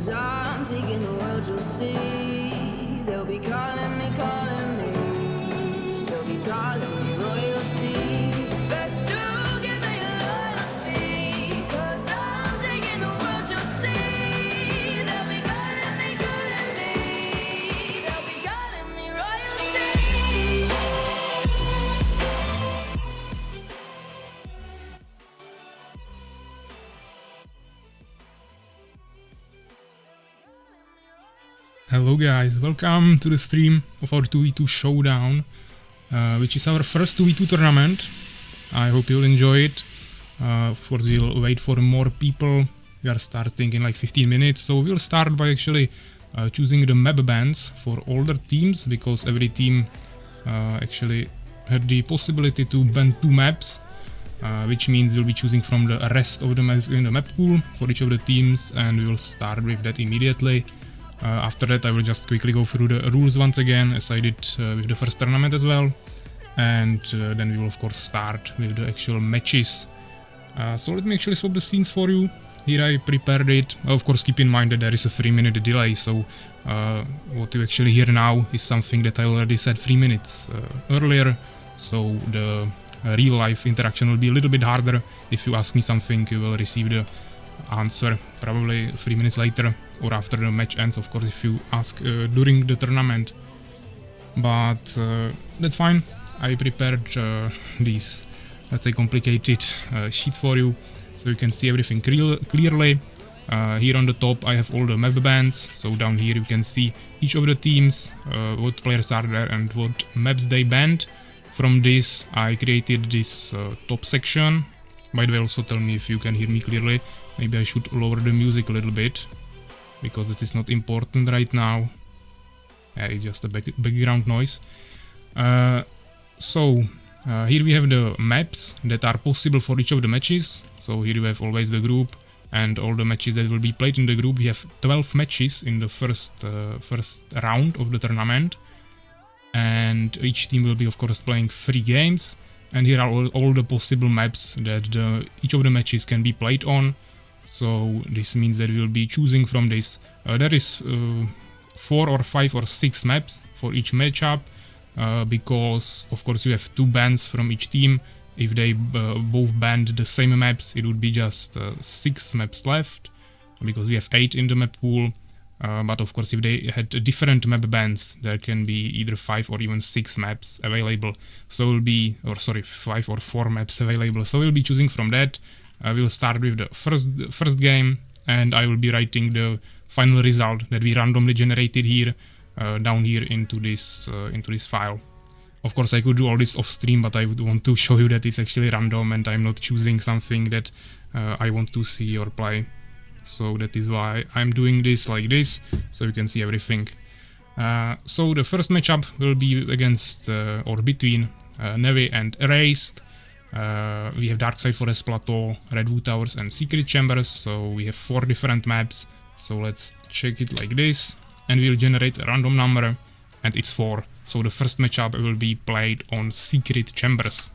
'Cause I'm taking the world, you'll see. They'll be calling me, they'll be calling me royalty. Best to give me loyalty, 'cause I'm taking the world, you'll see. They'll be calling me, they'll be calling me royalty. Hello guys, welcome to the stream of our 2v2 Showdown, which is our first 2v2 tournament. I hope you'll enjoy it. Of course, we'll wait for more people. We are starting in like 15 minutes, so we'll start by actually choosing the map bands for all the teams, because every team actually had the possibility to ban 2 maps, which means we'll be choosing from the rest of the maps in the map pool for each of the teams, and we will start with that immediately. After that, I will just quickly go through the rules once again, as I did with the first tournament as well. And then we will of course start with the actual matches. So let me actually swap the scenes for you. Here I prepared it. Of course, keep in mind that there is a 3-minute delay, so what you actually hear now is something that I already said 3 minutes earlier. So the real life interaction will be a little bit harder. If you ask me something, you will receive the answer probably 3 minutes later or after the match ends, of course, if you ask during the tournament. But that's fine. I prepared these, let's say, complicated sheets for you, so you can see everything clearly. Here on the top I have all the map bands, so down here you can see each of the teams, what players are there and what maps they banned. From this I created this top section. By the way, also tell me if you can hear me clearly. Maybe I should lower the music a little bit, because it is not important right now. Yeah, it's just a background noise. Here we have the maps that are possible for each of the matches. So here you have always the group and all the matches that will be played in the group. We have 12 matches in the first round of the tournament, and each team will be of course playing 3 games. And here are all the possible maps that each of the matches can be played on. So this means that we will be choosing from this. There is 4 or 5 or 6 maps for each matchup, because of course you have 2 bans from each team. If they both banned the same maps, it would be just 6 maps left, because we have 8 in the map pool. But of course, if they had different map bans, there can be either 5 or even 6 maps available. So we'll be, 5 or 4 maps available. So we'll be choosing from that. We'll start with the first game, and I will be writing the final result that we randomly generated here, down here into this file. Of course, I could do all this off stream, but I would want to show you that it's actually random and I'm not choosing something that I want to see or play. So that is why I'm doing this like this, so you can see everything. So the first matchup will be against or between Navy and Erased. We have Dark Side Forest Plateau, Redwood Towers and Secret Chambers, so we have 4 different maps. So let's check it like this, and we'll generate a random number, and it's 4. So the first matchup will be played on Secret Chambers.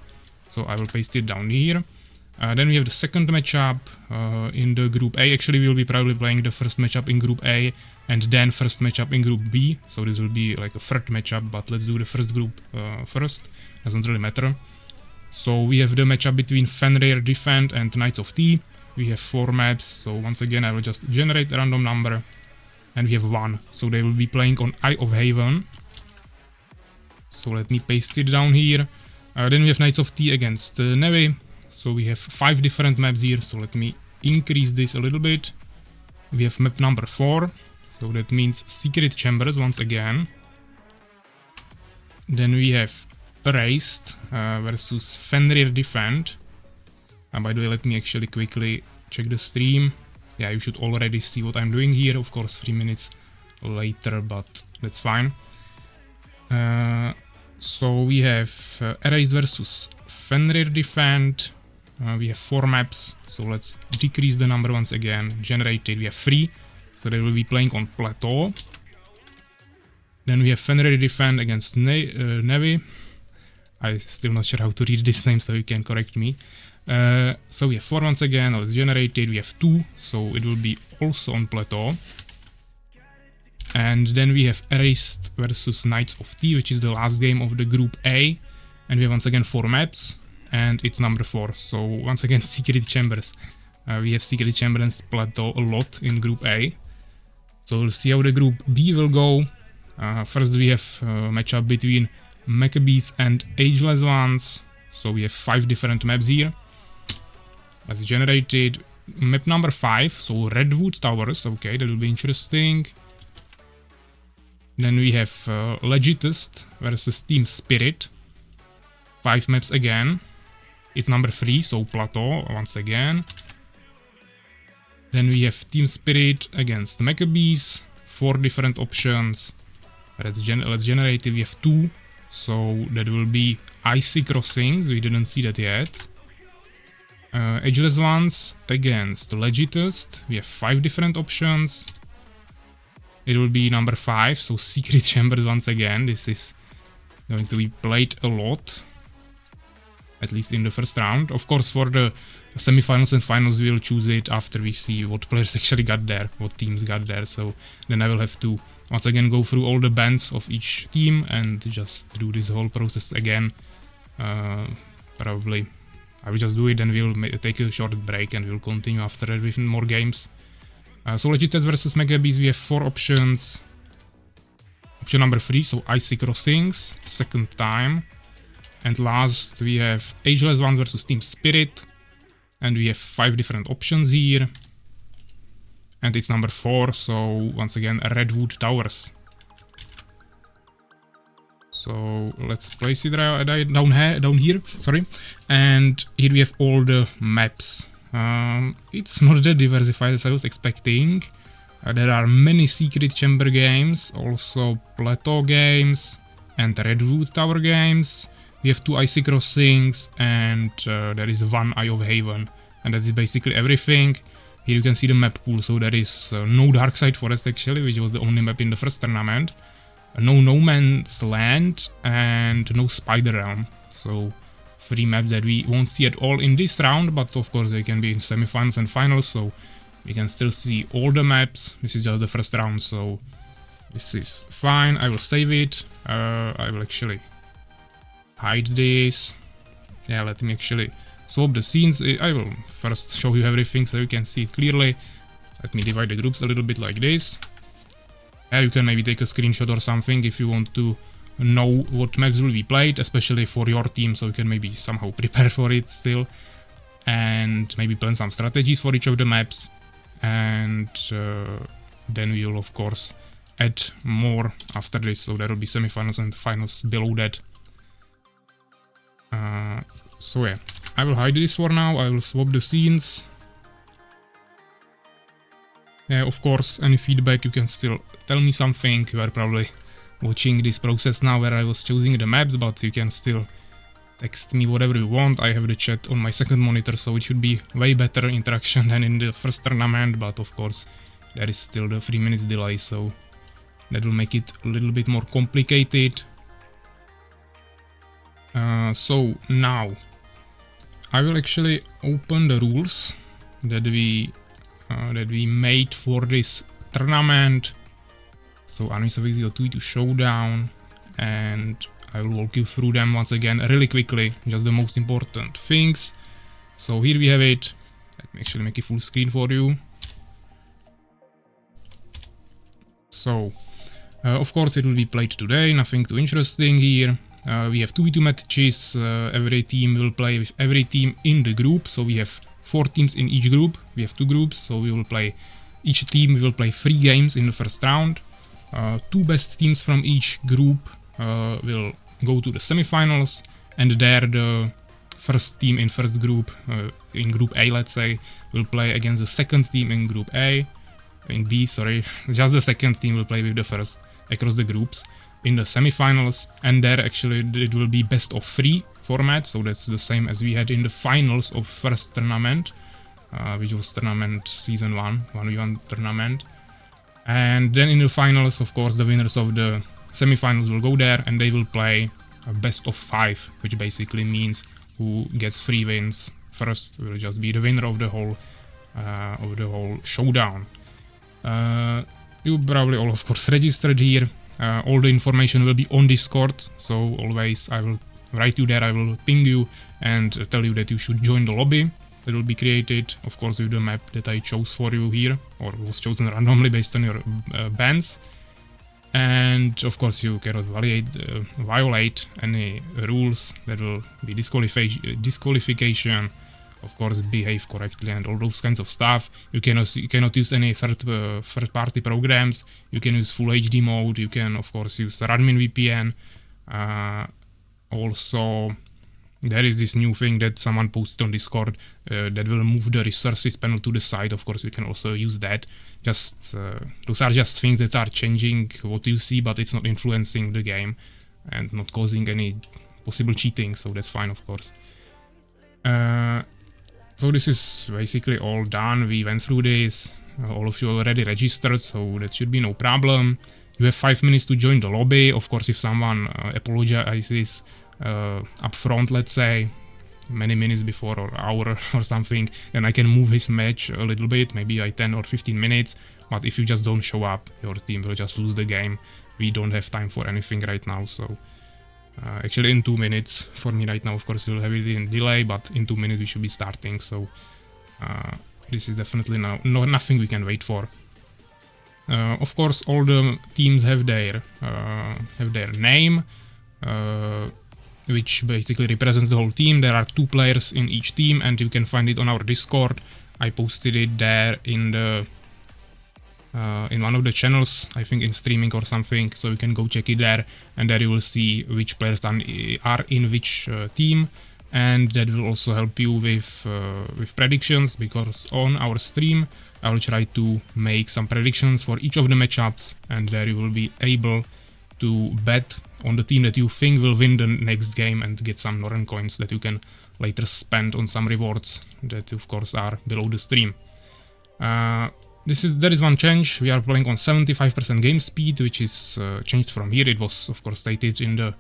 So I will paste it down here. Then we have the second matchup in the Group A. Actually, we will be probably playing the first matchup in Group A and then first matchup in Group B. So this will be like a third matchup, but let's do the first group first. Doesn't really matter. So we have the matchup between Fenrir Defend and Knights of T. We have 4 maps, so once again I will just generate a random number. And we have 1, so they will be playing on Eye of Haven. So let me paste it down here. Then we have Knights of T against Navy. So we have 5 different maps here, so let me increase this a little bit. We have map number 4, so that means Secret Chambers once again. Then we have Erased versus Fenrir Defend. And by the way, let me actually quickly check the stream. Yeah, you should already see what I'm doing here, of course 3 minutes later, but that's fine. So we have Erased versus Fenrir Defend. We have 4 maps, so let's decrease the number once again. Generated, we have 3, so they will be playing on Plateau. Then we have Fenrir Defend against Navy. I'm still not sure how to read this name, so you can correct me. So we have 4 once again, let's generate it. We have 2, so it will be also on Plateau. And then we have Erased versus Knights of T, which is the last game of the Group A. And we have once again 4 maps, and it's number 4. So once again, Secret Chambers. We have Secret Chambers Plateau a lot in Group A. So we'll see how the Group B will go. First we have a matchup between Maccabees and Ageless Ones. So we have 5 different maps here. Let's generate it. Map number 5, so Redwood Towers. Okay, that will be interesting. Then we have Legitist versus Team Spirit. 5 maps again. It's number 3, so Plateau once again. Then we have Team Spirit against Maccabees. 4 different options. Let's generate it. We have 2, so that will be Icy Crossings. We didn't see that yet. Ageless Ones against Legitist. We have 5 different options. It will be number 5, so Secret Chambers once again. This is going to be played a lot, at least in the first round. Of course, for the semifinals and finals, we'll choose it after we see what players actually got there, what teams got there. So then I will have to once again go through all the bands of each team and just do this whole process again. Probably I will just do it and we'll take a short break and we'll continue after that with more games. So Legitist versus Maccabees, we have 4 options. Option number 3, so Icy Crossings, second time. And last we have Ageless Ones versus Team Spirit. And we have 5 different options here. And it's number 4, so once again Redwood Towers. So let's place it down here, sorry. And here we have all the maps. It's not that diversified as I was expecting. There are many Secret Chamber games, also Plateau games, and Redwood Tower games. We have 2 Icy Crossings, and there is 1 Eye of Haven. And that is basically everything. Here you can see the map pool, so there is no Darkside Forest actually, which was the only map in the first tournament. No No Man's Land, and no Spider Realm. So 3 maps that we won't see at all in this round, but of course they can be in semifinals and finals, so we can still see all the maps. This is just the first round, so this is fine. I will save it. I will actually hide this. Yeah, let me actually swap the scenes. I will first show you everything so you can see it clearly. Let me divide the groups a little bit like this. You can maybe take a screenshot or something if you want to know what maps will be played, especially for your team, so you can maybe somehow prepare for it still. And maybe plan some strategies for each of the maps. And then we will of course add more after this, so there will be semifinals and finals below that. So yeah, I will hide this for now. I will swap the scenes. Of course, any feedback you can still tell me something. You are probably watching this process now where I was choosing the maps, but you can still text me whatever you want. I have the chat on my second monitor, so it should be way better interaction than in the first tournament, but of course there is still the 3 minutes delay, so that will make it a little bit more complicated. So now I will actually open the rules that we made for this tournament. So Armies of Exigo 2v2 Showdown, and I will walk you through them once again really quickly, just the most important things. So here we have it. Let me actually make it full screen for you. So of course it will be played today, nothing too interesting here. We have 2v2 matches. Every team will play with every team in the group, so we have 4 teams in each group. We have 2 groups, so each team will play 3 games in the first round. 2 best teams from each group will go to the semifinals, and there the first team in first group, in group A let's say, will play against the second team in group A, in B, sorry, just the second team will play with the first across the groups in the semifinals, and there actually it will be best of 3 format, so that's the same as we had in the finals of first tournament, which was tournament season 1v1 tournament. And then in the finals, of course, the winners of the semifinals will go there and they will play a best of 5, which basically means who gets 3 wins first will just be the winner of the whole showdown. You probably all of course registered here. All the information will be on Discord, so always I will write you there, I will ping you and tell you that you should join the lobby that will be created, of course with the map that I chose for you here, or was chosen randomly based on your bans. And of course you cannot violate any rules, that will be disqualification, of course behave correctly and all those kinds of stuff. You cannot use any third party programs, you can use full HD mode, you can of course use admin VPN. Also there is this new thing that someone posted on Discord that will move the resources panel to the side. Of course you can also use that. Just those are just things that are changing what you see, but it's not influencing the game and not causing any possible cheating, so that's fine of course. So this is basically all done. We went through this, all of you already registered, so that should be no problem. You have 5 minutes to join the lobby. Of course if someone apologizes up front, let's say many minutes before or hour or something, then I can move his match a little bit, maybe by 10 or 15 minutes. But if you just don't show up, your team will just lose the game. We don't have time for anything right now, so actually in 2 minutes for me right now, of course you'll have it in delay, but in 2 minutes we should be starting, so this is definitely nothing we can wait for. Of course all the teams have their name, which basically represents the whole team. There are 2 players in each team and you can find it on our Discord. I posted it there in the in one of the channels, I think in streaming or something, so you can go check it there, and there you will see which players are in which team, and that will also help you with predictions, because on our stream I will try to make some predictions for each of the matchups, and there you will be able to bet on the team that you think will win the next game and get some Norren coins that you can later spend on some rewards that of course are below the stream. There is one change. We are playing on 75% game speed, which is changed from here. It was of course stated in the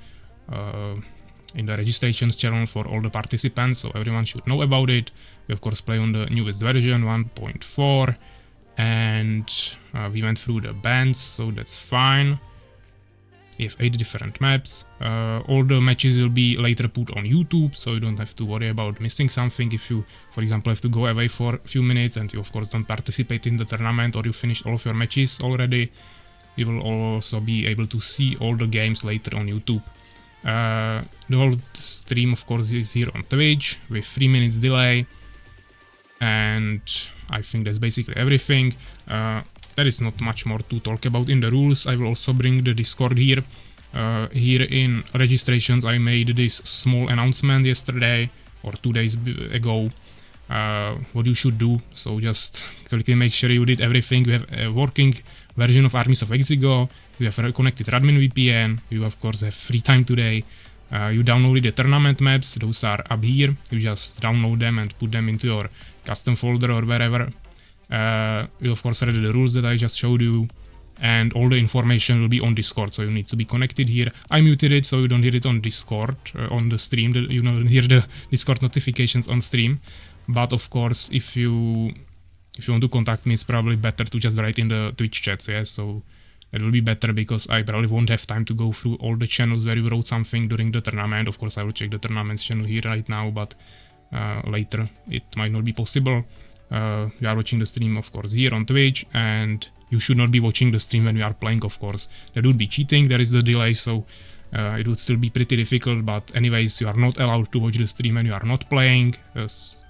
registrations channel for all the participants, so everyone should know about it. We of course play on the newest version 1.4, and we went through the bands, so that's fine. We have 8 different maps. All the matches will be later put on YouTube, so you don't have to worry about missing something. If you, for example, have to go away for a few minutes and you of course don't participate in the tournament, or you finished all of your matches already, you will also be able to see all the games later on YouTube. The whole stream of course is here on Twitch with 3 minutes delay, and I think that's basically everything. There is not much more to talk about in the rules. I will also bring the Discord here. Here in registrations I made this small announcement yesterday or 2 days ago what you should do. So just quickly make sure you did everything. You have a working version of Armies of Exigo, you have a connected admin VPN, you of course have free time today. You downloaded the tournament maps, those are up here. You just download them and put them into your custom folder or wherever. You of course read the rules that I just showed you, and all the information will be on Discord, so you need to be connected here. I muted it so you don't hear it on Discord, on the stream, you don't hear the Discord notifications on stream. But of course if you want to contact me, it's probably better to just write in the Twitch chats, yeah, so it will be better, because I probably won't have time to go through all the channels where you wrote something during the tournament. Of course I will check the tournament's channel here right now, but later it might not be possible. You are watching the stream of course here on Twitch, and you should not be watching the stream when we are playing, of course. That would be cheating, there is the delay, so it would still be pretty difficult, but anyways you are not allowed to watch the stream when you are not playing,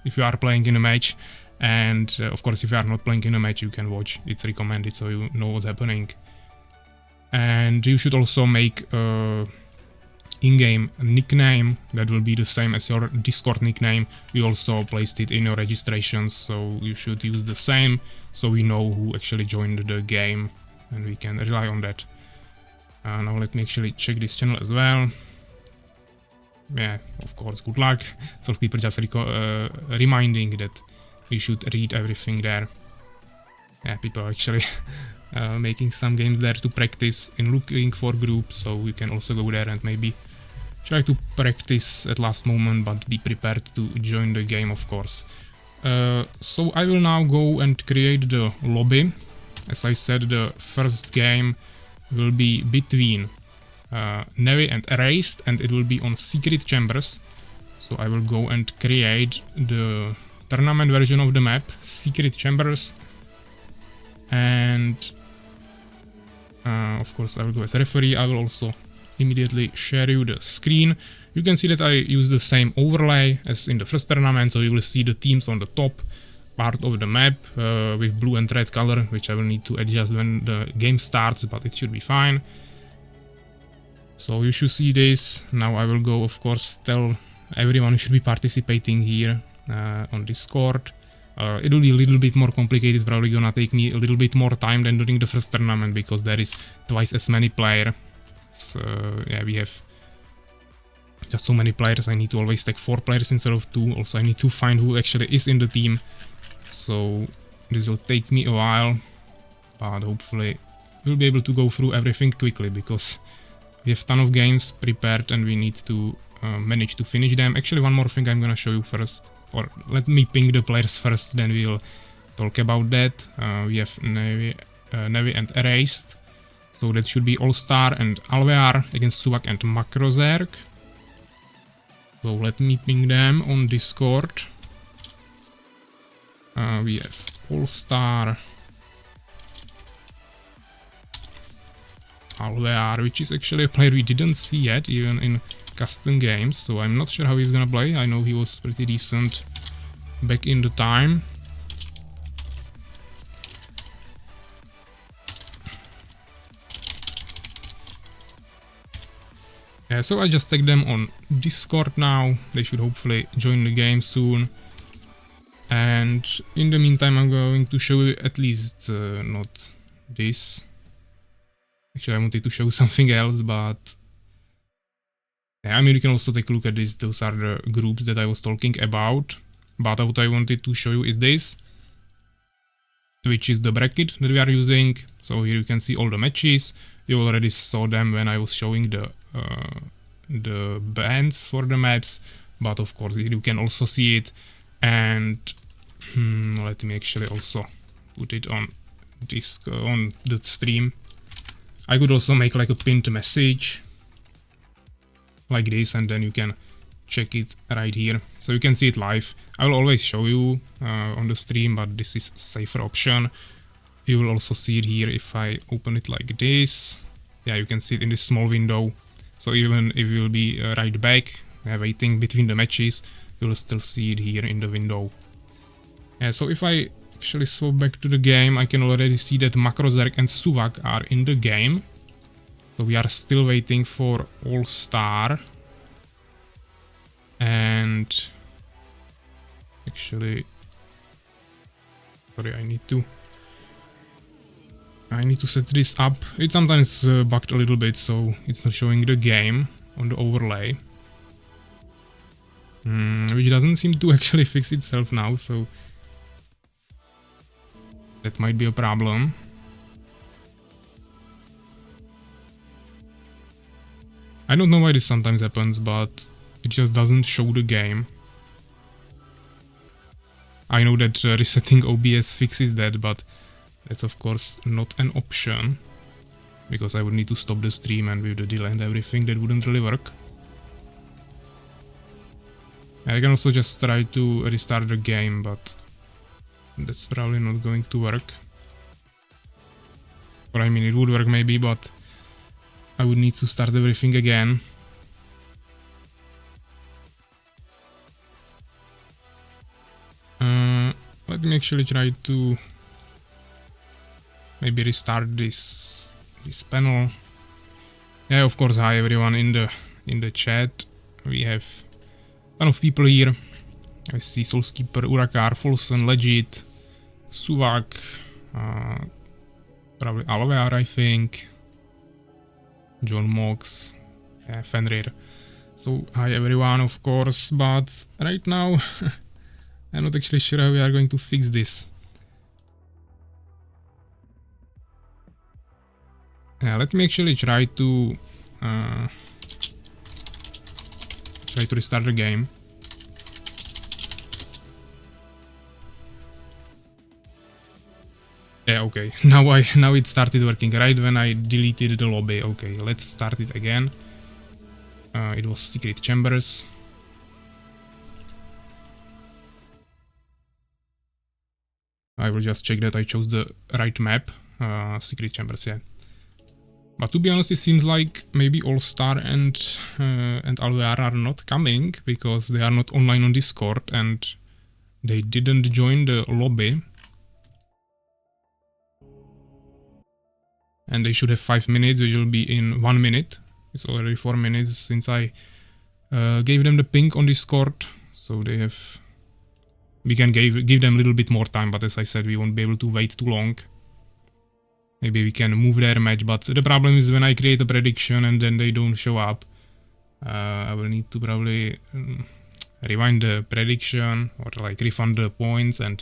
if you are playing in a match. And of course if you are not playing in a match you can watch, it's recommended, so you know what's happening. And you should also make in-game nickname that will be the same as your Discord nickname. We also placed it in your registrations, so you should use the same, so we know who actually joined the game and we can rely on that. Now let me actually check this channel as well. Yeah, of course, good luck. So people just reminding that we should read everything there. Yeah, people are actually making some games there to practice in looking for groups, so we can also go there and maybe try to practice at last moment, but be prepared to join the game, of course. So I will now go and create the lobby. As I said, the first game will be between Navy and Erased, and it will be on secret chambers. So I will go and create the tournament version of the map, secret chambers, and of course I will go as referee. I will also immediately share you the screen. You can see that I use the same overlay as in the first tournament, so you will see the teams on the top part of the map with blue and red color, which I will need to adjust when the game starts, but it should be fine. So you should see this. Now I will go, of course, tell everyone who should be participating here on Discord. It will be a little bit more complicated, probably gonna take me a little bit more time than during the first tournament because there is twice as many players. So yeah, we have just so many players. I need to always take 4 players instead of 2. Also I need to find who actually is in the team. So this will take me a while, but hopefully we'll be able to go through everything quickly because we have a ton of games prepared and we need to manage to finish them. Actually, one more thing I'm gonna show you first, or let me ping the players first, then we'll talk about that. We have Navy and Erased, so that should be All-Star and Alvear against Suvak and Makrozerk. So let me ping them on Discord. We have All-Star Alvear, which is actually a player we didn't see yet, even in custom games, so I'm not sure how he's gonna play. I know he was pretty decent back in the time. Yeah, so I just take them on Discord now. They should hopefully join the game soon. And in the meantime, I'm going to show you at least not this. Actually, I wanted to show something else, but yeah, I mean, you can also take a look at this. Those are the groups that I was talking about. But what I wanted to show you is this, which is the bracket that we are using. So here you can see all the matches. You already saw them when I was showing the bands for the maps. But of course, here you can also see it. And let me actually also put it on this on the stream. I could also make like a pinned message like this, and then you can check it right here, so you can see it live. I will always show you on the stream, but this is a safer option. You will also see it here if I open it like this. Yeah, you can see it in this small window. So even if you will be right back, waiting between the matches, you will still see it here in the window. Yeah, so if I actually swap back to the game, I can already see that Makrozerk and Suvak are in the game. So we are still waiting for All-Star. And actually, sorry, I need to set this up. It sometimes bugged a little bit, so it's not showing the game on the overlay. Which doesn't seem to actually fix itself now, so that might be a problem. I don't know why this sometimes happens, but it just doesn't show the game. I know that resetting OBS fixes that, but that's of course not an option, because I would need to stop the stream, and with the delay and everything that wouldn't really work. I can also just try to restart the game, but that's probably not going to work. Or I mean, it would work maybe, but I would need to start everything again. Let me actually try to maybe restart this panel. Yeah, of course, hi everyone in the chat. We have a ton of people here. I see Soulskeeper, Urakar, Folson, Legit, Suvak, probably Alvear, I think. John Mox, yeah, Fenrir. So hi everyone, of course, but right now I'm not actually sure how we are going to fix this. Yeah, let me actually try to restart the game. Yeah, okay. Now it started working right when I deleted the lobby. Okay, let's start it again. It was secret chambers. I will just check that I chose the right map. Secret chambers, yeah. But to be honest, it seems like maybe All Star and Alvear are not coming because they are not online on Discord and they didn't join the lobby. And they should have 5 minutes, which will be in 1 minute. It's already 4 minutes since I gave them the ping on Discord, so they have. We can give them a little bit more time, but as I said, we won't be able to wait too long. Maybe we can move their match, but the problem is when I create a prediction and then they don't show up, I will need to probably rewind the prediction or like refund the points and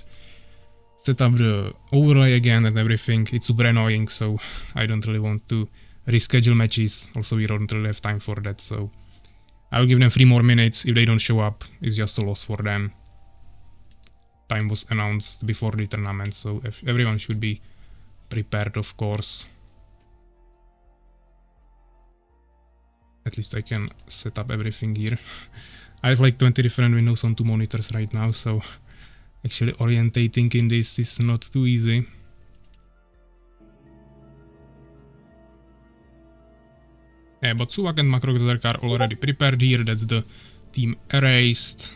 set up the overlay again and everything. It's super annoying, so I don't really want to reschedule matches. Also, we don't really have time for that, so I will give them 3 more minutes. If they don't show up, it's just a loss for them. Time was announced before the tournament, so everyone should be prepared, of course. At least I can set up everything here. I have like 20 different windows on 2 monitors right now, so actually orientating in this is not too easy. Yeah, but Suvak and Makrogzerk are already prepared here. That's the team erased.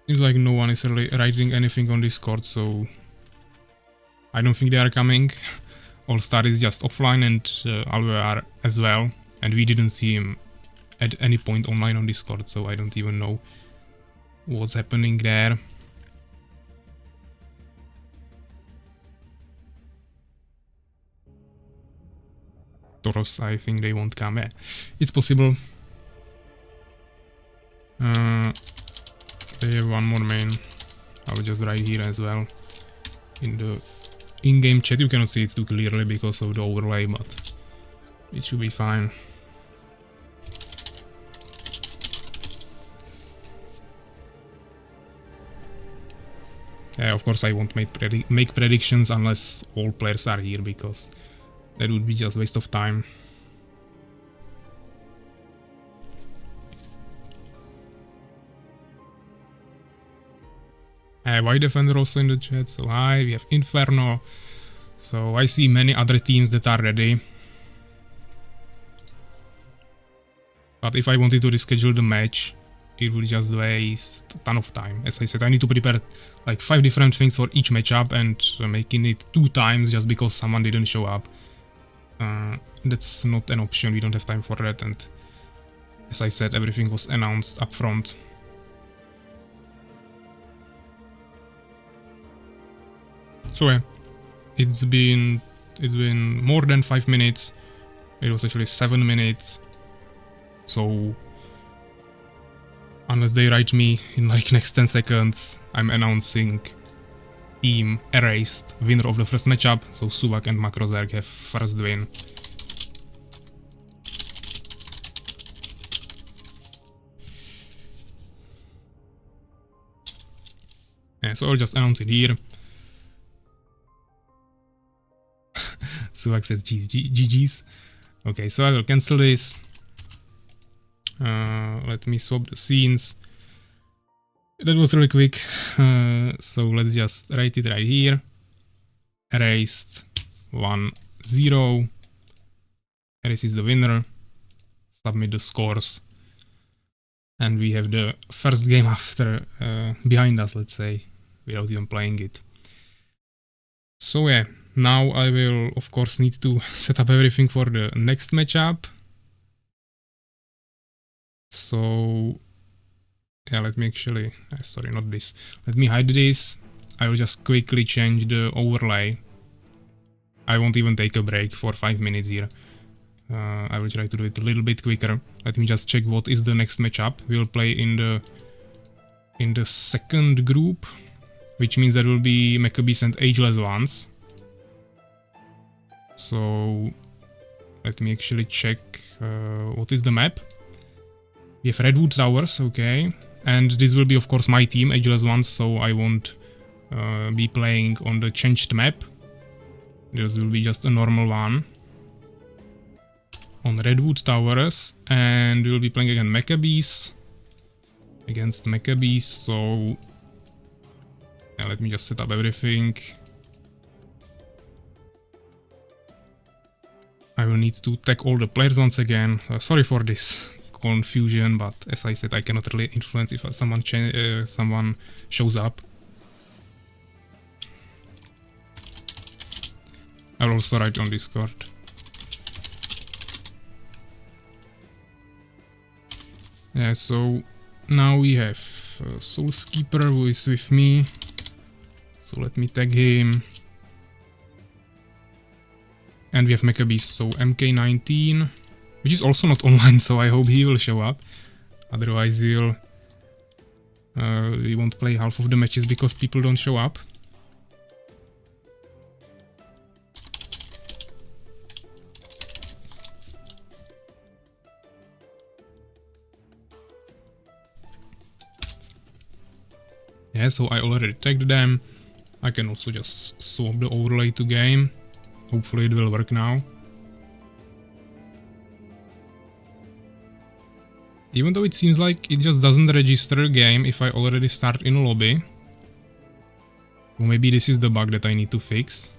Seems like no one is really writing anything on Discord, so I don't think they are coming. All Star is just offline and Alvear as well, and we didn't see him at any point online on Discord, so I don't even know what's happening there. Toros, I think they won't come. Yeah, it's possible. They have one more main. I will just write here as well. In the in-game chat, you cannot see it too clearly because of the overlay, but it should be fine. Of course, I won't make predictions unless all players are here, because that would be just a waste of time. White Defender also in the chat, so hi, we have Inferno. So I see many other teams that are ready. But if I wanted to reschedule the match, it would just waste a ton of time. As I said, I need to prepare like 5 different things for each matchup, and making it 2 times just because someone didn't show up. That's not an option, we don't have time for that, and as I said, everything was announced up front. So yeah, it's been more than 5 minutes. It was actually 7 minutes. So unless they write me in like next 10 seconds, I'm announcing team erased, winner of the first matchup. So Suvak and Makrozerk have first win. Yeah, so I'll just announce it here. Suvak says GG's. Okay, so I will cancel this. Let me swap the scenes. That was really quick. So let's just write it right here. Erased 1-0. Erase is the winner. Submit the scores. And we have the first game after behind us, let's say, without even playing it. So yeah, now I will of course need to set up everything for the next matchup. So yeah, let me actually, sorry, not this. Let me hide this. I will just quickly change the overlay. I won't even take a break for 5 minutes here. I will try to do it a little bit quicker. Let me just check what is the next matchup. We'll play in the second group, which means there will be Maccabees and Ageless ones. So Let me actually check what is the map. We have Redwood Towers, okay. And this will be of course my team, Ageless Ones, so I won't be playing on the changed map. This will be just a normal one. On Redwood Towers, and we will be playing against Maccabees, so yeah, let me just set up everything. I will need to tag all the players once again. Sorry for this confusion, but as I said, I cannot really influence if someone shows up. I will also write on Discord. Yeah, so now we have Soulskeeper who is with me. So let me tag him. And we have Maccabees, so MK19, which is also not online, so I hope he will show up. Otherwise we won't play half of the matches because people don't show up. Yeah, so I already tagged them. I can also just swap the overlay to game. Hopefully it will work now. Even though it seems like it just doesn't register a game if I already start in a lobby. Well, maybe this is the bug that I need to fix.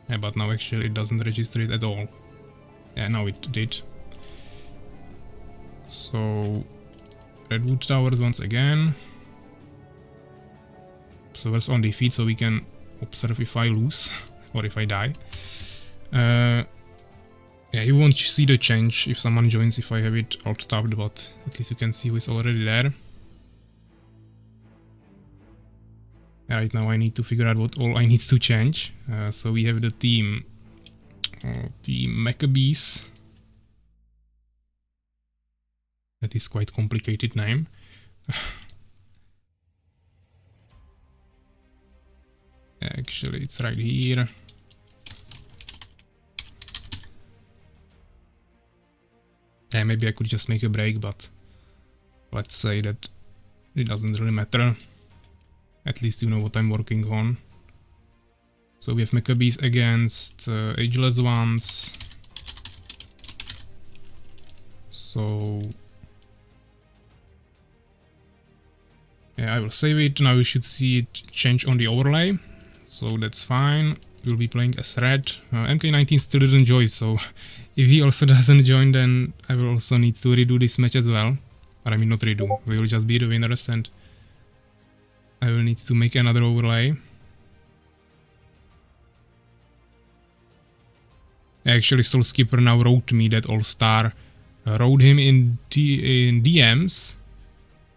Yeah, but now actually it doesn't register it at all. Yeah, now it did. So, Redwood Towers once again. Servers on defeat, so we can observe if I lose or if I die. Yeah, you won't see the change if someone joins if I have it alt-tabbed, but at least you can see who is already there. Right now I need to figure out what all I need to change. So we have the team Maccabees. That is quite complicated name. Actually, it's right here. Yeah, maybe I could just make a break, but let's say that it doesn't really matter. At least you know what I'm working on. So we have Maccabees against Ageless Ones. So yeah, I will save it. Now you should see it change on the overlay. So that's fine. We'll be playing as red. MK19 still didn't join, so if he also doesn't join, then I will also need to redo this match as well. But I mean, not redo. We will just be the winners, and I will need to make another overlay. Actually, Soulskeeper now wrote me that All-Star wrote him in DMs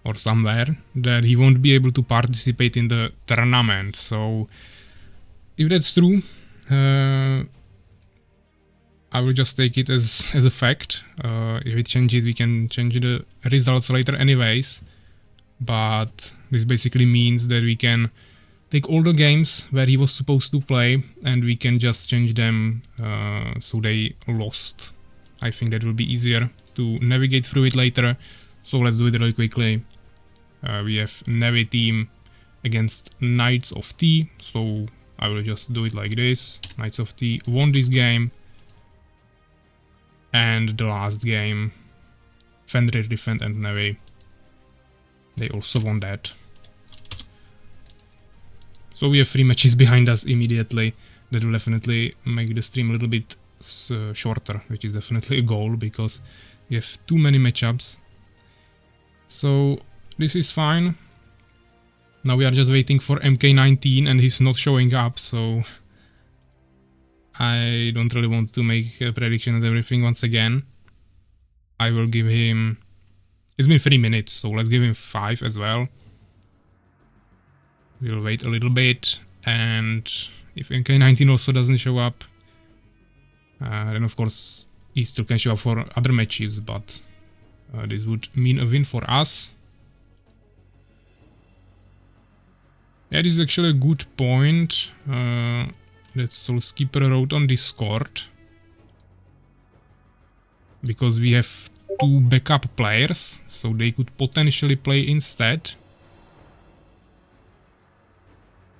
or somewhere that he won't be able to participate in the tournament. So if that's true, I will just take it as a fact. If it changes, we can change the results later anyways. But this basically means that we can take all the games where he was supposed to play and we can just change them so they lost. I think that will be easier to navigate through it later. So let's do it really quickly. We have Navy team against Knights of T. So I will just do it like this. Knights of T won this game. And the last game, Fenrir Defend and Navy, they also won that. So we have 3 matches behind us immediately. That will definitely make the stream a little bit shorter, which is definitely a goal because we have too many matchups. So this is fine. Now we are just waiting for MK19 and he's not showing up, so I don't really want to make a prediction and everything once again. I will give him... It's been 3 minutes, so let's give him 5 as well. We'll wait a little bit, and if MK19 also doesn't show up, then of course he still can show up for other matches, but this would mean a win for us. Yeah, this is actually a good point that Soulskeeper wrote on Discord. Because we have 2 backup players, so they could potentially play instead.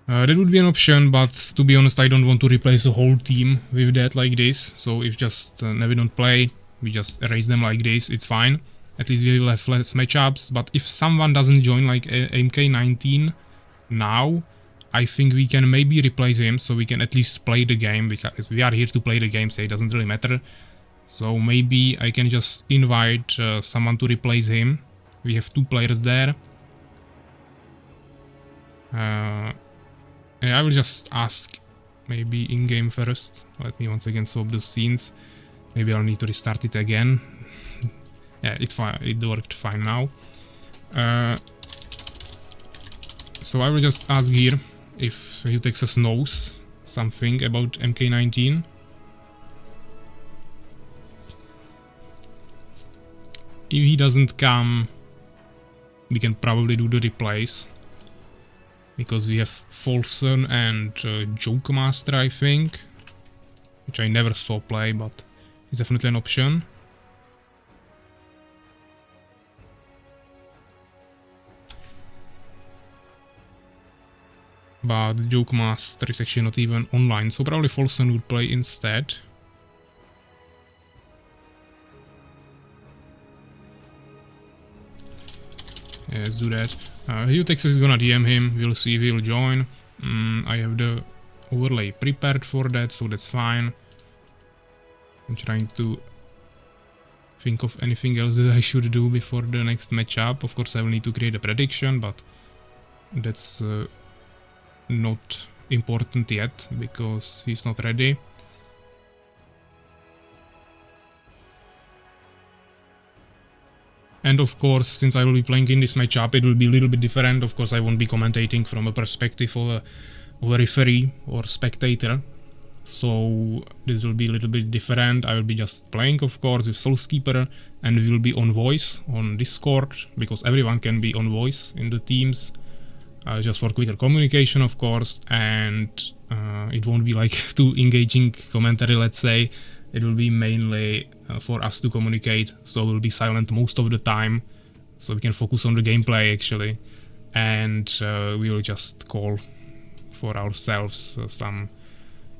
That would be an option, but to be honest, I don't want to replace the whole team with that like this. So if just never don't play, we just erase them like this, it's fine. At least we will have less matchups, but if someone doesn't join like MK19 now, I think we can maybe replace him, so we can at least play the game, because we are here to play the game, so it doesn't really matter. So maybe I can just invite someone to replace him. We have 2 players there. I will just ask maybe in-game first. Let me once again swap the scenes. Maybe I'll need to restart it again. Yeah, it worked fine now. So I will just ask here if Utexus knows something about MK19. If he doesn't come, we can probably do the replace. Because we have Folson and Joke Master, I think. Which I never saw play, but it's definitely an option. But Joke Master is actually not even online, so probably Folson would play instead. Yeah, let's do that. Utexus is gonna DM him, we'll see if he'll join. I have the overlay prepared for that, so that's fine. I'm trying to think of anything else that I should do before the next matchup. Of course I will need to create a prediction, but that's not important yet, because he's not ready. And of course, since I will be playing in this matchup, it will be a little bit different. Of course, I won't be commentating from a perspective of a referee or spectator. So this will be a little bit different. I will be just playing, of course, with Soulskeeper, and we will be on voice on Discord, because everyone can be on voice in the teams. Just for quicker communication, of course, and it won't be like too engaging commentary, let's say. It will be mainly for us to communicate, so we'll be silent most of the time, so we can focus on the gameplay actually, and we will just call for ourselves some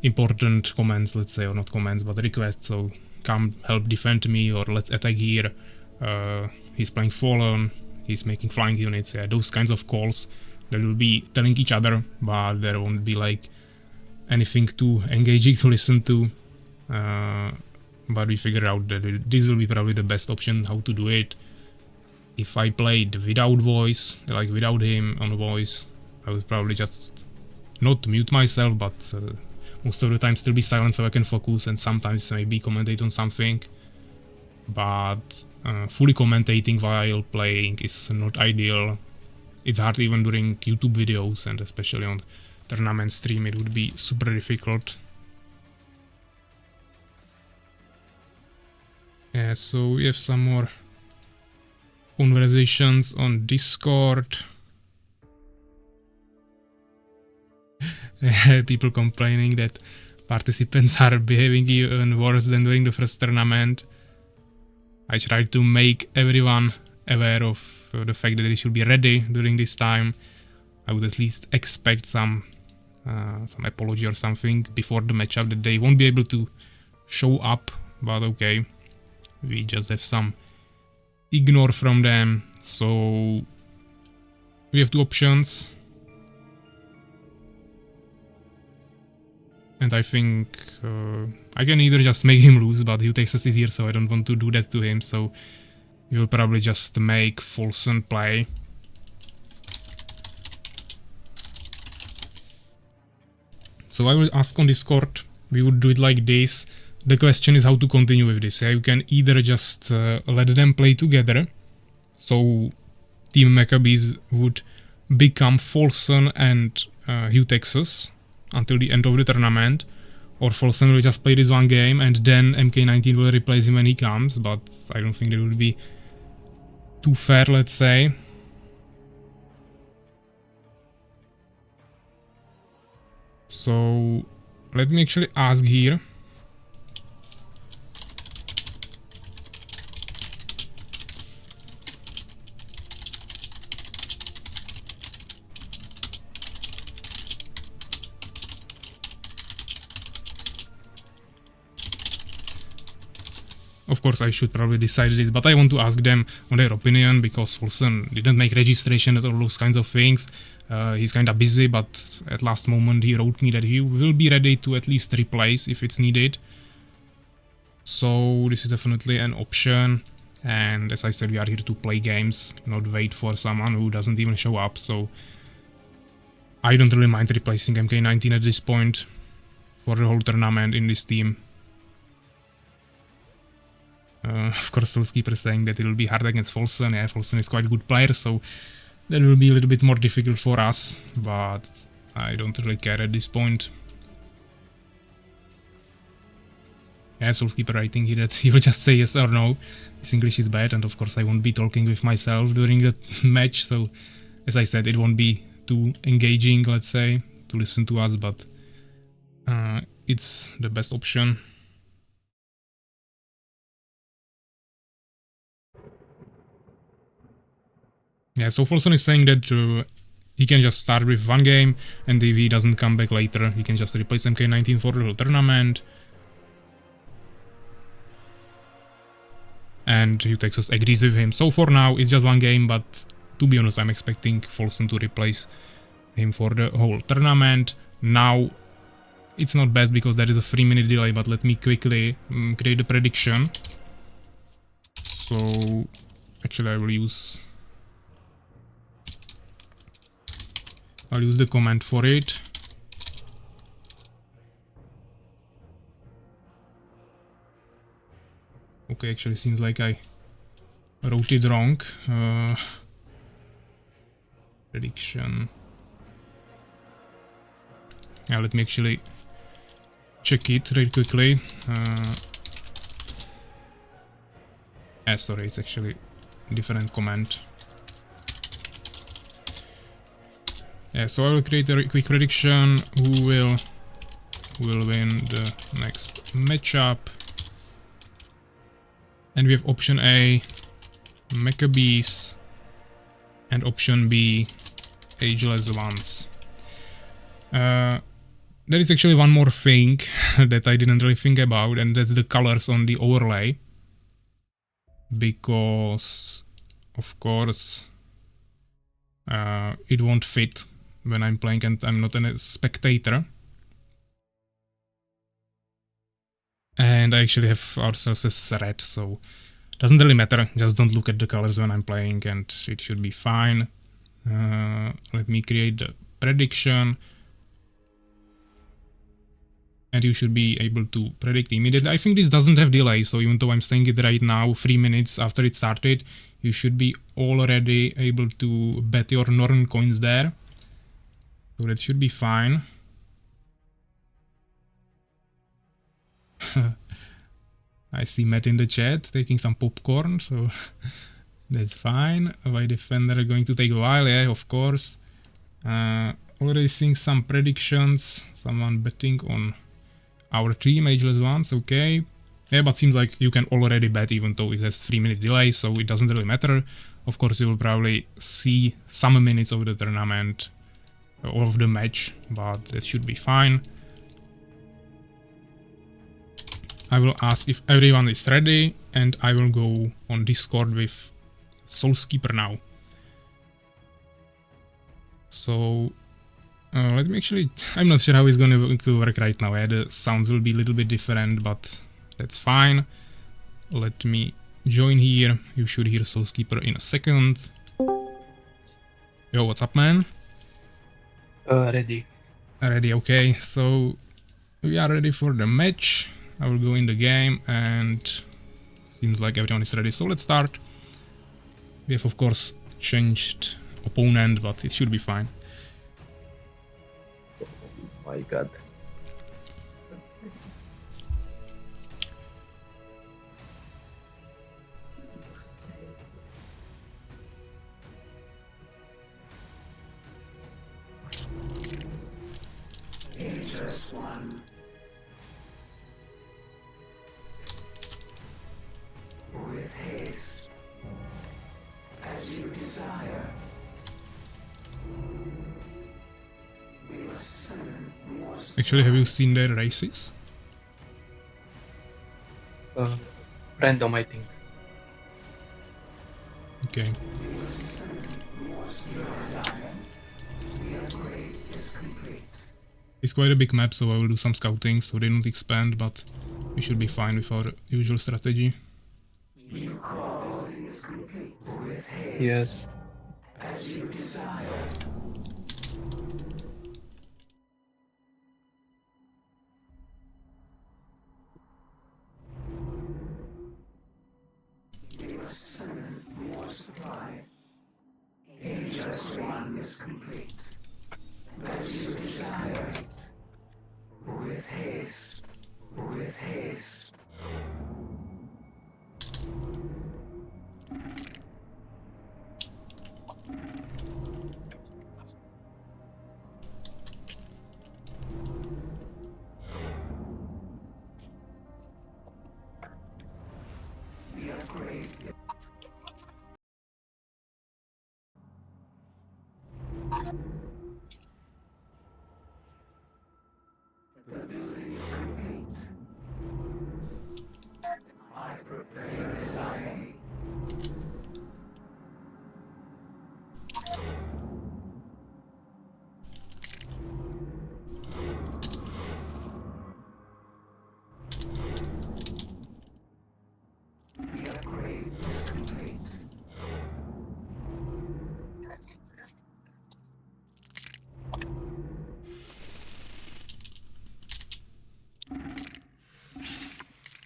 important comments, let's say, or not comments, but requests, so come help defend me, or let's attack here, he's playing Fallen, he's making flying units, yeah, those kinds of calls that will be telling each other, but there won't be like anything too engaging to listen to. But we figured out that this will be probably the best option how to do it. If I played without voice, like without him on voice, I would probably just not mute myself, but most of the time still be silent so I can focus, and sometimes maybe commentate on something. But fully commentating while playing is not ideal. It's hard even during YouTube videos, and especially on tournament stream it would be super difficult. Yeah, so we have some more conversations on Discord. People complaining that participants are behaving even worse than during the first tournament. I tried to make everyone aware of the fact that they should be ready during this time. I would at least expect some apology or something before the matchup, that they won't be able to show up, but okay. We just have some ignore from them, so we have 2 options. And I think I can either just make him lose, but Utexus is here, so I don't want to do that to him, so we will probably just make Folson play. So I will ask on Discord, we would do it like this. The question is how to continue with this. Yeah, you can either just let them play together, so Team Maccabees would become Folson and Utexus until the end of the tournament, or Folson will just play this one game and then MK19 will replace him when he comes, but I don't think that would be too fair, let's say. So let me actually ask here. Of course, I should probably decide this, but I want to ask them on their opinion because Fulson didn't make registration and all those kinds of things. He's kind of busy, but at last moment he wrote me that he will be ready to at least replace if it's needed. So this is definitely an option. And as I said, we are here to play games, not wait for someone who doesn't even show up. So I don't really mind replacing MK19 at this point for the whole tournament in this team. Of course, Soulskeeper saying that it will be hard against Folson. Yeah, Folson is quite a good player, so that will be a little bit more difficult for us, but I don't really care at this point. Yeah, Soulskeeper writing here that he will just say yes or no. His English is bad, and of course I won't be talking with myself during the match, so as I said, it won't be too engaging, let's say, to listen to us, but it's the best option. Yeah, so Folson is saying that he can just start with one game, and if he doesn't come back later, he can just replace MK19 for the whole tournament. And he takes us agrees with him. So for now, it's just one game, but to be honest, I'm expecting Folson to replace him for the whole tournament. Now, it's not best because there is a 3-minute delay, but let me quickly create a prediction. So, actually I'll use the command for it. Okay, actually seems like I wrote it wrong. Prediction. Yeah, let me actually check it really quickly. Sorry, it's actually a different command. Yeah, so I will create a quick prediction. Who will win the next matchup? And we have option A, Maccabees, and option B, Ageless Ones. There is actually one more thing that I didn't really think about, and that's the colors on the overlay. Because, of course, it won't fit when I'm playing and I'm not a spectator. And I actually have ourselves as red, so doesn't really matter. Just don't look at the colors when I'm playing and it should be fine. Let me create the prediction. And you should be able to predict immediately. I think this doesn't have delay, so even though I'm saying it right now, 3 minutes after it started, you should be already able to bet your Norn coins there. So that should be fine. I see Matt in the chat taking some popcorn, so that's fine. White Defender going to take a while, yeah, of course. Already seeing some predictions. Someone betting on our team, Ageless Ones, okay. Yeah, but seems like you can already bet even though it has 3-minute delay, so it doesn't really matter. Of course, you will probably see some minutes of the tournament, or of the match, but that should be fine. I will ask if everyone is ready, and I will go on Discord with Soulskeeper now. So, let me actually... I'm not sure how it's going to work right now. Yeah, the sounds will be a little bit different, but that's fine. Let me join here. You should hear Soulskeeper in a second. Yo, what's up, man? Ready. Ready, okay. So, we are ready for the match. I will go in the game and seems like everyone is ready, so let's start. We have of course changed opponent, but it should be fine. Oh my god. Actually, have you seen their races? Random, I think. Okay. It's quite a big map, so I will do some scouting so they don't expand, but we should be fine with our usual strategy. Yes.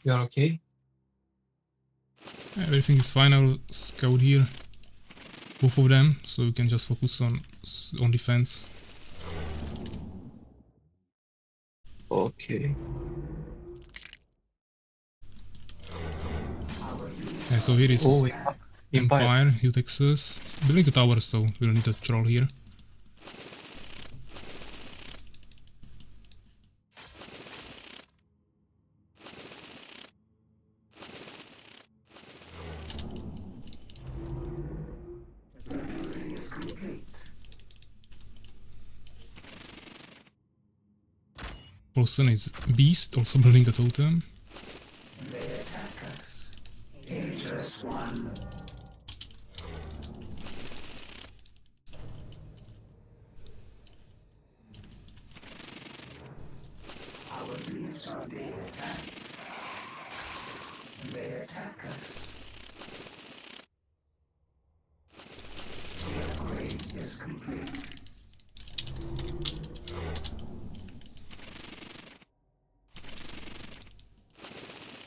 You are okay? Everything is fine. I will scout here both of them, so we can just focus on defense. Okay. Yeah, so here is Oh, Empire. Empire, you Texas. Building a tower, so we don't need a troll here. Olsen is Beast, also building a totem.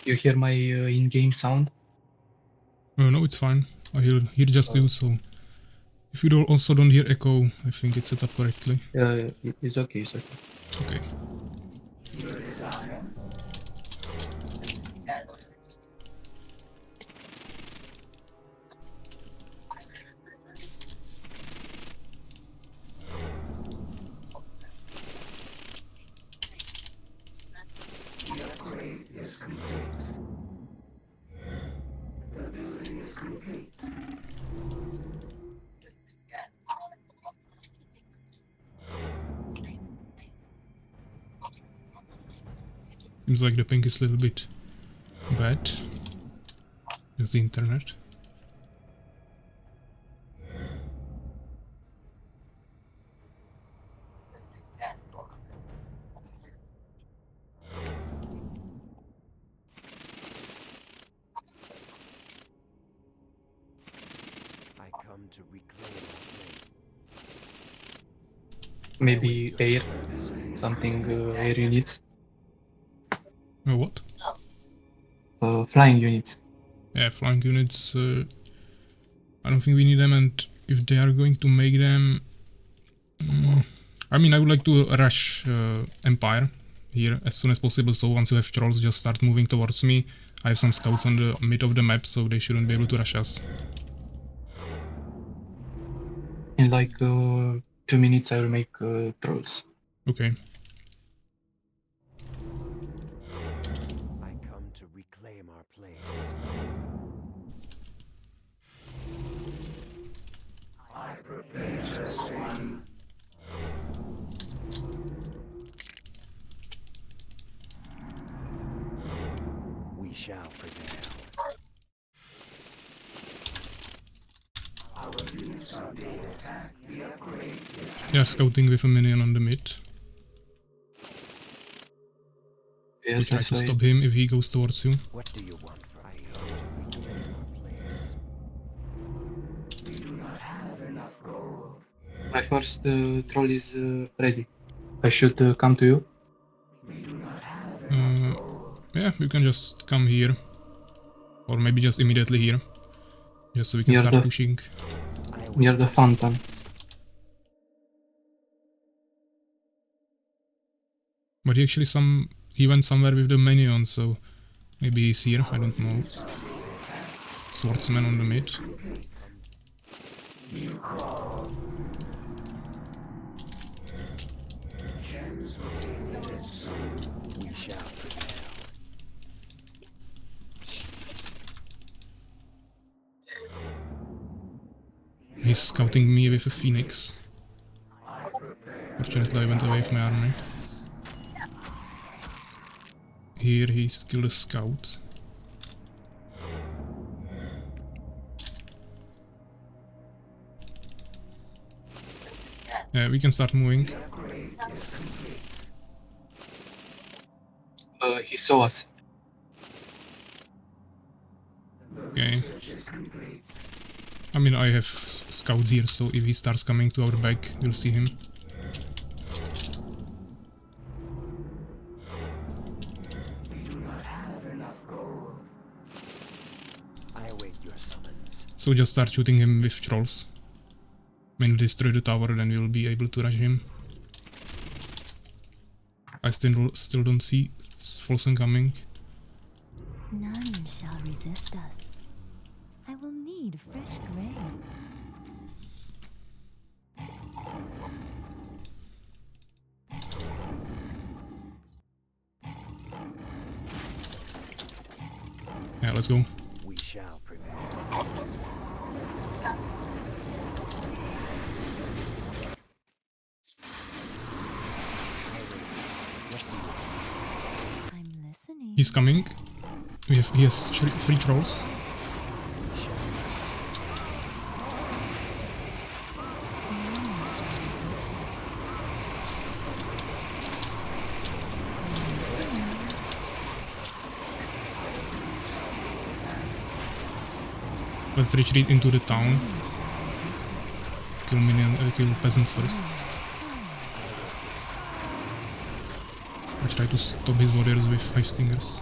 You hear my in-game sound? No, it's fine. I hear just you, so if you also don't hear echo, I think it's set up correctly. It's okay, it's okay. Okay. Seems like the ping is a little bit bad. It's the internet. I come to reclaim our faith. Maybe air, something air units, What? flying units. Yeah, flank units. I don't think we need them, and if they are going to make them, I mean, I would like to rush Empire here as soon as possible. So once you have trolls, just start moving towards me. I have some scouts on the mid of the map, so they shouldn't be able to rush us. In like 2 minutes, I will make trolls. Okay. reclaim our place. We shall prevail. Yeah, scouting with a minion on the mid. We Yes, try I to saw it. stop him if he goes towards you. What do you want from me? I come to reclaim our place. My first troll is ready. I should come to you. Yeah, you can just come here. Or maybe just immediately here. Just so we can Near start the pushing. I await near the your fountain. summons. But he went somewhere with the minion, so maybe he's here, I don't know. Swordsman on the mid. We shall prevail. He's scouting me with a phoenix. Fortunately I went away with my army. Here he's killed a scout. Yeah, we can start moving. He saw us. Okay. I mean, I have scouts here, so if he starts coming to our back, we'll see him. I await your summons. So just start shooting him with trolls. When you destroy the tower, then we'll be able to rush him. I still don't see Folsom coming. None shall resist us. I will need fresh grains. Yeah, let's go. We shall prevail. I'm listening. He's coming. He has three trolls. Let's retreat into the town. Kill peasants first. I try to stop his warriors with 5 stingers.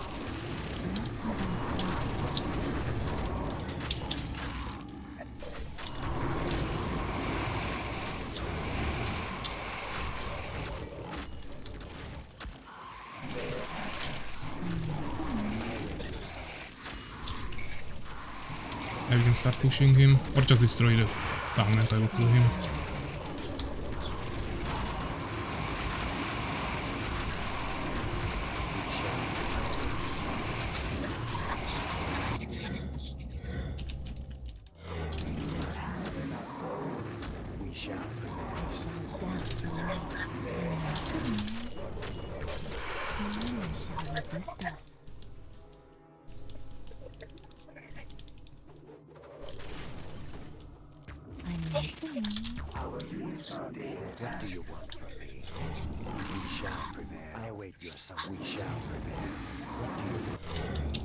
Yeah, we can start pushing him, or just destroy the town and I will kill him. We shall prevail. Douse the light. I'm listening. None shall resist us. I'm listening. What do you want from me? We shall prevail. I await your summons. We shall prevail. What do you want from me?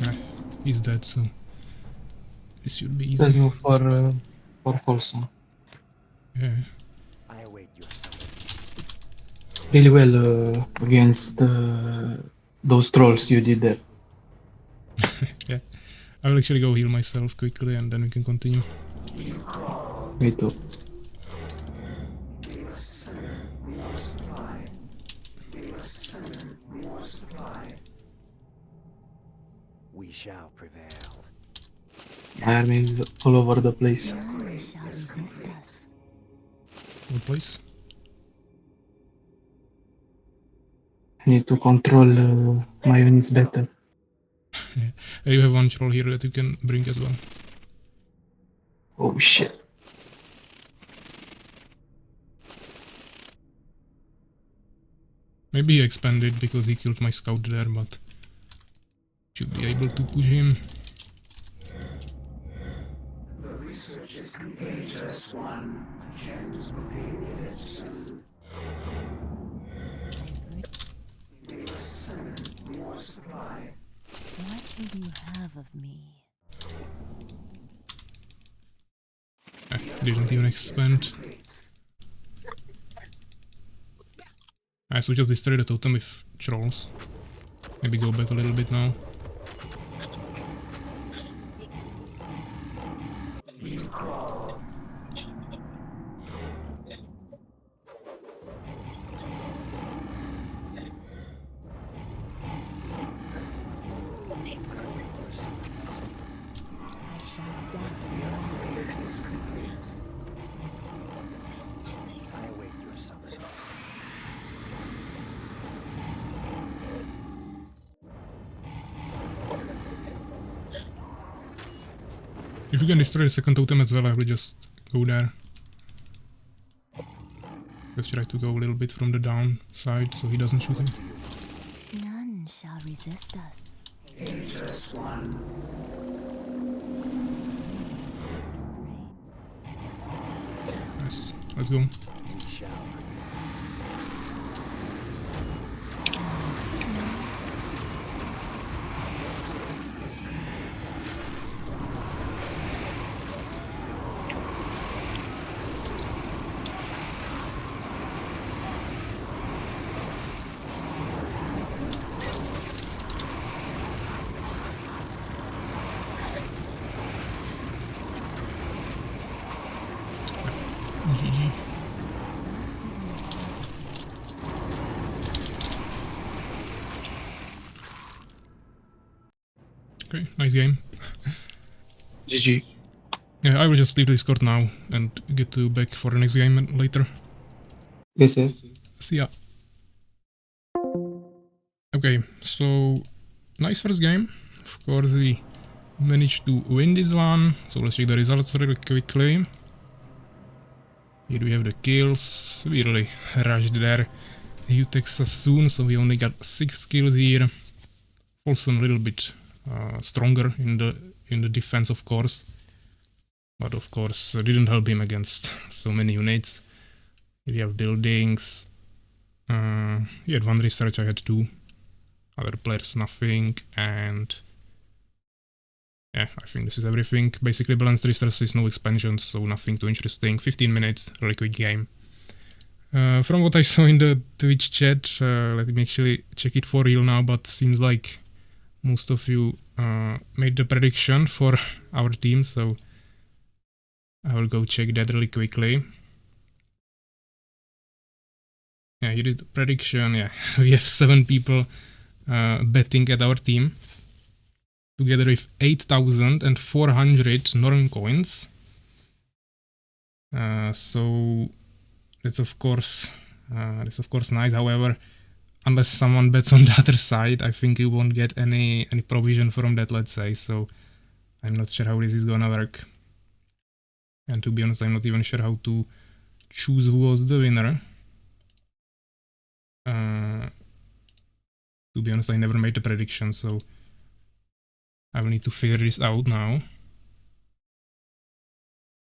Yeah, he's dead, so this should be Let's easy. move for Folsom. Yeah. I await your summons. Really well against those trolls you did there. Yeah. I will actually go heal myself quickly and then we can continue. Me too. We shall prevail. My army is all over the place. None shall resist us. What place? I need to control my units better. You have one troll here that you can bring as well. Oh shit. Maybe he expanded because he killed my scout there, but should be able to push him. What will you have of me? Didn't even expand. So just destroy the totem with trolls. Maybe go back a little bit now. I shall dance the night. I await your summons. If you can destroy the second totem as well, I will just go there. Let's try to go a little bit from the down side so he doesn't shoot him. None shall resist us. Nice. Let's go. We shall prevail. GG. Okay, nice game. GG. Yeah, I will just leave the Discord now and get to back for the next game later. Yes, yes. See ya. Okay, so nice first game. Of course, we managed to win this one. So let's check the results really quickly. Here we have the kills. We really rushed there. You text us soon, so we only got 6 kills here. Also a little bit stronger in the defense, of course. But of course, didn't help him against so many units. Here we have buildings. He had 1 research, I had 2. Other players nothing, and yeah, I think this is everything. Basically balanced resources, no expansions, so nothing too interesting. 15 minutes, really quick game. From what I saw in the Twitch chat, let me actually check it for real now, but seems like most of you made the prediction for our team, so I will go check that really quickly. Yeah, you did the prediction. Yeah, we have 7 people betting at our team, together with 8,400 Norn coins. So that's of course nice. However, unless someone bets on the other side, I think you won't get any provision from that, let's say. So I'm not sure how this is gonna work. And to be honest, I'm not even sure how to choose who was the winner. To be honest, I never made a prediction, so I will need to figure this out now.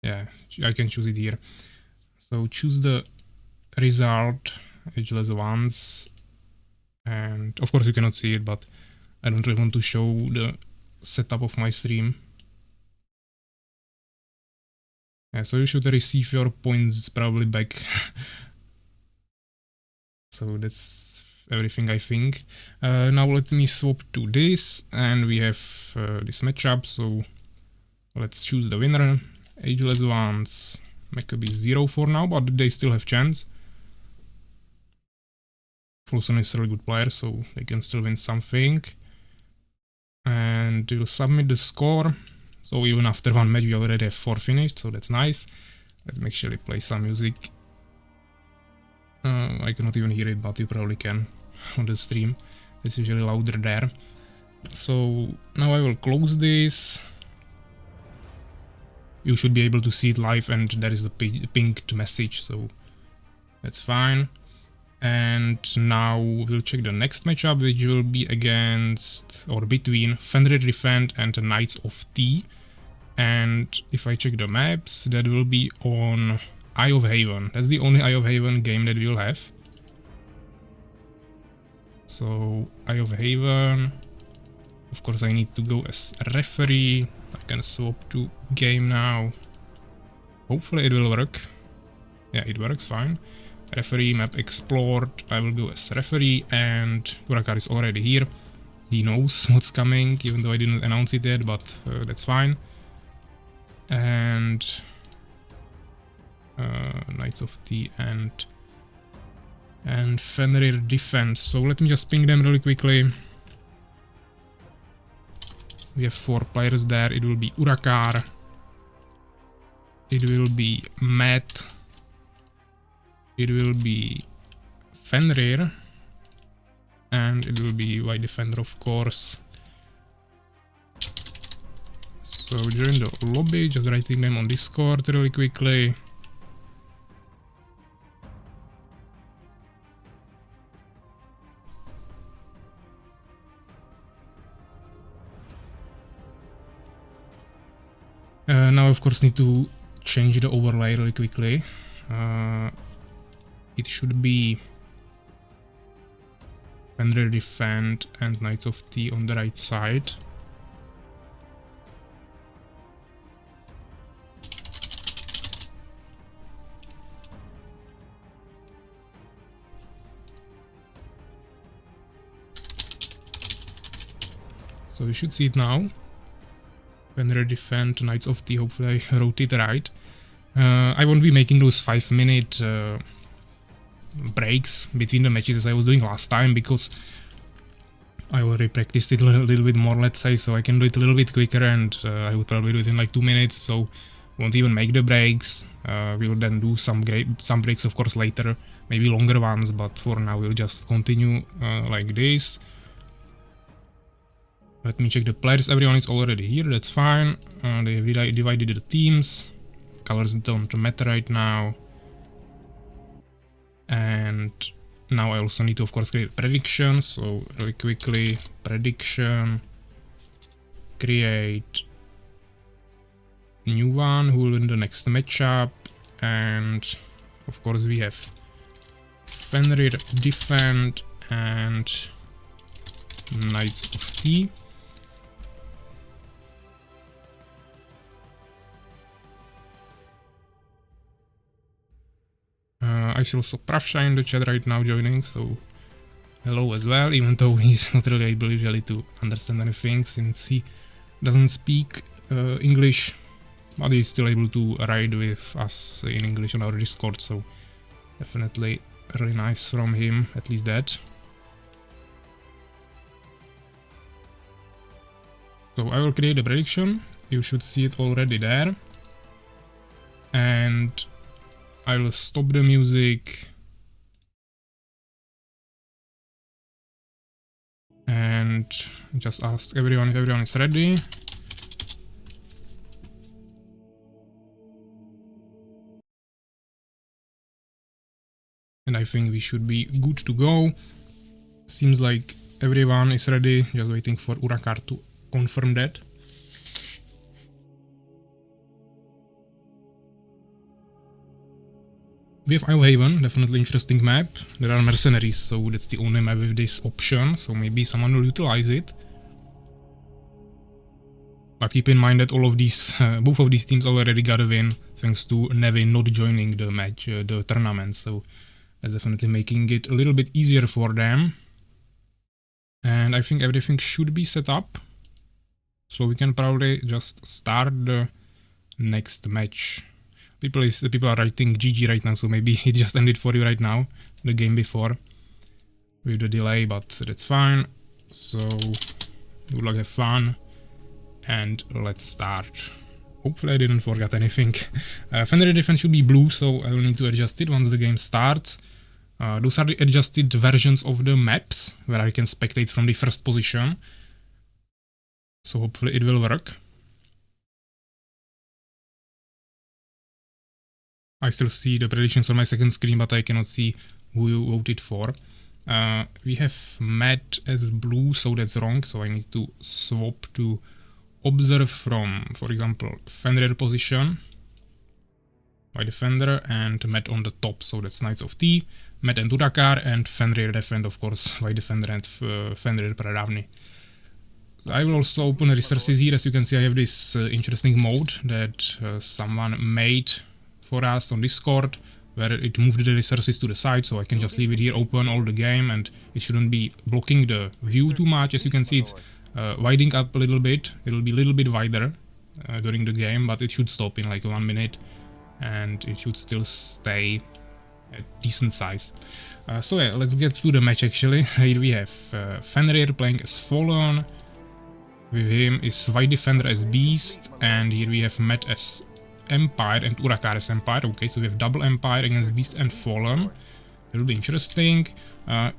Yeah, I can choose it here. So choose the result, ageless ones, and of course you cannot see it, but I don't really want to show the setup of my stream. Yeah, so you should receive your points probably back. So that's everything, I think. Now let me swap to this, and we have this matchup. So let's choose the winner. Ageless ones. Maybe 0 for now, but they still have chance. Fulson is a really good player, so they can still win something. And we'll submit the score. So even after 1 match, we already have 4 finished, so that's nice. Let me actually play some music. I cannot even hear it, but you probably can. on the stream. It's usually louder there. So now I will close this. You should be able to see it live, and there is a pinged message, so that's fine. And now we'll check the next matchup, which will be against or between Fenrir Defend and the Knights of T. And if I check the maps, that will be on Eye of Haven. That's the only Eye of Haven game that we'll have. So Eye of Haven. Of course I need to go as a referee. I can swap to game now. Hopefully it will work. Yeah, it works fine. Referee, map explored. I will go as referee, and Urakar is already here. He knows what's coming, even though I didn't announce it yet, but that's fine. And Knights of T and Fenrir Defense. So let me just ping them really quickly. We have 4 players there. It will be Urakar. It will be Matt. It will be Fenrir. And it will be White Defender, of course. So join the lobby, just writing them on Discord really quickly. Now of course need to change the overlay really quickly. It should be Fenrir Defend and Knights of T on the right side. So you should see it now. Fenrir Defend, Knights of T, hopefully I wrote it right. I won't be making those 5-minute breaks between the matches as I was doing last time, because I already practiced it a little bit more, let's say, so I can do it a little bit quicker, and I would probably do it in like 2 minutes, so won't even make the breaks. We'll then do some breaks of course later, maybe longer ones, but for now we'll just continue like this. Let me check the players. Everyone is already here, that's fine. They have divided the teams. Colors don't matter right now. And now I also need to of course create predictions. So really quickly, prediction, create new one, who will win the next matchup. And of course we have Fenrir Defend and Knights of T. I see also Pravsha in the chat right now joining, so hello as well, even though he's not really able usually to understand anything since he doesn't speak English, but he's still able to ride with us in English on our Discord, so definitely really nice from him, at least that. So I will create a prediction, you should see it already there, and I will stop the music and just ask everyone if everyone is ready. And I think we should be good to go. Seems like everyone is ready, just waiting for Urakar to confirm that. We have Eye of Haven, definitely interesting map. There are mercenaries, so that's the only map with this option, so maybe someone will utilize it. But keep in mind that all of these, both of these teams already got a win, thanks to Nevin not joining the match, the tournament, so that's definitely making it a little bit easier for them. And I think everything should be set up, so we can probably just start the next match. People are writing GG right now, so maybe it just ended for you right now, the game before, with the delay, but that's fine. So, good luck, have fun, and let's start. Hopefully I didn't forget anything. Fenrir Defense should be blue, so I will need to adjust it once the game starts. Those are the adjusted versions of the maps where I can spectate from the first position. So hopefully it will work. I still see the predictions on my second screen, but I cannot see who you voted for. We have Matt as blue, so that's wrong. So I need to swap to observe from, for example, Fenrir position by Defender and Matt on the top. So that's Knights of T, Matt and Urakar, and Fenrir defend, of course, by Defender and Fenrir Praravni. I will also open resources here. As you can see, I have this interesting mode that someone made for us on Discord, where it moved the resources to the side, so I can just leave it here open all the game and it shouldn't be blocking the view too much. As you can see, it's widening up a little bit. It'll be a little bit wider during the game, but it should stop in like 1 minute and it should still stay at decent size. So yeah, let's get to the match actually. Here we have Fenrir playing as Fallen. With him is White Defender as Beast, and here we have Matt as Empire and Urakar as Empire. Okay, so we have double Empire against Beast and Fallen. It will be interesting.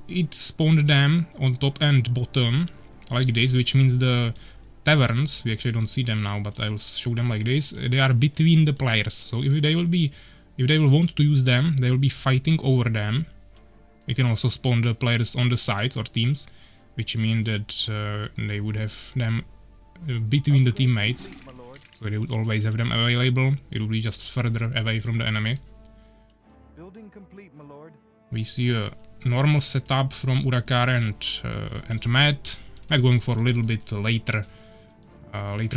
It spawned them on top and bottom like this, which means the taverns, we actually don't see them now, but I will show them like this. They are between the players, so if they will want to use them, they will be fighting over them. You can also spawn the players on the sides or teams, which mean that they would have them between the teammates. So they would always have them available. It will be just further away from the enemy. Building complete, my lord. We see a normal setup from Urakar and Matt. Matt going for a little bit later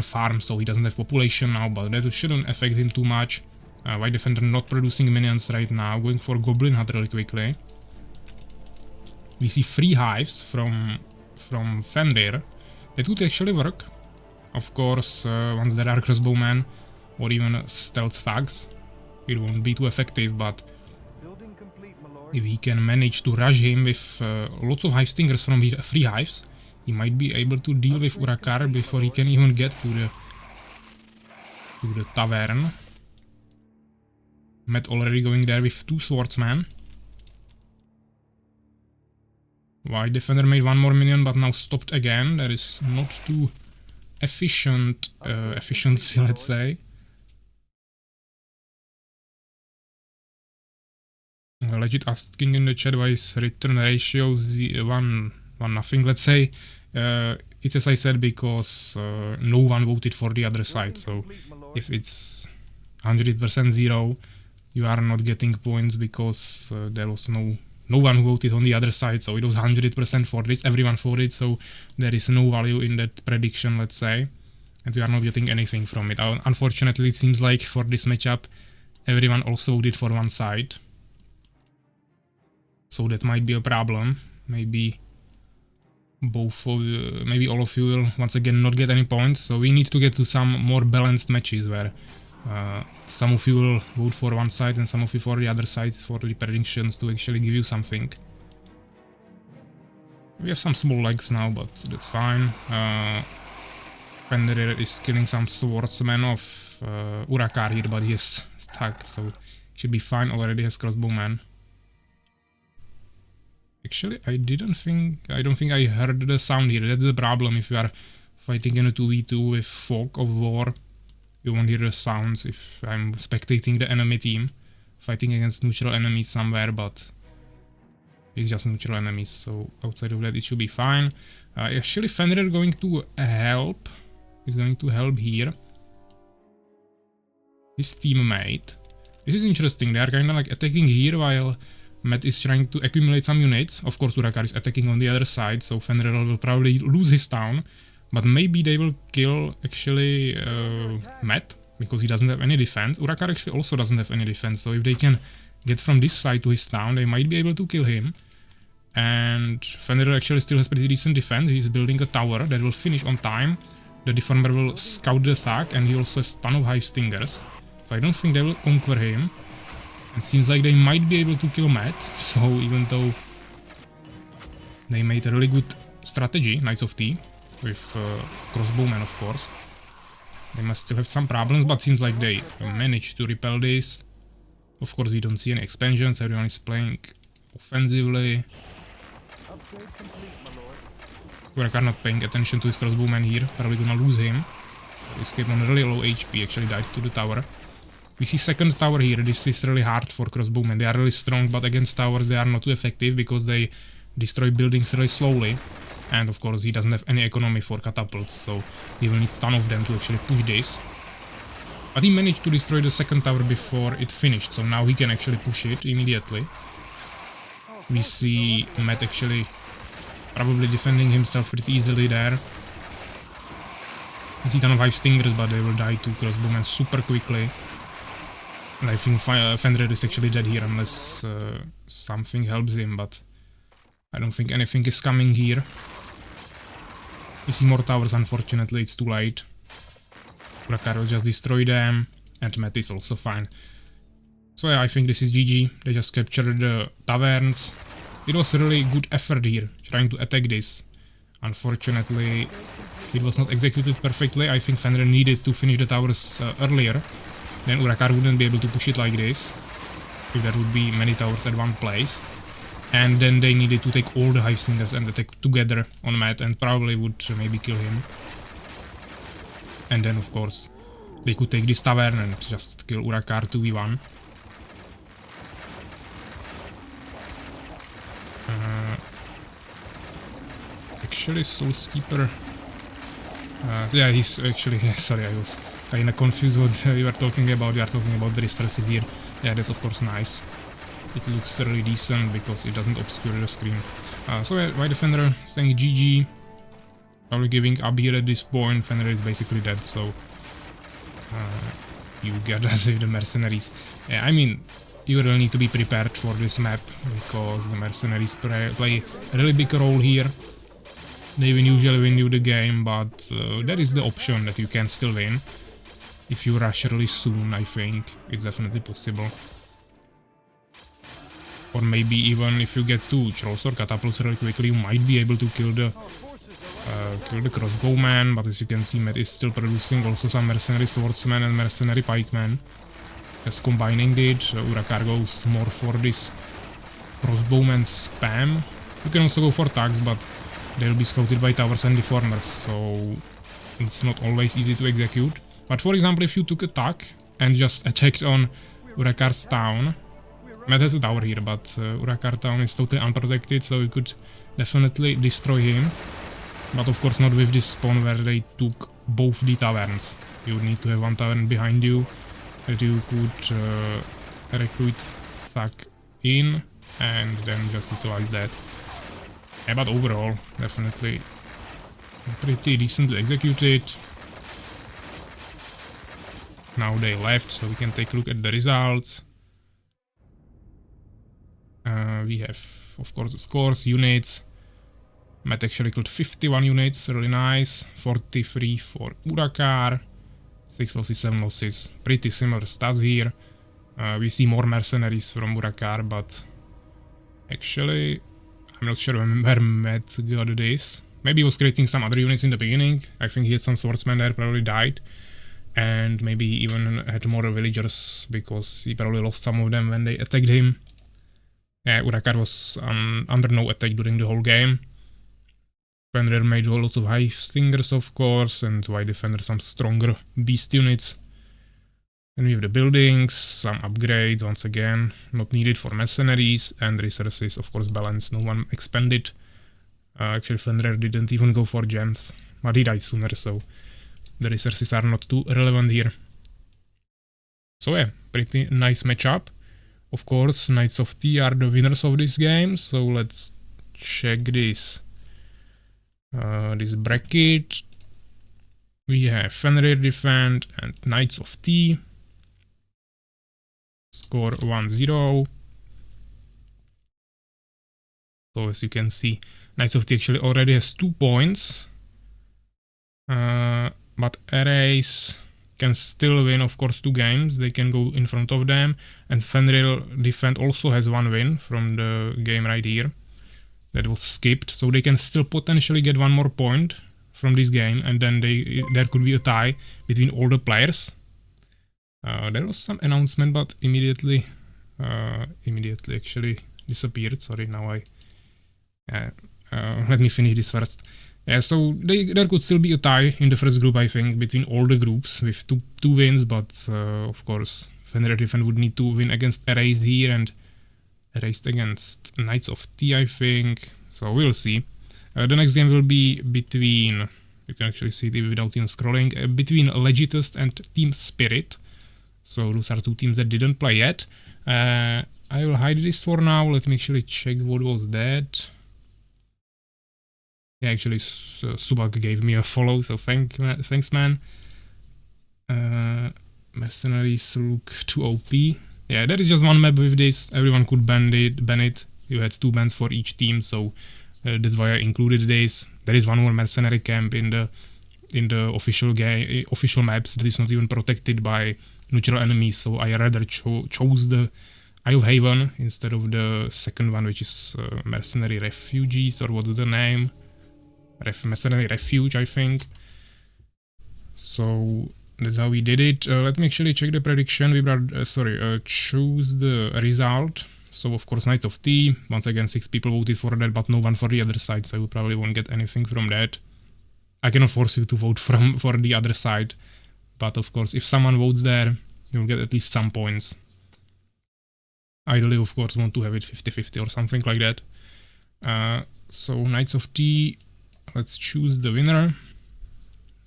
farm, so he doesn't have population now, but that shouldn't affect him too much. White Defender not producing minions right now, going for Goblin Hut really quickly. We see 3 hives from Fenrir. That would actually work. Of course, once there are crossbowmen or even stealth thugs, it won't be too effective, but if he can manage to rush him with lots of hive stingers from 3 hives, he might be able to deal with Urakar before he can even get to the tavern. Matt already going there with 2 swordsmen. White Defender made 1 more minion, but now stopped again. That is not too efficiency, let's say. Legit asking in the chat why is return ratio 1-0, let's say. It's as I said, because no one voted for the other side, so if it's 100% 0, you are not getting points because there was no one who voted on the other side, so it was 100% for this, everyone voted, so there is no value in that prediction, let's say, and we are not getting anything from it. Unfortunately, it seems like for this matchup, everyone also voted for one side, so that might be a problem. Maybe maybe all of you will once again not get any points, so we need to get to some more balanced matches where some of you will vote for one side and some of you for the other side for the predictions to actually give you something. We have some small legs now, but that's fine. Fenrir is killing some swordsmen of Urakar here, but he is stuck, so should be fine. Already has crossbowman. Actually, I don't think I heard the sound here. That's the problem if you are fighting in a 2v2 with Fog of War. You won't hear the sounds if I'm spectating the enemy team fighting against neutral enemies somewhere, but it's just neutral enemies, so outside of that it should be fine. Actually, Fenrir going to help. He's going to help here his teammate. This is interesting. They are kind of like attacking here while Matt is trying to accumulate some units. Of course, Urakar is attacking on the other side, so Fenrir will probably lose his town. But maybe they will kill actually Matt, because he doesn't have any defense. Urakar actually also doesn't have any defense, so if they can get from this side to his town, they might be able to kill him. And Fenrir actually still has pretty decent defense. He's building a tower that will finish on time. The Deformer will scout the attack, and he also has a ton of hive stingers. So I don't think they will conquer him. It seems like they might be able to kill Matt, so even though they made a really good strategy, Knights of T, with crossbowmen of course, they must still have some problems, but seems like they managed to repel this. Of course, we don't see any expansions, everyone is playing offensively. Upgrade complete, my lord. Urakar not paying attention to his crossbowman here, probably gonna lose him. Escape on really low HP, actually died to the tower. We see second tower here. This is really hard for crossbowmen. They are really strong, but against towers they are not too effective because they destroy buildings really slowly. And of course he doesn't have any economy for catapults, so he will need a ton of them to actually push this. But he managed to destroy the second tower before it finished, so now he can actually push it immediately. We see Matt actually probably defending himself pretty easily there. We see ton of 5 stingers, but they will die to crossbowmen super quickly. And I think Fenrir is actually dead here unless something helps him, but I don't think anything is coming here. We see more towers, unfortunately, it's too late. Urakar will just destroy them, and Matt is also fine. So yeah, I think this is GG. They just captured the taverns. It was a really good effort here, trying to attack this. Unfortunately, it was not executed perfectly. I think Fenrir needed to finish the towers earlier. Then Urakar wouldn't be able to push it like this, if there would be many towers at one place. And then they needed to take all the Hive Stingers and attack together on Matt, and probably would maybe kill him. And then of course they could take this tavern and just kill Urakar 2v1. Actually Soulskeeper... yeah, he's actually... Yeah, sorry, I was kinda confused what we were talking about. We are talking about the resources here. Yeah, that's of course nice. It looks really decent because it doesn't obscure the screen. So yeah, White Defender saying GG. Probably giving up here at this point. Fenrir is basically dead, so you gotta save the mercenaries. Yeah, I mean, you really need to be prepared for this map because the mercenaries play a really big role here. They will usually win you the game, but that is the option that you can still win. If you rush really soon, I think it's definitely possible. Or maybe even if you get two trolls or catapults really quickly, you might be able to kill the crossbowman, but as you can see, Matt is still producing also some mercenary swordsmen and mercenary pikemen. Just combining it, Urakar goes more for this crossbowman spam. You can also go for tags, but they'll be scouted by towers and deformers, so it's not always easy to execute. But for example, if you took a tag and just attacked on Urakar's town, Matt has a tower here, but Urakar town is totally unprotected, so you could definitely destroy him. But of course not with this spawn where they took both the taverns. You would need to have one tavern behind you that you could recruit thug in and then just utilize that. Yeah, but overall, definitely pretty decently executed. Now they left, so we can take a look at the results. We have, of course, the scores, units. Matt actually killed 51 units, really nice. 43 for Urakar. 6 losses, 7 losses. Pretty similar stats here. We see more mercenaries from Urakar, but actually, I'm not sure where Matt got this. Maybe he was creating some other units in the beginning. I think he had some swordsmen there, probably died. And maybe even had more villagers, because he probably lost some of them when they attacked him. Yeah, Urakar was under no attack during the whole game. Fenrir made lots of Hive Stingers, of course, and White Defender some stronger beast units. And we have the buildings, some upgrades, once again, not needed for mercenaries, and resources, of course, balanced, no one expanded. Actually, Fenrir didn't even go for gems, but he died sooner, so the resources are not too relevant here. So yeah, pretty nice matchup. Of course, Knights of T are the winners of this game, so let's check this. This bracket. We have Fenrir defend and Knights of T. Score 1-0. So as you can see, Knights of T actually already has 2 points. But Arrays can still win, of course, 2 games. They can go in front of them. And Fenrir defend also has 1 win from the game right here. That was skipped, so they can still potentially get 1 more point from this game, and then there could be a tie between all the players. There was some announcement, but immediately actually disappeared. Sorry, now let me finish this first. Yeah, so there could still be a tie in the first group, I think, between all the groups with two wins, but of course, Fenrir would need to win against Erased here and Erased against Knights of T, I think. So we'll see. The next game will be between, you can actually see it without even scrolling, between Legitist and Team Spirit. So those are two teams that didn't play yet. I will hide this for now. Let me actually check what was that. Yeah, actually, Subak gave me a follow, so thanks, man. Mercenaries look too OP. Yeah, there is just one map with this. Everyone could ban it. You had 2 bans for each team, so that's why I included this. There is one more mercenary camp in the official maps that is not even protected by neutral enemies. So I rather chose the Eye of Haven instead of the second one, which is Mercenary Refugees, or what's the name? Mercenary Refuge, I think. So that's how we did it. Let me actually check the prediction. We choose the result. So of course, Knights of T. Once again, 6 people voted for that, but no one for the other side. So you probably won't get anything from that. I cannot force you to vote for the other side, but of course, if someone votes there, you'll get at least some points. Ideally, of course, want to have it 50-50 or something like that. So Knights of T. Let's choose the winner.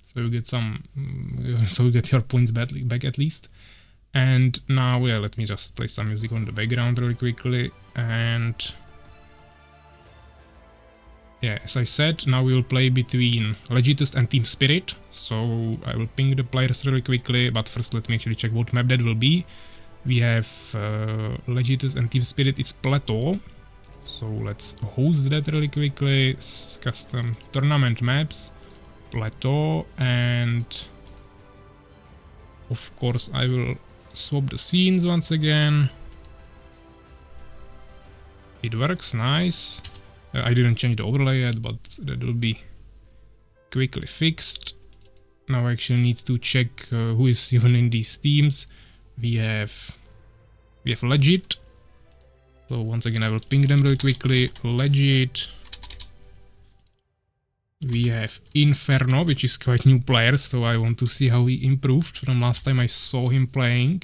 So you get so you get your points back at least. And now, yeah, let me just play some music on the background really quickly. And yeah, as I said, now we will play between Legitist and Team Spirit. So I will ping the players really quickly, but first let me actually check what map that will be. We have Legitist and Team Spirit is Plateau. So let's host that really quickly. Custom tournament maps, Plateau, and of course I will swap the scenes once again. It works, nice. I didn't change the overlay yet, but that will be quickly fixed. Now I actually need to check who is even in these teams. We have Legit. So once again, I will ping them really quickly. Legit. We have Inferno, which is quite new player, so I want to see how he improved from last time I saw him playing.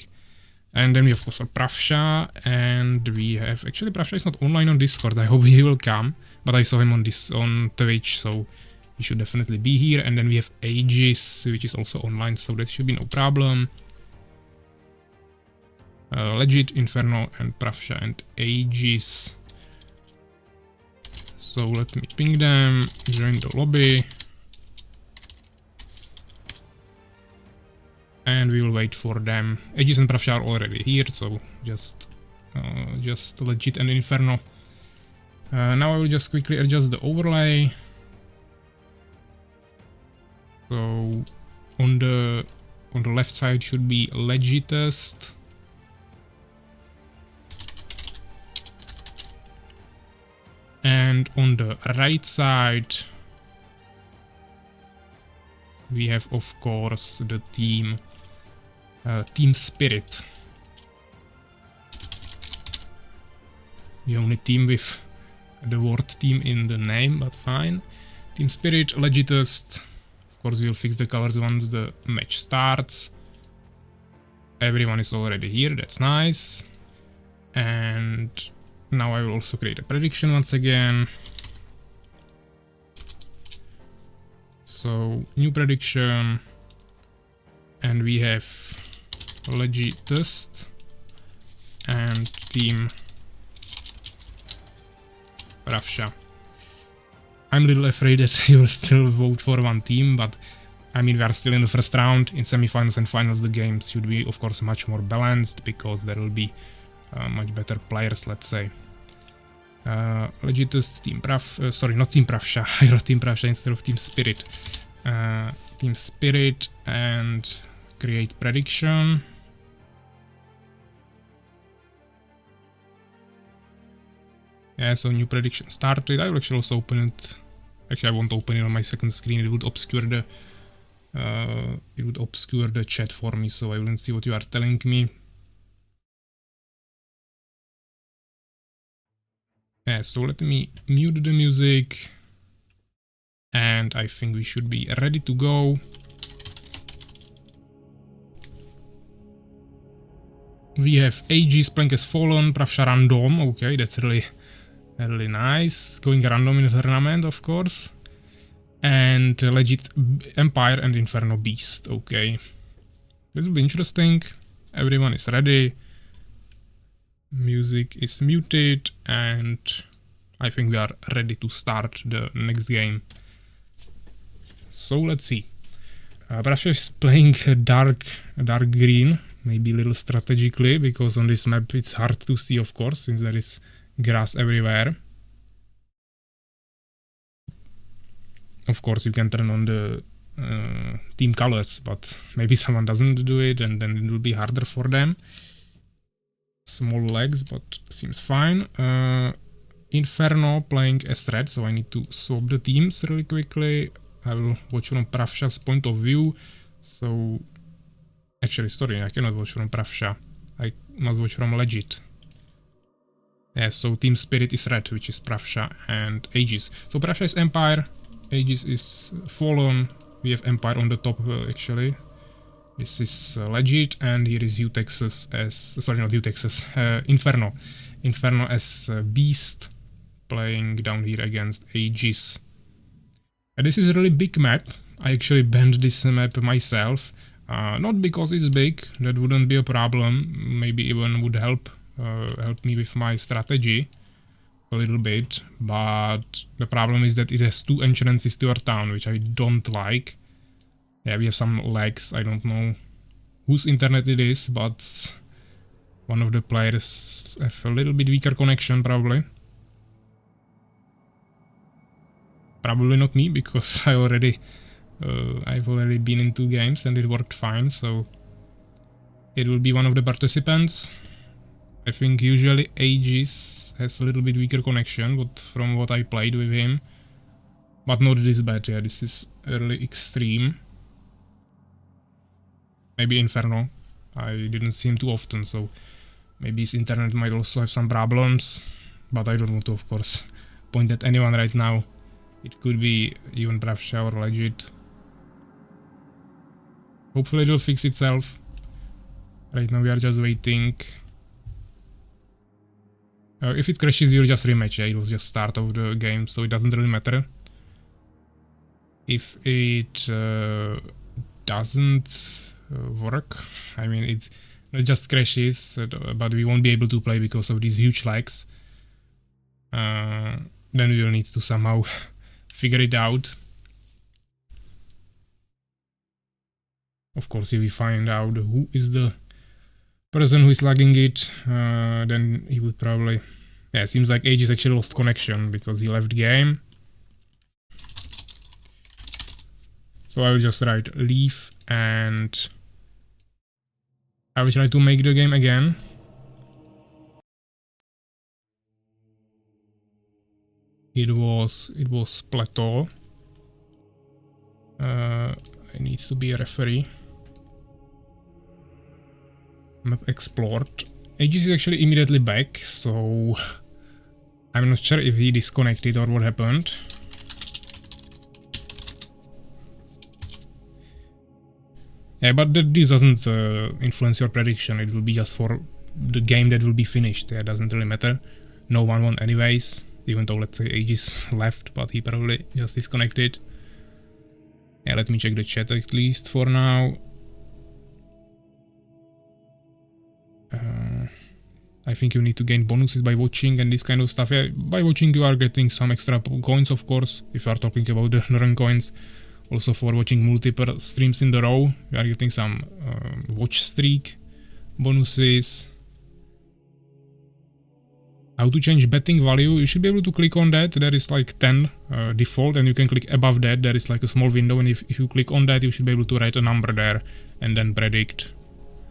And then we of course have Pravsha, and we have, actually Pravsha is not online on Discord, I hope he will come, but I saw him on Twitch, so he should definitely be here. And then we have Aegis, which is also online, so that should be no problem. Legit, Inferno, and Pravsha and Aegis. So let me ping them, join the lobby. And we will wait for them. Aegis and Pravsha are already here, so just Legit and Inferno. Now I will just quickly adjust the overlay. So on the left side should be Legitist. And on the right side, we have, of course, the Team Spirit. The only team with the word team in the name, but fine. Team Spirit, Legitist. Of course, we'll fix the colors once the match starts. Everyone is already here, that's nice. And now I will also create a prediction once again. So, new prediction. And we have Legitist and Team Pravsha. I'm a little afraid that you'll still vote for one team, but I mean, we are still in the first round. In semifinals and finals, the games should be, of course, much more balanced because there will be much better players, let's say. Legitist, Team not Team Pravsha. I wrote Team Pravsha instead of Team Spirit. Team Spirit and create prediction. Yeah, so new prediction started. I will actually also open it. Actually, I won't open it on my second screen. It would obscure the chat for me, so I wouldn't see what you are telling me. Yeah, so let me mute the music. And I think we should be ready to go. We have Aegis playing as Fallen, Pravsha random. Okay, that's really nice. Going random in the tournament, of course. And legit Empire and Inferno Beast. Okay. This will be interesting. Everyone is ready. Music is muted. And I think we are ready to start the next game. So let's see. Pravsha is playing dark green. Maybe a little strategically, because on this map it's hard to see, of course, since there is grass everywhere. Of course, you can turn on the team colors, but maybe someone doesn't do it, and then it will be harder for them. Small legs, but seems fine. Inferno playing as red, so I need to swap the teams really quickly. I will watch from Pravsha's point of view. So, actually, sorry, I cannot watch from Pravsha. I must watch from Legit. Yeah, so Team Spirit is red, which is Pravsha and Aegis. So Pravsha is Empire, Aegis is Fallen. We have Empire on the top, actually. This is Legit, and here is Utexus as... Sorry, not Utexus. Inferno. Inferno as Beast, playing down here against Aegis. And this is a really big map. I actually banned this map myself. Not because it's big, that wouldn't be a problem. Maybe even would help me with my strategy a little bit. But the problem is that it has 2 entrances to your town, which I don't like. Yeah, we have some lags. I don't know whose internet it is, but one of the players have a little bit weaker connection, probably. Probably not me, because I've already been in 2 games and it worked fine, so it will be one of the participants. I think usually Aegis has a little bit weaker connection, but from what I played with him. But not this bad, yeah, this is really extreme. Maybe Inferno. I didn't see him too often, so maybe his internet might also have some problems. But I don't want to, of course, point at anyone right now. It could be even Pravsha or Legit. Hopefully it will fix itself. Right now we are just waiting. If it crashes, we'll just rematch. Yeah, it was just start of the game, so it doesn't really matter. If it doesn't work, I mean it just crashes, but we won't be able to play because of these huge lags. Then we will need to somehow figure it out. Of course, if we find out who is the person who is lagging it, then he would probably... Yeah, it seems like Aegis actually lost connection because he left the game. So I will just write leave and I will try to make the game again. It was plateau. I need to be a referee. Map explored. Aegis is actually immediately back, so I'm not sure if he disconnected or what happened. Yeah, but this doesn't influence your prediction. It will be just for the game that will be finished. Yeah, it doesn't really matter. No one won anyways, even though let's say Aegis left, but he probably just disconnected. Yeah, let me check the chat at least for now. I think you need to gain bonuses by watching and this kind of stuff. Yeah, by watching you are getting some extra coins, of course, if you are talking about the Northern coins. Also for watching multiple streams in the row, you are getting some watch streak bonuses. How to change betting value? You should be able to click on that. There is like 10 default, and you can click above that. There is like a small window, and if you click on that, you should be able to write a number there and then predict.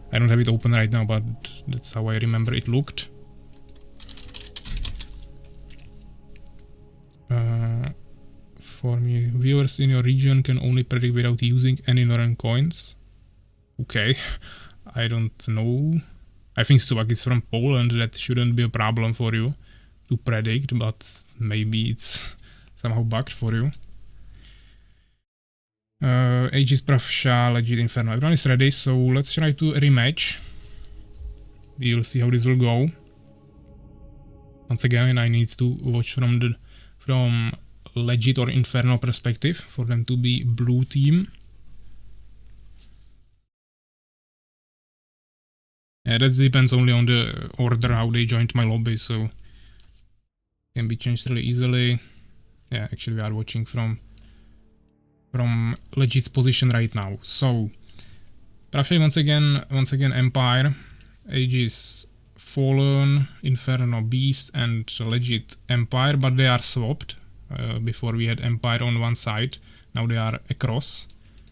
I don't have it open right now, but that's how I remember it looked. For me, viewers in your region can only predict without using any Northern coins. Okay, I don't know. I think Subak is from Poland, that shouldn't be a problem for you. to predict, but maybe it's somehow bugged for you. Aegis, Pravsha, Legit, Inferno. Everyone is ready, so let's try to rematch. We'll see how this will go. Once again, I need to watch from Legit or Inferno perspective for them to be blue team. Yeah, that depends only on the order how they joined my lobby, so can be changed really easily. Yeah, actually we are watching from Legit's position right now. So Pravsha once again Empire, Aegis Fallen, Inferno Beast, and Legit Empire, but they are swapped. Before we had Empire on one side, now they are across.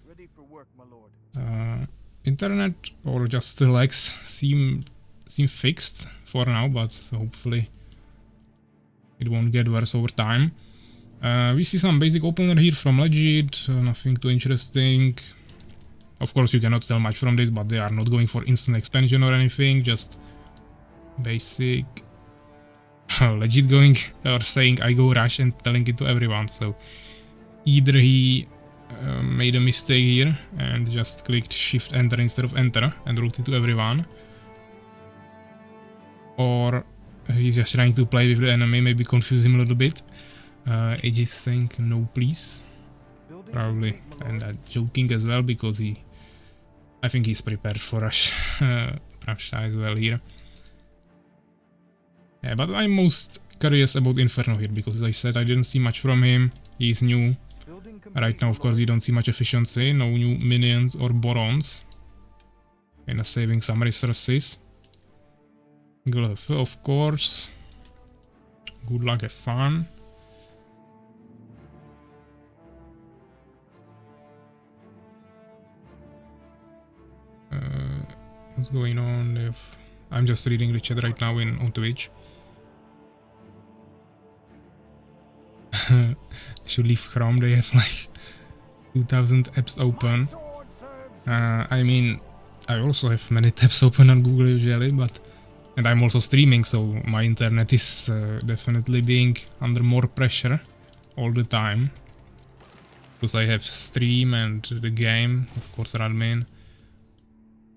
Ready for work, my lord. Internet or just the lags seem fixed for now, but hopefully it won't get worse over time. We see some basic opener here from Legit, nothing too interesting. Of course you cannot tell much from this, but they are not going for instant expansion or anything, just basic. Legit going or saying I go rush and telling it to everyone, so either he made a mistake here and just clicked shift enter instead of enter and wrote it to everyone, or he's just trying to play with the enemy, maybe confuse him a little bit. Aegis saying no please, probably, and joking as well because I think he's prepared for rush Pravsha as well here. Yeah, but I'm most curious about Inferno here because as I said I didn't see much from him, he's new. Right now of course we don't see much efficiency, no new minions or Borons. Kinda saving some resources. Glove, of course. Good luck, have fun. What's going on? I'm just reading the chat right now on Twitch. I should leave Chrome, they have like 2000 apps open. I mean, I also have many tabs open on Google usually, and I'm also streaming, so my internet is definitely being under more pressure all the time. Because I have stream and the game, of course admin.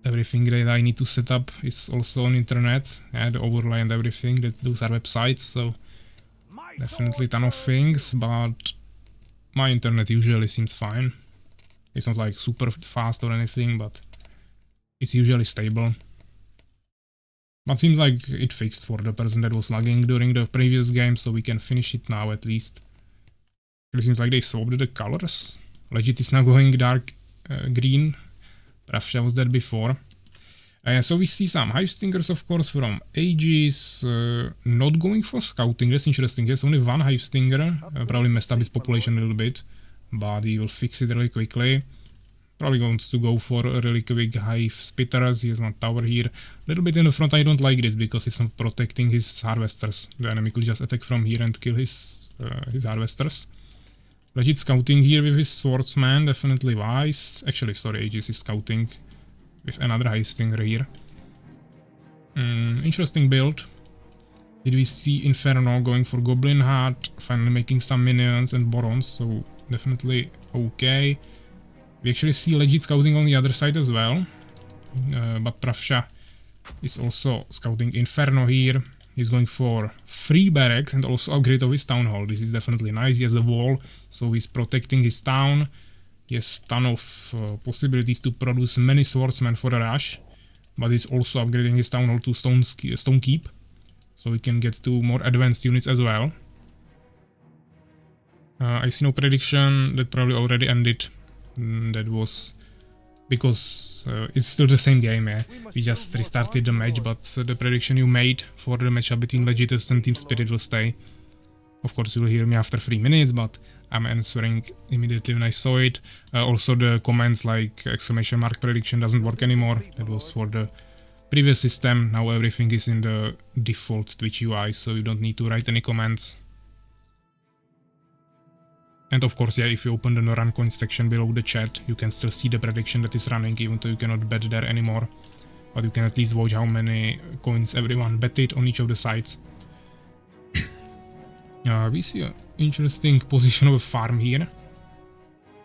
Everything that I need to set up is also on internet, yeah, the overlay and everything, those are websites, so definitely a ton of things, but my internet usually seems fine. It's not like super fast or anything, but it's usually stable. But seems like it fixed for the person that was lagging during the previous game, so we can finish it now at least. It seems like they swapped the colors. Legit is now going dark green. Pravsha was there before. So we see some hive stingers, of course, from Aegis. Not going for scouting, that's interesting. There's only one hive stinger. Probably messed up his population a little bit, but he will fix it really quickly. Probably wants to go for a really quick hive spitters. He has one tower here. A little bit in the front, I don't like this because he's not protecting his harvesters. The enemy could just attack from here and kill his harvesters. Legit scouting here with his swordsman, definitely wise. Actually, sorry, Aegis is scouting with another hive stinger here. Interesting build. Did we see Inferno going for Goblin Heart, finally making some minions and Borons, so definitely okay. We actually see Legit scouting on the other side as well, but Pravsha is also scouting Inferno here. He's going for 3 barracks and also upgrade of his town hall. This is definitely nice. He has the wall, so he's protecting his town. He has a ton of possibilities to produce many swordsmen for a rush, but he's also upgrading his town hall to stone keep, so we can get to more advanced units as well. I see no prediction, that probably already ended. That was because it's still the same game, yeah. We just restarted the match, but the prediction you made for the matchup between Legitus and Team Spirit will stay. Of course you'll hear me after 3 minutes, but I'm answering immediately when I saw it. Also the comments like exclamation mark prediction doesn't work anymore. That was for the previous system. Now everything is in the default Twitch UI, so you don't need to write any comments. And of course, yeah, if you open the run coins section below the chat, you can still see the prediction that is running, even though you cannot bet there anymore. But you can at least watch how many coins everyone betted on each of the sides. We see an interesting position of a farm here.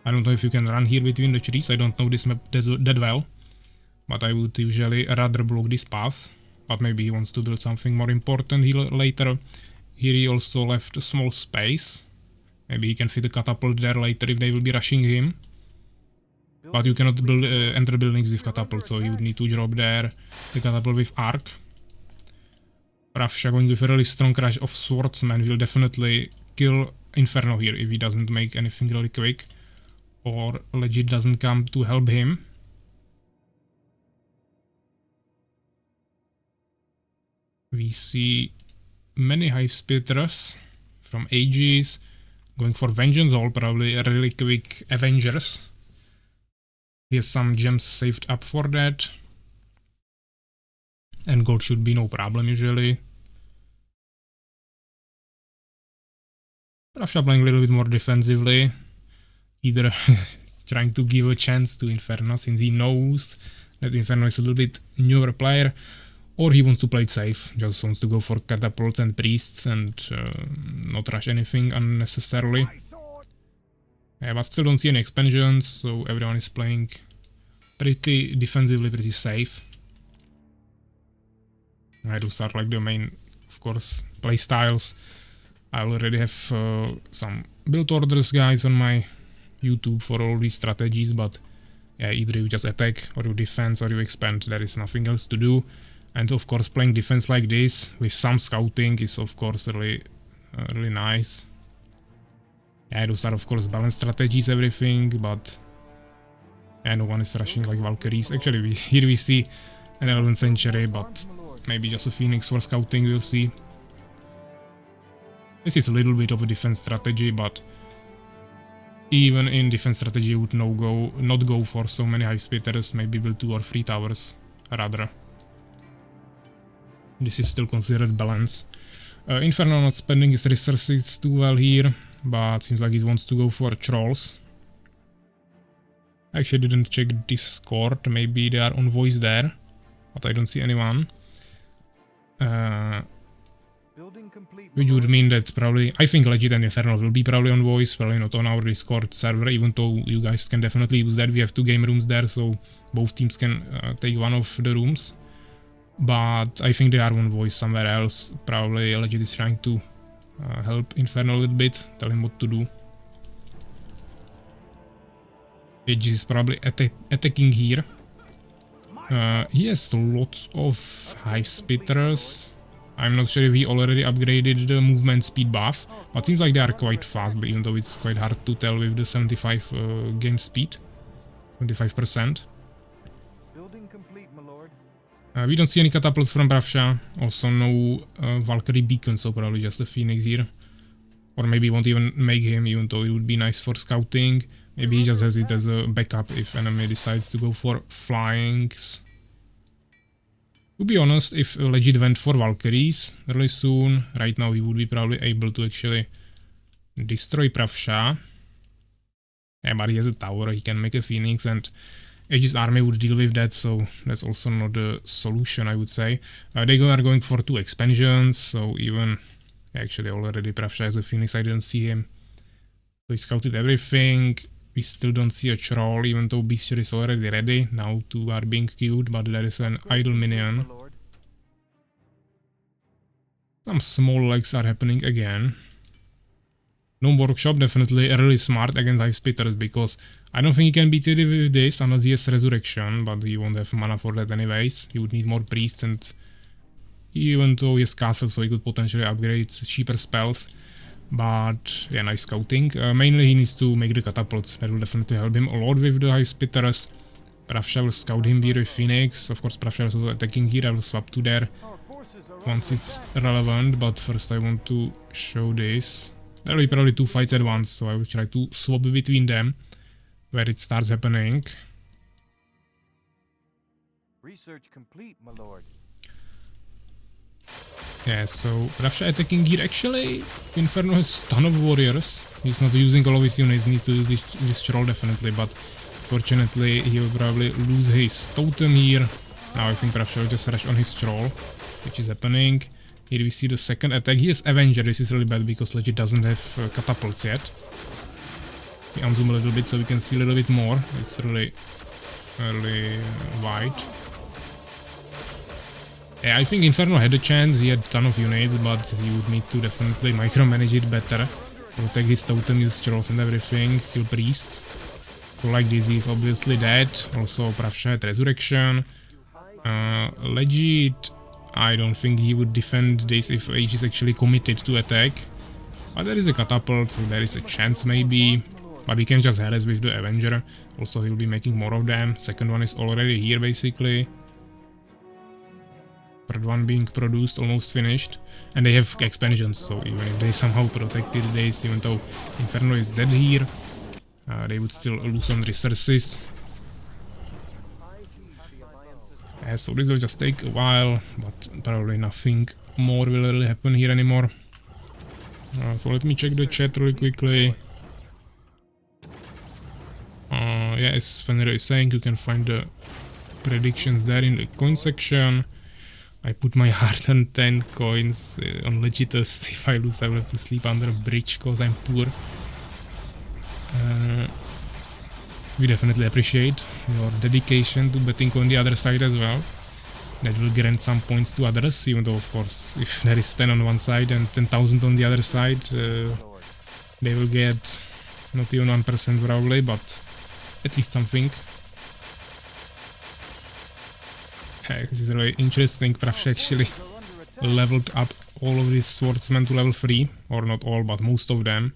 I don't know if you can run here between the trees, I don't know this map that well. But I would usually rather block this path. But maybe he wants to build something more important here later. Here he also left a small space. Maybe he can fit a catapult there later if they will be rushing him. But you cannot build, enter buildings with catapult, so you would need to drop there the catapult with arc. Pravsha going with a really strong crash of swordsman will definitely kill Inferno here if he doesn't make anything really quick. Or Legit doesn't come to help him. We see many hive spitters from Aegis going for vengeance, all probably really quick Avengers. He has some gems saved up for that. And gold should be no problem usually. Pravsha playing a little bit more defensively. Either trying to give a chance to Inferno since he knows that Inferno is a little bit newer player. Or he wants to play it safe, just wants to go for catapults and priests and not rush anything unnecessarily. Yeah, but still don't see any expansions, so everyone is playing pretty defensively, pretty safe. I do start like the main, of course, play styles. I already have some build orders, guys, on my YouTube for all these strategies, but yeah, either you just attack or you defense or you expand, there is nothing else to do. And of course playing defense like this with some scouting is of course really nice. Yeah, those are of course balanced strategies, everything, but yeah, no one is rushing like Valkyries. Actually here we see an 11th century, but maybe just a Phoenix for scouting, we'll see. This is a little bit of a defense strategy, but even in defense strategy you would not go for so many hive spitters, maybe build 2 or 3 towers rather. This is still considered balance. Inferno not spending his resources too well here, but seems like he wants to go for trolls. I actually didn't check Discord, maybe they are on voice there, but I don't see anyone. Which would mean that probably, I think Legit and Inferno will be probably on voice, probably not on our Discord server, even though you guys can definitely use that. We have 2 game rooms there, so both teams can take one of the rooms. But I think they are on voice somewhere else. Probably Legit is trying to help Inferno a little bit, tell him what to do. Aegis is probably attacking here. He has lots of hive spitters. I'm not sure if he already upgraded the movement speed buff, but seems like they are quite fast, but even though it's quite hard to tell with the 75 game speed, 75%. We don't see any catapults from Pravsha, also no Valkyrie beacon, so probably just a Phoenix here. Or maybe won't even make him, even though it would be nice for scouting. Maybe he just has it as a backup if enemy decides to go for flyings. To be honest, if Legit went for Valkyries really soon, right now he would be probably able to actually destroy Pravsha. Yeah, but he has a tower, he can make a Phoenix, and Aegis army would deal with that, so that's also not the solution, I would say. They are going for 2 expansions, so even actually already Pravsha has a Phoenix, I didn't see him. So he scouted everything. We still don't see a troll, even though Bestiary is already ready. Now 2 are being queued, but there is an idle minion. Some small legs are happening again. No workshop, definitely really smart against hive spitters, because I don't think he can beat it with this unless he has resurrection, but he won't have mana for that anyways. He would need more priests, and even though he has castle, so he could potentially upgrade cheaper spells. But yeah, nice scouting. Mainly he needs to make the catapults, that will definitely help him a lot with the hive spitters. Pravsha will scout him here with Phoenix. Of course Pravsha is also attacking here, I will swap to there once it's relevant, but first I want to show this. There will be probably 2 fights at once, so I will try to swap between them where it starts happening. Research complete, my lord. Yeah, so Pravsha attacking here. Actually, Inferno has a ton of warriors. He's not using all of his units, need to use this troll definitely, but fortunately he will probably lose his totem here. Now I think Pravsha will just rush on his troll, which is happening. Here we see the second attack. He has Avenger. This is really bad because Legit doesn't have catapults yet. We unzoom a little bit so we can see a little bit more. It's really wide. Yeah, I think Inferno had a chance. He had a ton of units, but he would need to definitely micromanage it better. Protect his totem, use trolls and everything. Kill Priest. So like this, he's obviously dead. Also, Pravsha had Resurrection. Legit, I don't think he would defend this if Age is actually committed to attack. But there is a catapult, so there is a chance maybe. But he can just harass with the Avenger. Also, he'll be making more of them. Second one is already here, basically. Third one being produced, almost finished. And they have expansions, so even if they somehow protected this, even though Inferno is dead here, they would still lose on resources. So this will just take a while, but probably nothing more will really happen here anymore. So let me check the chat really quickly. Yeah, as Fenrir is saying, you can find the predictions there in the coin section. I put my hard-earned 10 coins on Legitus. If I lose, I will have to sleep under a bridge because I'm poor. We definitely appreciate your dedication to betting on the other side as well. That will grant some points to others, even though, of course, if there is 10 on one side and 10,000 on the other side, they will get not even 1% probably, but at least something. Okay, this is really interesting. Pravsha actually leveled up all of these swordsmen to level 3, or not all, but most of them.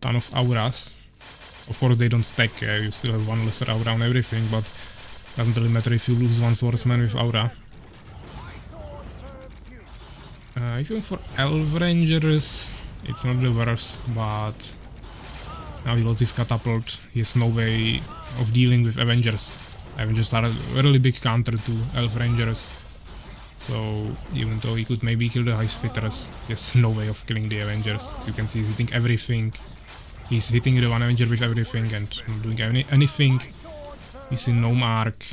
Ton of auras. Of course they don't stack, you still have one lesser aura on everything, but doesn't really matter if you lose one swordsman with aura. He's going for Elf Rangers. It's not the worst, but now he lost his catapult. He has no way of dealing with Avengers. Avengers are a really big counter to Elf Rangers. So even though he could maybe kill the High Spitters, he has no way of killing the Avengers. As you can see, he's hitting everything. He's hitting the one Avenger with everything and not doing anything. He's in Gnome Arc.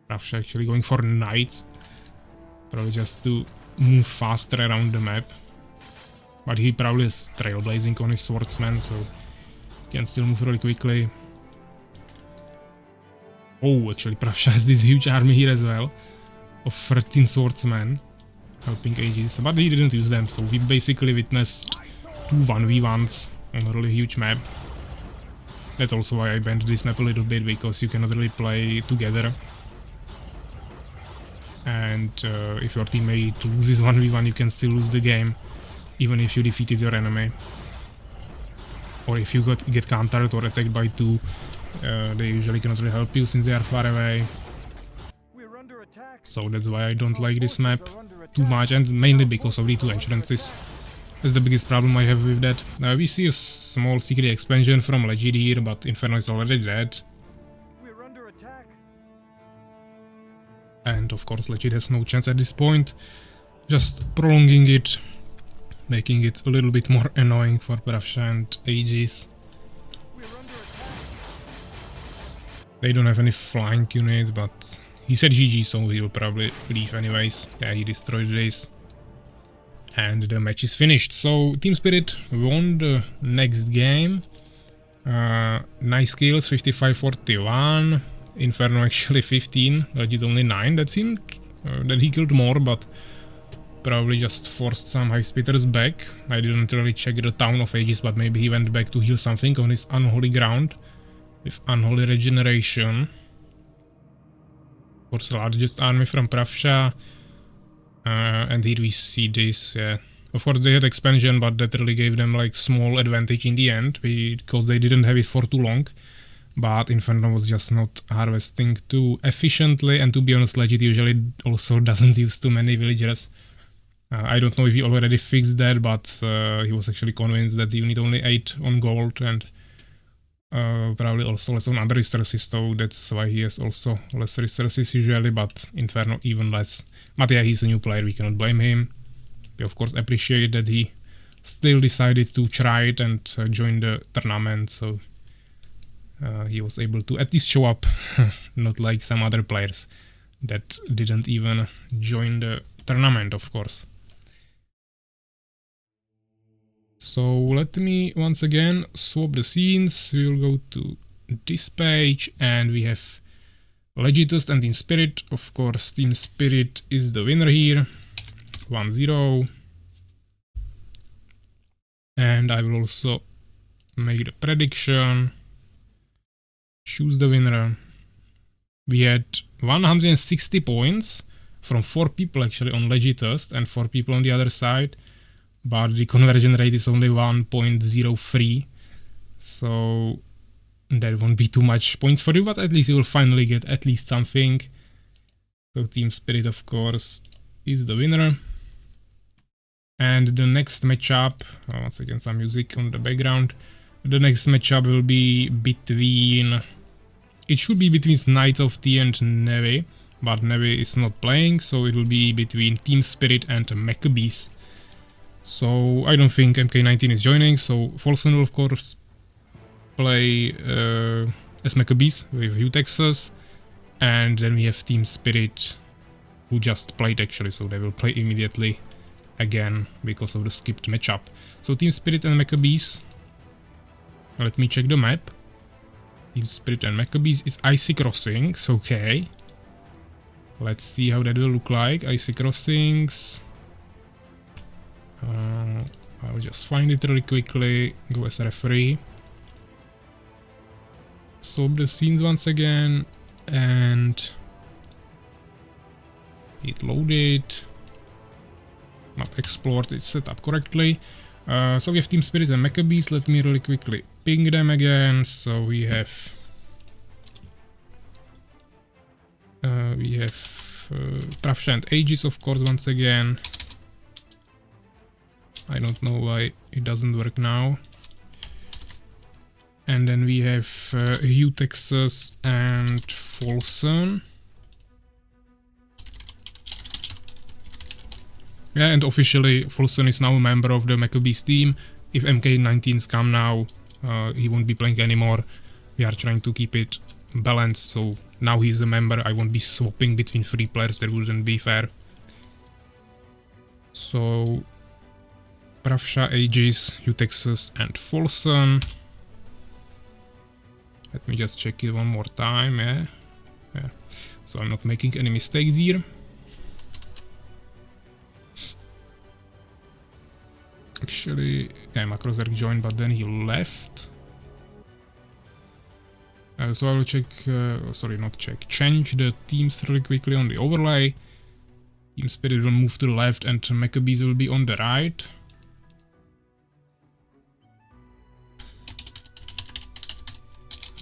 Pravsha actually going for Knights. Probably just to move faster around the map. But he probably is trailblazing on his swordsman, so he can still move really quickly. Oh, actually Pravsha has this huge army here as well. Of 13 swordsmen. Helping Aegis. But he didn't use them, so we basically witnessed 2 1v1s. On a really huge map. That's also why I banned this map a little bit, because you cannot really play together. And if your teammate loses 1v1, you can still lose the game, even if you defeated your enemy. Or if you get countered or attacked by 2, they usually cannot really help you since they are far away. So that's why I don't like this map too much, and mainly because of the 2 entrances. That's the biggest problem I have with that. We see a small secret expansion from Legit here, but Inferno is already dead. And of course Legit has no chance at this point. Just prolonging it, making it a little bit more annoying for Pravsha and Aegis. They don't have any flying units, but he said GG, so he'll probably leave anyways. Yeah, he destroyed this. And the match is finished. So Team Spirit won the next game. Nice kills, 55-41. Inferno actually 15, Legit only 9. That seemed that he killed more, but probably just forced some High Spitters back. I didn't really check the town of Aegis, but maybe he went back to heal something on his unholy ground with unholy regeneration. Of course, the largest army from Pravsha. And here we see this, of course they had expansion, but that really gave them like small advantage in the end, because they didn't have it for too long. But Inferno was just not harvesting too efficiently, and to be honest, Legit usually also doesn't use too many villagers. I don't know if he already fixed that, but he was actually convinced that you need only 8 on gold, and probably also less on other resources, so that's why he has also less resources usually, but Inferno even less. But yeah, he's a new player, we cannot blame him. We of course appreciate that he still decided to try it and join the tournament, so he was able to at least show up, not like some other players that didn't even join the tournament, of course. So let me once again swap the scenes. We will go to this page and we have Legitist and Team Spirit. Of course, Team Spirit is the winner here. 1-0. And I will also make the prediction. Choose the winner. We had 160 points from 4 people actually on Legitist and 4 people on the other side. But the conversion rate is only 1.03. So that won't be too much points for you, but at least you will finally get at least something. So Team Spirit, of course, is the winner. And the next matchup, once again some music on the background. The next matchup will be between, it should be between Knights of T and Neve, but Neve is not playing, so it will be between Team Spirit and Maccabees. So I don't think MK19 is joining, so Folson will of course play as Maccabees with Utexas, and then we have Team Spirit who just played actually, so they will play immediately again because of the skipped matchup. So Team Spirit and Maccabees, let me check the map. Team Spirit and Maccabees is Icy Crossings, okay. Let's see how that will look like. Icy Crossings. I'll just find it really quickly, go as a referee. Swap the scenes once again and hit loaded. Map explored is set up correctly. So we have Team Spirit and Maccabees. Let me really quickly ping them again. So we have Pravsha and Aegis, of course, once again. I don't know why it doesn't work now. And then we have Utexas and Folson. Yeah, and officially Folson is now a member of the Maccabees team. If MK19s come now, he won't be playing anymore. We are trying to keep it balanced, so now he's a member. I won't be swapping between 3 players, that wouldn't be fair. So Pravsha, Aegis, Utexas and Folson. Let me just check it one more time, yeah. So I'm not making any mistakes here. Actually, yeah, Makrozerk joined, but then he left. So I will check, sorry, not check, change the teams really quickly on the overlay. Team Spirit will move to the left and Maccabees will be on the right.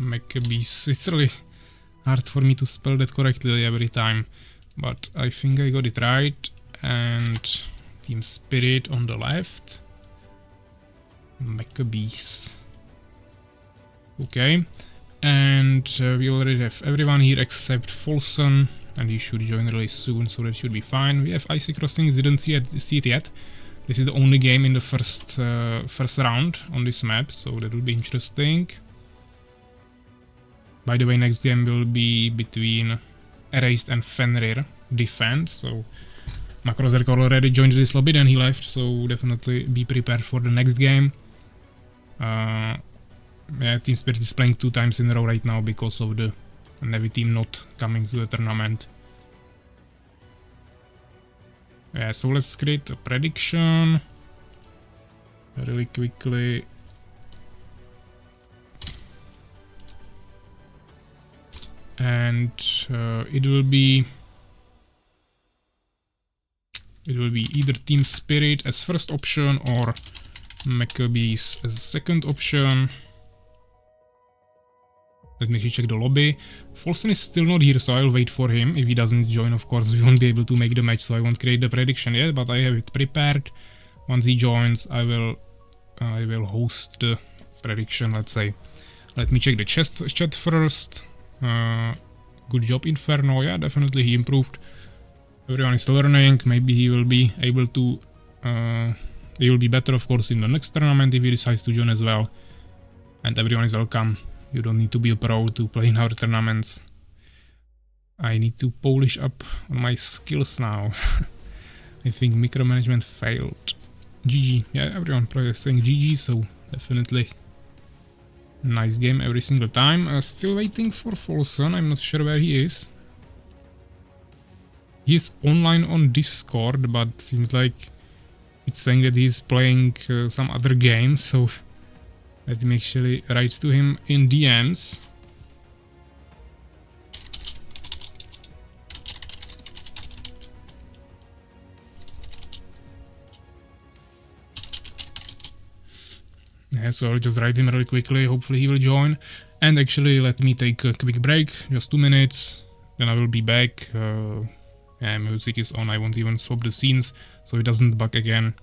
Maccabees, it's really hard for me to spell that correctly every time, but I think I got it right. And Team Spirit on the left. Maccabees. Okay. And we already have everyone here except Folson, and he should join really soon, so that should be fine. We have Icy Crossings, didn't see it yet. This is the only game in the first round on this map, so that will be interesting. By the way, next game will be between Erased and Fenrir Defend, so Makrozerk already joined this lobby, then he left, so definitely be prepared for the next game. Yeah, Team Spirit is playing 2 times in a row right now because of the Navy team not coming to the tournament. Yeah, so let's create a prediction really quickly. And it will be either Team Spirit as first option or Maccabees as second option. Let me check the lobby. Folson is still not here, so I'll wait for him. If he doesn't join, of course, we won't be able to make the match, so I won't create the prediction yet, but I have it prepared. Once he joins, I will host the prediction, let's say. Let me check the chat first. Good job, Inferno. Yeah, definitely he improved. Everyone is learning. Maybe he will be able to... he will be better, of course, in the next tournament if he decides to join as well. And everyone is welcome. You don't need to be a pro to play in our tournaments. I need to polish up on my skills now. I think micromanagement failed. GG. Yeah, everyone probably saying GG, so definitely nice game every single time. Still waiting for Folson. I'm not sure where he is. He's online on Discord, but seems like it's saying that he's playing some other game, so let me actually write to him in DMs. Yeah, so I'll just write him really quickly, hopefully he will join. And actually let me take a quick break, just 2 minutes, then I will be back. Yeah, music is on, I won't even swap the scenes, so it doesn't bug again.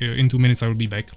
In 2 minutes I will be back.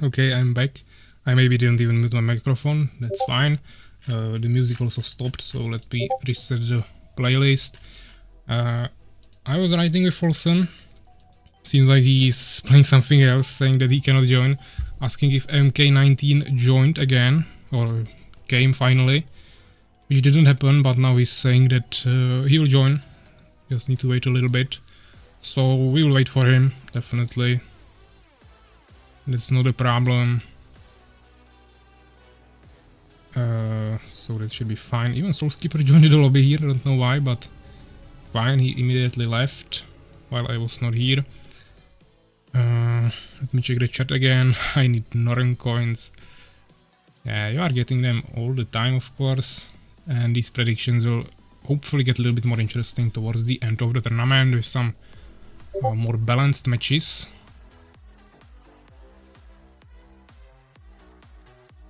Okay, I'm back. I maybe didn't even mute my microphone, that's fine. The music also stopped, so let me reset the playlist. I was writing with Folson. Seems like he's playing something else, saying that he cannot join. Asking if MK19 joined again, or came finally. Which didn't happen, but now he's saying that he will join. Just need to wait a little bit. So we will wait for him, definitely. That's not a problem. So that should be fine. Even Soulskeeper joined the lobby here, I don't know why, but fine, he immediately left while I was not here. Let me check the chat again. I need Norn coins. Yeah, you are getting them all the time, of course. And these predictions will hopefully get a little bit more interesting towards the end of the tournament with some more balanced matches.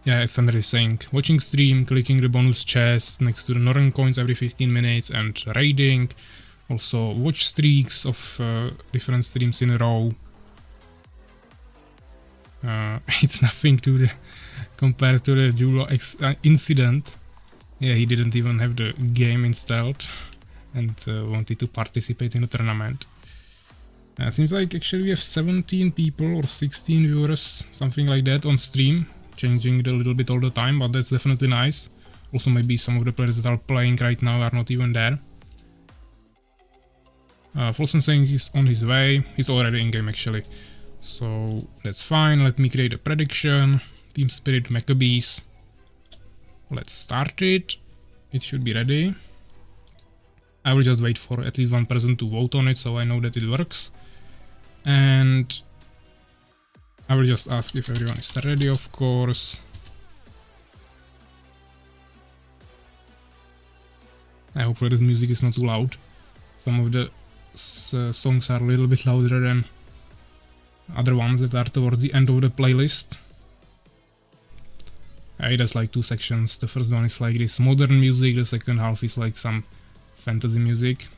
Yeah, as Fender is saying, watching stream, clicking the bonus chest next to the Norn coins every 15 minutes and raiding. Also watch streaks of different streams in a row. It's nothing to the compared to the Julo incident. Yeah, he didn't even have the game installed and wanted to participate in the tournament. Seems like actually we have 17 people or 16 viewers, something like that on stream. Changing it a little bit all the time, but that's definitely nice. Also maybe some of the players that are playing right now are not even there. Folson saying he's on his way. He's already in game actually. So that's fine. Let me create a prediction. Team Spirit Maccabees. Let's start it. It should be ready. I will just wait for at least one person to vote on it so I know that it works. And I will just ask if everyone is ready, of course. Hopefully this music is not too loud. Some of the songs are a little bit louder than other ones that are towards the end of the playlist. It has like two sections. The first one is like this modern music, the second half is like some fantasy music.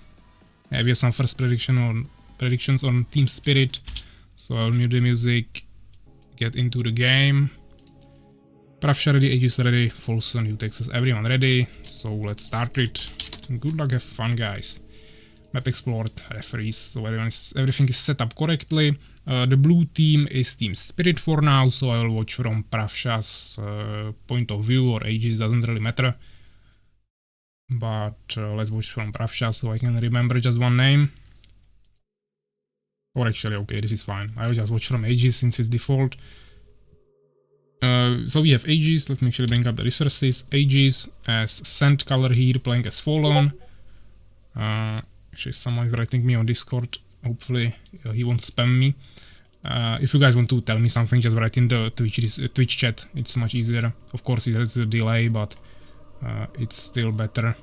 We have some first predictions on Team Spirit. So I'll mute the music, get into the game. Pravsha ready, Aegis ready, Folsom, Utexus, everyone ready. So let's start it. Good luck, have fun, guys. Map explored, referees, so everything is set up correctly. The blue team is Team Spirit for now, so I will watch from Pravsha's point of view, or Aegis, doesn't really matter. But let's watch from Pravsha so I can remember just one name. Or actually, okay, this is fine. I will just watch from Aegis since it's default. So we have Aegis, let me actually bring up the resources. Aegis as Sand color here, playing as Fallen. Actually, someone is writing me on Discord. Hopefully he won't spam me. If you guys want to tell me something, just write in the Twitch chat. It's much easier. Of course, it has a delay, but it's still better.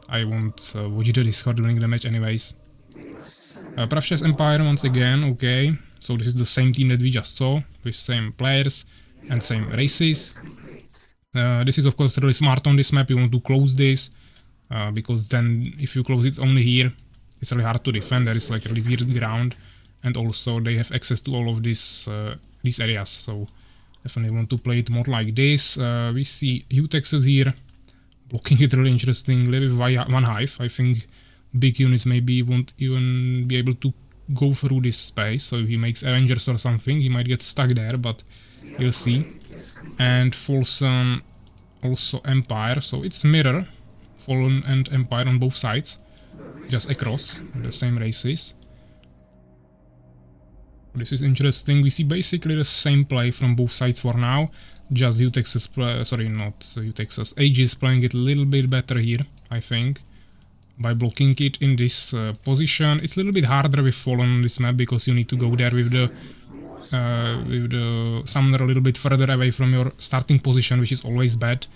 I won't watch the Discord during the match anyways. Pravsha's Empire once again, okay. So this is the same team that we just saw, with same players and same races. This is of course really smart on this map. You want to close this, because then if you close it only here, it's really hard to defend. There is like really weird ground, and also they have access to all of these areas. So definitely want to play it more like this. We see Utexus here, blocking it really interestingly with one hive. I think big units maybe won't even be able to go through this space. So if he makes Avengers or something, he might get stuck there, but we'll see. And Folsom also Empire, so it's mirror, Fallen and Empire on both sides, just across the same races. This is interesting. We see basically the same play from both sides for now. Just Utexus, sorry, not Utexus, Aegis playing it a little bit better here, I think, by blocking it in this position. It's a little bit harder with Fallen on this map because you need to go there with the summoner a little bit further away from your starting position, which is always bad.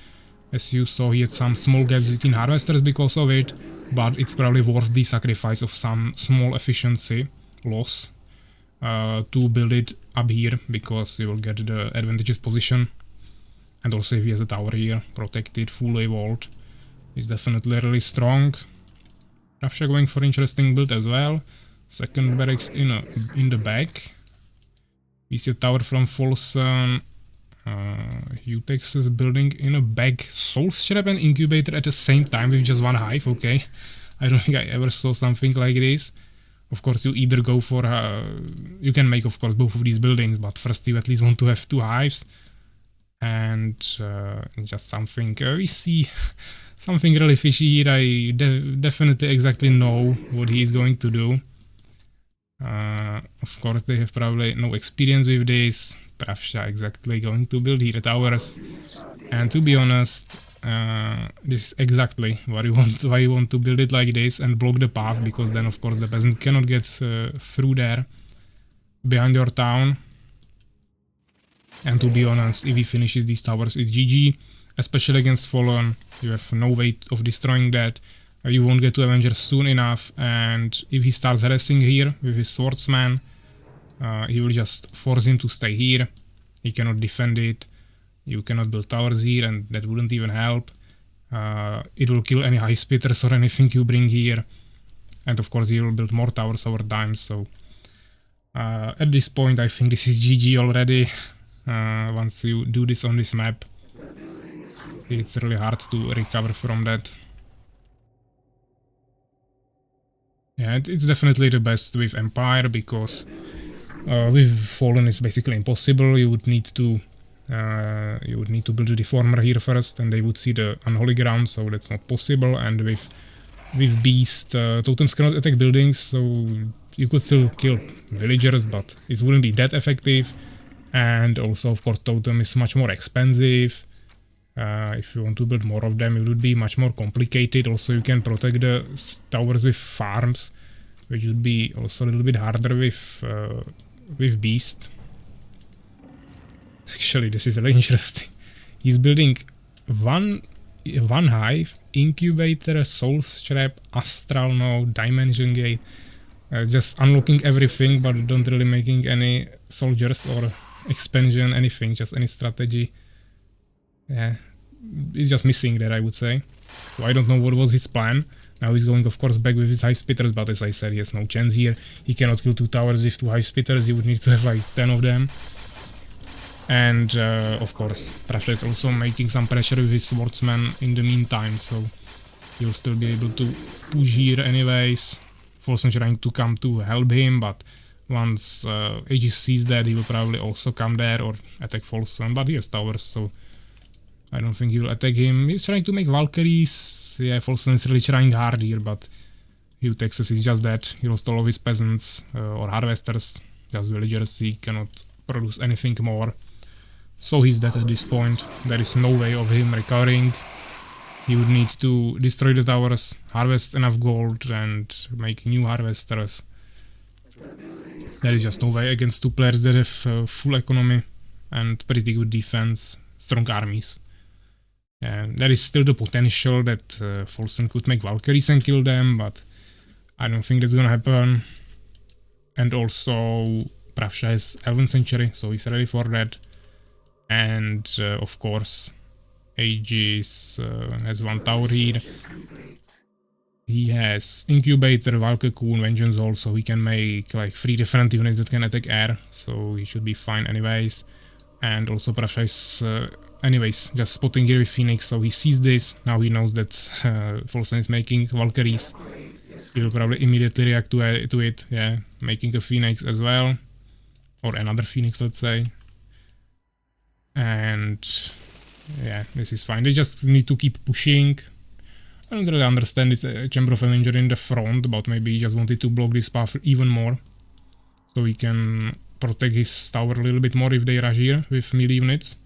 As you saw, he had some small gaps between harvesters because of it, but it's probably worth the sacrifice of some small efficiency loss to build it up here, because you will get the advantageous position. And also if he has a tower here, protected, fully walled, is definitely really strong. Pravsha going for interesting build as well. Second barracks in the back. We see a tower from Folsom. Utexus building in a back. Soul Strap and Incubator at the same time with just one hive, okay. I don't think I ever saw something like this. Of course, you either go for... you can make, of course, both of these buildings, but first you at least want to have two hives. And just something... we see something really fishy here. I definitely exactly know what he is going to do. Of course, they have probably no experience with this. Pravsha exactly going to build here towers. And to be honest, this is exactly why you want to build it like this and block the path, because then of course the peasant cannot get through there behind your town. And to be honest, if he finishes these towers, it's GG, especially against Fallen. You have no way of destroying that. You won't get to Avengers soon enough, and if he starts harassing here with his swordsman, he will just force him to stay here. He cannot defend it. You cannot build towers here, and that wouldn't even help. It will kill any high spitters or anything you bring here. And of course he will build more towers over time, so... at this point I think this is GG already. Once you do this on this map, it's really hard to recover from that. Yeah, it's definitely the best with Empire, because with Fallen it's basically impossible. You would need to build a Deformer here first, and they would see the unholy ground, so that's not possible. And with Beast, totems cannot attack buildings, so you could still kill villagers, but it wouldn't be that effective. And also, of course, totem is much more expensive. If you want to build more of them, it would be much more complicated. Also, you can protect the towers with farms, which would be also a little bit harder with Beast. Actually, this is really interesting. He's building one hive, Incubator, Soul Strap, Astral Node, Dimension Gate, just unlocking everything, but don't really making any soldiers or expansion, anything, just any strategy. Yeah, it's just missing that, I would say. So I don't know what was his plan, Now he's going, of course, back with his high spitters, but as I said, he has no chance here. He cannot kill 2 towers with 2 high spitters. He would need to have like 10 of them. And of course, Prasha is also making some pressure with his swordsman in the meantime, so he'll still be able to push here anyways. Folsen trying to come to help him, but once Aegis sees that, he will probably also come there or attack Folsen, but he has towers, so I don't think he will attack him. He's trying to make Valkyries. Yeah, Folsen is really trying hard here, but Hugh Texas is just dead. He lost all of his peasants or harvesters, just villagers. He cannot produce anything more. So he's dead at this point. There is no way of him recovering. He would need to destroy the towers, harvest enough gold and make new harvesters. There is just no way against 2 players that have full economy and pretty good defense, strong armies. And there is still the potential that Folsen could make Valkyries and kill them, but I don't think that's gonna happen. And also Prussia has 11th century, so he's ready for that. And of course Aegis has 1 tower here. He has Incubator, Valkycoon, Vengeance also. He can make like 3 different units that can attack air, so he should be fine anyways. And also Prussia is anyways just spotting here with Phoenix, so he sees this. Now he knows that Folsen is making Valkyries. He will probably immediately react to it, yeah, making a Phoenix as well. Or another Phoenix, let's say. And yeah, this is fine. They just need to keep pushing. I don't really understand this Chamber of Avenger in the front, but maybe he just wanted to block this path even more. So he can protect his tower a little bit more if they rush here with melee units.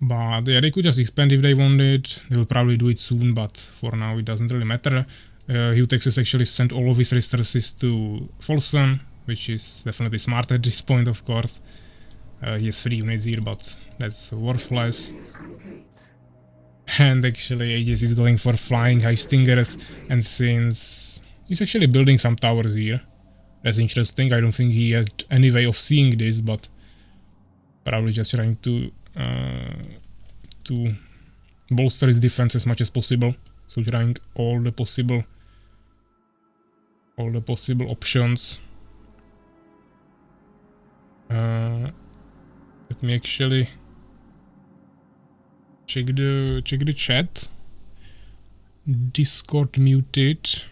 But yeah, they could just expand if they wanted. They will probably do it soon, but for now it doesn't really matter. Hugh Texas actually sent all of his resources to Folsen, which is definitely smart at this point, of course. He has 3 units here, but that's worthless. And actually Aegis is going for flying high stingers, and since he's actually building some towers here, that's interesting. I don't think he had any way of seeing this, but probably just trying to bolster his defense as much as possible. So trying all the possible options. Let me actually check the chat. Discord muted.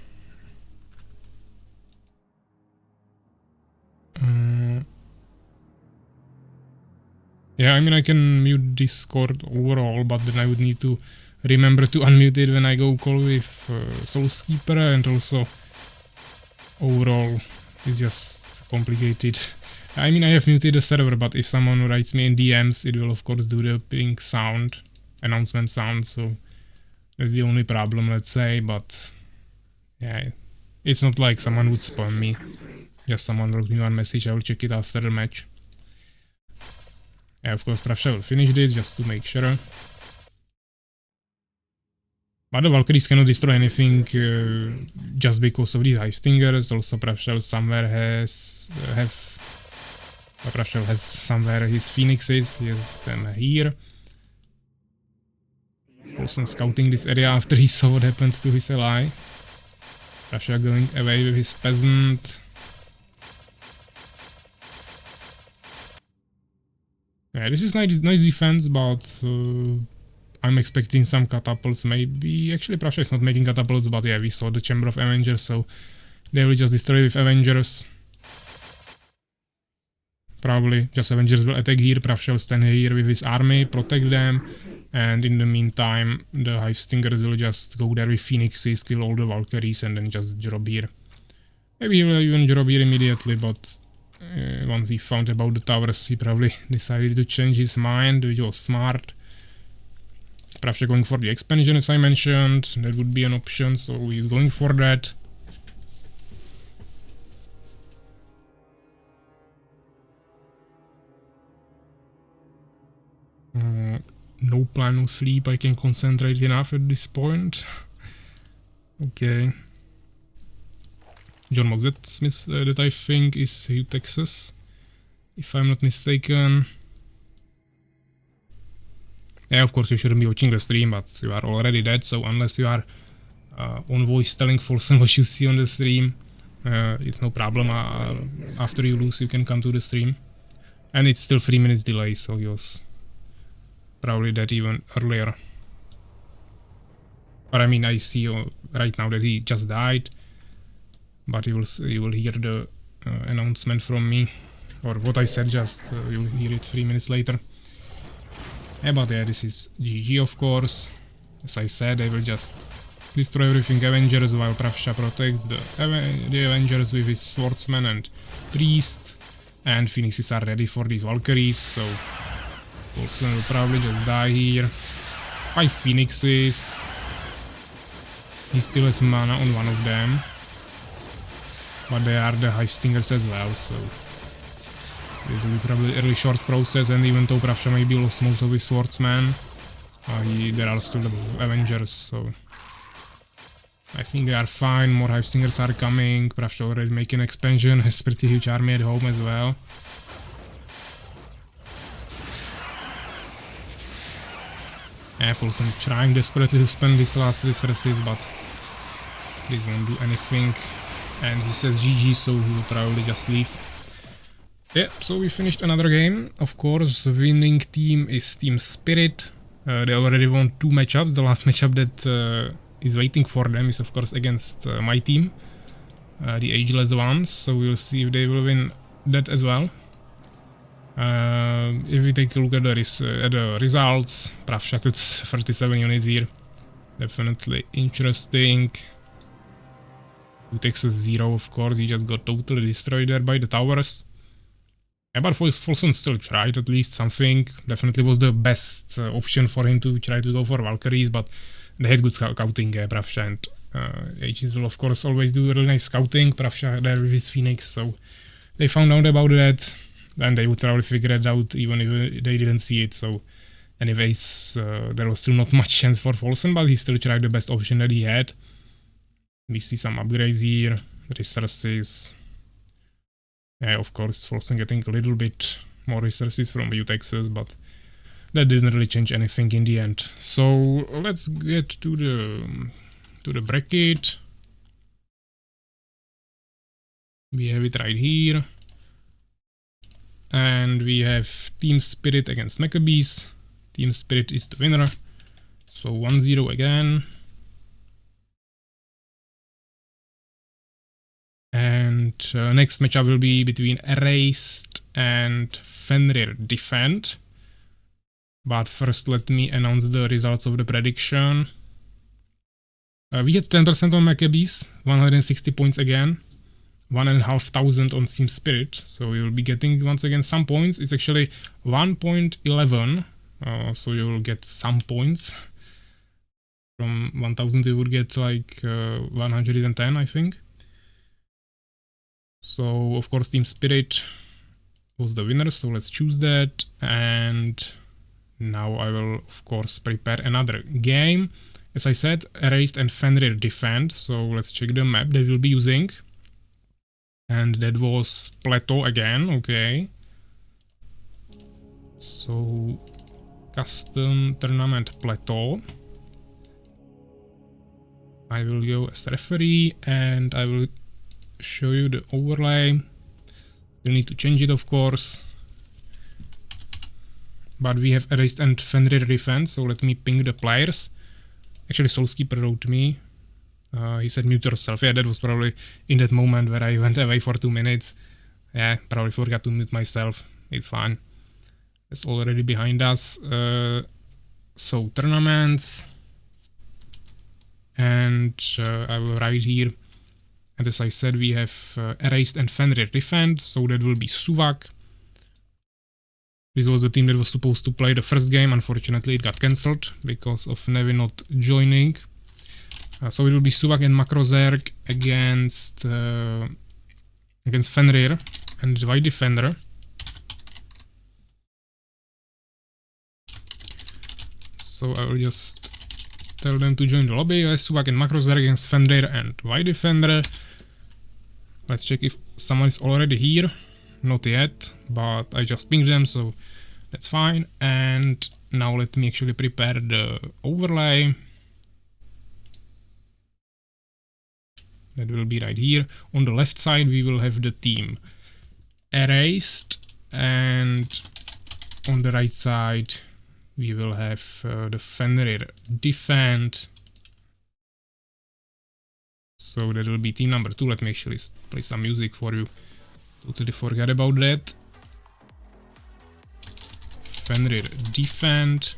Yeah, I mean I can mute Discord overall, but then I would need to remember to unmute it when I go call with Soulskeeper, and also overall it's just complicated. I mean I have muted the server, but if someone writes me in DMs, it will of course do the ping sound, announcement sound, so that's the only problem, let's say. But yeah, it's not like someone would spam me, just someone wrote me one message. I will check it after the match. Yeah, of course Prussia will finish this just to make sure. But the Valkyries cannot destroy anything just because of these high stingers. Also Prussia somewhere has Prussia has somewhere his phoenixes. He has them here. Also scouting this area after he saw what happened to his ally. Prussia going away with his peasant. Yeah, this is nice defense, but I'm expecting some catapults, maybe. Actually, Prussia is not making catapults, but yeah, we saw the Chamber of Avengers, so they will just destroy with Avengers. Probably just Avengers will attack here. Prussia will stand here with his army, protect them, and in the meantime, the Hive Stingers will just go there with Phoenixes, kill all the Valkyries, and then just drop here. Maybe he will even drop here immediately, but once he found about the towers, he probably decided to change his mind, which was smart. Prussia going for the expansion, as I mentioned. That would be an option, so he's going for that. No plan, no sleep. I can concentrate enough at this point. Okay. John Mox, that I think is Hugh Texas, if I'm not mistaken. Yeah, of course you shouldn't be watching the stream, but you are already dead, so unless you are on voice telling Folsen what you see on the stream, it's no problem. After you lose, you can come to the stream. And it's still 3 minutes delay, so he was probably dead even earlier. But I mean, I see right now that he just died. But you will hear the announcement from me, or what I said. Just you'll hear it 3 minutes later. Yeah, but yeah, this is GG, of course. As I said, they will just destroy everything Avengers while Pravsha protects the Avengers with his swordsman and priest. And Phoenixes are ready for these Valkyries, so Wilson will probably just die here. 5 Phoenixes. He still has mana on one of them. But they are the Hive Stingers as well, so this will be probably a really short process. And even though Pravsha maybe lost most of his swordsmen, there are still the Avengers, so I think they are fine. More Hive Stingers are coming. Pravsha already making expansion, has pretty huge army at home as well. Folsen trying desperately to spend his last resources, but this won't do anything. And he says GG, so he will probably just leave. Yeah, so we finished another game. Of course, winning team is Team Spirit. They already won 2 matchups. The last matchup that is waiting for them is of course against my team, the Ageless ones, so we'll see if they will win that as well. If we take a look at the results, Pravsha gets 37 units here, definitely interesting. Who takes a 0, of course, he just got totally destroyed there by the towers. Yeah, but Folsen still tried at least something. Definitely was the best option for him to try to go for Valkyries, but they had good scouting, Pravsha, and Aegis will of course always do really nice scouting. Pravsha there with his Phoenix, so they found out about that, and they would probably figure it out even if they didn't see it. So anyways, there was still not much chance for Folsen, but he still tried the best option that he had. We see some upgrades here, resources. Yeah, of course, Folsen getting a little bit more resources from Utexes, but that didn't really change anything in the end. So let's get to the bracket. We have it right here. And we have Team Spirit against Maccabees. Team Spirit is the winner. So 1-0 again. And next matchup will be between Erased and Fenrir Defend. But first let me announce the results of the prediction. We had 10% on Maccabees, 160 points again, 1,500 on Team Spirit, so we will be getting once again some points. It's actually 1.11, so you will get some points. From 1,000 you would get like 110, I think. So of course Team Spirit was the winner, so let's choose that. And now I will of course prepare another game. As I said, Erased and Fenrir Defend, so let's check the map that we'll be using. And that was Plateau again, okay. So custom tournament Plateau. I will go as referee and I will show you the overlay. You need to change it, of course. But we have Erased and Fenrir Defend, so let me ping the players. Actually, Soulskeeper wrote me. He said mute yourself. Yeah, that was probably in that moment where I went away for 2 minutes. Yeah, probably forgot to mute myself. It's fine. It's already behind us. So tournaments. And I will write here. And as I said, we have Erased and Fenrir Defend. So that will be Suvak. This was the team that was supposed to play the first game. Unfortunately, it got cancelled because of Nevi not joining. So it will be Suvak and Makrozerg against Fenrir and White Defender. So I will just tell them to join the lobby. Suvak and Makrozerg against Fenrir and White Defender. Let's check if someone is already here. Not yet, but I just pinged them, so that's fine. And now let me actually prepare the overlay. That will be right here. On the left side we will have the team erased, and on the right side we will have the Fenrir defend. So that will be team number 2. Let me actually play some music for you. Totally forgot about that. Fenrir defend.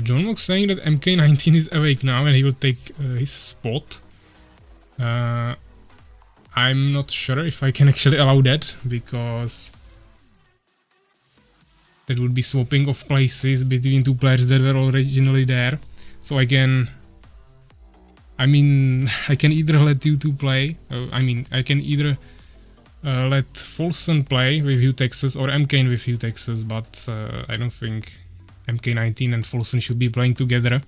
John was saying that MK19 is awake now and he will take his spot. I'm not sure if I can actually allow that, because that would be swapping of places between two players that were originally there. So I can either let you two play, I can either let Folson play with Hugh Texas or MK with Hugh Texas, but I don't think MK19 and Folson should be playing together.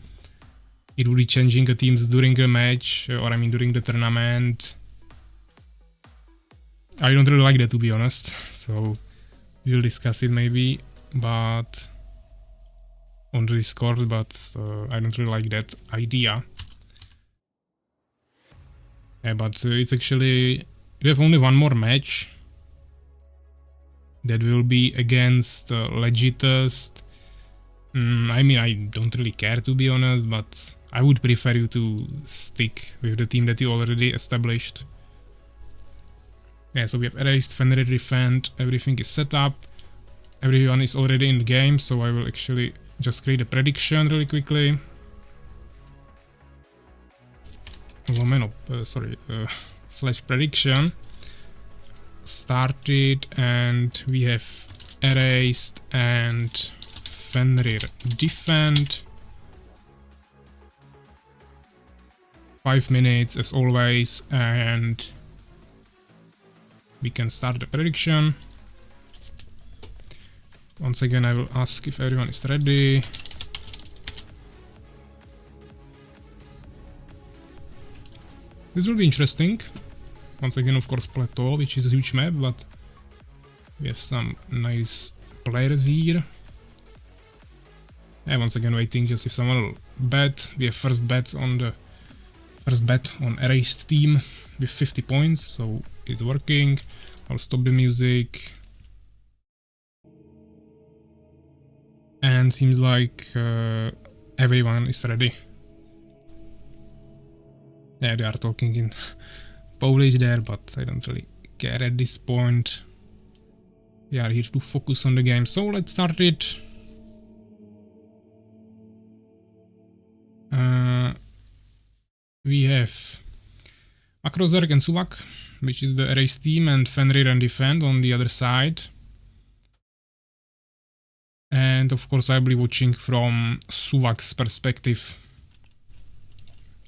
It would be changing the teams during a match, or during the tournament. I don't really like that, to be honest, so we'll discuss it maybe, but on the Discord, but I don't really like that idea. Yeah, but it's actually, we have only one more match. That will be against Legitest. I don't really care, to be honest, but I would prefer you to stick with the team that you already established. Yeah, so we have erased, Fenrir defend, everything is set up. Everyone is already in the game, so I will actually just create a prediction really quickly. Slash prediction. Started, and we have erased and Fenrir defend. 5 minutes as always, and we can start the prediction. Once again, I will ask if everyone is ready. This will be interesting. Once again, of course, Plateau, which is a huge map, but we have some nice players here. And once again, waiting just if someone will bet. We have first bet on erased team with 50 points, so it's working. I'll stop the music. And seems like everyone is ready. Yeah, they are talking in Polish there, but I don't really care at this point. We are here to focus on the game, so let's start it. We have Makrozerk and Suvak, which is the erase team, and Fenrir and Defend on the other side. And of course I'll be watching from Suvak's perspective,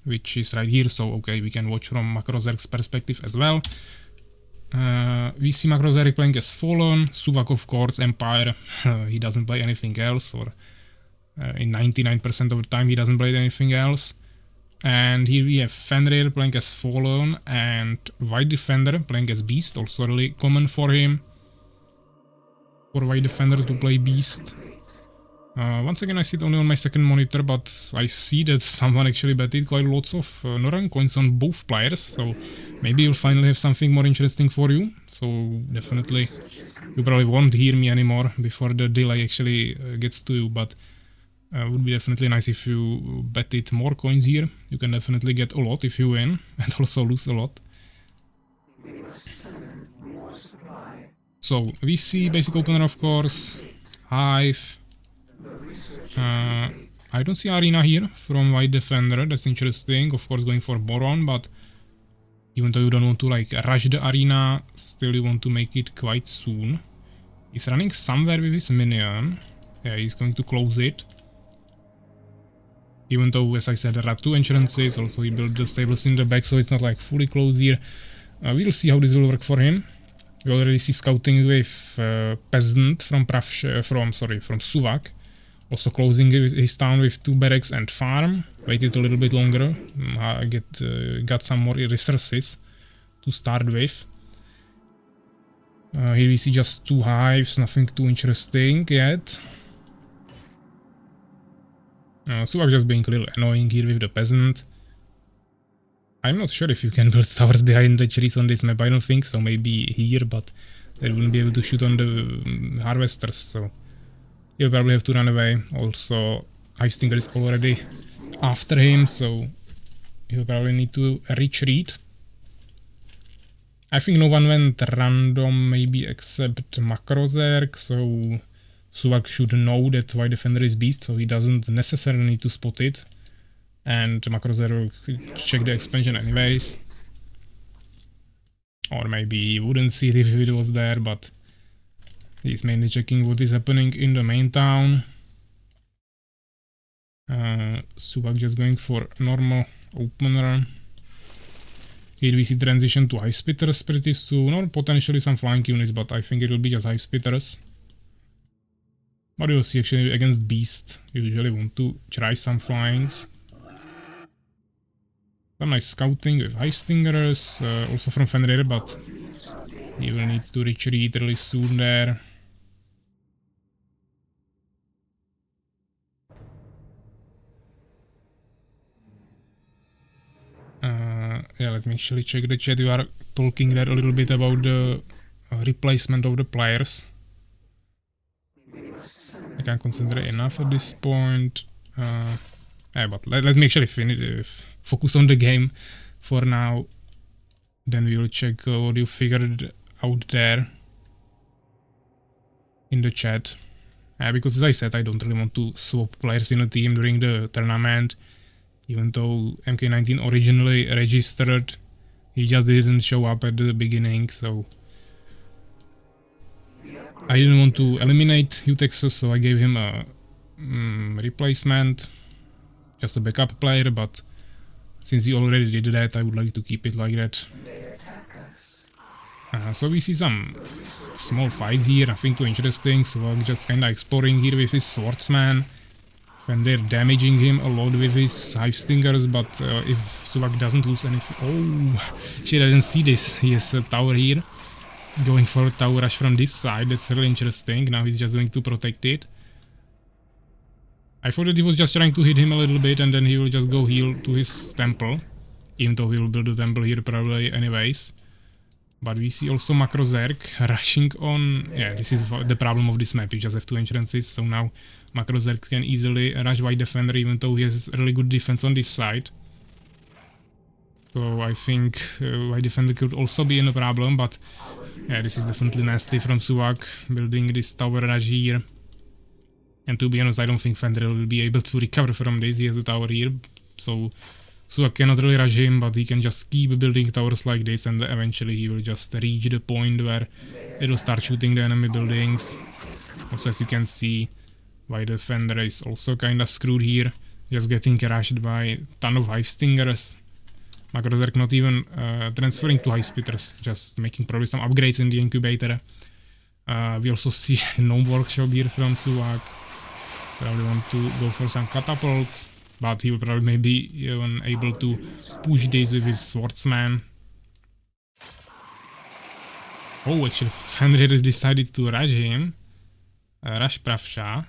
which is right here, so okay, we can watch from Makrozerk's perspective as well. We see Makrozerk playing as Fallen, Suvak of course Empire. He doesn't play anything else, or in 99% of the time he doesn't play anything else. And here we have Fenrir playing as Fallen and White Defender playing as Beast, also really common for him. For White Defender to play Beast. Once again I sit only on my second monitor, but I see that someone actually betted quite lots of Noran coins on both players, so maybe you'll finally have something more interesting for you. So definitely, you probably won't hear me anymore before the delay actually gets to you, but would be definitely nice if you betted more coins here. You can definitely get a lot if you win, and also lose a lot. So we see basic opener of course, Hive. I don't see Arena here from White Defender, that's interesting. Of course going for Boron, but even though you don't want to like rush the Arena, still you want to make it quite soon. He's running somewhere with his minion. Yeah, he's going to close it. Even though, as I said, there are 2 entrances, also he built the stables in the back, so it's not like fully closed here. We'll see how this will work for him. We already see scouting with Peasant from Suvak. Also closing his town with 2 barracks and farm. Waited a little bit longer. Got some more resources to start with. Here we see just 2 hives, nothing too interesting yet. So I'm just being a little annoying here with the peasant. I'm not sure if you can build towers behind the trees on this map, I don't think so, maybe here, but they wouldn't be able to shoot on the harvesters, so he'll probably have to run away. Also, Hivestinger is already after him, so he'll probably need to retreat. I think no one went random, maybe except Makrozerk, so Suvak should know that White Defender is beast, so he doesn't necessarily need to spot it. And Makrozerk will check the expansion anyways. Or maybe he wouldn't see it if it was there, but he's mainly checking what is happening in the main town. Suvak just going for normal opener. Here we see transition to Hive Spitters pretty soon, or potentially some flying units, but I think it will be just Hive Spitters. But you'll see actually against Beast, you usually want to try some flyings. Some nice scouting with Hivestingers, also from Fenrir, but he will need to retreat really soon there. Yeah, let me actually check the chat. You are talking there a little bit about the replacement of the players. I can't concentrate enough at this point. Yeah, but let me actually focus on the game for now. Then we will check what you figured out there in the chat. Because as I said, I don't really want to swap players in a team during the tournament. Even though MK19 originally registered, he just didn't show up at the beginning, so I didn't want to eliminate Utexus, so I gave him a replacement, just a backup player, but since he already did that, I would like to keep it like that. So we see some small fights here, nothing too interesting, so I'm just kinda exploring here with his swordsman. When they're damaging him a lot with his Hivestingers, but if Suvak doesn't lose anything... Oh, shit, I didn't see this. He has a tower here. Going for a tower rush from this side, that's really interesting. Now he's just going to protect it. I thought that he was just trying to hit him a little bit and then he will just go heal to his temple. Even though he will build a temple here probably anyways. But we see also Makrozerk rushing on... Yeah, this is the problem of this map, you just have 2 entrances, so now Makrozerk can easily rush White Defender even though he has really good defense on this side. So I think White Defender could also be in a problem, but yeah, this is definitely nasty from Suvak, building this tower rush here. And to be honest, I don't think Fenrir will be able to recover from this, he has a tower here, so Suvak cannot really rush him, but he can just keep building towers like this and eventually he will just reach the point where it will start shooting the enemy buildings. Also, as you can see, White Defender is also kinda screwed here, just getting rushed by a ton of Hivestingers. Makrozerk not even transferring to Hivespitters, just making probably some upgrades in the incubator. We also see no workshop here from Suvak. Probably want to go for some catapults, but he will probably maybe even able to push this with his swordsman. Oh, actually Fenrir has decided to rush him. Rush Pravsha.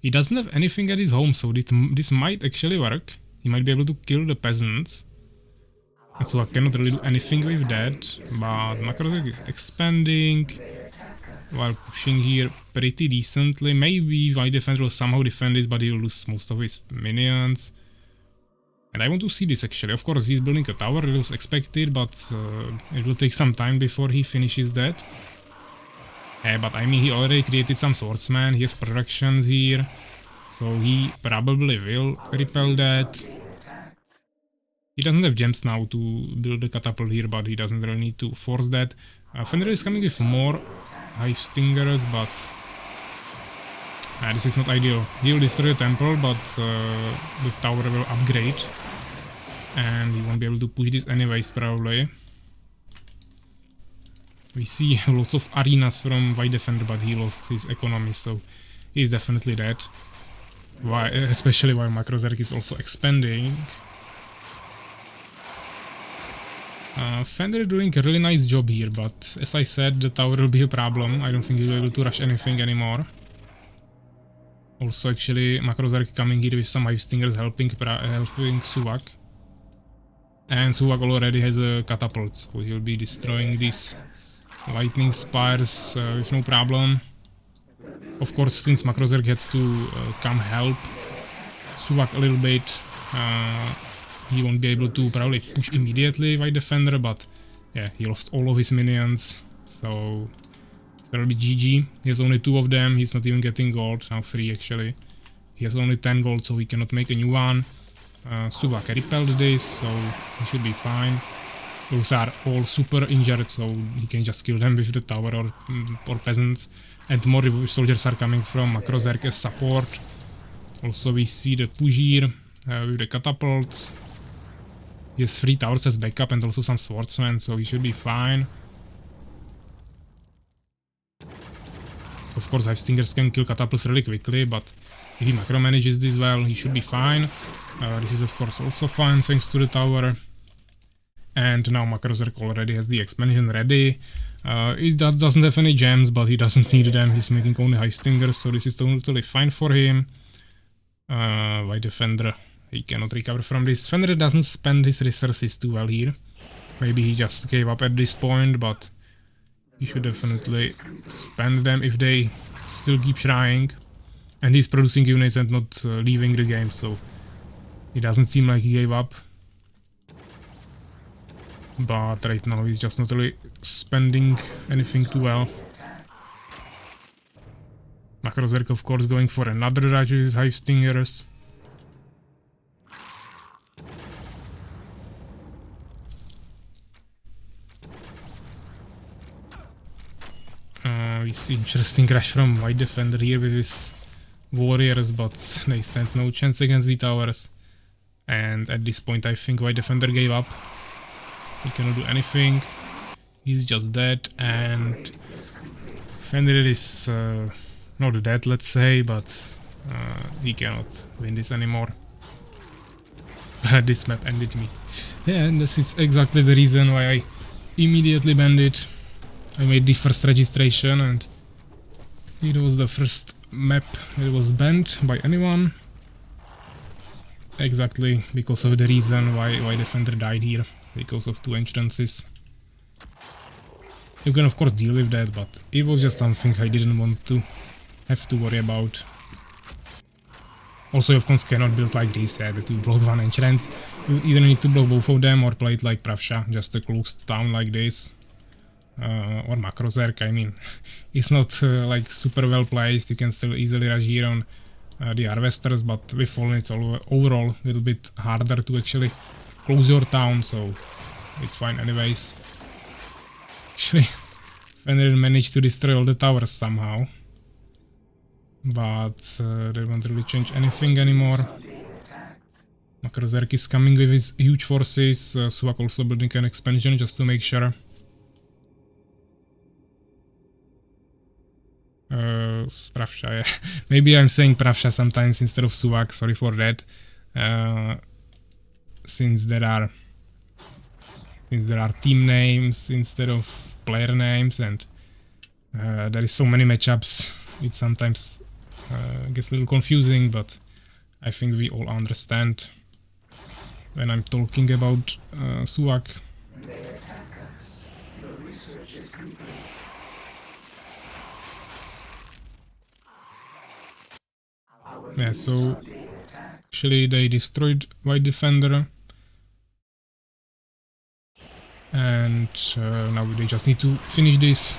He doesn't have anything at his home, so this might actually work. He might be able to kill the peasants. And so I cannot really do anything with that, but Makrozerk is expanding while pushing here pretty decently. Maybe White Defender will somehow defend this, but he will lose most of his minions. And I want to see this actually. Of course, he's building a tower, it was expected, but it will take some time before he finishes that. But I mean, he already created some swordsman, he has productions here, so he probably will repel that. He doesn't have gems now to build a catapult here, but he doesn't really need to force that. Fenrir is coming with more Hivestingers, but this is not ideal. He will destroy the temple, but the tower will upgrade. And he won't be able to push this anyways, probably. We see lots of arenas from White Defender, but he lost his economy, so he's definitely dead. Why, especially while Makrozerk is also expanding. Fender doing a really nice job here, but as I said, the tower will be a problem. I don't think he'll be able to rush anything anymore. Also, actually, Makrozerk coming here with some Hive Stingers helping Suvak. And Suvak already has a catapult, so he'll be destroying these lightning spires with no problem. Of course, since Makrozerk had to come help Suvak a little bit, he won't be able to probably push immediately White Defender, but yeah, he lost all of his minions, so that'll be GG. He has only 2 of them, he's not even getting gold, now 3 actually. He has only 10 gold, so he cannot make a new one. Suvak repelled this, so he should be fine. Those are all super injured, so he can just kill them with the tower or peasants. And more soldiers are coming from Makrozerk as support. Also we see the push here with the catapults. He has 3 towers as backup and also some swordsmen, so he should be fine. Of course, Hive Stingers can kill catapults really quickly, but if he macro manages this well, he should be fine. This is of course also fine thanks to the tower. And now Makrozerk already has the expansion ready. He doesn't have any gems, but he doesn't need them. He's making only Hive Stingers, so this is totally fine for him. White Defender, he cannot recover from this. Fender doesn't spend his resources too well here. Maybe he just gave up at this point, but he should definitely spend them if they still keep trying. And he's producing units and not leaving the game, so it doesn't seem like he gave up. But right now he's just not really spending anything too well. Makrozerk of course going for another rush with his Hive Stingers. We see interesting rush from White Defender here with his warriors, but they stand no chance against the towers. And at this point I think White Defender gave up. He cannot do anything. He's just dead, and Fenrir is not dead, let's say, but he cannot win this anymore. This map ended me. Yeah, and this is exactly the reason why I immediately banned it. I made the first registration and it was the first map that was banned by anyone. Exactly because of the reason why Defender died here. Because of 2 entrances. You can of course deal with that, but it was just something I didn't want to have to worry about. Also, of course, cannot build like this, to block 1 entrance. You would either need to block both of them or play it like Pravsha, just a closed town like this. Or Makrozerk, I mean, it's not like super well placed, you can still easily rush here on the Harvesters, but with Fallen it's overall a little bit harder to actually close your town, so it's fine anyways. Actually, Fenrir managed to destroy all the towers somehow. But they won't really change anything anymore. Makrozerk is coming with his huge forces, Suvak also building an expansion just to make sure. Pravsha, yeah. Maybe I'm saying Pravsha sometimes instead of Suvak, sorry for that. Since there are team names instead of player names, and there is so many matchups, it sometimes gets a little confusing, but I think we all understand when I'm talking about Suvak. Yeah, so actually they destroyed White Defender. And now they just need to finish this.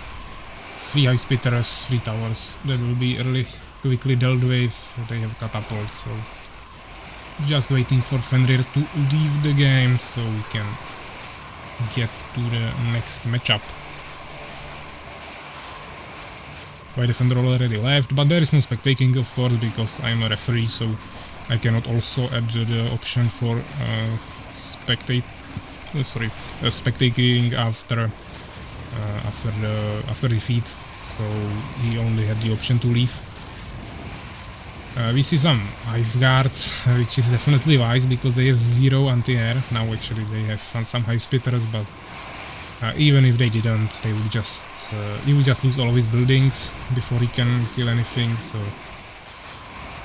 3 Ice Spitters, 3 towers, that will be really quickly dealt with. They have catapults, so just waiting for Fenrir to leave the game so we can get to the next matchup. White Defender already left, but there is no spectating of course because I'm a referee, so I cannot also add the option for spectating after defeat, so he only had the option to leave. We see some hive guards, which is definitely wise because they have 0 anti-air. Now actually they have some hive spitters, but even if they didn't, they would just he would just lose all of his buildings before he can kill anything, so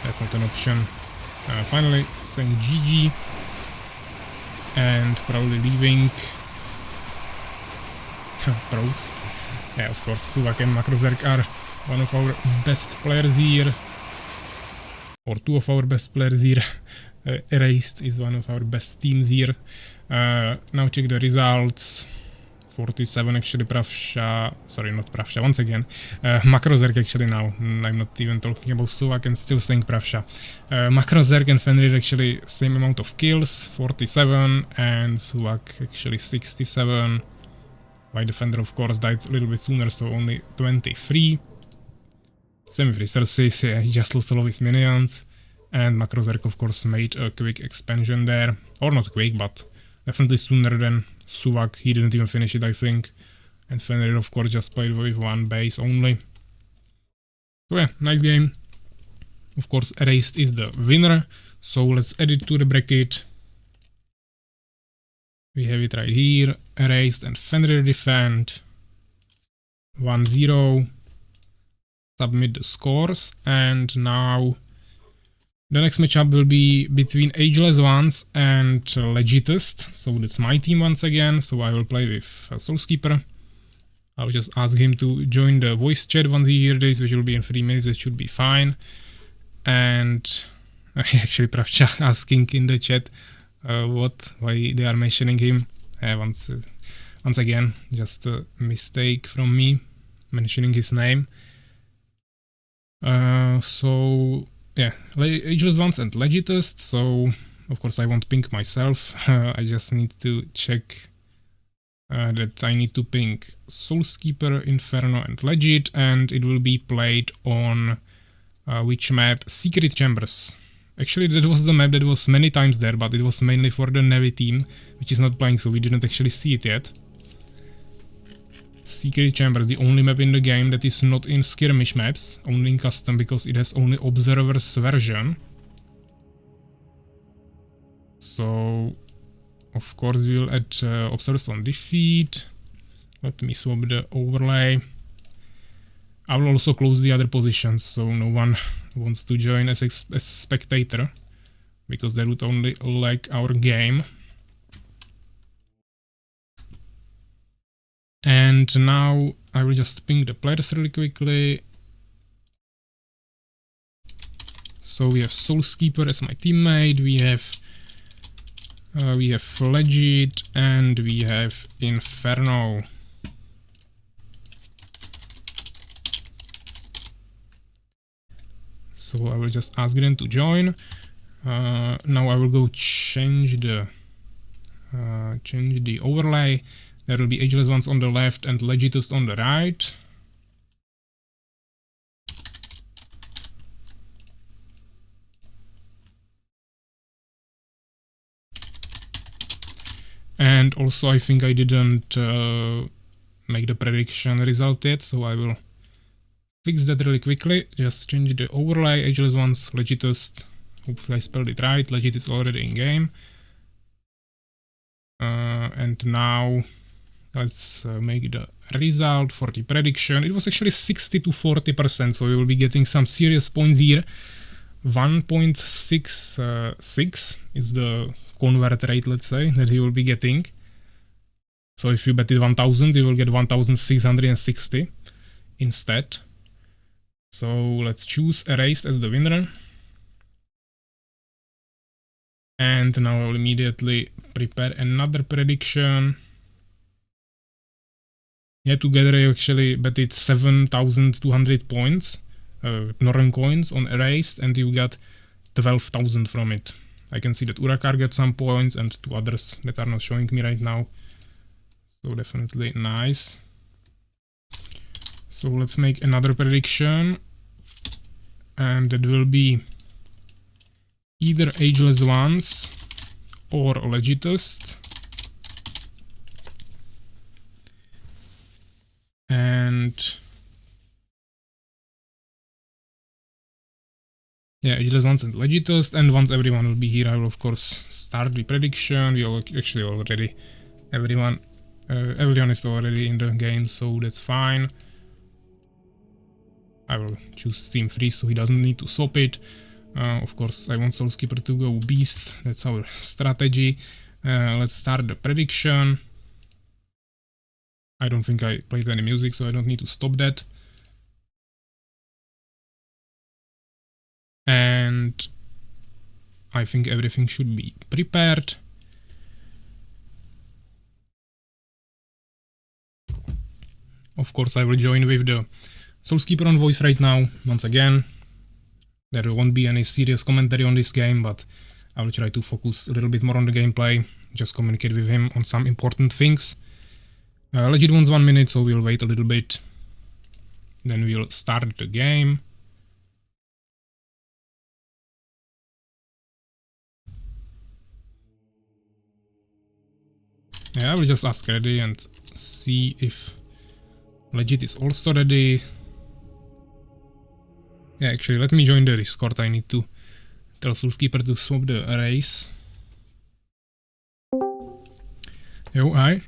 that's not an option. Finally saying GG and probably leaving. Pros. Yeah, of course, Suvak and Makrozerk are one of our best players here. Or 2 of our best players here. Erased is one of our best teams here. Now check the results. 47 actually Pravsha, sorry, not Pravsha, once again. Makrozerk actually now. I'm not even talking about Suvak and still saying Pravsha. Makrozerk and Fenrir actually same amount of kills, 47, and Suvak actually 67. My defender of course died a little bit sooner, so only 23. Same with resources, yeah, he just lost all of his minions. And Makrozerk of course made a quick expansion there. Or not quick, but definitely sooner than Suvak. He didn't even finish it, I think. And Fenrir of course just played with 1 base only. So yeah, nice game. Of course Erased is the winner. So let's add it to the bracket. We have it right here. Erased and Fenrir defend. 1-0. Submit the scores. And now the next matchup will be between Ageless Ones and Legitist. So that's my team once again. So I will play with Soulskeeper. I'll just ask him to join the voice chat once he hears this, which will be in 3 minutes. That should be fine. And actually Pravcha asking in the chat why they are mentioning him. Once again, just a mistake from me mentioning his name. So yeah, Ageless Ones and Legitist. So of course I won't ping myself. I just need to check that I need to ping Soulskeeper, Inferno and Legit, and it will be played on which map? Secret Chambers. Actually, that was the map that was many times there, but it was mainly for the Navy team, which is not playing, so we didn't actually see it yet. Secret Chambers, the only map in the game that is not in skirmish maps, only in custom, because it has only Observer's version. So, of course, we will add Observers on defeat. Let me swap the overlay. I will also close the other positions, so no one wants to join as a spectator, because that would only lag our game. And now I will just ping the players really quickly. So we have Soulskeeper as my teammate, we have Legit, and we have Inferno. So I will just ask them to join. Now I will go change the overlay. There will be Ageless Ones on the left and Legitist on the right. And also I think I didn't make the prediction result yet, so I will fix that really quickly. Just change the overlay, Ageless Ones, Legitist. Hopefully I spelled it right. Legit is already in game. And now let's make the result for the prediction. It was actually 60 to 40%, so we will be getting some serious points here. 1.66 is the convert rate, let's say, that he will be getting. So if you bet it 1000, you will get 1660 instead. So let's choose Erased as the winner. And now I will immediately prepare another prediction. Yeah, together I actually betted 7,200 points, Norrön coins on Erased, and you got 12,000 from it. I can see that Urakar got some points and 2 others that are not showing me right now. So definitely nice. So let's make another prediction. And that will be either Ageless Ones or Legitist. And Yeah, Ageless once and Legitest, and once everyone will be here, I will of course start the prediction. We are actually already everyone is already in the game, so that's fine. I will choose Team 3 so he doesn't need to swap it. Of course, I want Soulskeeper to go Beast. That's our strategy. Let's start the prediction. I don't think I played any music, so I don't need to stop that. And I think everything should be prepared. Of course, I will join with the Soulskeeper on voice right now, once again. There won't be any serious commentary on this game, but I will try to focus a little bit more on the gameplay, just communicate with him on some important things. Legit wants 1 minute, so we'll wait a little bit. Then we'll start the game. Yeah, I will just ask ready and see if Legit is also ready. Yeah, actually, let me join the Discord. I need to tell Soulskeeper to swap the race. Yo, hi.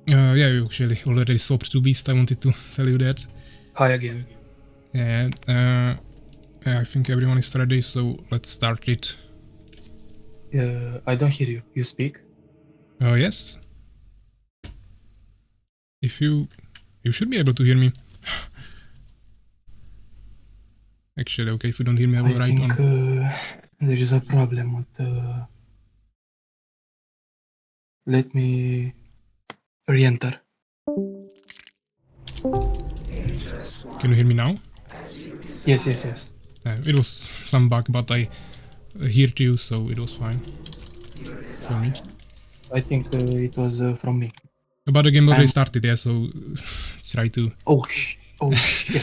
Yeah, you actually already swapped to Beast. I wanted to tell you that. Hi again. Yeah, I think everyone is ready, so let's start it. I don't hear you. You speak? Yes. If you should be able to hear me. Actually, okay, if you don't hear me, I will I write think on. there is a problem with let me re-enter. Can you hear me now? Yes, yes, yes. It was some bug, but I heard you, so it was fine for me. I think it was from me. But the game already started, yeah, so try to... Oh shit.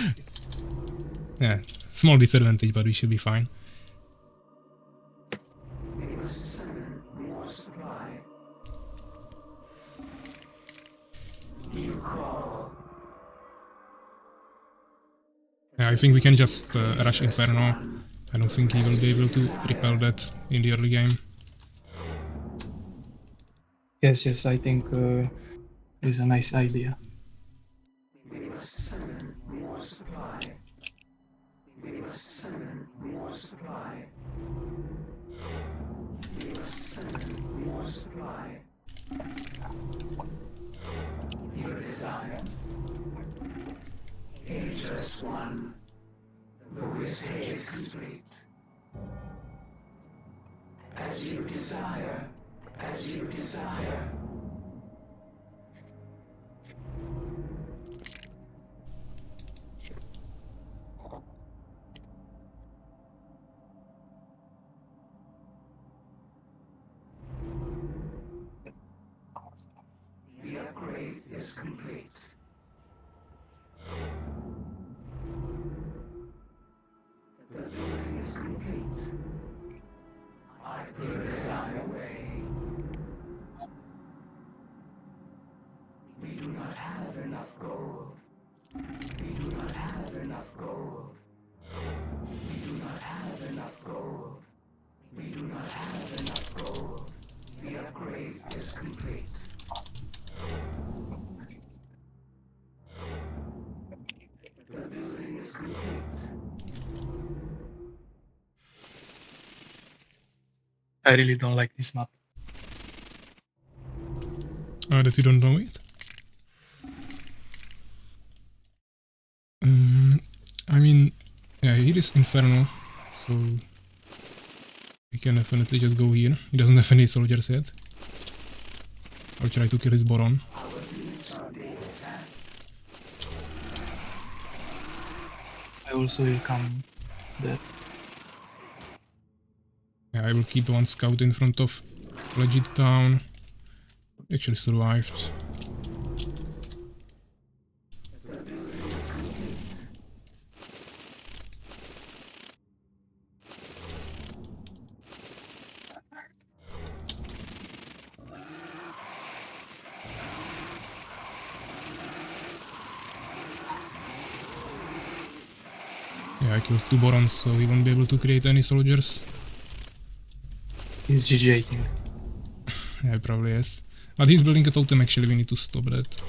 Yeah, small disadvantage, but we should be fine. Yeah, I think we can just rush Inferno. I don't think he will be able to repel that in the early game. Yes, I think it's a nice idea. I really don't like this map. That you don't know it? I mean, yeah, here is Inferno, so we can definitely just go here. He doesn't have any soldiers yet. I'll try to kill his Boron. I also will come there. Yeah, I will keep one scout in front of Legit Town. Actually survived. Yeah, I killed 2 Borons, so he won't be able to create any soldiers. He's GG, I think. Yeah, probably is. But he's building a totem actually, we need to stop that.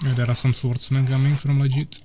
Yeah, there are some swordsmen coming from legit.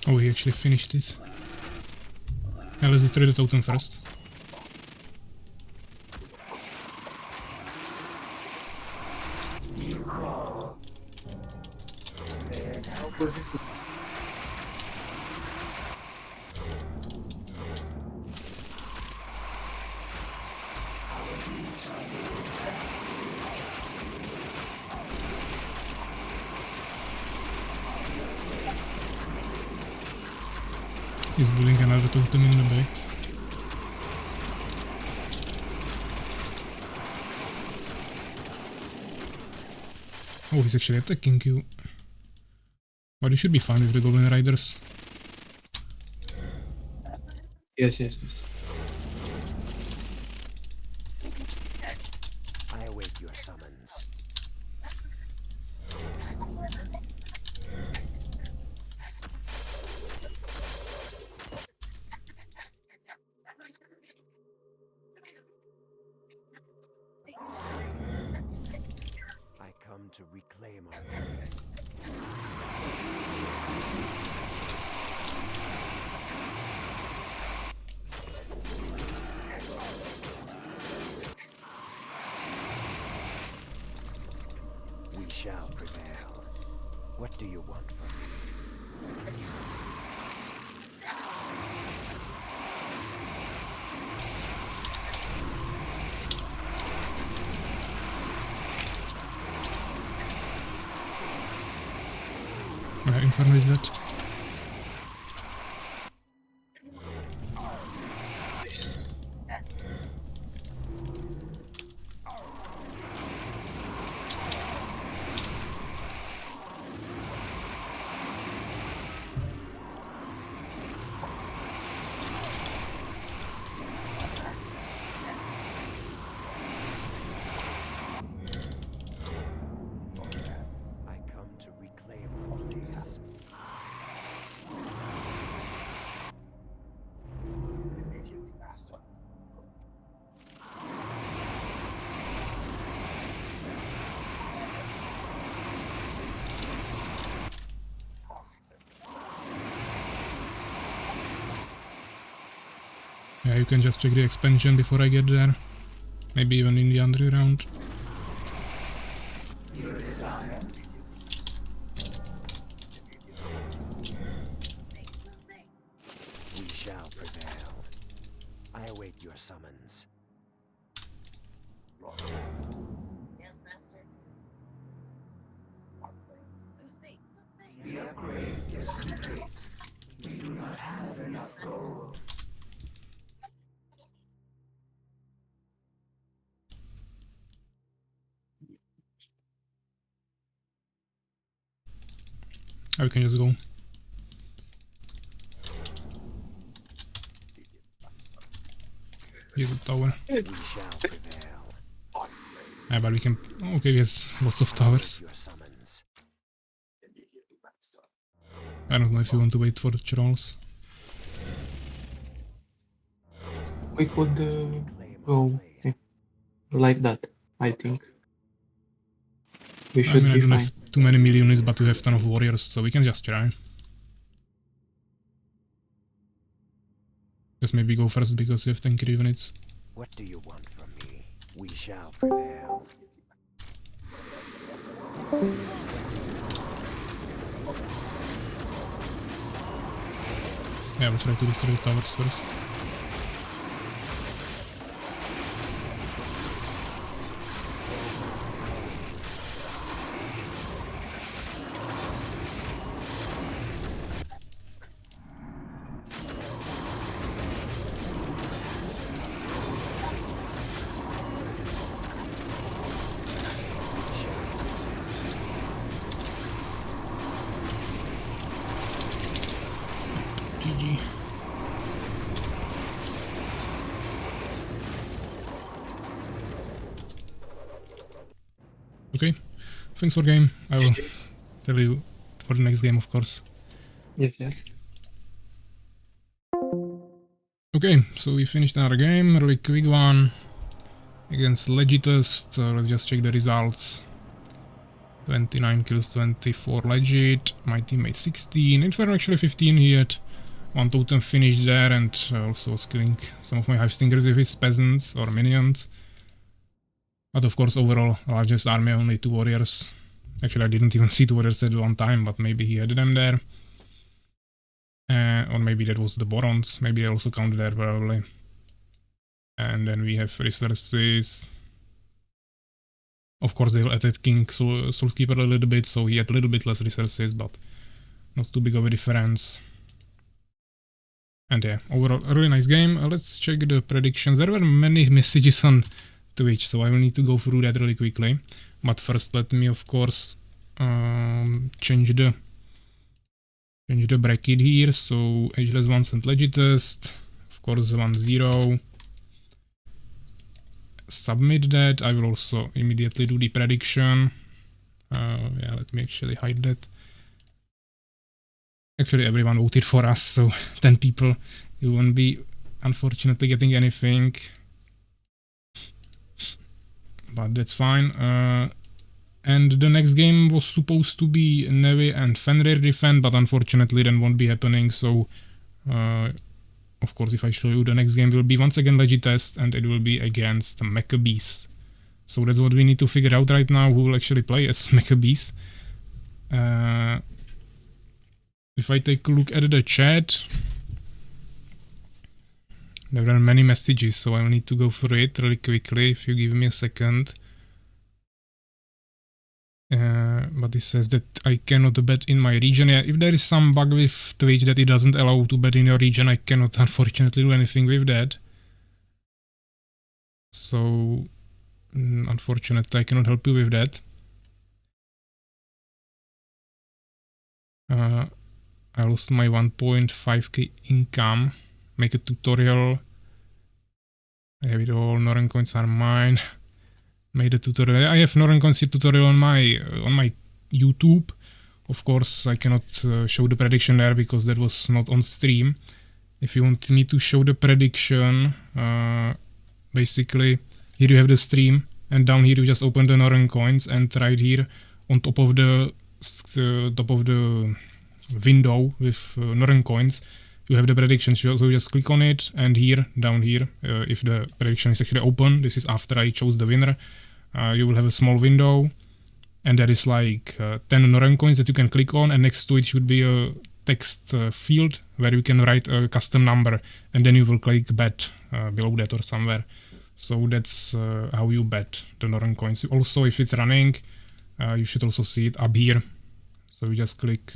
Oh, he actually finished it. Yeah, let's destroy the totem first. He's building another totem in the back. Oh, he's actually attacking you. But you should be fine with the Goblin Riders. Yes, yes, yes. I await your summons. I come to reclaim our place. We shall prevail. What do you want from me? Inferno is dead. Nice. I come to reclaim our place. Yeah, you can just check the expansion before I get there. Maybe even in the Andre round. We shall prevail. I await your summons. Yes, master. We can just go. Here's a tower. We shall prevail. Yeah, but we can... Okay, he has lots of towers. Your summons. I don't know if you want to wait for the trolls. We could Reclaim our go place. like that. I think. We I should mean, I be don't fine. have too many melee units, but we have ton of warriors, so we can just try. Just maybe go first because we have tanky units. What do you want from me? We shall prevail. Yeah, we'll try to destroy the towers first. GG. Okay, thanks for game. I will tell you for the next game, of course. Yes, yes. Okay, so we finished another game, really quick one against Legitist. Let's just check the results. 29 kills, 24 legit. My teammate 16. It were actually 15 he had. One totem finished there, and also was killing some of my hive stingers with his peasants or minions. But of course, overall, largest army, only 2 warriors. Actually, I didn't even see 2 warriors at one time, but maybe he had them there. Or maybe that was the Borons. Maybe they also counted there, probably. And then we have resources. Of course, they will attack King Soulkeeper a little bit, so he had a little bit less resources, but not too big of a difference. And yeah, overall, a really nice game. Let's check the predictions. There were many messages on Twitch, so I will need to go through that really quickly. But first, let me, of course, change the bracket here. So Ageless Ones and Legitist, of course, 1-0. Submit that. I will also immediately do the prediction. Yeah, let me actually hide that. Actually, everyone voted for us, so 10 people. You won't be, unfortunately, getting anything. But that's fine. And the next game was supposed to be Navy and Fenrir defend, but unfortunately that won't be happening. So, of course, if I show you, the next game will be once again Legitest, and it will be against Maccabees. So that's what we need to figure out right now, who will actually play as Maccabees. If I take a look at the chat, there are many messages, so I will need to go through it really quickly if you give me a second. But it says that I cannot bet in my region. Yeah, if there is some bug with Twitch that it doesn't allow to bet in your region, I cannot unfortunately do anything with that. So, unfortunately, I cannot help you with that. I lost my 1.5k income. Make a tutorial. I have it all. Northern coins are mine. Made a tutorial. I have Northern coins tutorial on my YouTube. Of course, I cannot show the prediction there because that was not on stream. If you want me to show the prediction, basically here you have the stream, and down here you just open the Northern coins, and right here on top of the window with Northern coins, you have the prediction. So you just click on it, and here, down here, if the prediction is actually open, this is after I chose the winner, you will have a small window, and there is like 10 Northern coins that you can click on, and next to it should be a text field where you can write a custom number, and then you will click bet below that or somewhere. So that's how you bet the Northern coins. Also, if it's running, you should also see it up here. So you just click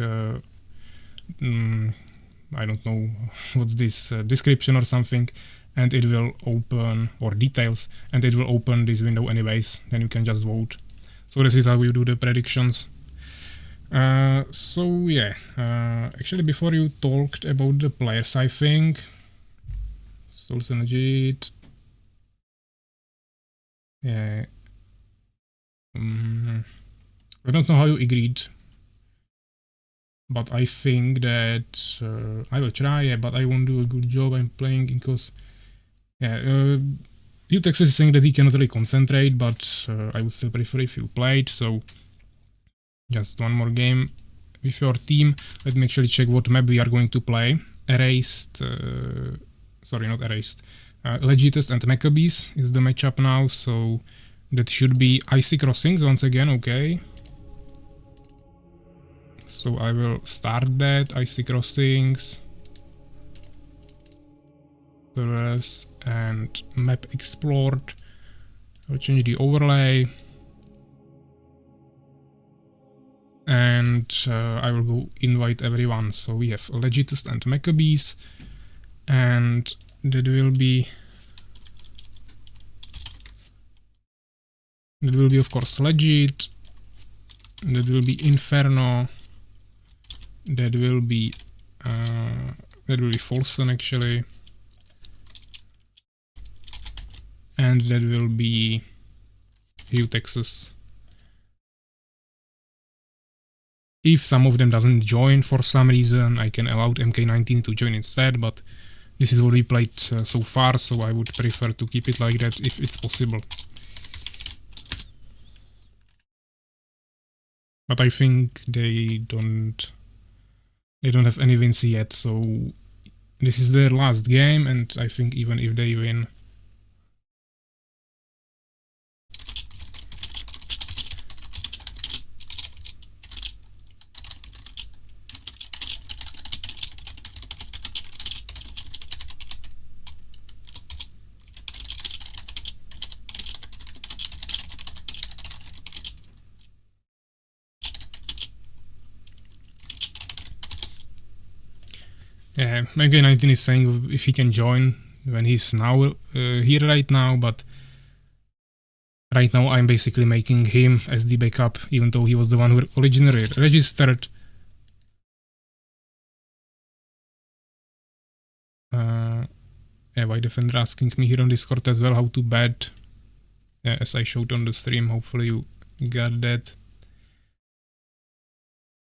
I don't know what's this, description or something, and it will open, or details, and it will open this window anyways. Then you can just vote. So this is how you do the predictions. So yeah, actually before you talked about the players, I think Souls and Legit. Yeah. I don't know how you agreed, but I think that I will try, but I won't do a good job. I'm playing because, yeah, Texas is saying that he cannot really concentrate, but I would still prefer if you played, so just one more game with your team. Let me actually check what map we are going to play. Sorry, not Erased. Legitest and Maccabees is the matchup now, so that should be Icy Crossings once again, okay. So I will start that, Icy Crossings. And map explored. I'll change the overlay. And I will go invite everyone. So we have Legitist and Maccabees. And that will be of course Legit. That will be Inferno. That will be Folsom actually. And that will be Texas. If some of them doesn't join for some reason, I can allow MK19 to join instead, but this is what we played so far, so I would prefer to keep it like that if it's possible. But I think they don't have any wins yet, so this is their last game, and I think even if they win, yeah, MK19 is saying if he can join when he's now here right now, but right now I'm basically making him as the backup, even though he was the one who originally registered. Yeah, White Defender asking me here on Discord as well how to bet, as I showed on the stream. Hopefully you got that.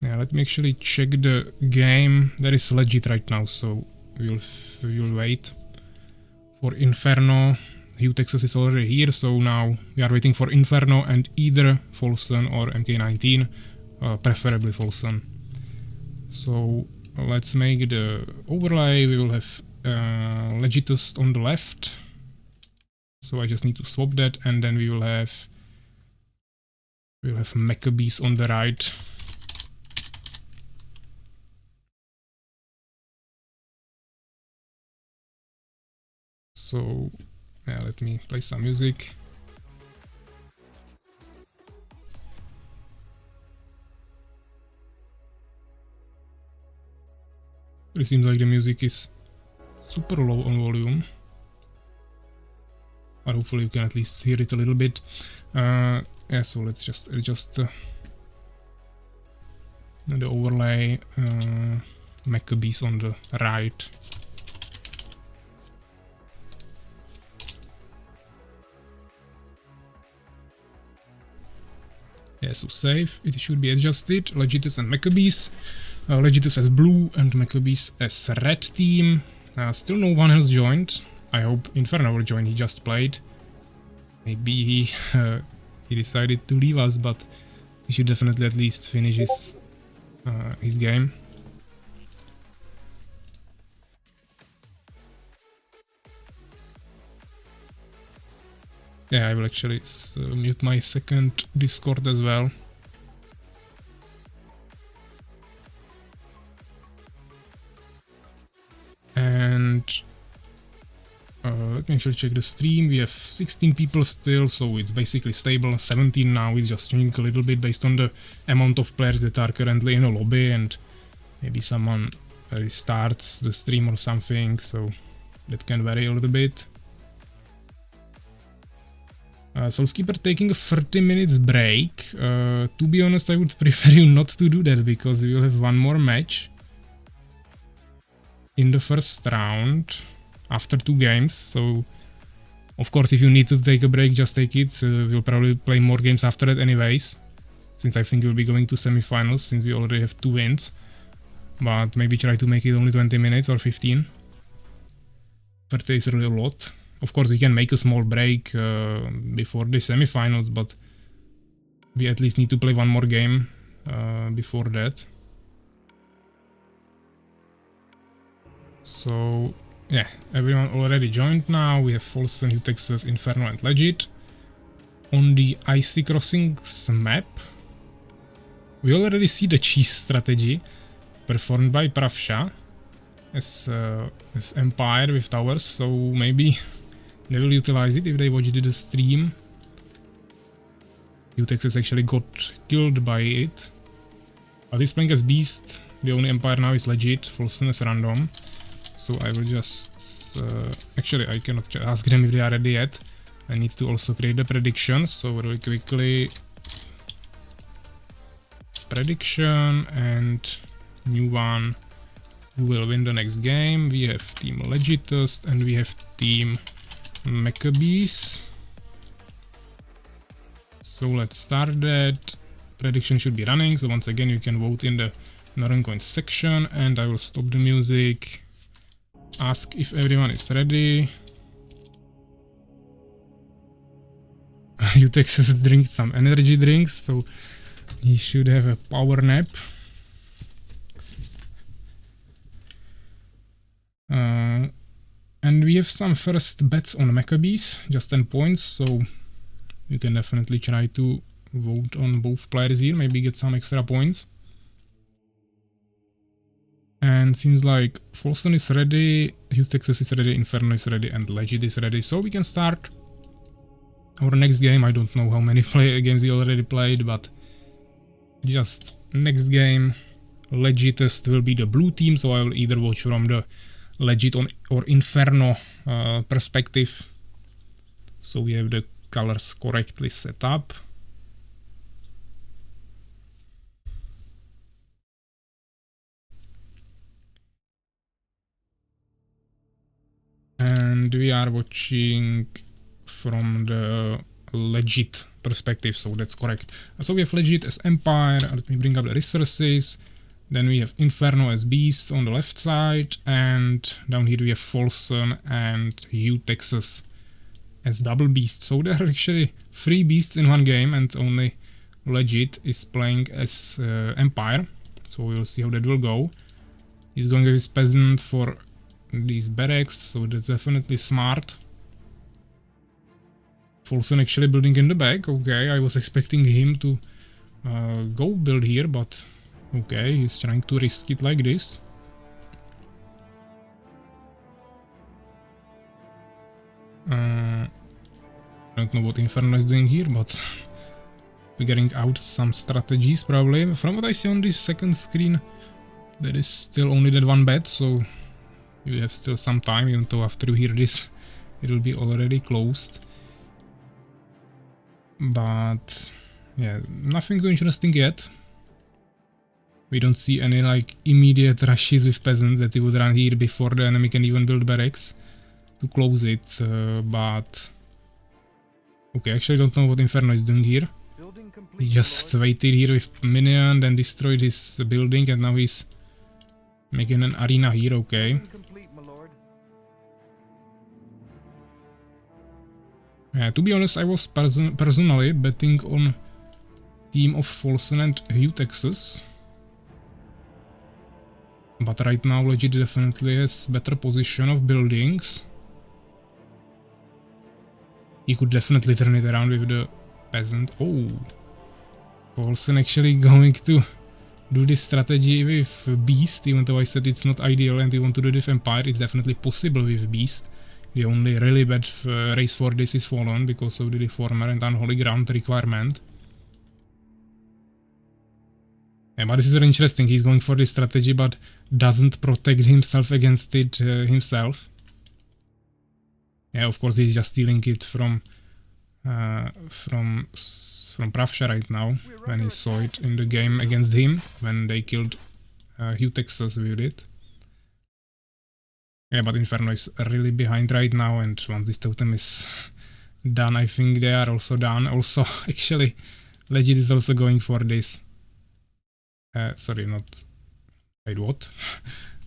Yeah, let me actually check the game. There is Legit right now, so we'll wait for Inferno. Texas is already here, so now we are waiting for Inferno and either Folsom or MK19, preferably Folsom. So let's make the overlay. We will have Legitist on the left. So I just need to swap that, and then we'll have Maccabees on the right. So yeah, let me play some music. It seems like the music is super low on volume, but hopefully you can at least hear it a little bit. Yeah, so let's just adjust the overlay. Maccabees on the right. Yeah, so save. It should be adjusted. Legitist and Maccabees. Legitist as blue and Maccabees as red team. Still no one has joined. I hope Inferno will join. He just played. Maybe he decided to leave us, but he should definitely at least finish his game. Yeah, I will actually mute my second Discord as well. And let me actually check the stream. We have 16 people still, so it's basically stable. 17 now, it's just changing a little bit based on the amount of players that are currently in a lobby, and maybe someone restarts the stream or something, so that can vary a little bit. Soulskeeper taking a 30 minutes break. To be honest, I would prefer you not to do that, because we will have one more match in the first round after 2 games. So of course, if you need to take a break, just take it. We'll probably play more games after that anyways, since I think we'll be going to semifinals, since we already have 2 wins. But maybe try to make it only 20 minutes or 15. 30 is really a lot. Of course, we can make a small break before the semifinals, but we at least need to play one more game before that. So yeah, everyone already joined now. We have Folsom, Texas, Inferno, and Legit. On the Icy Crossings map, we already see the cheese strategy performed by Pravsha as Empire with towers, so maybe they will utilize it if they watched the stream. Texas actually got killed by it. But he's playing as Beast. The only Empire now is Legit. Folsom is random. So I will just... actually, I cannot ask them if they are ready yet. I need to also create the predictions. So really quickly... prediction and new one. Who will win the next game? We have Team Legitist and we have Team Maccabees. So let's start that. Prediction should be running. So once again, you can vote in the Northern Coins section, and I will stop the music. Ask if everyone is ready. Texas drinks some energy drinks, so he should have a power nap. And we have some first bets on Maccabees, just 10 points, so you can definitely try to vote on both players here, maybe get some extra points. And seems like Folsom is ready, Texas is ready, Inferno is ready, and Legit is ready, so we can start our next game. I don't know how many games we already played, but just next game. Legitist will be the blue team, so I will either watch from the Legit or Inferno perspective. So we have the colors correctly set up. And we are watching from the Legit perspective, so that's correct. So we have Legit as Empire. Let me bring up the resources. Then we have Inferno as Beast on the left side, and down here we have Folsom and Texas as double Beast. So there are actually 3 Beasts in one game, and only Legit is playing as Empire. So we'll see how that will go. He's going with his peasant for these barracks, so that's definitely smart. Folsom actually building in the back. Okay, I was expecting him to go build here, but okay, he's trying to risk it like this. I don't know what Inferno is doing here, but figuring out some strategies probably. From what I see on this second screen, there is still only that one bet, so you have still some time, even though after you hear this, it will be already closed. But yeah, nothing too interesting yet. We don't see any like immediate rushes with peasants that he would run here before the enemy can even build barracks to close it, but okay, actually don't know what Inferno is doing here. He just waited here with minion, then destroyed his building, and now he's making an arena here. Okay. Yeah, to be honest, I was personally betting on team of Folsom and Texas. But right now Legit definitely has better position of buildings. He could definitely turn it around with the peasant. Oh, Folsom actually going to do this strategy with Beast, even though I said it's not ideal and you want to do it with Empire. It's definitely possible with Beast. The only really bad race for this is Fallen because of the Deformer and Unholy Ground requirement. Yeah, but this is really interesting. He's going for this strategy but doesn't protect himself against it himself. Yeah, of course he's just stealing it from Pravsha right now, when he saw it in the game against him, when they killed Texas with it. Yeah, but Inferno is really behind right now, and once this totem is done, I think they are also done. Also, actually, Legit is also going for this. Sorry, not... Wait, what?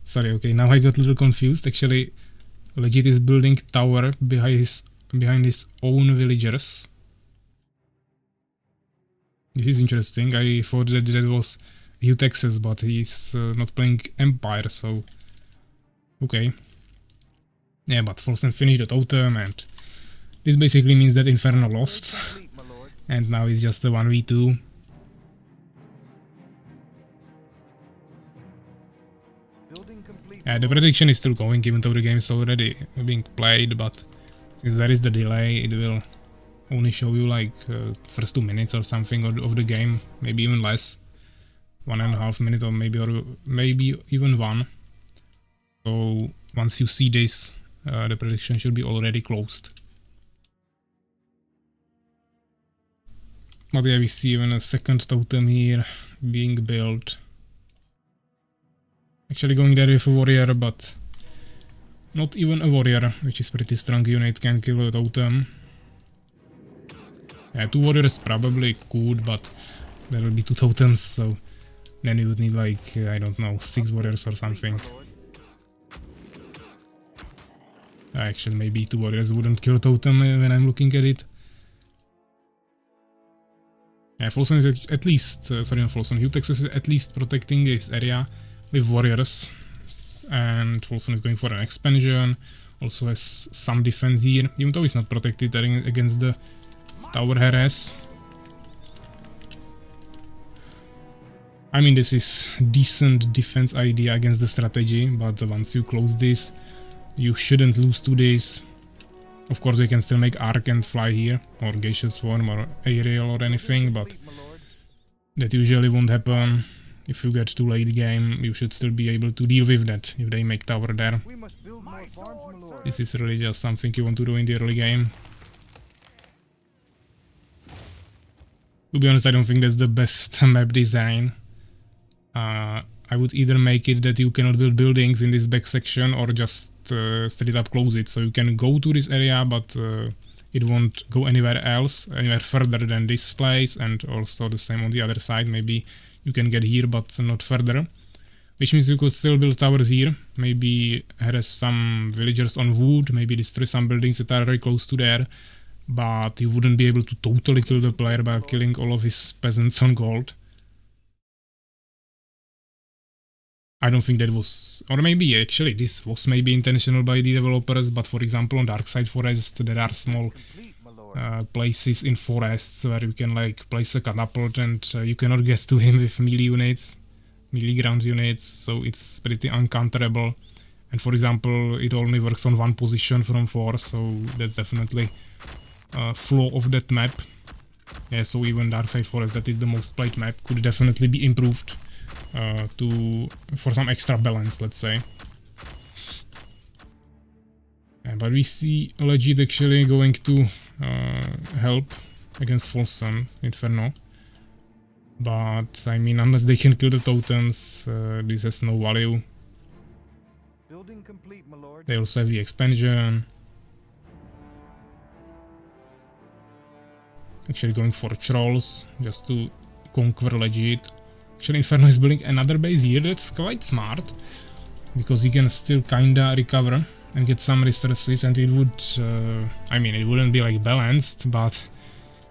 Sorry, okay, now I got a little confused. Actually, Legit is building tower behind his own villagers. This is interesting. I thought that that was Hugh Texas, but he's not playing Empire, so okay. Yeah, but Folsen finished the totem, and this basically means that Inferno lost, and now it's just a 1v2. Yeah, the prediction is still going, even though the game is already being played, but since there is the delay, it will only show you like first 2 minutes or something of the game, maybe even less, 1.5 minutes or maybe even 1. So once you see this, the prediction should be already closed. But yeah, we see even a second totem here being built. Actually going there with a warrior, but not even a warrior, which is pretty strong unit, can kill a totem. Yeah, 2 warriors probably could, but there will be 2 totems, so then you would need like, I don't know, 6 warriors or something. Actually, maybe 2 warriors wouldn't kill a totem when I'm looking at it. Yeah, Folsen is at least, sorry not Folsen, Hugh Texas is at least protecting this area with warriors, and Folsen is going for an expansion, also has some defense here, even though it's not protected against the tower harass. I mean, this is decent defense idea against the strategy, but once you close this, you shouldn't lose 2 days. Of course, you can still make arc and fly here, or gaseous form, or aerial or anything, but that usually won't happen. If you get too late game, you should still be able to deal with that if they make tower there. This is really just something you want to do in the early game. To be honest, I don't think that's the best map design. I would either make it that you cannot build buildings in this back section, or just straight up close it. So you can go to this area, but it won't go anywhere else, anywhere further than this place, and also the same on the other side. Maybe you can get here, but not further. Which means you could still build towers here, maybe harass some villagers on wood, maybe destroy some buildings that are very close to there, but you wouldn't be able to totally kill the player by killing all of his peasants on gold. I don't think that was, or maybe actually this was maybe intentional by the developers, but for example on Darkside Forest there are small places in forests where you can like place a catapult, and you cannot get to him with melee ground units, so it's pretty uncounterable. And for example, it only works on 1 position from 4, so that's definitely a flaw of that map. Yeah, so even Darkside Forest, that is the most played map, could definitely be improved for some extra balance, let's say. Yeah, but we see Legit actually going to help against Folsen Inferno. But I mean, unless they can kill the totems, this has no value. Building complete, my lord. They also have the expansion. Actually going for trolls, just to conquer Legit. Actually Inferno is building another base here, that's quite smart. Because he can still kinda recover and get some resources, and it would, I mean, it wouldn't be like balanced, but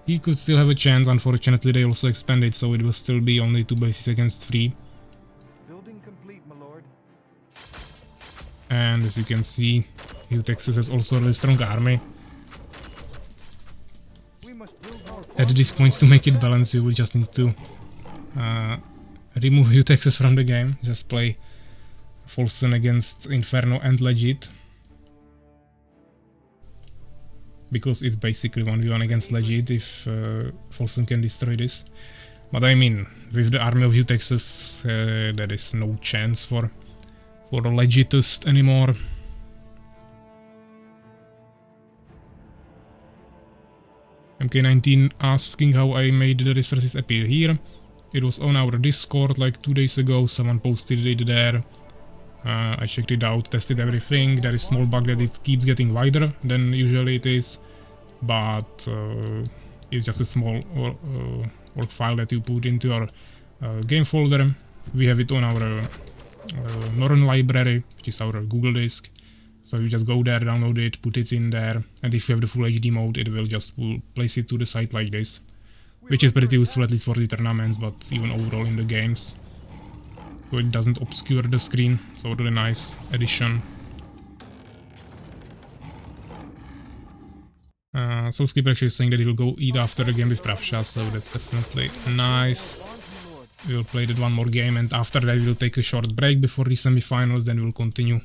he could still have a chance. Unfortunately, they also expanded, so it will still be only 2 bases against 3. Building complete, my lord. And as you can see, Hugh Texas has also a really strong army. We must build more At this point, to make it balanced, you will just need to remove Hugh Texas from the game. Just play Folsen against Inferno and Legit. Because it's basically 1v1 against Legit if Folsen can destroy this. But I mean, with the army of Hugh Texas, there is no chance for a Legitist anymore. MK19 asking how I made the resources appear here. It was on our Discord like 2 days ago, someone posted it there. I checked it out, tested everything. There is a small bug that it keeps getting wider than usually it is, but it's just a small work file that you put into your game folder. We have it on our Norn library, which is our Google disk, So you just go there, download it, put it in there, and if you have the full HD mode, it will just place it to the side like this, which is pretty useful at least for the tournaments, but even overall in the games. So it doesn't obscure the screen, so really nice addition. Soulskeeper actually saying that he'll go eat after the game with Pravsha, so that's definitely nice. We'll play that one more game, and after that we'll take a short break before the semi-finals, then we'll continue.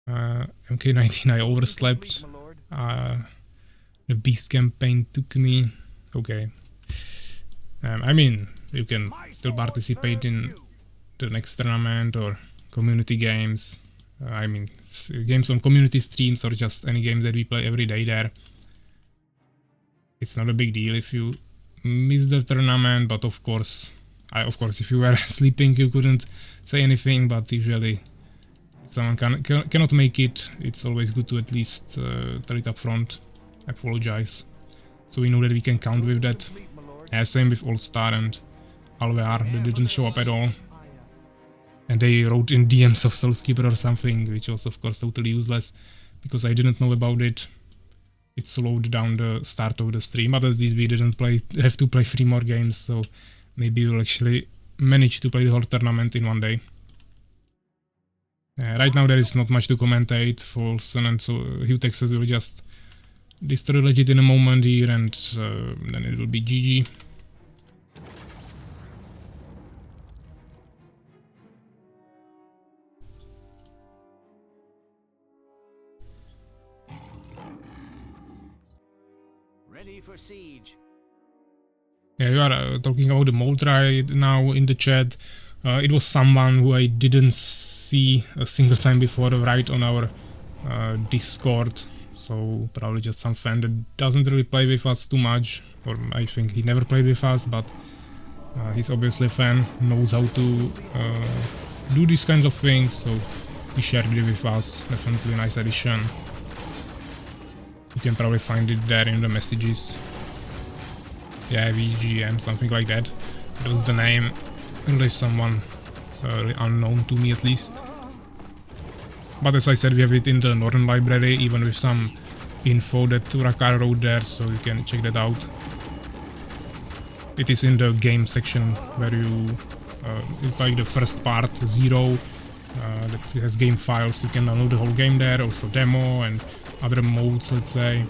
MK19 I overslept. The Beast campaign took me. Okay. I mean, you can still participate in the next tournament or community games. I mean, games on community streams or just any games that we play every day there. It's not a big deal if you miss the tournament, but of course, if you were sleeping, you couldn't say anything. But usually, if someone cannot make it, it's always good to at least tell it up front, apologize, so we know that we can count with that. Same with All Star and Alvear, they didn't show up at all. And they wrote in DMs of Soulskeeper or something, which was of course totally useless, because I didn't know about it. It slowed down the start of the stream, but at least we didn't have to play 3 more games, so maybe we'll actually manage to play the whole tournament in one day. Right now there is not much to commentate. Folson and so Hugh Texas will just destroy Legit in a moment here, and then it will be GG. Ready for siege. Yeah, you are talking about the mode right now in the chat. It was someone who I didn't see a single time before right on our Discord. So probably just some fan that doesn't really play with us too much, or I think he never played with us, but he's obviously a fan, knows how to do these kinds of things, so he shared it with us. Definitely a nice addition. You can probably find it there in the messages. Yeah, VGM, something like that. That was the name. Unless someone unknown to me at least. But as I said, we have it in the Northern Library, even with some info that Turakar wrote there, so you can check that out. It is in the game section where you... it's like the first part, 0, that has game files. You can download the whole game there, also demo and other modes, let's say.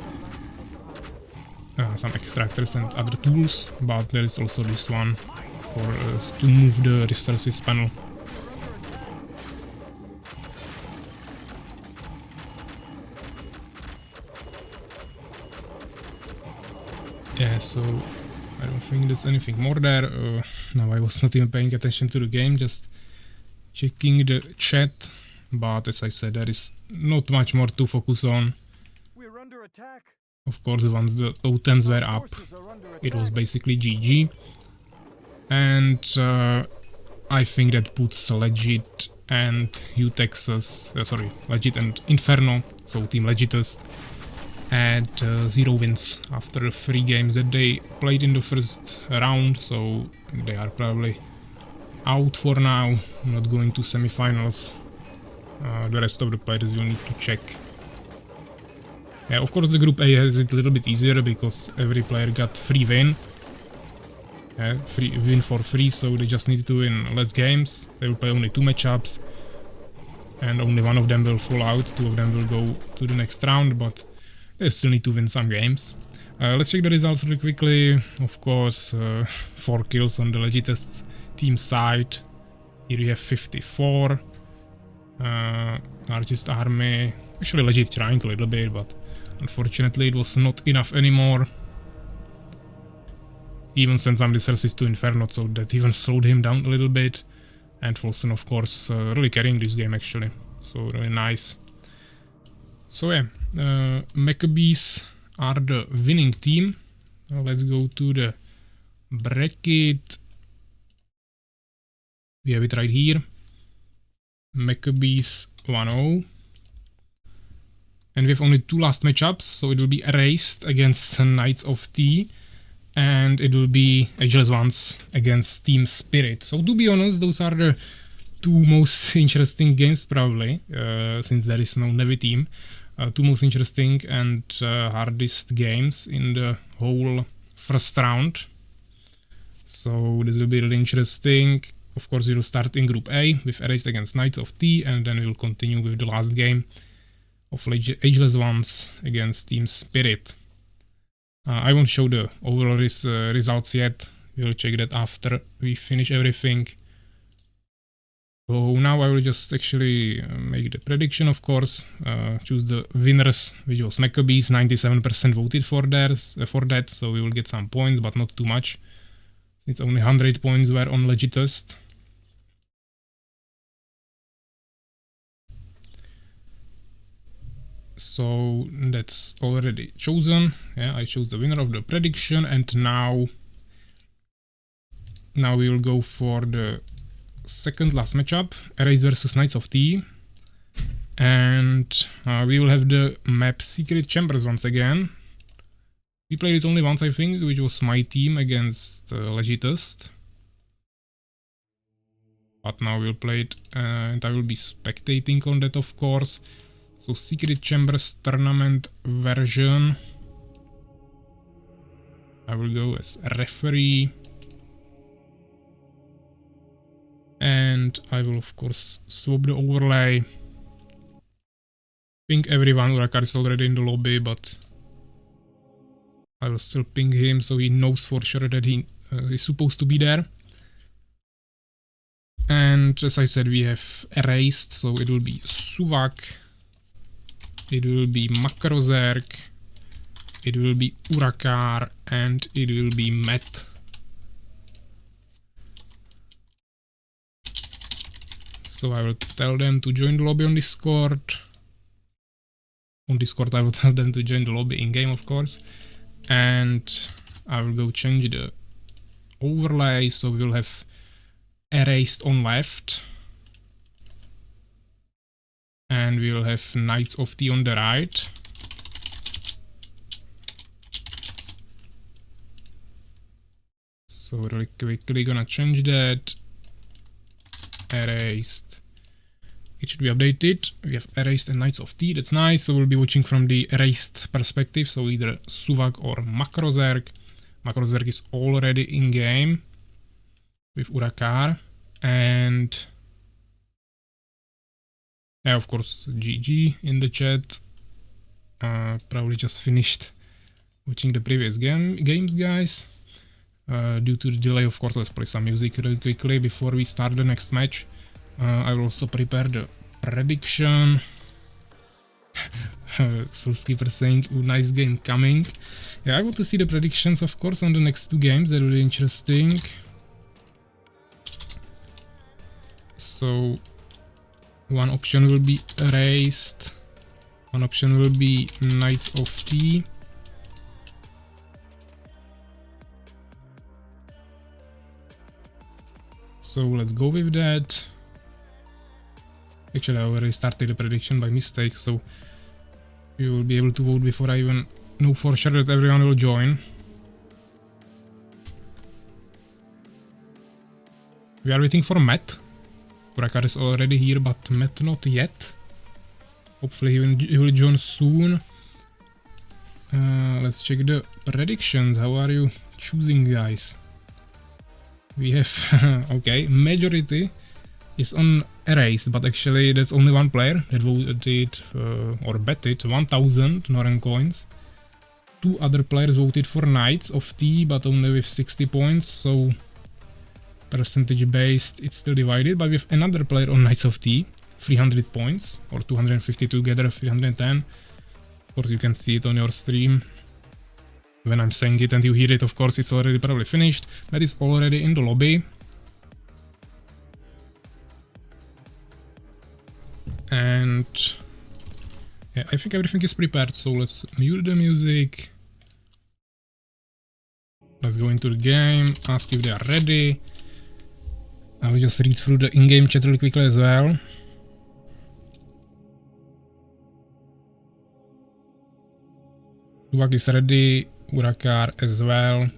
Some extractors and other tools, but there is also this one for to move the resources panel. Yeah, so I don't think there's anything more there. No, I was not even paying attention to the game, just checking the chat. But as I said, there is not much more to focus on. We're under attack. Of course, once the totems were up, it was basically GG. And I think that puts Legit and Texas, Legit and Inferno, so Team Legitist, at 0 wins after 3 games that they played in the first round, so they are probably out for now, not going to semi-finals. The rest of the players you need to check. Yeah, of course the Group A has it a little bit easier because every player got free win. Free win for free, so they just need to win less games. They will play only 2 matchups, and only one of them will fall out. 2 of them will go to the next round, but they still need to win some games. Let's check the results really quickly. Of course, 4 kills on the Legitist team side. Here we have 54. Largest army. Actually, Legit trying a little bit, but unfortunately it was not enough anymore. Even sent some resources to Inferno, so that even slowed him down a little bit. And Folson, of course, really carrying this game actually. So really nice. So yeah, Maccabees are the winning team. Let's go to the bracket. We have it right here. Maccabees 1-0. And we have only 2 last matchups, so it will be Erased against Knights of T. And it will be Ageless Ones against Team Spirit. So to be honest, those are the two most interesting games probably, since there is no Navy team. Two most interesting and hardest games in the whole first round. So this will be really interesting. Of course, we will start in Group A with Erased against Knights of T, and then we will continue with the last game of Ageless Ones against Team Spirit. I won't show the overall results yet. We'll check that after we finish everything. So now I will just actually make the prediction, of course. Choose the winners, which was Maccabees. 97% voted for that, so we will get some points, but not too much. Since only 100 points were on Legitest. So that's already chosen. Yeah, I chose the winner of the prediction, and now we will go for the second last matchup, Erased versus Knights of T, and we will have the map Secret Chambers once again. We played it only once, I think, which was my team against Legitest. But now we'll play it, and I will be spectating on that, of course. So Secret Chambers tournament version. I will go as a referee. And I will of course swap the overlay. Ping everyone. Urakar is already in the lobby, but I will still ping him so he knows for sure that he is supposed to be there. And as I said, we have Erased, so it will be Suvak. It will be Makrozerk, it will be Urakar, and it will be Met. So I will tell them to join the lobby on Discord. On Discord I will tell them to join the lobby in-game, of course. And I will go change the overlay, so we will have Erased on left. And we will have Knights of T on the right. So really quickly gonna change that. Erased. It should be updated. We have Erased and Knights of T, that's nice. So we'll be watching from the Erased perspective, so either Suvak or Makrozerk. Makrozerk is already in game with Urakar. And yeah, of course, GG in the chat. Probably just finished watching the previous games, guys. Due to the delay, of course, let's play some music really quickly before we start the next match. I will also prepare the prediction. Soulskeeper saying, "Ooh, nice game coming." Yeah, I want to see the predictions, of course, on the next two games. They're really interesting. So one option will be Erased, one option will be Knights of T. So let's go with that. Actually, I already started the prediction by mistake, so you will be able to vote before I even know for sure that everyone will join. We are waiting for Matt. Urakar is already here, but Matt not yet. Hopefully he will join soon. Let's check the predictions. How are you choosing, guys? We have okay, majority is on Erased, but actually that's only one player that voted or betted 1000 Norrøn coins. Two other players voted for Knights of T, but only with 60 points, so percentage based it's still divided. But we have another player on Knights of T, 300 points, or 250 together, 310. Of course you can see it on your stream. When I'm saying it and you hear it, of course it's already probably finished. That is already in the lobby. And yeah, I think everything is prepared, so let's mute the music. Let's go into the game, ask if they are ready. I will just read through the in-game chat really quickly as well. Suvak is ready, Urakar as well.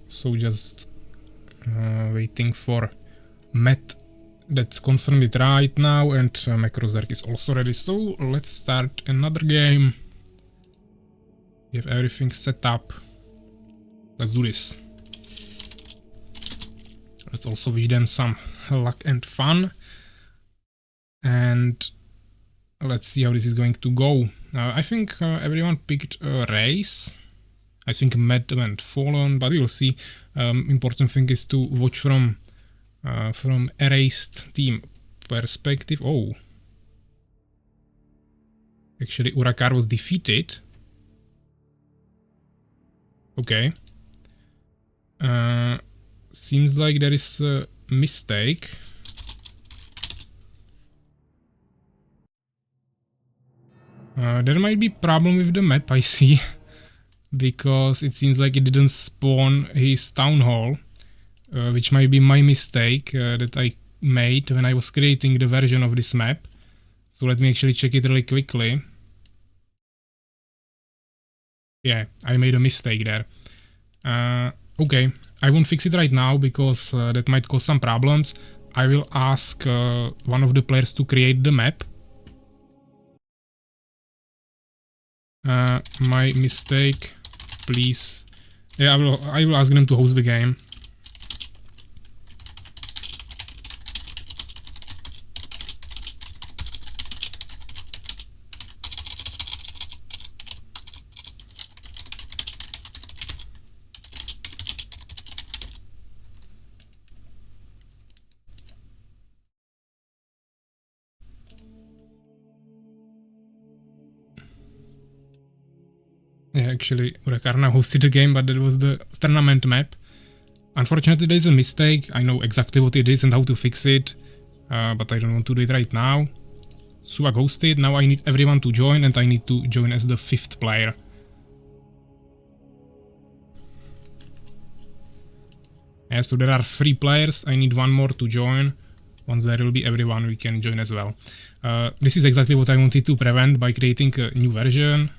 So just waiting for Matt. That's confirmed it right now, and Macrozerk is also ready. So let's start another game. We have everything set up. Let's do this. Let's also wish them some luck and fun. And let's see how this is going to go. I think everyone picked a race. I think Matt went Fallen, but we'll see. Important thing is to watch from erased team perspective. Oh, actually Urakar was defeated. Okay. Seems like there is a mistake. There might be problem with the map, I see, because it seems like it didn't spawn his town hall, which might be my mistake that I made when I was creating the version of this map. So let me actually check it really quickly. Yeah, I made a mistake there. Okay, I won't fix it right now because that might cause some problems. I will ask one of the players to create the map. My mistake, please. Yeah, I will ask them to host the game. Yeah, actually, Urakarna hosted the game, but that was the tournament map. Unfortunately, there is a mistake. I know exactly what it is and how to fix it, but I don't want to do it right now. Suak hosted. Now I need everyone to join, and I need to join as the 5th player. Yeah, so there are 3 players. I need 1 more to join. Once there will be everyone, we can join as well. This is exactly what I wanted to prevent by creating a new version.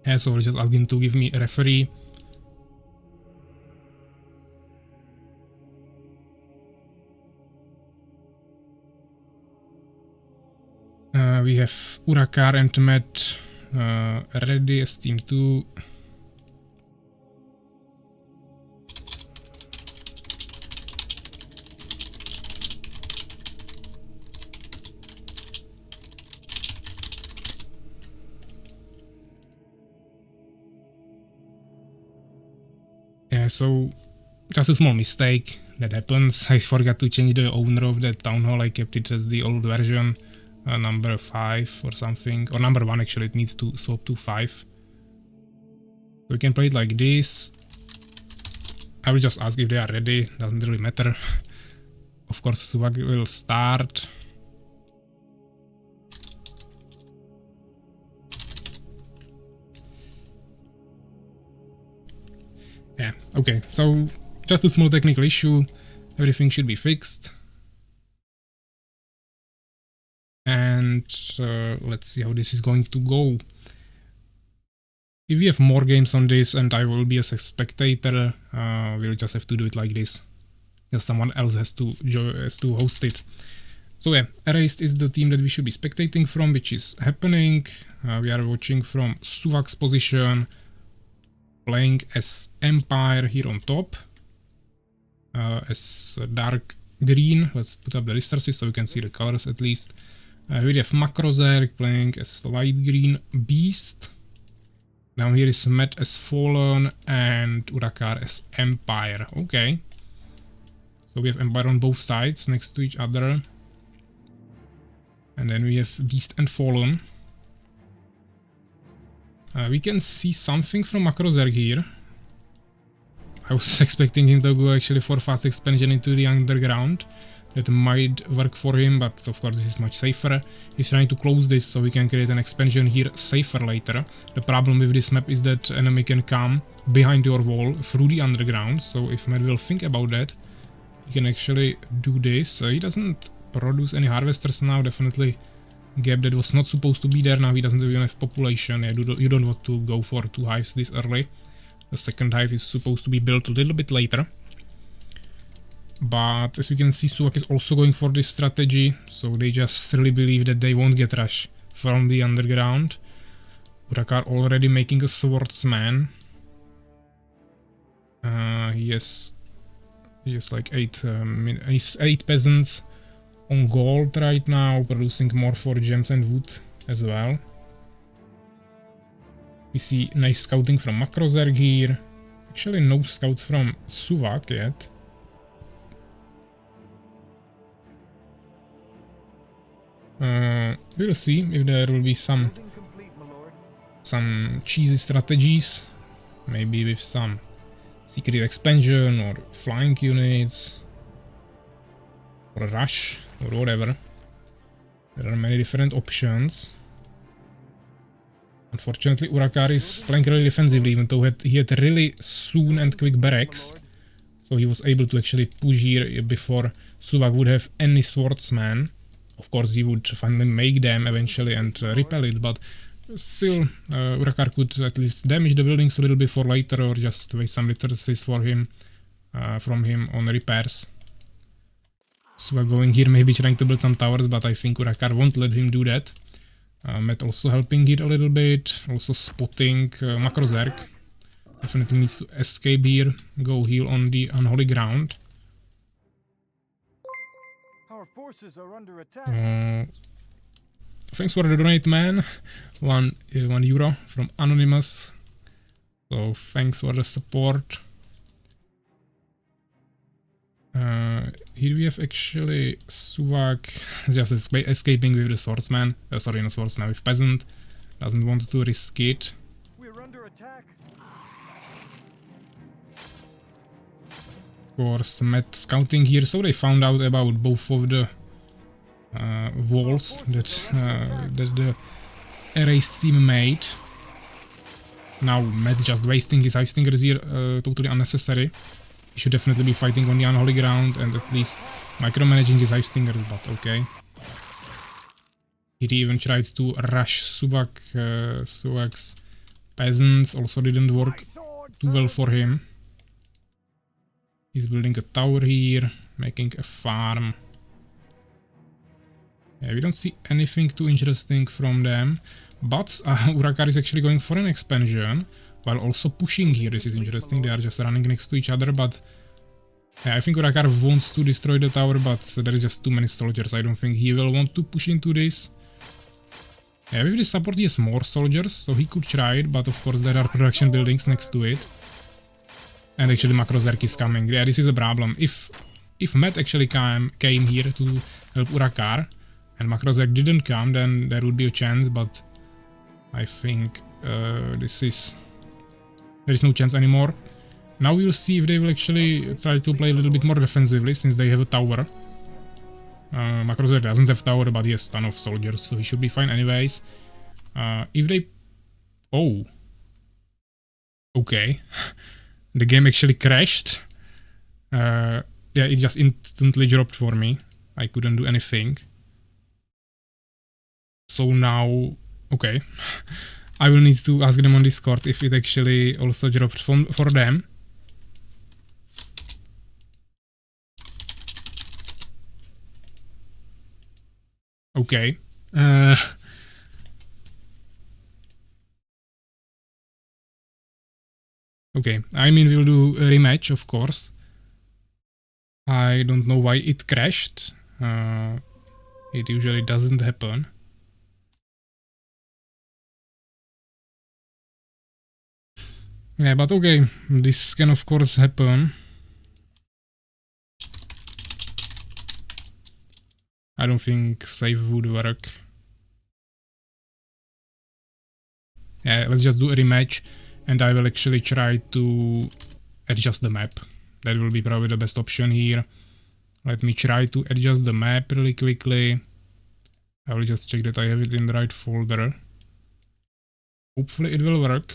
Yeah, so I'll just ask him to give me a referee. We have Urakar and Matt ready as team 2. Yeah, so just a small mistake that happens. I forgot to change the owner of that town hall. I kept it as the old version, number 5 or something, or number 1 actually. It needs to swap to 5. So we can play it like this. I will just ask if they are ready. Doesn't really matter. Of course, Suak will start. Yeah, okay, so just a small technical issue, everything should be fixed. And let's see how this is going to go. If we have more games on this and I will be as a spectator, we'll just have to do it like this. Because someone else has to host it. So yeah, Erased is the team that we should be spectating from, which is happening. We are watching from Suvak's position, playing as Empire here on top, as dark green. Let's put up the resources so you can see the colors at least. We have Macrozerk playing as light green Beast. Down here is Matt as Fallen and Urakar as Empire. Okay. So we have Empire on both sides next to each other. And then we have Beast and Fallen. We can see something from Macrozerk here. I was expecting him to go actually for fast expansion into the underground. that might work for him, but of course this is much safer. He's trying to close this so we can create an expansion here safer later. The problem with this map is that enemy can come behind your wall through the underground, so if Matt will think about that, he can actually do this. He doesn't produce any harvesters now, definitely gap that was not supposed to be there. Now he doesn't even have population. Yeah, you don't want to go for 2 hives this early. The second hive is supposed to be built a little bit later. But as you can see, Suvak is also going for this strategy, so they just really believe that they won't get rushed from the underground. Urakar already making a swordsman. He has like 8 peasants on gold right now, producing more for gems and wood as well. We see nice scouting from Makrozerg here. Actually no scouts from Suvak yet. We'll see if there will be some cheesy strategies, maybe with some secret expansion or flying units or rush or whatever. There are many different options. Unfortunately, Urakar is playing really defensively, even though he had really soon and quick barracks. So he was able to actually push here before Suvak would have any swordsman. Of course, he would finally make them eventually and repel it, but still, Urakar could at least damage the buildings a little bit for later, or just waste some resources for him, from him on repairs. Suvak going here, maybe trying to build some towers, but I think Urakar won't let him do that. Matt also helping here a little bit, also spotting Makrozerg. Definitely needs to escape here, go heal on the unholy ground. Our forces are under attack. Thanks for the donate, man. 1 euro from Anonymous. So thanks for the support. Here we have actually Suvak just escaping with the swordsman. Sorry, not swordsman, with peasant. Doesn't want to risk it. We're under attack. Of course, Matt scouting here, so they found out about both of the walls that the erased team made. Now Matt just wasting his hive stingers here, totally unnecessary. He should definitely be fighting on the unholy ground and at least micromanaging his hive stingers, but okay. He even tried to rush Suvak's peasants, also didn't work too well for him. He's building a tower here, making a farm. Yeah, we don't see anything too interesting from them, but Urakar is actually going for an expansion, while also pushing here. This is interesting, they are just running next to each other, but yeah, I think Urakar wants to destroy the tower, but there is just too many soldiers. I don't think he will want to push into this. Yeah, with this support he has more soldiers, so he could try it, but of course there are production buildings next to it. And actually Makrozerg is coming. Yeah, this is a problem. If Matt actually came here to help Urakar, and Makrozerg didn't come, then there would be a chance, but I think there is no chance anymore. Now we'll see if they will actually try to play a little bit more defensively, since they have a tower. Makrozerg doesn't have tower, but he has a ton of soldiers, so he should be fine anyways. If they... Oh. Okay. The game actually crashed. Yeah, it just instantly dropped for me. I couldn't do anything. So now... Okay. I will need to ask them on Discord if it actually also dropped for them. Okay. Okay, I mean we'll do a rematch, of course. I don't know why it crashed. It usually doesn't happen. Yeah, but okay, this can of course happen. I don't think save would work. Yeah, let's just do a rematch, and I will actually try to adjust the map. That will be probably the best option here. Let me try to adjust the map really quickly. I will just check that I have it in the right folder. Hopefully it will work,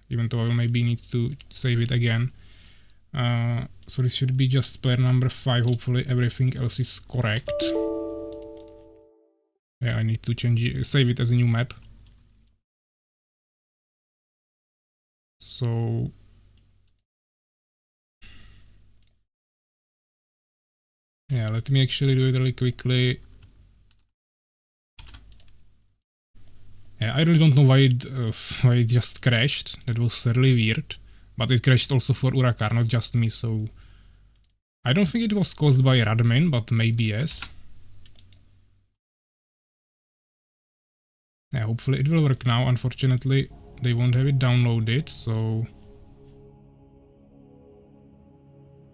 even though I will maybe need to save it again. So this should be just player number 5. Hopefully everything else is correct. Yeah, I need to change it, save it as a new map. So yeah, let me actually do it really quickly. Yeah, I really don't know why it just crashed. That was really weird. But it crashed also for Urakar, not just me, so I don't think it was caused by Radmin, but maybe yes. Yeah, hopefully it will work now. Unfortunately, they won't have it downloaded, so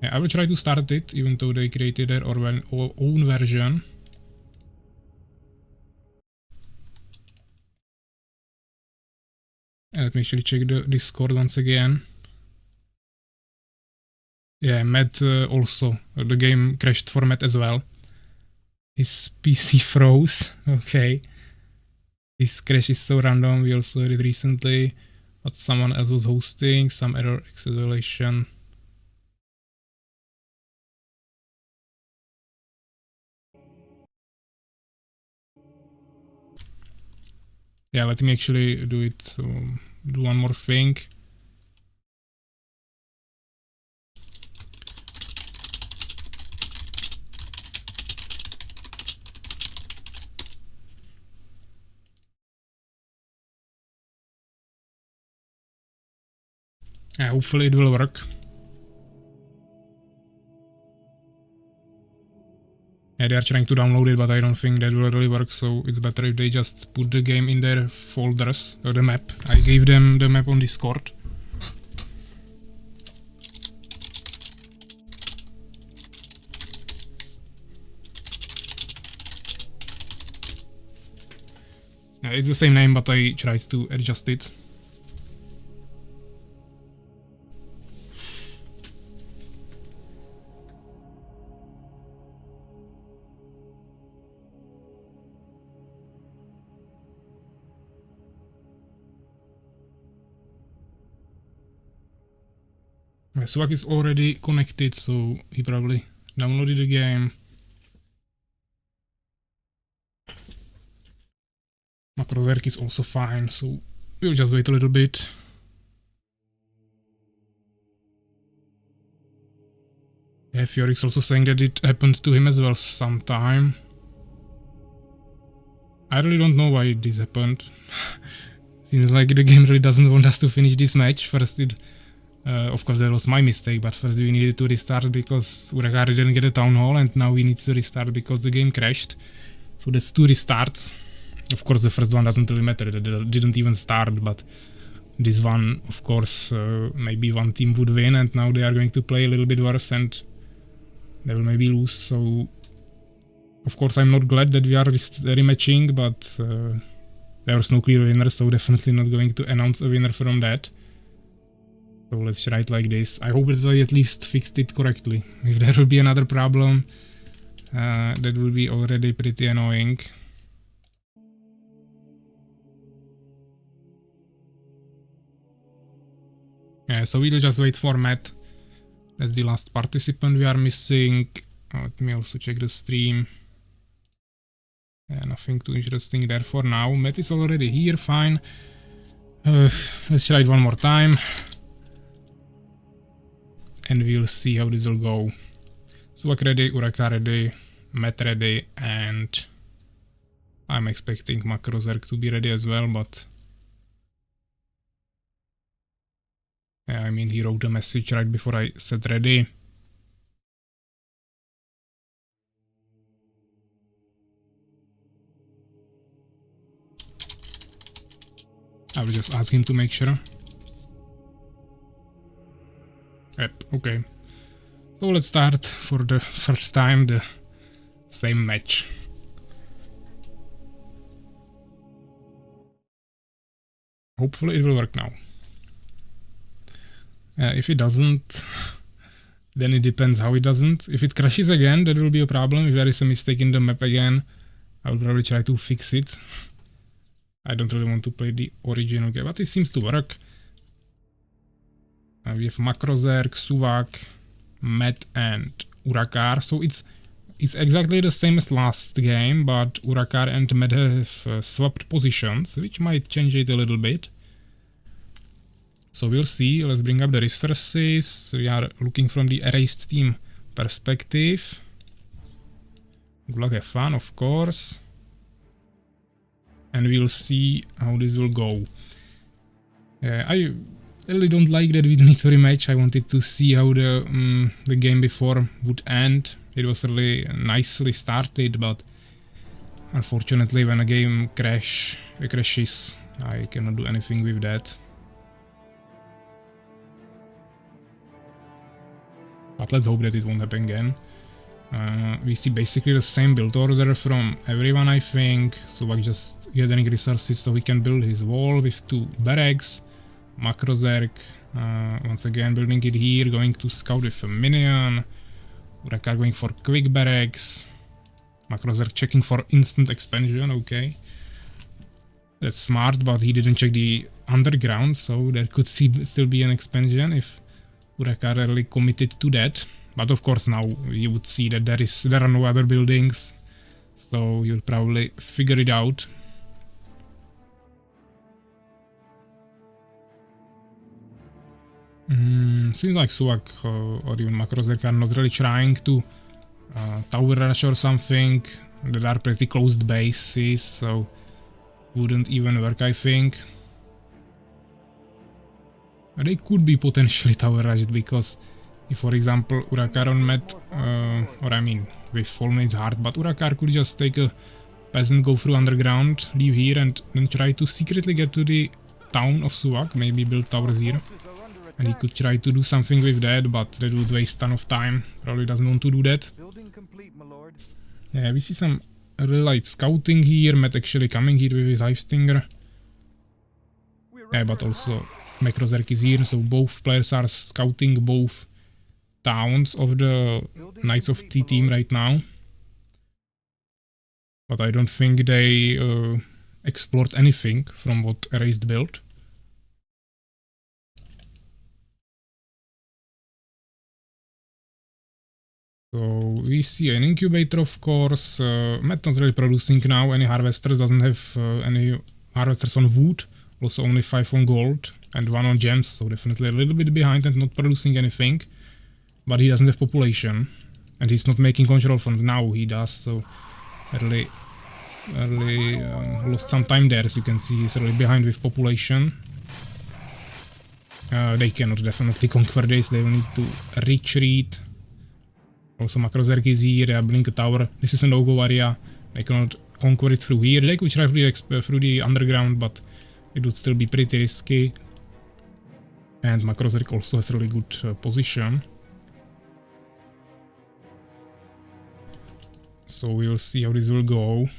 yeah, I will try to start it, even though they created their own version. And let me actually check the Discord once again. Yeah, Matt also. The game crashed for Matt as well. His PC froze. Okay. This crash is so random. We also had it recently. But someone else was hosting. Some error acceleration. Yeah, let me actually do it. So, do one more thing. Yeah, hopefully it will work. Yeah, they are trying to download it, but I don't think that will really work, so it's better if they just put the game in their folders, or the map. I gave them the map on Discord. Yeah, it's the same name, but I tried to adjust it. Swag is already connected, so he probably downloaded the game. Macrozerk is also fine, so we'll just wait a little bit. Yeah, Fiorix also saying that it happened to him as well sometime. I really don't know why this happened. Seems like the game really doesn't want us to finish this match. First of course that was my mistake, but first we needed to restart because Urakar didn't get a town hall, and now we need to restart because the game crashed. So that's 2 restarts. Of course the first one doesn't really matter, that didn't even start, but this one, of course, maybe one team would win, and now they are going to play a little bit worse and they will maybe lose. So of course I'm not glad that we are rematching, but there was no clear winner, so definitely not going to announce a winner from that. So let's try it like this. I hope that I at least fixed it correctly. If there will be another problem, that will be already pretty annoying. Yeah, so we'll just wait for Matt. That's the last participant we are missing. Let me also check the stream. Yeah, nothing too interesting there for now. Matt is already here, fine. Let's try it one more time. And we'll see how this will go. Swag ready, Urakar ready, Matt ready, and I'm expecting Macrozerk to be ready as well, but yeah, I mean, he wrote a message right before I said ready. I will just ask him to make sure. Yep, okay. So let's start for the first time the same match. Hopefully it will work now. If it doesn't, then it depends how it doesn't. If it crashes again, that will be a problem. If there is a mistake in the map again, I will probably try to fix it. I don't really want to play the original game, but it seems to work. We have Makrozerk, Suvak, Met and Urakar. So it's exactly the same as last game, but Urakar and Met have swapped positions, which might change it a little bit. So we'll see. Let's bring up the resources. We are looking from the erased team perspective. Good luck, have fun, of course. And we'll see how this will go. I really don't like that we need to rematch. I wanted to see how the game before would end. It was really nicely started, but unfortunately when a game crashes, I cannot do anything with that. But let's hope that it won't happen again. We see basically the same build order from everyone, I think. So like just gathering resources so he can build his wall with 2 barracks. Makrozerk, once again building it here, going to scout with a minion. Urakar going for quick barracks. Makrozerk checking for instant expansion, okay. That's smart, but he didn't check the underground, so there could still be an expansion if Urakar really committed to that. But of course now you would see that there are no other buildings, so you'll probably figure it out. Seems like Suvak or even Makrozerk are not really trying to tower rush or something. There are pretty closed bases, so wouldn't even work, I think. They could be potentially tower rushed because if, for example, Urakar on Met, or I mean, with Fallen it's hard, but Urakar could just take a peasant, go through underground, leave here, and then try to secretly get to the town of Suvak, maybe build towers here. And he could try to do something with that, but that would waste a ton of time. Probably doesn't want to do that. Yeah, we see some really light scouting here, Met actually coming here with his Hive Stinger. Yeah, but also Makrozerk is here, so both players are scouting both towns of the Knights of T team right now. But I don't think they explored anything from what Erased built. So we see an incubator, of course. Met not really producing now. Any harvesters, doesn't have any harvesters on wood. Also only 5 on gold and 1 on gems. So definitely a little bit behind and not producing anything. But he doesn't have population. And he's not making control from now. He does. So early lost some time there. As you can see, he's really behind with population. They cannot definitely conquer this. They will need to retreat. Also Makrozerk is here, they are building a tower. This is a no-go area. They cannot conquer it through here. They could try through the underground, but it would still be pretty risky. And Makrozerk also has a really good position. So we will see how this will go.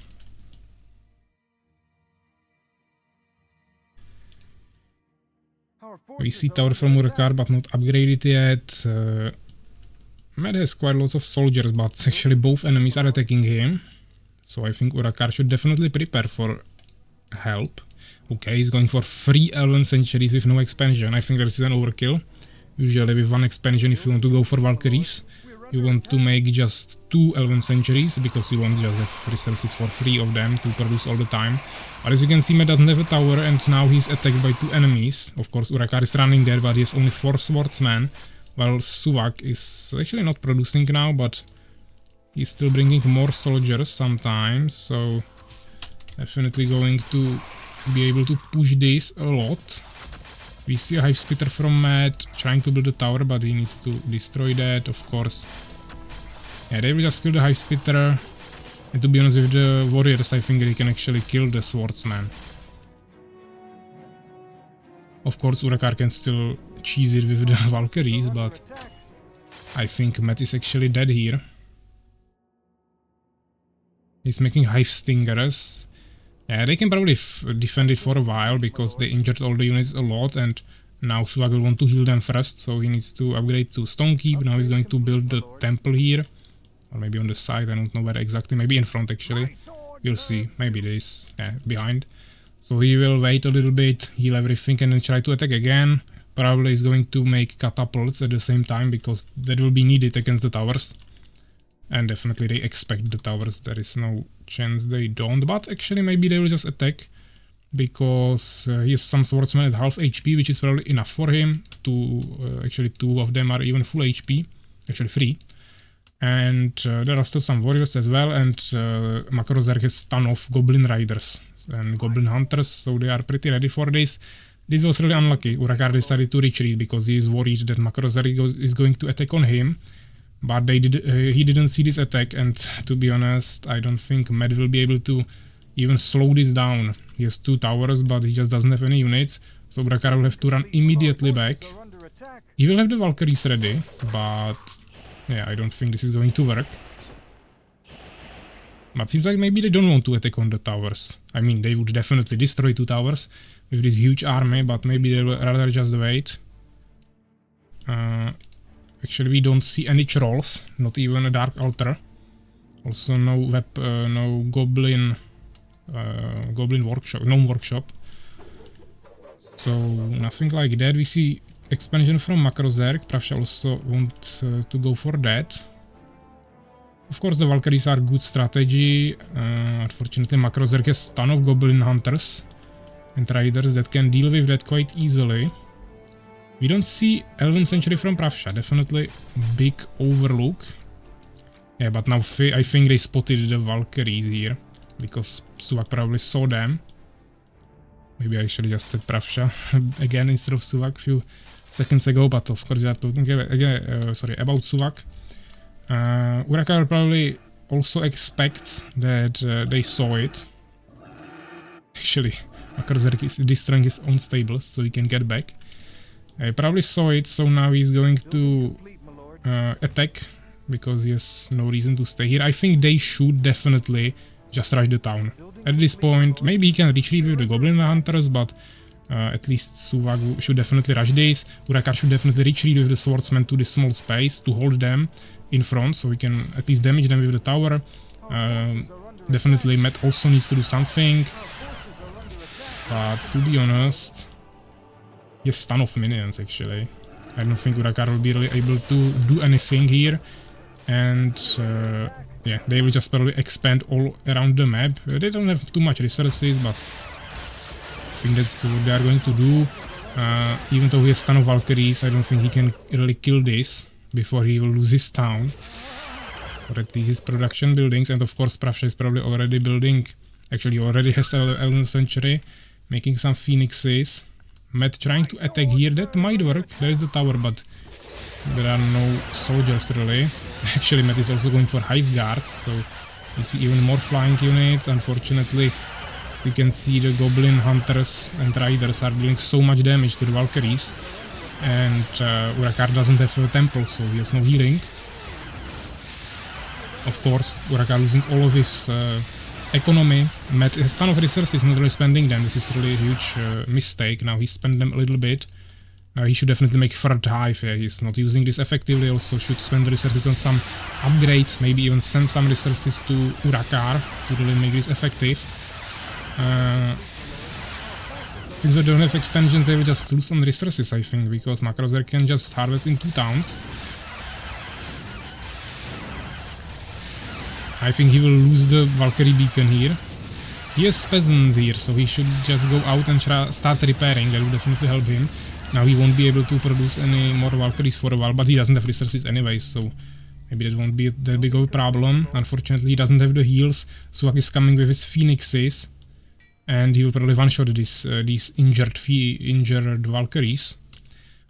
We see tower from Urakar, but not upgraded yet. Med has quite lots of soldiers, but actually both enemies are attacking him. So I think Urakar should definitely prepare for help. Okay, he's going for 3 Elven Centuries with no expansion. I think this is an overkill. Usually with 1 expansion, if you want to go for Valkyries, you want to make just 2 Elven Centuries, because you won't just have resources for 3 of them to produce all the time. But as you can see, Med doesn't have a tower, and now he's attacked by 2 enemies. Of course, Urakar is running there, but he has only 4 swordsmen. While Suvak is actually not producing now, but he's still bringing more soldiers sometimes, so definitely going to be able to push this a lot. We see a Hive Splitter from Matt trying to build a tower, but he needs to destroy that, of course. Yeah, they will just kill the Hive Splitter, and to be honest with the warriors, I think they can actually kill the swordsman. Of course, Urakar can still cheese it with the Valkyries, but I think Matt is actually dead here. He's making Hive Stingers. Yeah, they can probably defend it for a while because they injured all the units a lot, and Now Suvak will want to heal them first, so he needs to upgrade to Stone Keep. Now he's going to build the temple here. Or maybe on the side, I don't know where exactly. Maybe in front actually. We'll see. Maybe this, yeah, behind. So he will wait a little bit, heal everything, and then try to attack again. Probably is going to make catapults at the same time, because that will be needed against the towers. And definitely they expect the towers. There is no chance they don't. But actually maybe they will just attack, because he has some swordsmen at half HP, which is probably enough for him. Actually two of them are even full HP. Actually 3. And there are still some warriors as well, and Makrozerk has ton of goblin riders and goblin hunters, so they are pretty ready for this. This was really unlucky. Urakar decided to retreat because he is worried that Makrozerk is going to attack on him, but he didn't see this attack, and to be honest, I don't think Matt will be able to even slow this down. He has 2 towers, but he just doesn't have any units, so Urakar will have to run immediately back. He will have the Valkyries ready, but yeah, I don't think this is going to work. But seems like maybe they don't want to attack on the towers. I mean, they would definitely destroy 2 towers with this huge army, but maybe they will rather just wait. Actually, we don't see any trolls, not even a dark altar. Also, no goblin workshop, gnome workshop. So nothing like that. We see expansion from Makrozerk. Pravsha also want to go for that. Of course, the Valkyries are good strategy. Unfortunately, Makrozerk has a ton of goblin hunters and riders that can deal with that quite easily. We don't see Elven Sanctuary from Pravsha. Definitely big overlook. Yeah, but now I think they spotted the Valkyries here, because Suvak probably saw them. Maybe I should just said Pravsha again instead of Suvak a few seconds ago, but of course we are talking about Suvak. Urakar probably also expects that they saw it. Actually, Makrozerk is destroying his own stables, so he can get back. He probably saw it, so now he's going to attack, because he has no reason to stay here. I think they should definitely just rush the town. At this point, maybe he can retreat with the goblin hunters, but at least Suvak should definitely rush this. Urakar should definitely retreat with the swordsmen to this small space to hold them in front, so we can at least damage them with the tower. Definitely Matt also needs to do something, but to be honest, he has a ton of minions actually. I don't think Urakar will be really able to do anything here, and yeah, they will just probably expand all around the map. They don't have too much resources, but I think that's what they are going to do. Even though he has a ton of Valkyries, I don't think he can really kill this before he will lose his town, or at least his production buildings. And of course Pravsha is probably already building, actually already has Elven Sanctuary, making some phoenixes. Matt trying to attack here, that might work. There is the tower, but there are no soldiers really. Actually Matt is also going for Hive Guards, so you see even more flying units. Unfortunately, you can see the goblin hunters and riders are dealing so much damage to the Valkyries, and Urakar doesn't have a temple, so he has no healing. Of course, Urakar losing all of his economy. Matt has a ton of resources, not really spending them. This is really a huge mistake. Now he spent them a little bit. He should definitely make third hive. Yeah, he's not using this effectively. Also should spend resources on some upgrades, maybe even send some resources to Urakar to really make this effective. Since they don't have expansion, they will just lose on resources, I think, because Makrozerk can just harvest in 2 towns. I think he will lose the Valkyrie beacon here. He has peasants here, so he should just go out and start repairing. That will definitely help him. Now he won't be able to produce any more Valkyries for a while, but he doesn't have resources anyway, so maybe that won't be that big of a problem. Unfortunately, he doesn't have the heals. Suvak is coming with his phoenixes, and he will probably one-shot these injured Valkyries.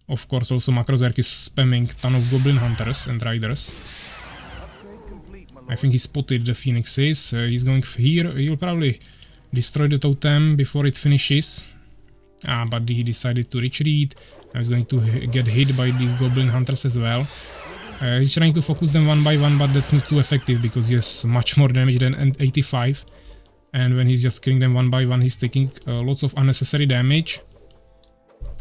Of course, also Makrozerk is spamming a ton of goblin hunters and riders. I think he spotted the phoenixes. He's going here. He'll probably destroy the totem before it finishes. But he decided to retreat. He's going to get hit by these goblin hunters as well. He's trying to focus them one by one, but that's not too effective because he has much more damage than 85. And when he's just killing them one by one, he's taking lots of unnecessary damage.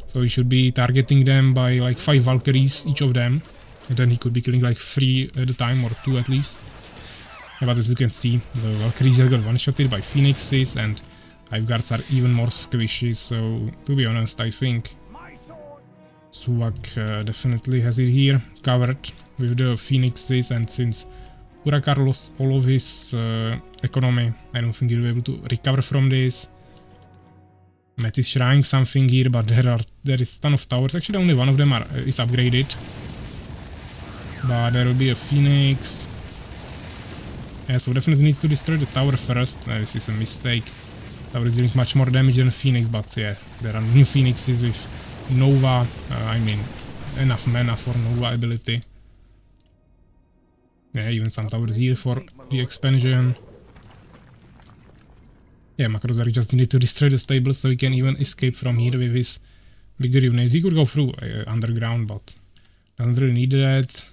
So he should be targeting them by like 5 Valkyries, each of them. And then he could be killing like 3 at a time, or 2 at least. Yeah, but as you can see, the Valkyries have got one-shotted by Phoenixes, and Hive Guards are even more squishy, so to be honest, I think Suvak definitely has it here covered with the Phoenixes, and since Urakar lost all of his economy, I don't think he'll be able to recover from this. Matt is trying something here, but there is a ton of towers. Actually, only one of them is upgraded. But there will be a Phoenix. Yeah, so definitely needs to destroy the tower first. This is a mistake. Tower is doing much more damage than a Phoenix, but yeah, there are new Phoenixes with Nova. I mean, enough mana for Nova ability. Yeah, even some towers here for the expansion. Yeah, Makrozari just needed to destroy the stables so he can even escape from here with his bigger units. He could go through underground, but doesn't really need that.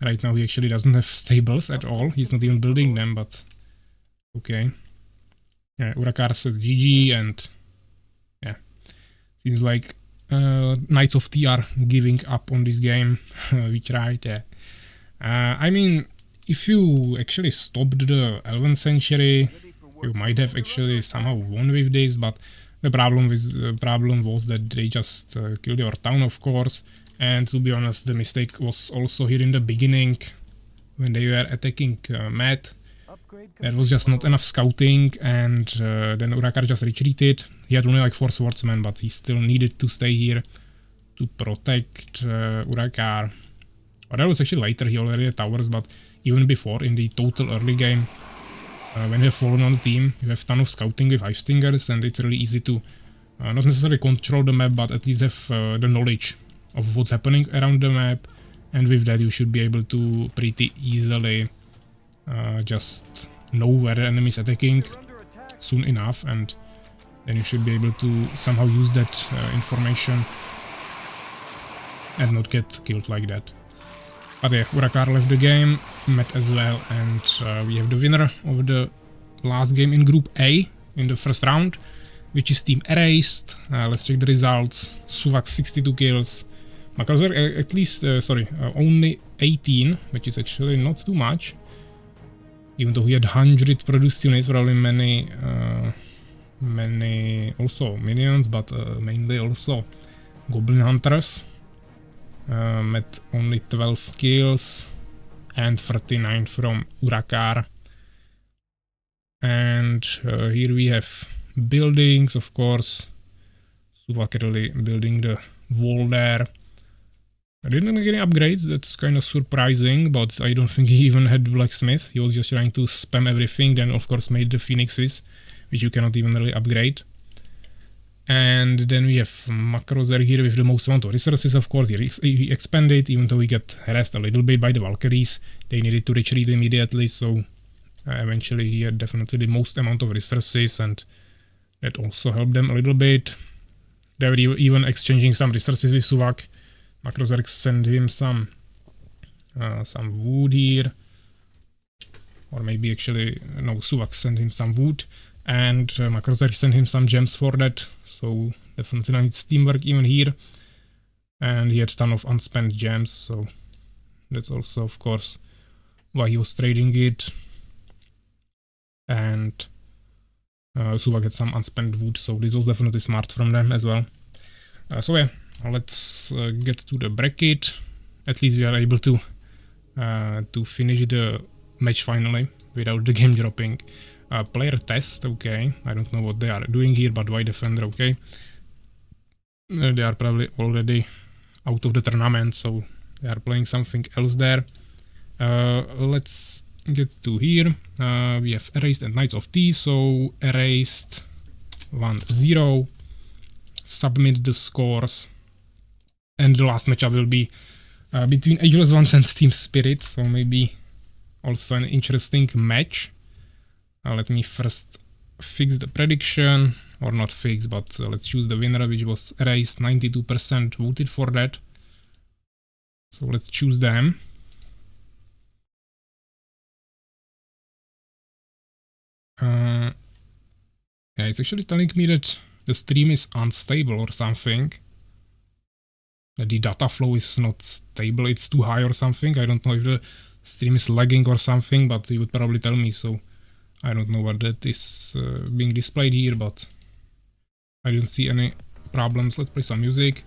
Right now he actually doesn't have stables at all. He's not even building them, but okay. Yeah, Urakar says GG, and yeah, seems like Knights of T are giving up on this game. We tried, yeah. I mean, if you actually stopped the 11th century, you might have actually somehow won with this, but the problem was that they just killed your town, of course. And to be honest, the mistake was also here in the beginning, when they were attacking Matt. There was just not enough scouting, and then Urakar just retreated. He had only like 4 swordsmen, but he still needed to stay here to protect Urakar. Or that was actually later, he already had towers, but even before, in the total early game, when you have fallen on the team, you have a ton of scouting with Ice Stingers, and it's really easy to not necessarily control the map, but at least have the knowledge of what's happening around the map, and with that you should be able to pretty easily just know where the enemy is attacking soon enough, and then you should be able to somehow use that information and not get killed like that. But yeah, Urakar left the game, Matt as well, and we have the winner of the last game in Group A in the first round, which is Team Erased. Let's check the results. Suvak 62 kills, Makrozar at least, only 18, which is actually not too much. Even though he had 100 produced units, probably many also minions, but mainly also Goblin Hunters. Met only 12 kills and 39 from Urakar. And here we have buildings, of course. Suvak really building the wall there. I didn't get any upgrades, that's kind of surprising, but I don't think he even had blacksmith. He was just trying to spam everything, then of course made the phoenixes, which you cannot even really upgrade. And then we have Makrozar here with the most amount of resources, of course. He expanded, even though he got harassed a little bit by the Valkyries. They needed to retreat immediately, so eventually he had definitely the most amount of resources, and that also helped them a little bit. They were even exchanging some resources with Suvak. Makrozar sent him some wood here, or maybe actually no, Suvak sent him some wood, and Makrozar sent him some gems for that. So definitely needs teamwork even here, and he had a ton of unspent gems, so that's also of course why he was trading it. And Suvak had some unspent wood, so this was definitely smart from them as well. So yeah, let's get to the bracket. At least we are able to finish the match finally without the game dropping. Player test, okay. I don't know what they are doing here, but why defender, okay. They are probably already out of the tournament, so they are playing something else there. Let's get to here. We have Erased and Knights of T, so Erased 1-0. Submit the scores. And the last matchup will be between Ageless Ones and Team Spirit, so maybe also an interesting match. Let me first fix the prediction, or not fix, but let's choose the winner, which was Erased. 92% voted for that. So let's choose them. Yeah, it's actually telling me that the stream is unstable or something. That the data flow is not stable, it's too high or something. I don't know if the stream is lagging or something, but you would probably tell me, so I don't know what that is being displayed here, but I don't see any problems. Let's play some music.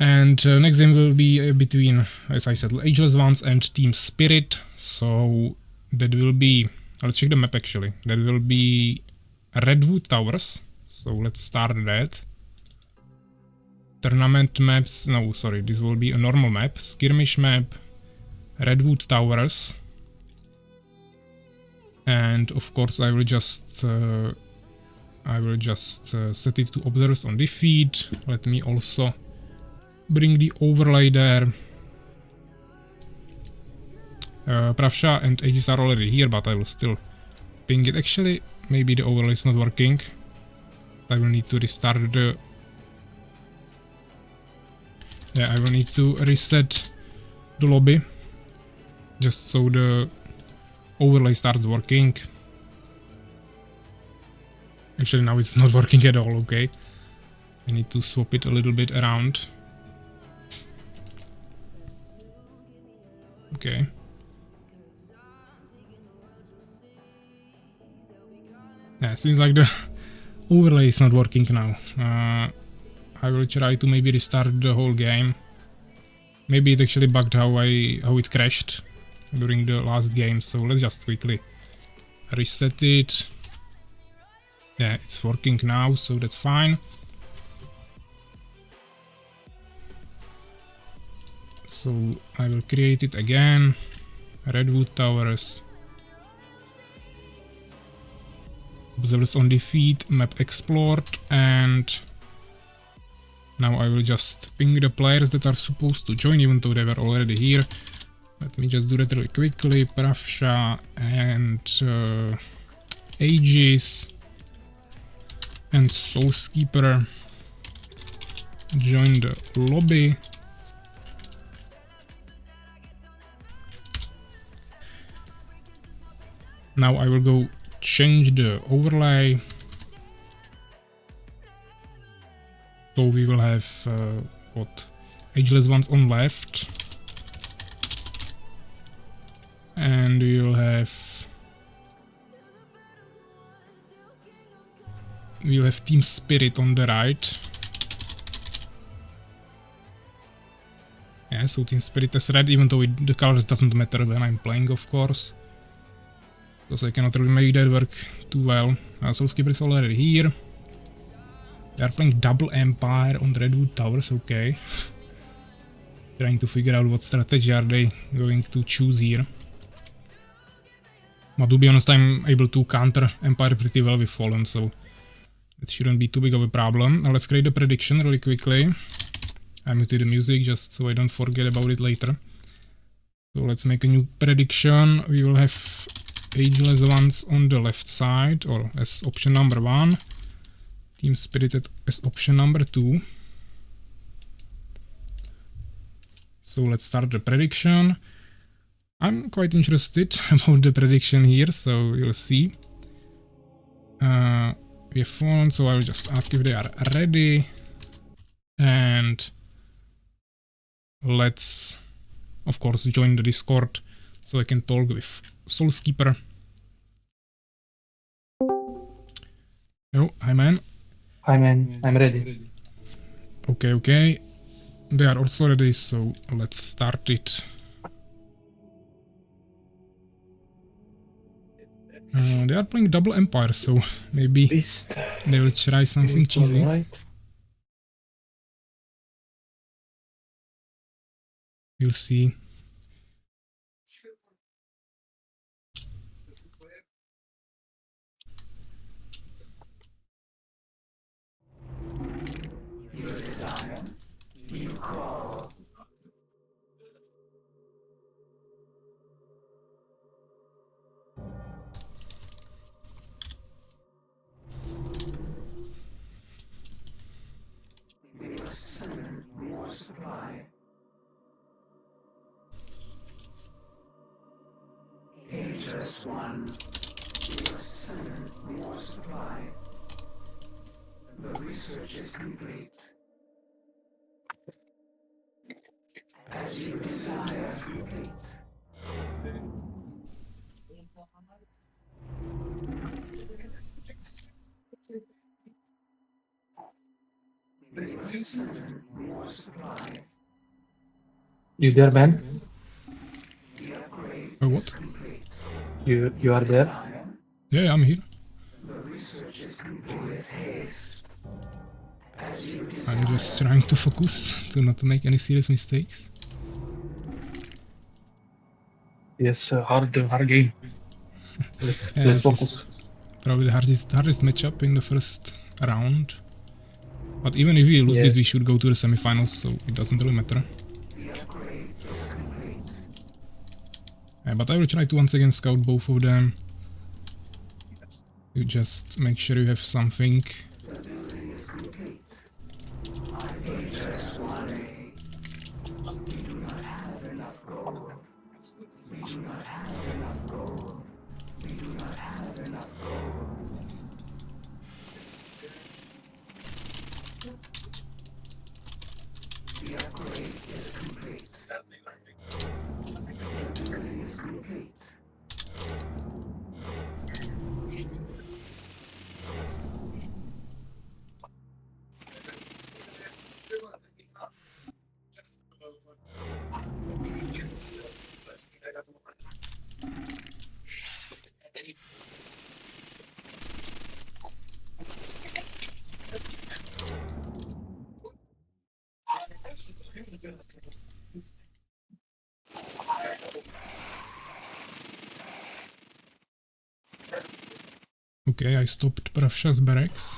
And next game will be between, as I said, Ageless Ones and Team Spirit. So that will be, let's check the map actually. That will be Redwood Towers. So let's start that. Tournament maps, no, sorry, this will be a normal map. Skirmish map, Redwood Towers. And of course I will just set it to observers on defeat. Let me also bring the overlay there. Pravsha and Aegis are already here, but I will still ping it. Actually, maybe the overlay is not working. I will need to restart the... Yeah, I will need to reset the lobby. Just so the overlay starts working. Actually, now it's not working at all, okay. I need to swap it a little bit around. Okay. Yeah, seems like the overlay is not working now. I will try to maybe restart the whole game. Maybe it actually bugged how it crashed during the last game, so let's just quickly reset it. Yeah, it's working now, so that's fine. So I will create it again. Redwood Towers. Observers on defeat, map explored, and now I will just ping the players that are supposed to join, even though they were already here. Let me just do that really quickly. Pravsha and Aegis and Soulskeeper join the lobby. Now I will go change the overlay. So we will have what? Ageless Ones on left. And we will have... We'll have Team Spirit on the right. Yeah, so Team Spirit is red, even though the colors doesn't matter when I'm playing, of course. Because I cannot really make that work too well. Soulskeeper is already here. They are playing double Empire on Redwood Towers, okay. Trying to figure out what strategy are they going to choose here. But to be honest, I'm able to counter Empire pretty well with Fallen, so it shouldn't be too big of a problem. Now let's create a prediction really quickly. I muted the music just so I don't forget about it later. So let's make a new prediction. We will have Ageless Ones on the left side, or as option number 1. Team Spirited as option number 2. So let's start the prediction. I'm quite interested about the prediction here, so we'll see. We have Fallen, so I will just ask if they are ready. And let's, of course, join the Discord so I can talk with Soulskeeper. Oh, hi man. Hi man, I'm ready. Okay. They are also ready, so let's start it. They are playing double Empire, so maybe Beast. they will try something cheesy. Alright. We'll see. You there, man? What? You are there? Yeah, I'm here. I'm just trying to focus to not make any serious mistakes. Yes, hard game. Let's Yeah, let's this is focus. probably the hardest matchup in the first round. But even if we lose Yeah. this, we should go to the semifinals, so it doesn't really matter. But I will try to once again scout both of them. You just make sure you have something. Okay, I stopped Pravsha's barracks.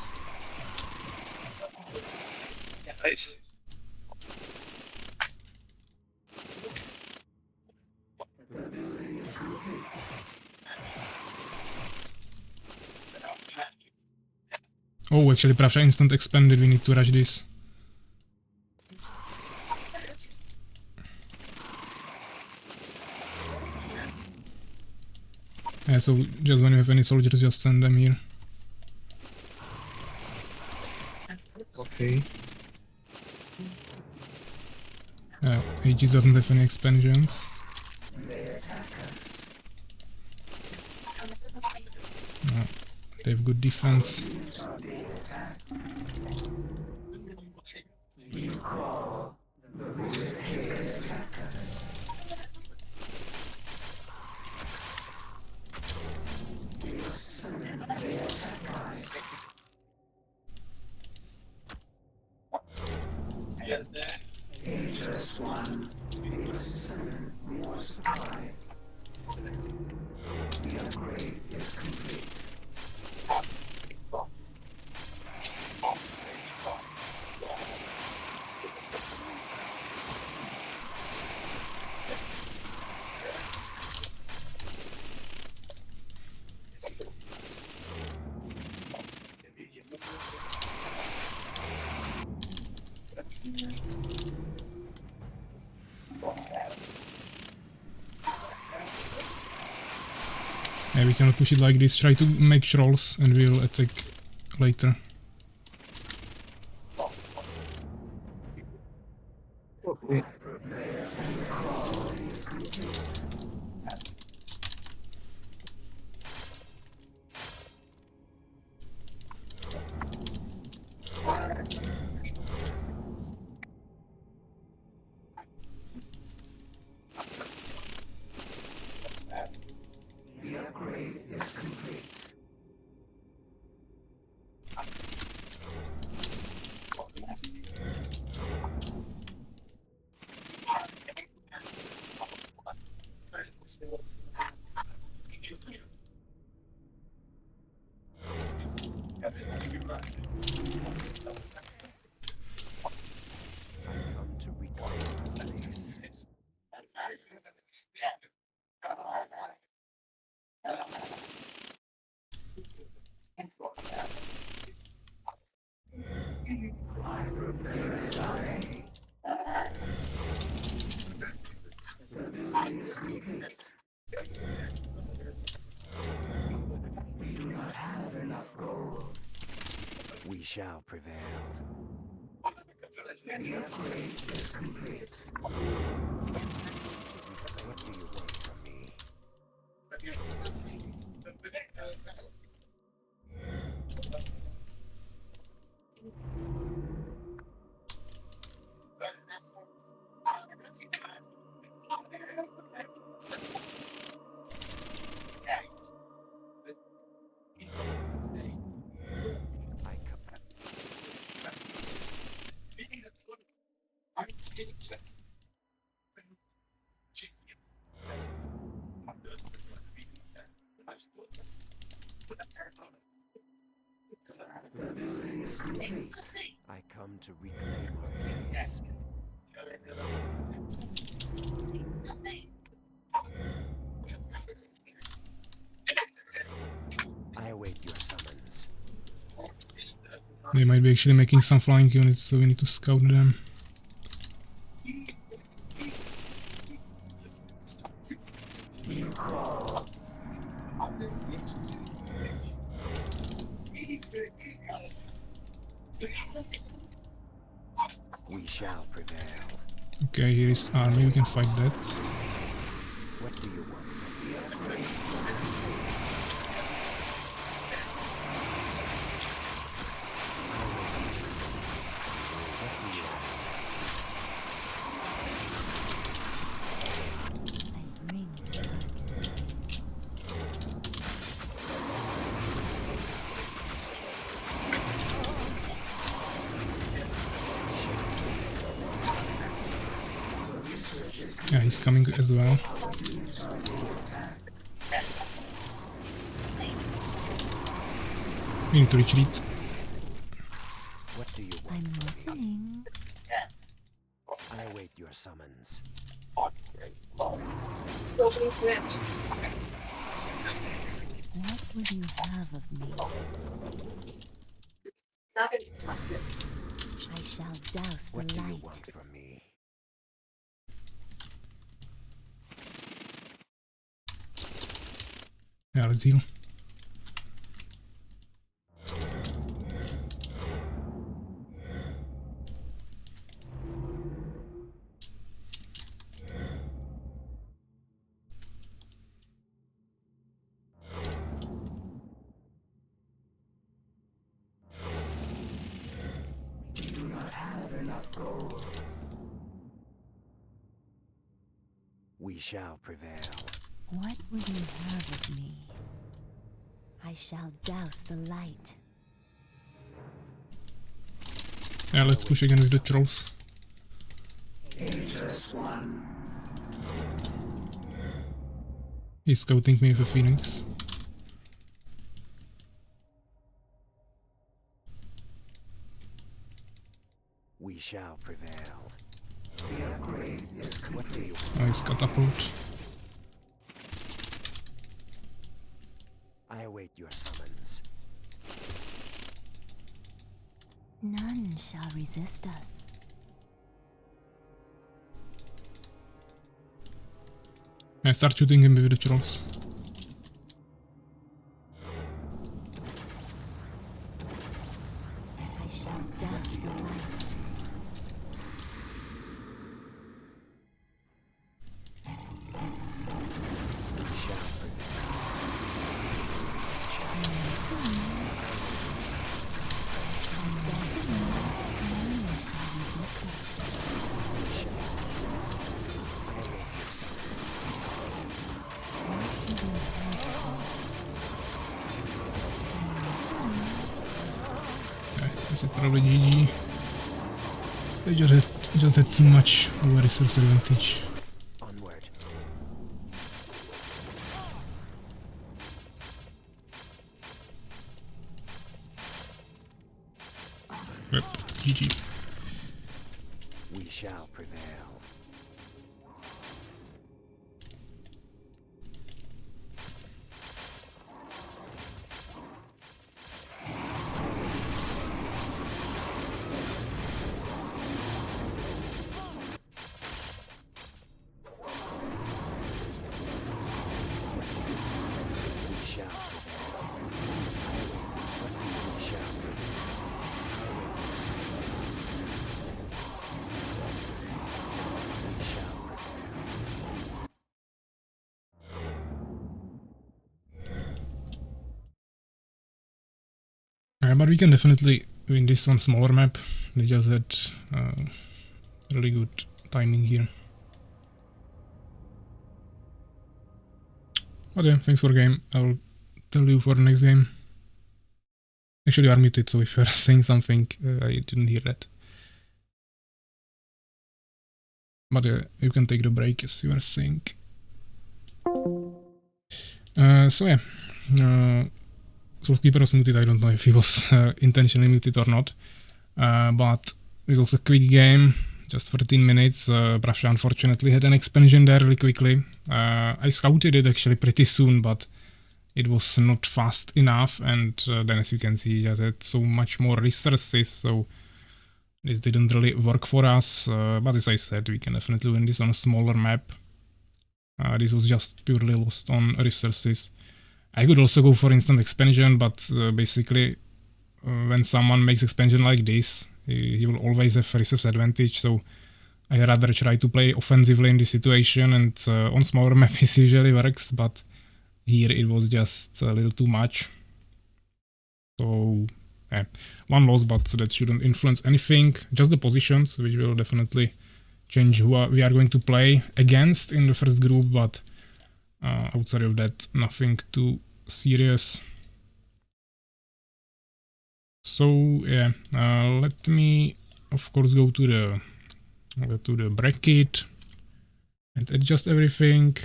Nice. Oh, actually Pravsha instant expanded, we need to rush this. Yeah, so just when you have any soldiers, just send them here. Okay. Aegis doesn't have any expansions. They have good defense. Yeah, we cannot push it like this. Try to make trolls and we'll attack later. Okay. Come to reclaim this. We shall prevail. What do you want from me? I come. I come to reclaim our place. I await your summons. They might be actually making some flying units, so we need to scout them. We shall prevail. Okay, here is army, we can fight that. What do you want from me? I bring Yeah, he's coming as well. We need to retreat. What do you want I'm from me? listening. I await your summons. What would you have of me? I shall douse the What do you light. want from me? Yeah, let's heal. We shall prevail. What would you have of me? I shall douse the light. Yeah, let's push again with the trolls. He's scouting me with a phoenix. We shall prevail. What do you Nice catapult. I await your summons. None shall resist us. I start shooting him with the trolls. I shall douse the light. We shall prevail. Okay, this is probably GG. They just had too much over resource advantage. Onward. Yep, GG. We shall prevail. We shall prevail. We shall prevail. but we can definitely win this on smaller map. They just had really good timing here. But yeah, thanks for the game. I will tell you for the next game. Actually, you are muted, so if you are saying something, I didn't hear that. But you can take the break as you are saying. So yeah, Soulkeeper was muted. I don't know if he was intentionally muted or not. But it was a quick game, just 13 minutes. Prussia unfortunately had an expansion there really quickly. I scouted it actually pretty soon, but it was not fast enough, and then as you can see, just had so much more resources, so this didn't really work for us. But as I said, we can definitely win this on a smaller map. This was just purely lost on resources. I could also go for instant expansion, but basically when someone makes expansion like this, he will always have resource advantage, so I rather try to play offensively in this situation, and on smaller map it usually works, but here it was just a little too much. So one loss, but that shouldn't influence anything, just the positions, which will definitely change who we are going to play against in the first group, but outside of that, nothing too serious. So yeah, let me of course go to the bracket and adjust everything.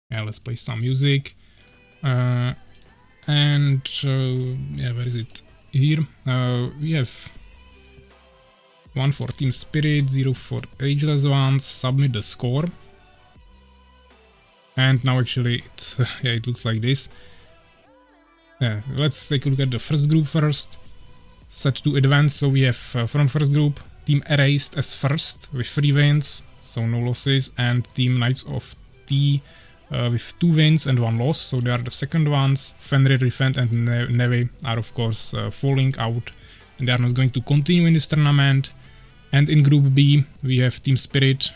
Yeah, let's play some music. Yeah, where is it? Here we have 1 for Team Spirit, 0 for Ageless Ones. Submit the score. And now actually it looks like this. Yeah, let's take a look at the first group first. Set to advance, so we have from first group Team Erased as first with 3 wins, so no losses, and Team Knights of T with 2 wins and 1 loss, so they are the second ones. Fenrir, Refend and Neve are of course falling out, and they are not going to continue in this tournament. And in Group B we have Team Spirit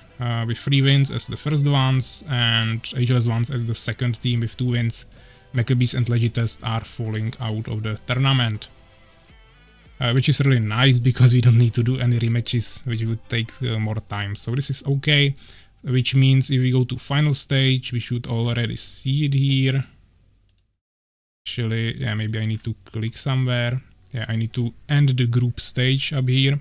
with 3 wins as the first ones, and Ageless Ones as the second team with 2 wins. Maccabees and Legitest are falling out of the tournament. Which is really nice, because we don't need to do any rematches, which would take more time. So this is okay, which means if we go to final stage, we should already see it here. Actually, yeah, maybe I need to click somewhere. Yeah, I need to end the group stage up here.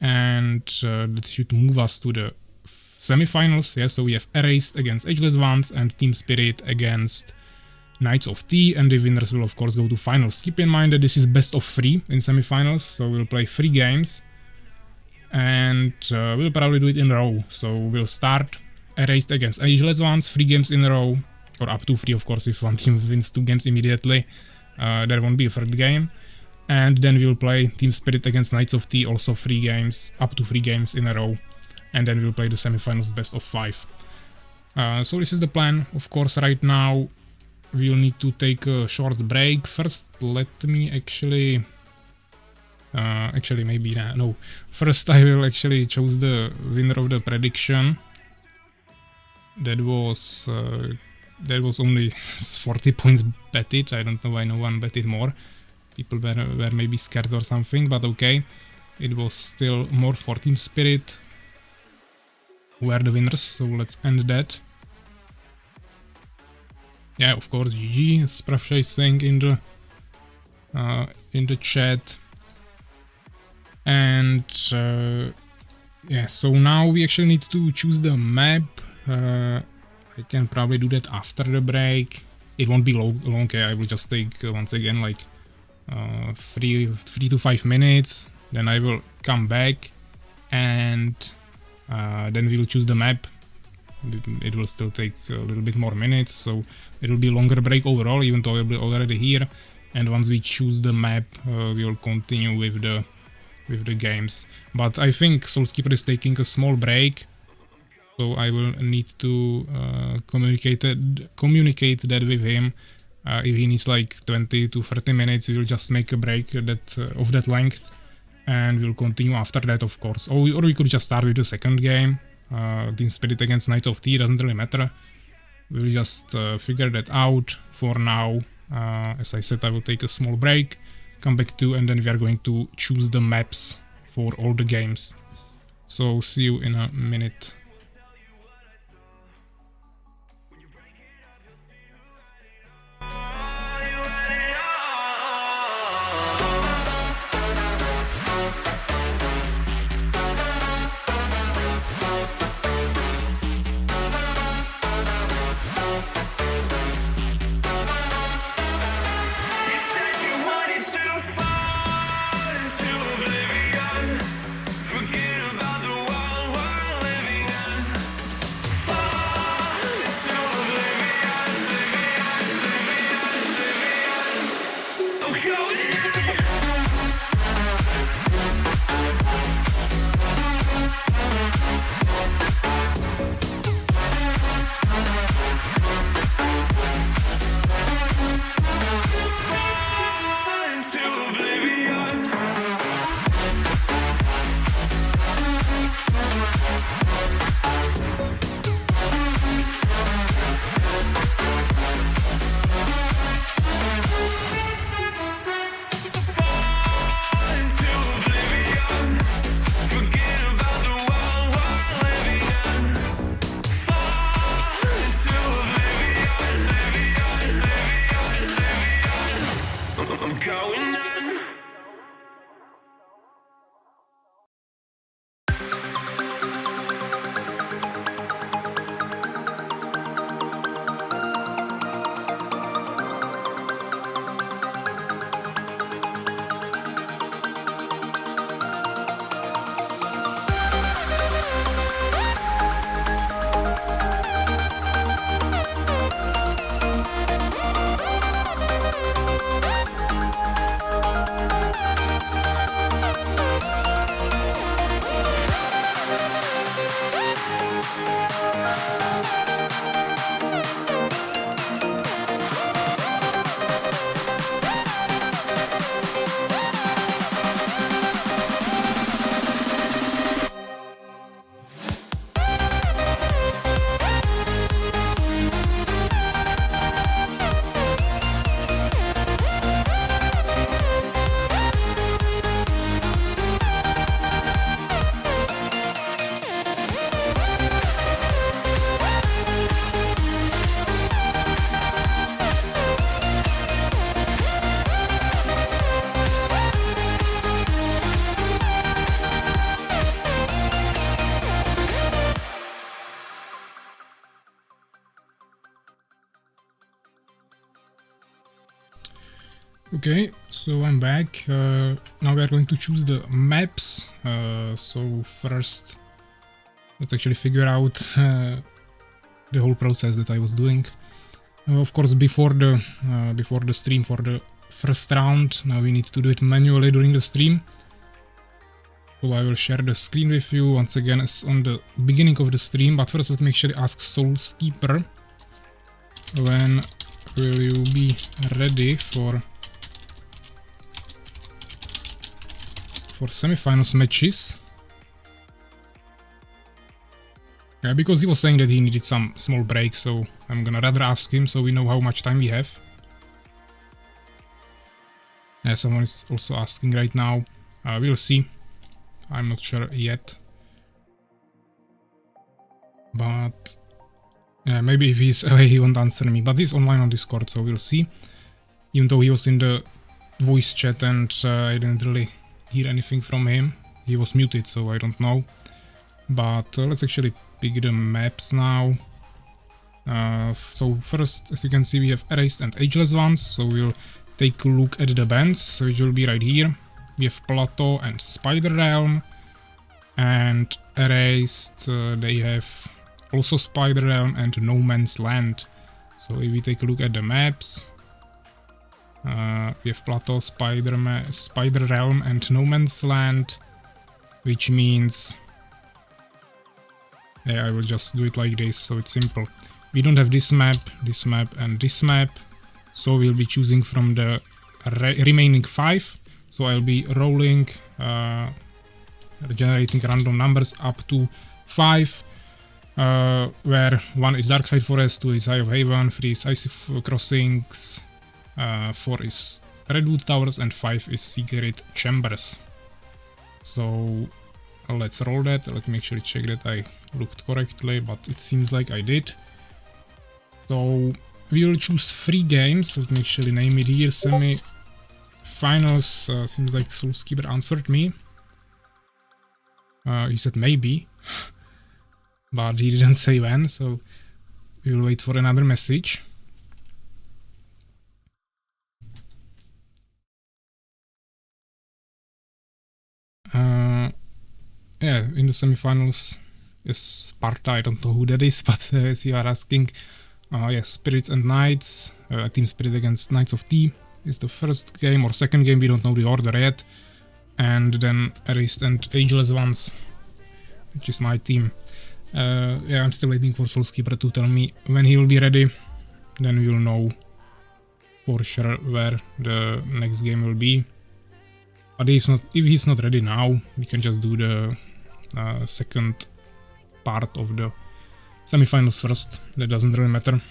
And that should move us to the semifinals. Yeah, so we have Erased against Ageless Ones and Team Spirit against Knights of T, and the winners will of course go to finals. Keep in mind that this is best of 3 in semifinals, so we'll play 3 games, and we'll probably do it in a row. So we'll start Erased against Ageless Ones, 3 games in a row, or up to 3 of course. If one team wins 2 games immediately, there won't be a third game. And then we'll play Team Spirit against Knights of T, also 3 games, up to 3 games in a row. And then we'll play the semifinals best of 5. So this is the plan. Of course, right now we'll need to take a short break. First, let me actually maybe no. First, I will actually choose the winner of the prediction. That was only 40 points betted. I don't know why no one betted more. People were maybe scared or something, but okay. It was still more for Team Spirit, who are the winners, so let's end that. Yeah, of course, GG, as Prussia is saying in the chat. And yeah, so now we actually need to choose the map. I can probably do that after the break. It won't be long, okay, I will just take once again like 3 to 5 minutes. Then I will come back, and then we will choose the map. It will still take a little bit more minutes, so it will be a longer break overall, even though I will be already here. And once we choose the map, we will continue with the games. But I think Soulkeeper is taking a small break, so I will need to communicate that with him. If he needs like 20 to 30 minutes, we will just make a break of that length, and we'll continue after that, of course. Or we could just start with the second game. Team Spirit against Knights of T, doesn't really matter. we'll just figure that out for now. As I said, I will take a small break, come back to, and then we are going to choose the maps for all the games. So see you in a minute. Okay, so I'm back. Now we are going to choose the maps. So first, let's actually figure out the whole process that I was doing. Of course, before the stream for the first round, now we need to do it manually during the stream. So I will share the screen with you once again as on the beginning of the stream. But first, let me actually ask Soulskeeper, when will you be ready for semifinals matches? Yeah, because he was saying that he needed some small break, so I'm gonna rather ask him so we know how much time we have. Yeah, someone is also asking right now. We'll see. I'm not sure yet. But yeah, maybe if he's away he won't answer me. But he's online on Discord, so we'll see. Even though he was in the voice chat and I didn't really hear anything from him. He was muted, so I don't know. But let's actually pick the maps now. So first, as you can see, we have erased and ageless ones. So we'll take a look at the bands, which will be right here. We have Plateau and Spider Realm. And erased, they have also Spider Realm and No Man's Land. So if we take a look at the maps, we have Plateau, Spider Realm and No Man's Land, which means, yeah, I will just do it like this, so it's simple. We don't have this map, and this map, so we'll be choosing from the remaining 5. So I'll be rolling, generating random numbers up to 5. where 1 is Darkside Forest, 2 is Eye of Haven, 3 is Icy Crossings, 4 is Redwood Towers, and 5 is Secret Chambers. So let's roll that. Let me actually check that I looked correctly, but it seems like I did. So we will choose 3 games. Let me actually name it here. Semi-finals. Seems like Soulskeeper answered me. He said maybe, but he didn't say when, so we will wait for another message. Yeah, in the semifinals is Sparta. I don't know who that is, but as you are asking, yes, Spirits and Knights. Team Spirit against Knights of T is the first game or second game. We don't know the order yet. And then Erased and Ageless Ones, which is my team. Yeah, I'm still waiting for Soulskeeper to tell me when he will be ready. Then we will know for sure where the next game will be. But if he's not ready now, we can just do the second part of the semifinals first. That doesn't really matter.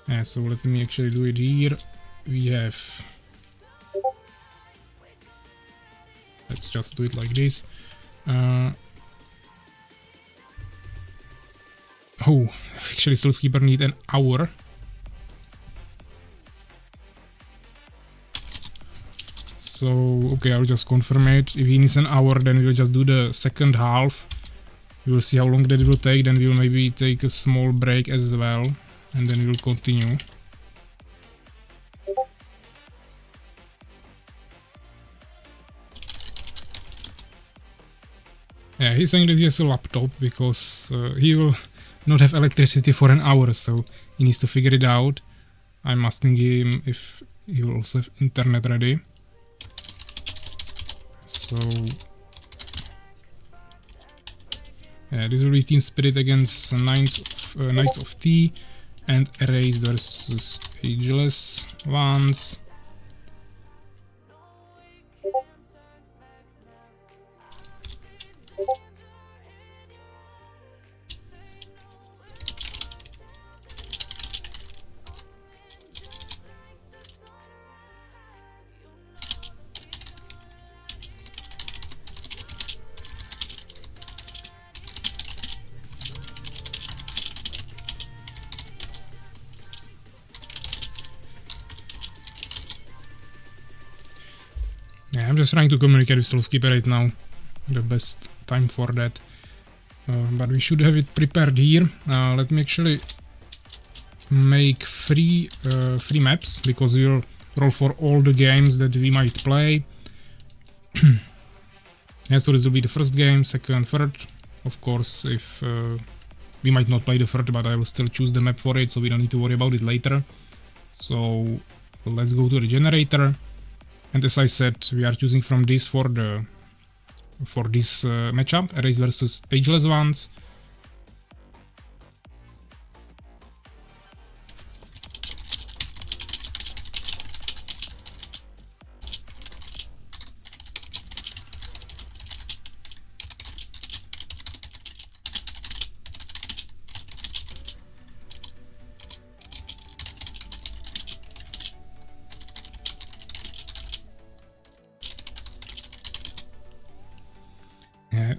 Yeah, so let me actually do it here. We have... Let's just do it like this. Oh, actually Soulskeeper need an hour. So, okay, I'll just confirm it. If he needs an hour, then we'll just do the second half. We will see how long that will take, then we'll maybe take a small break as well. And then we'll continue. Yeah, he's saying that he has a laptop because he will not have electricity for an hour, so he needs to figure it out. I'm asking him if he will also have internet ready. So yeah, this will be Team Spirit against Knights of T and Erased versus Ageless Ones. Yeah, I'm just trying to communicate with Soulskeeper right now. The best time for that. But we should have it prepared here. Let me actually make three maps, because we'll roll for all the games that we might play. Yeah, so this will be the first game, second, third. Of course, if we might not play the third, but I will still choose the map for it, so we don't need to worry about it later. So let's go to the generator. And as I said, we are choosing from this for this matchup, Erased versus Ageless Ones.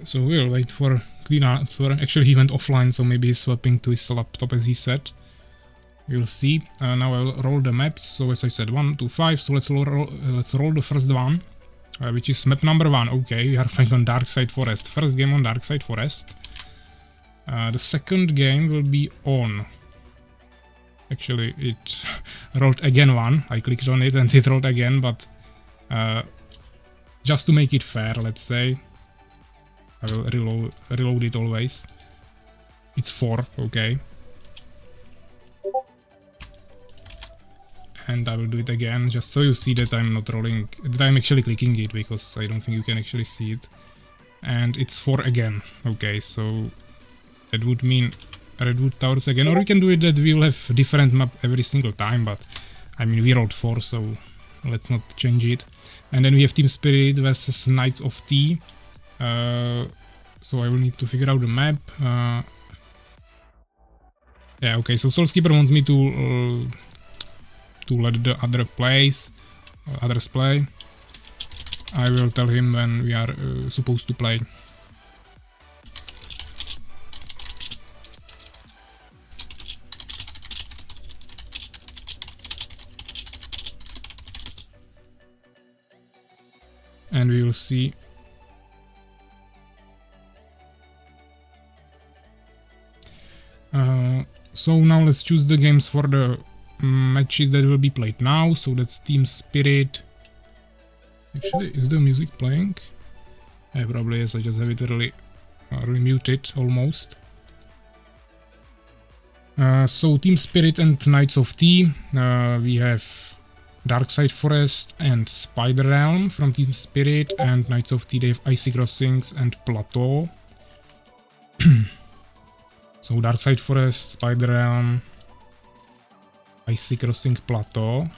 So we'll wait for clean answer. Actually, he went offline, so maybe he's swapping to his laptop, as he said. We'll see. Now I'll roll the maps. So as I said, 1, 2, 5. So let's roll the first one, which is map number 1. Okay, we are playing on Darkside Forest. First game on Darkside Forest. The second game will be on... Actually, it rolled again 1. I clicked on it and it rolled again, but just to make it fair, let's say. I will reload it always. It's 4, okay. And I will do it again, just so you see that I'm not rolling, that I'm actually clicking it, because I don't think you can actually see it. And it's 4 again, okay, so that would mean Redwood Towers again, or we can do it that we will have different map every single time, but I mean we rolled 4, so let's not change it. And then we have Team Spirit versus Knights of T. So I will need to figure out the map. Yeah, okay, so Soulskeeper wants me to let the others play. I will tell him when we are supposed to play. And we will see. So now let's choose the games for the matches that will be played now. So that's Team Spirit. Actually, is the music playing? Yeah, probably is. I just have it really muted almost. So Team Spirit and Knights of T. We have Darkside Forest and Spider Realm from Team Spirit, and Knights of T, they have Icy Crossings and Plateau. So Darkside Forest, Spider Realm, Icy Crossing, Plateau.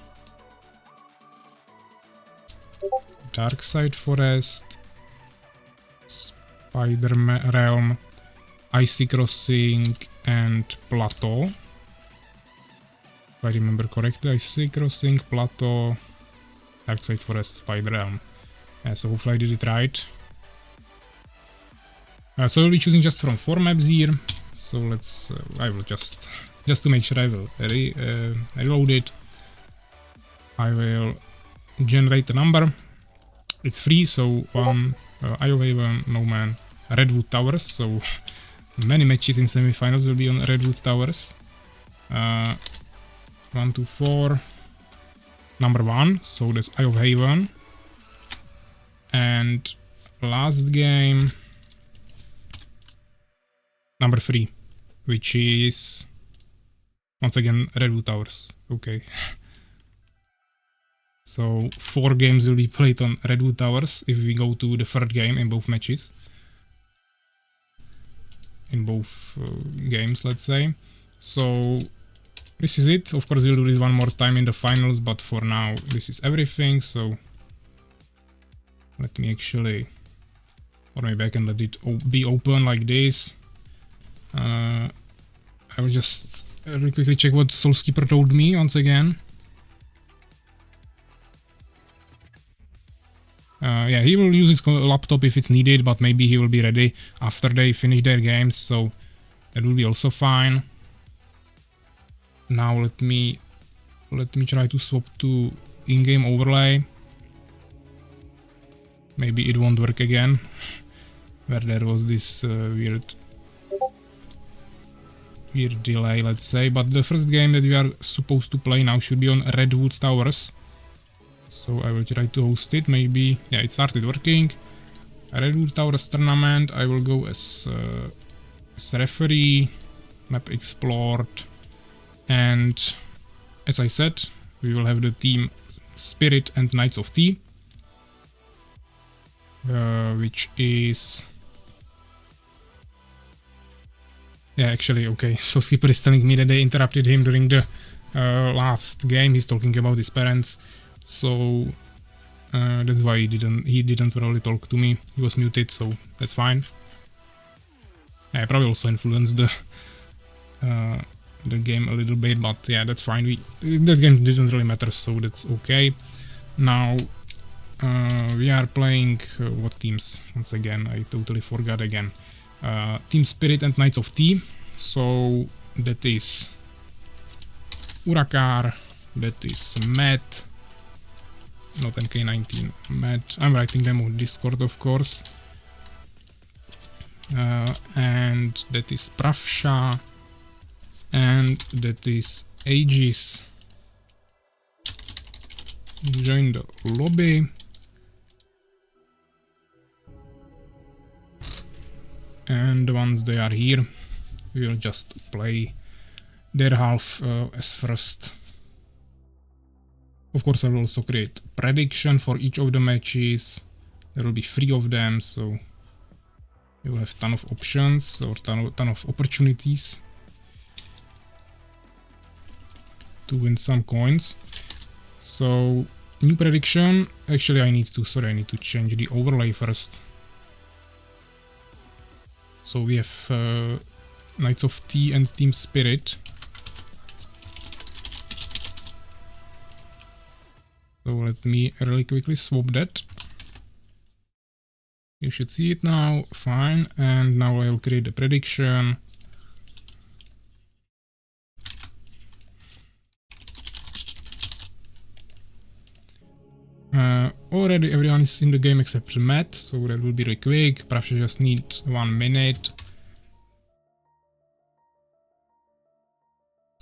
Darkside Forest, Spider Realm, Icy Crossing and Plateau. If I remember correctly, Icy Crossing, Plateau, Darkside Forest, Spider Realm. Yeah, so hopefully I did it right. So we'll be choosing just from 4 maps here. So let's, I will just to make sure I will reload it. I will generate a number. It's free, so one Eye of Haven, No Man, Redwood Towers. So many matches in semifinals will be on Redwood Towers. 1, 2, 4. Number 1, so that's Eye of Haven. And last game, number 3, which is once again Redwood Towers. Okay. So 4 games will be played on Redwood Towers if we go to the third game in both matches. In both games, let's say. So this is it. Of course, we'll do this one more time in the finals, but for now, this is everything. So let me actually, or maybe I can let it be open like this. I will just really quickly check what Soulskeeper told me once again. Yeah, he will use his laptop if it's needed, but maybe he will be ready after they finish their games, so that will be also fine. Now let me try to swap to in-game overlay. Maybe it won't work again, where there was this weird delay, let's say. But the first game that we are supposed to play now should be on Redwood Towers. So I will try to host it, maybe. Yeah, it started working. Redwood Towers tournament, I will go as referee, map explored. And as I said, we will have the team Spirit and Knights of T. Which is... Yeah, actually, okay. So Skipper is telling me that they interrupted him during the last game. He's talking about his parents. So that's why he didn't really talk to me. He was muted, so that's fine. I probably also influenced the game a little bit, but yeah, that's fine. That game didn't really matter, so that's okay. Now we are playing what teams? Once again, I totally forgot again. Team Spirit and Knights of T. So that is Urakar, that is Matt. Not MK19, Matt. I'm writing them on Discord, of course. And that is Pravsha. And that is Aegis. Join the lobby. And once they are here, we will just play their half as first. Of course, I will also create prediction for each of the matches. There will be 3 of them, so you will have ton of options or ton of opportunities to win some coins. So new prediction. Actually, I need to change the overlay first. So we have Knights of T and Team Spirit. So let me really quickly swap that. You should see it now, fine, and now I'll create a prediction. Already everyone is in the game except Matt, so that will be really quick. Perhaps I just need 1 minute.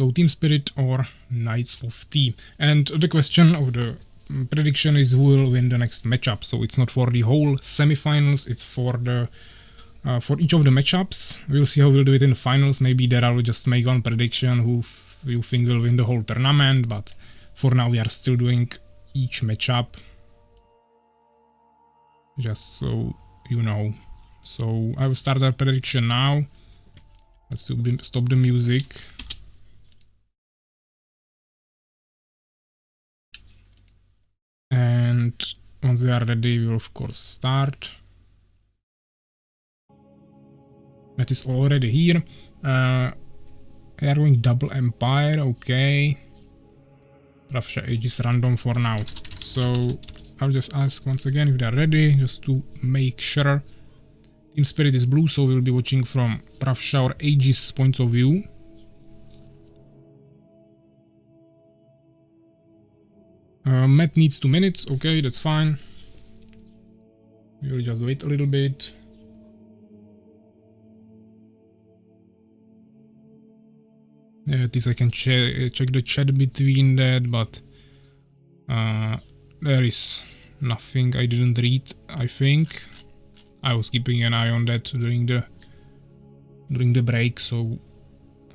So Team Spirit or Knights of T. And the question of the prediction is who will win the next matchup. So it's not for the whole semifinals, it's for the for each of the matchups. We'll see how we'll do it in the finals. Maybe there I will just make one prediction who you think will win the whole tournament, but for now we are still doing each matchup. Just so you know. So I will start our prediction now. Let's stop the music. And once they are ready, we will of course start. That is already here. We are going double Empire, okay. Russia Age is random for now. So I'll just ask once again if they are ready, just to make sure. Team Spirit is blue, so we'll be watching from Russia or Aegis point of view. Matt needs 2 minutes, okay, that's fine. We'll just wait a little bit. Yeah, at least I can check the chat between that, but there is nothing I didn't read, I think. I was keeping an eye on that during the break, so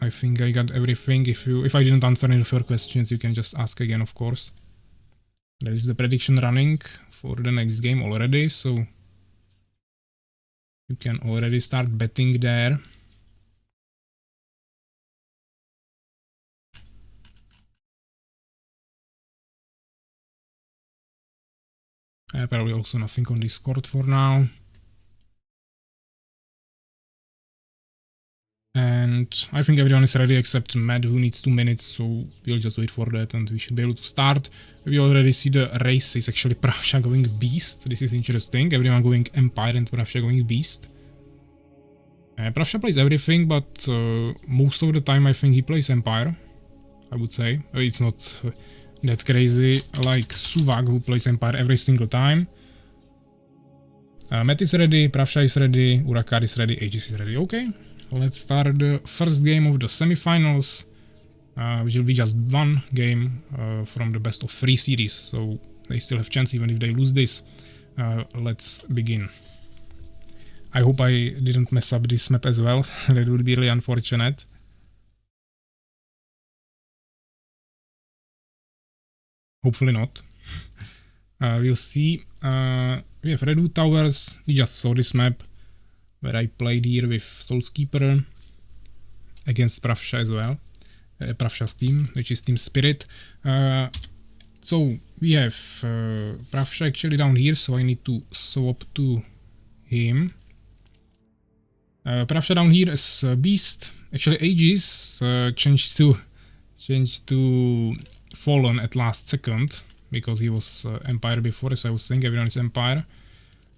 I think I got everything. If I didn't answer any of your questions, you can just ask again, of course. There is the prediction running for the next game already, so you can already start betting there. Probably also nothing on Discord for now. And I think everyone is ready except Matt, who needs 2 minutes, so we'll just wait for that and we should be able to start. We already see the race is actually Prussia going Beast. This is interesting. Everyone going Empire and Prussia going Beast. Prussia plays everything, but most of the time I think he plays Empire, I would say. It's not that crazy like Suvak, who plays Empire every single time. Matt is ready, Prussia is ready, Urakar is ready, Aegis is ready. Okay. Let's start the first game of the semifinals, which will be just one game from the best of 3 series, so they still have chance even if they lose this. Let's begin. I hope I didn't mess up this map as well. That would be really unfortunate. Hopefully not. We'll see. We have Redwood Towers. We just saw this map where I played here with Soulskeeper against Prussia as well. Prussia's team, which is Team Spirit. So we have Prussia actually down here, so I need to swap to him. Prussia down here is Beast. Actually Aegis changed to Fallen at last second, because he was Empire before, as I was saying, everyone is Empire.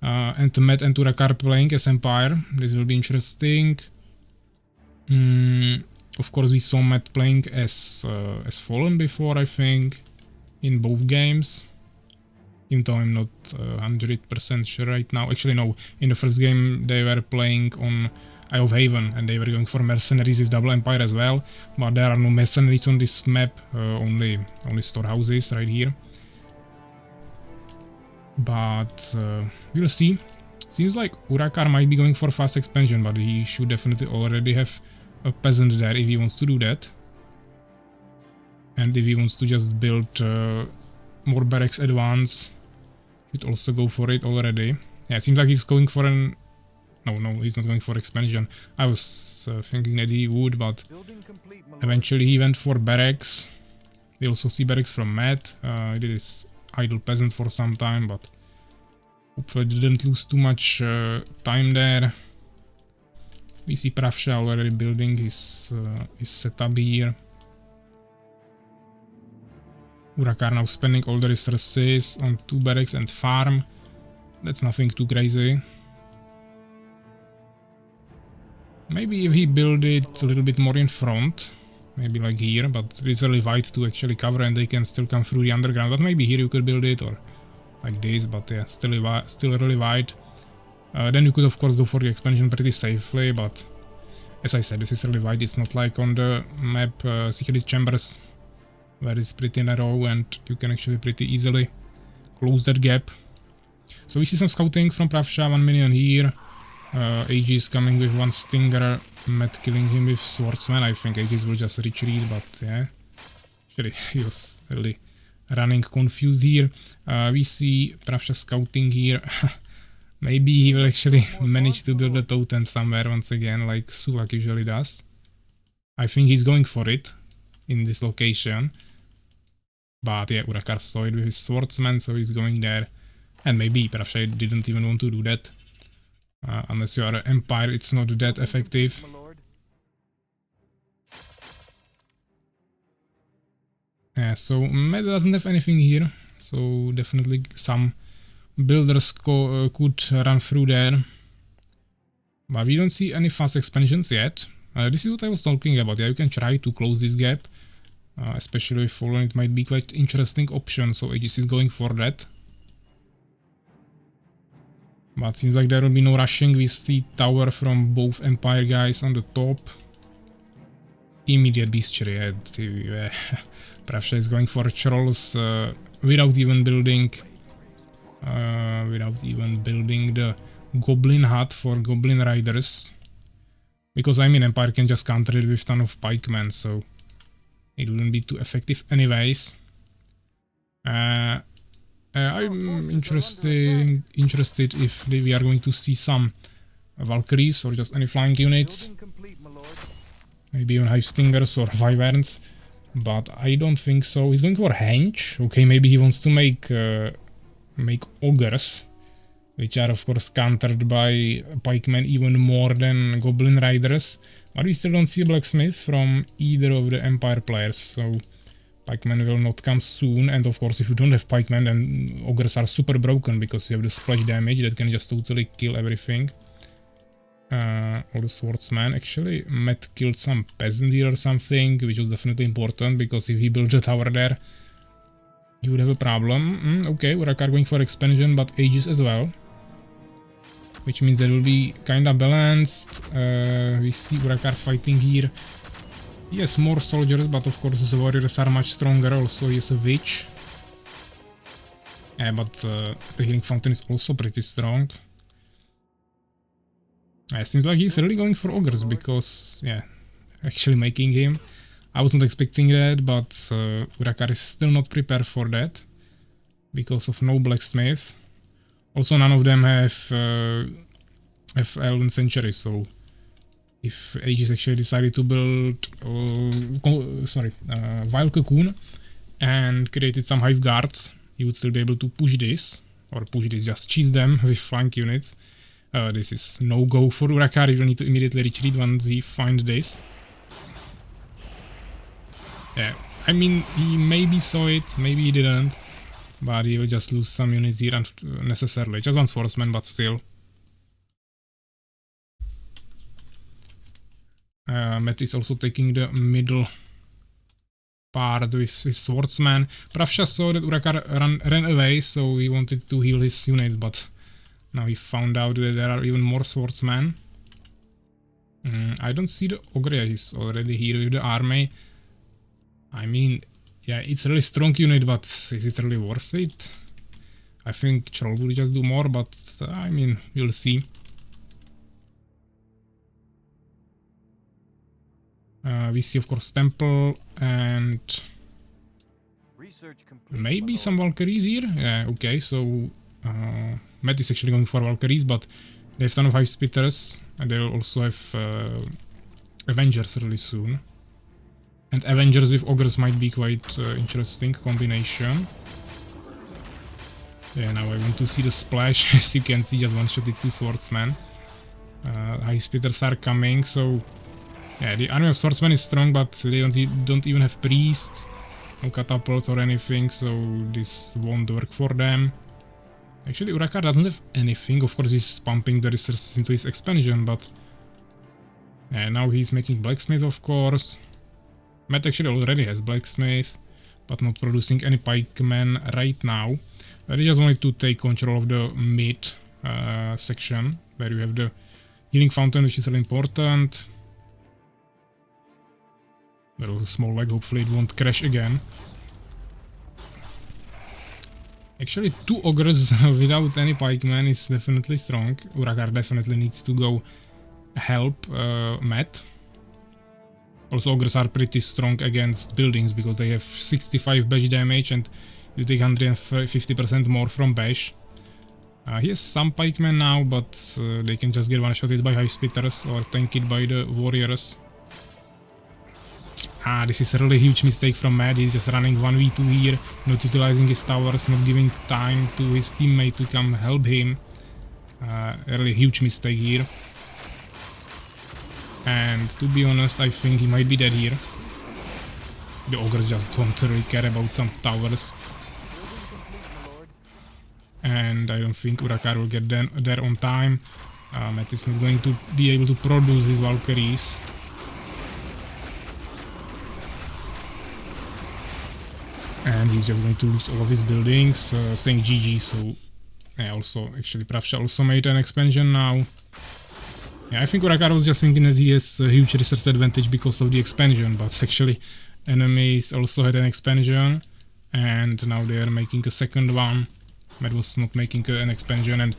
And Matt and Urakar playing as Empire. This will be interesting. Of course, we saw Matt playing as Fallen before, I think, in both games. Even though I'm not 100% sure right now. Actually, no. In the first game, they were playing on Eye of Haven, and they were going for mercenaries with double Empire as well. But there are no mercenaries on this map. Only storehouses right here. But we'll see. Seems like Urakar might be going for fast expansion, but he should definitely already have a peasant there if he wants to do that. And if he wants to just build more barracks advance, he'd also go for it already. Yeah, it seems like he's going for an... No, he's not going for expansion. I was thinking that he would, but eventually he went for barracks. We also see barracks from Matt. He did his idle peasant for some time, but hopefully didn't lose too much time there. We see Pravsha already building his setup here. Urakar now spending all the resources on 2 barracks and farm. That's nothing too crazy. Maybe if he build it a little bit more in front, maybe like here, but it's really wide to actually cover and they can still come through the underground. But maybe here you could build it, or like this, but yeah, still really wide. Then you could of course go for the expansion pretty safely, but as I said, this is really wide. It's not like on the map Secret Chambers, where it's pretty narrow and you can actually pretty easily close that gap. So we see some scouting from Pravsha, 1 million here. Aegis coming with 1 stinger, Matt killing him with swordsman. I think Aegis will just retreat, but yeah. Actually, he was really running confused here. We see Pravsha scouting here. Maybe he will actually manage to build a totem somewhere once again, like Sulak usually does. I think he's going for it in this location. But yeah, Urakar saw it with his swordsman, so he's going there. And maybe Pravsha didn't even want to do that. Unless you are an Empire, it's not that effective. Yeah, so Med doesn't have anything here. So definitely some builders could run through there. But we don't see any fast expansions yet. This is what I was talking about. Yeah, you can try to close this gap. Especially with Fallen, it might be quite interesting option. So Aegis is going for that. But seems like there will be no rushing. We see tower from both Empire guys on the top. Immediate bestiary. Yeah. Pravsha is going for trolls without even building the goblin hut for goblin riders. Because I mean Empire can just counter it with ton of pikemen, so it wouldn't be too effective anyways. I'm interested if we are going to see some Valkyries or just any flying units. Maybe even Hive Stingers or Wyverns. But I don't think so. He's going for Henge. Okay, maybe he wants to make Ogres, which are of course countered by Pikemen even more than Goblin Riders. But we still don't see a Blacksmith from either of the Empire players, so Pikemen will not come soon. And of course, if you don't have Pikemen, then Ogres are super broken because you have the splash damage that can just totally kill everything. Or the Swordsman. Actually, Matt killed some peasant here or something, which was definitely important because if he built a tower there, he would have a problem. Okay, Urakar going for expansion, but Aegis as well. Which means that will be kinda balanced. We see Urakar fighting here. He has more soldiers, but of course the warriors are much stronger. Also, he has a witch. Yeah, but the healing fountain is also pretty strong. It seems like he's really going for ogres because, yeah, actually making him. I wasn't expecting that, but Urakar is still not prepared for that because of no blacksmith. Also, none of them have Elven Century, so if Aegis actually decided to build, Vile Cocoon and created some Hive Guards, he would still be able to push this, or just cheese them with flank units. This is no-go for Urakar. He will need to immediately retreat once he finds this. Yeah, I mean, he maybe saw it, maybe he didn't. But he will just lose some units here unnecessarily. Just one swordsman, but still. Matt is also taking the middle part with his swordsman. Pravsha saw that Urakar ran away, so he wanted to heal his units, but now he found out that there are even more swordsmen. I don't see the Ogre, he's already here with the army. I mean, yeah, it's a really strong unit, but is it really worth it? I think Troll will just do more, but I mean, we'll see. We see, of course, Temple and maybe some Valkyries here. Yeah, okay, so Matt is actually going for Valkyries, but they have ton of Hive Spitters, and they'll also have Avengers really soon. And Avengers with Ogres might be quite interesting combination. Yeah, now I want to see the splash. As you can see, just one-shotted 2 swordsmen. High speeders are coming, so yeah, the army of swordsmen is strong, but they don't even have priests, no catapults or anything, so this won't work for them. Actually, Urakar doesn't have anything. Of course, he's pumping the resources into his expansion, but yeah, now he's making blacksmith, of course. Matt actually already has blacksmith, but not producing any pikemen right now. They just wanted to take control of the mid section, where you have the healing fountain, which is really important. There was a small lag, hopefully it won't crash again. Actually, 2 ogres without any pikemen is definitely strong. Urakar definitely needs to go help Matt. Also, ogres are pretty strong against buildings because they have 65 bash damage and you take 150% more from bash. He has some pikemen now, but they can just get one-shotted by high speeders or tanked by the warriors. This is a really huge mistake from Matt. He's just running 1v2 here, not utilizing his towers, not giving time to his teammate to come help him. A really huge mistake here. And to be honest, I think he might be dead here. The ogres just don't really care about some towers. And I don't think Urakar will get there on time. Matt is not going to be able to produce his Valkyries. And he's just going to lose all of his buildings, saying GG, so yeah, also, actually Pravsha also made an expansion now. Yeah, I think Urakar was just thinking that he has a huge resource advantage because of the expansion, but actually enemies also had an expansion, and now they are making a second one. Matt was not making an expansion, and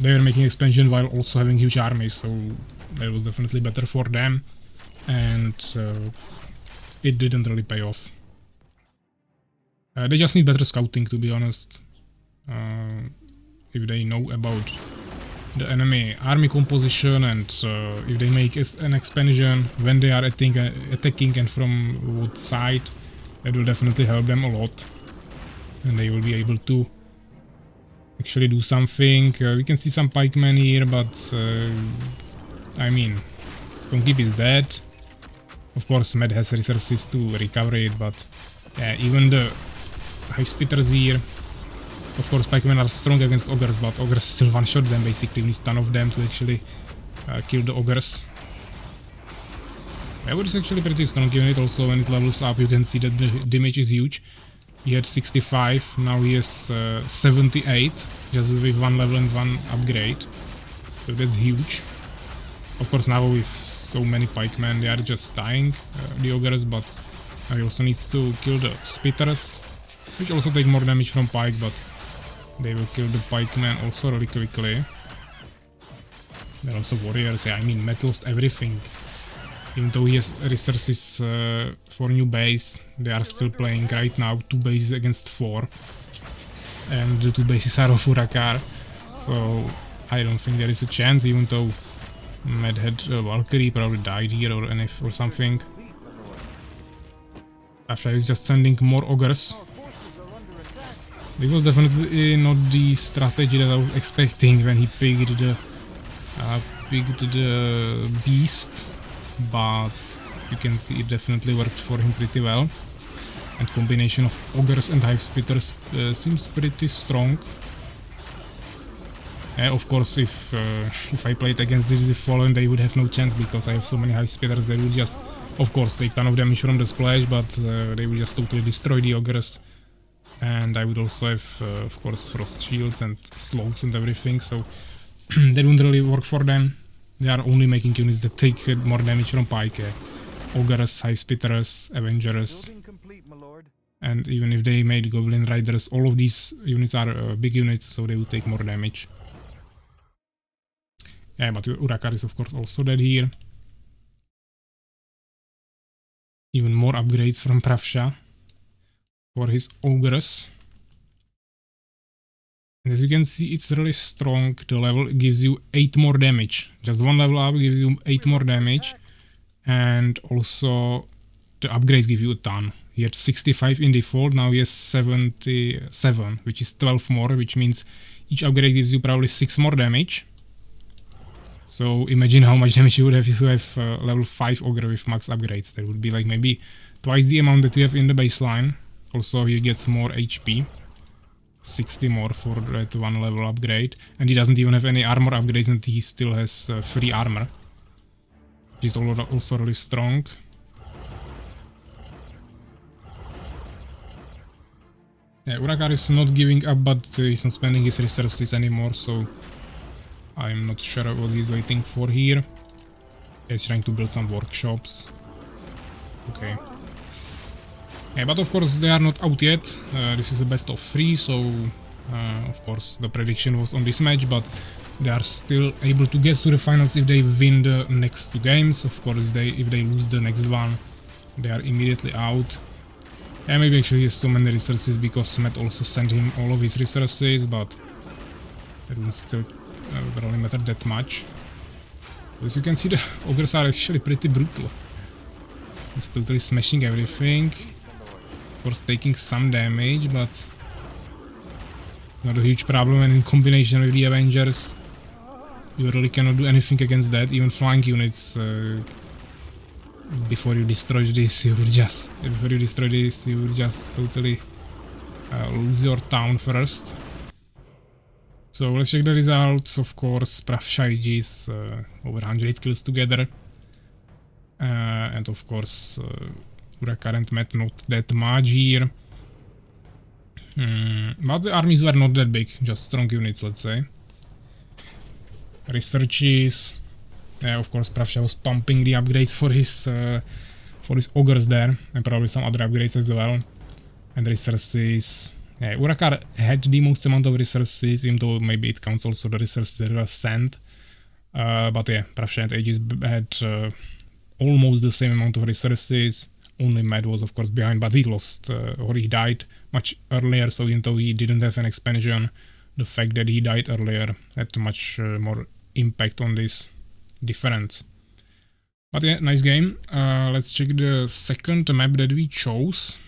they are making expansion while also having huge armies, so that was definitely better for them, and it didn't really pay off. They just need better scouting, to be honest. If they know about the enemy army composition and if they make an expansion when they are attacking and from what side, that will definitely help them a lot. And they will be able to actually do something. We can see some pikemen here, but I mean, Stonekeep is dead. Of course, Matt has resources to recover it, but even the high speeders here. Of course, pikemen are strong against ogres, but ogres still one-shot them basically. You need ton of them to actually kill the ogres. That is actually pretty strong unit. Also, when it levels up, you can see that the damage is huge. He had 65, now he has 78, just with 1 level and 1 upgrade. So that's huge. Of course, now with so many pikemen, they are just dying, the ogres, but he also needs to kill the spitters, which also take more damage from pike, but they will kill the pikemen also really quickly. They're also warriors. Yeah, I mean, Matt lost everything. Even though he has resources for new base, they are still playing right now 2 bases against 4. And the 2 bases are of Urakar, so I don't think there is a chance, even though Matt had Valkyrie probably died here or something. After he's just sending more ogres. It was definitely not the strategy that I was expecting when he picked the beast, but as you can see, it definitely worked for him pretty well. And combination of ogres and hive spitters seems pretty strong. Of course, if I played against the Fallen, they would have no chance because I have so many hive spitters. They would just, of course, take ton of damage from the splash, but they would just totally destroy the ogres. And I would also have, of course, frost shields and slopes and everything, so that wouldn't really work for them. They are only making units that take more damage from pike. Ogres, hive spitters, avengers. And even if they made goblin riders, all of these units are big units, so they will take more damage. Yeah, but Urakar is of course also dead here. Even more upgrades from Pravsha for his ogres. And as you can see, it's really strong. The level gives you 8 more damage. Just 1 level up gives you 8 more damage. And also the upgrades give you a ton. He had 65 in default, now he has 77, which is 12 more, which means each upgrade gives you probably 6 more damage. So imagine how much damage you would have if you have level 5 Ogre with max upgrades. That would be like maybe twice the amount that you have in the baseline. Also he gets more HP. 60 more for that one level upgrade. And he doesn't even have any armor upgrades and he still has free armor. Which is also really strong. Yeah, Urakar is not giving up, but he's not spending his resources anymore, so I'm not sure what he's waiting for here. He's trying to build some workshops. Okay. Yeah, but of course they are not out yet. This is a best of 3, so of course the prediction was on this match, but they are still able to get to the finals if they win the next 2 games. Of course, if they lose the next one, they are immediately out. Yeah, maybe actually he has so many resources because Matt also sent him all of his resources, but it will still really matter that much. As you can see, the ogres are actually pretty brutal. He's totally smashing everything. Of course, taking some damage, but not a huge problem. And in combination with the Avengers, you really cannot do anything against that. Even flying units. Before you destroy this, you will just totally lose your town first. So let's check the results. Of course, Pravshai is over 100 kills together, and of course, Urakar and Matt not that much here. But the armies were not that big, just strong units, let's say. Researches. Of course, Pravsha was pumping the upgrades for his ogres there, and probably some other upgrades as well. And resources. Yeah, Urakar had the most amount of resources, even though maybe it counts also the resources that were sent. But yeah, Pravsha and Aegis had almost the same amount of resources. Only Matt was of course behind, but he lost or he died much earlier. So even though he didn't have an expansion, the fact that he died earlier had much more impact on this difference. But yeah, nice game. Let's check the second map that we chose.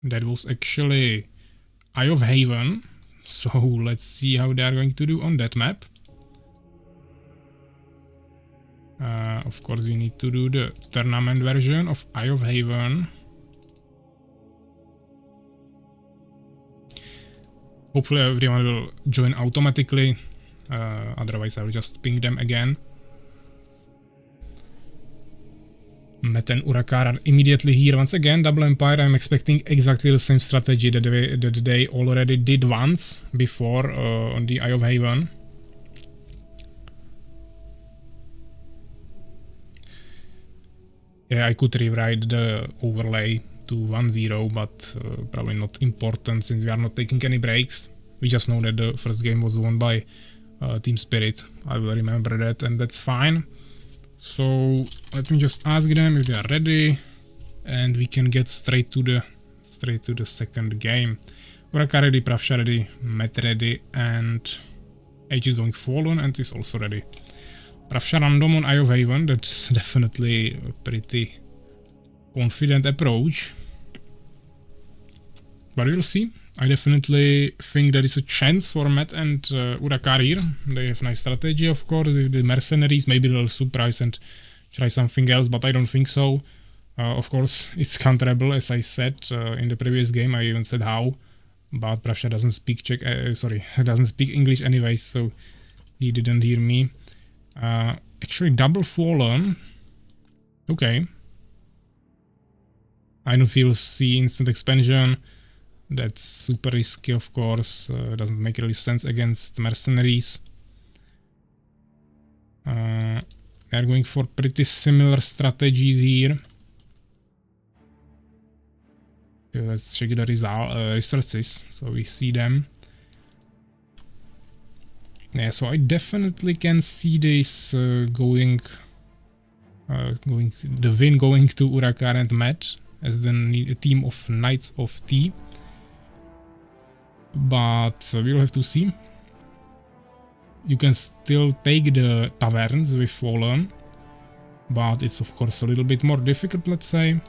That was actually Eye of Haven. So let's see how they are going to do on that map. Of course, we need to do the tournament version of Eye of Haven. Hopefully everyone will join automatically. Otherwise I will just ping them again. Matt and Urakar are immediately here once again. Double Empire, I'm expecting exactly the same strategy that they already did once before on the Eye of Haven. Yeah, I could rewrite the overlay to 1-0, but probably not important since we are not taking any breaks. We just know that the first game was won by Team Spirit. I will remember that, and that's fine. So let me just ask them if they are ready, and we can get straight to the second game. Urakar ready, Pravsha ready, Matt ready, and H is going Fallen and is also ready. Pravsha random on Eye of Haven, that's definitely a pretty confident approach. But we'll see. I definitely think there is a chance for Matt and Urakar here. They have nice strategy, of course, with the mercenaries. Maybe they'll surprise and try something else, but I don't think so. Of course, it's counterable, as I said in the previous game. I even said how, but Pravsha doesn't speak doesn't speak English anyway, so he didn't hear me. Actually, double Fallen. Okay. I don't feel see instant expansion. That's super risky, of course. Doesn't make really sense against mercenaries. They're going for pretty similar strategies here. Okay, let's check the resources so we see them. Yeah, so I definitely can see this going the win going to Urakar and Matt as the team of Knights of T. But we'll have to see. You can still take the taverns with Fallen, but it's of course a little bit more difficult, let's say.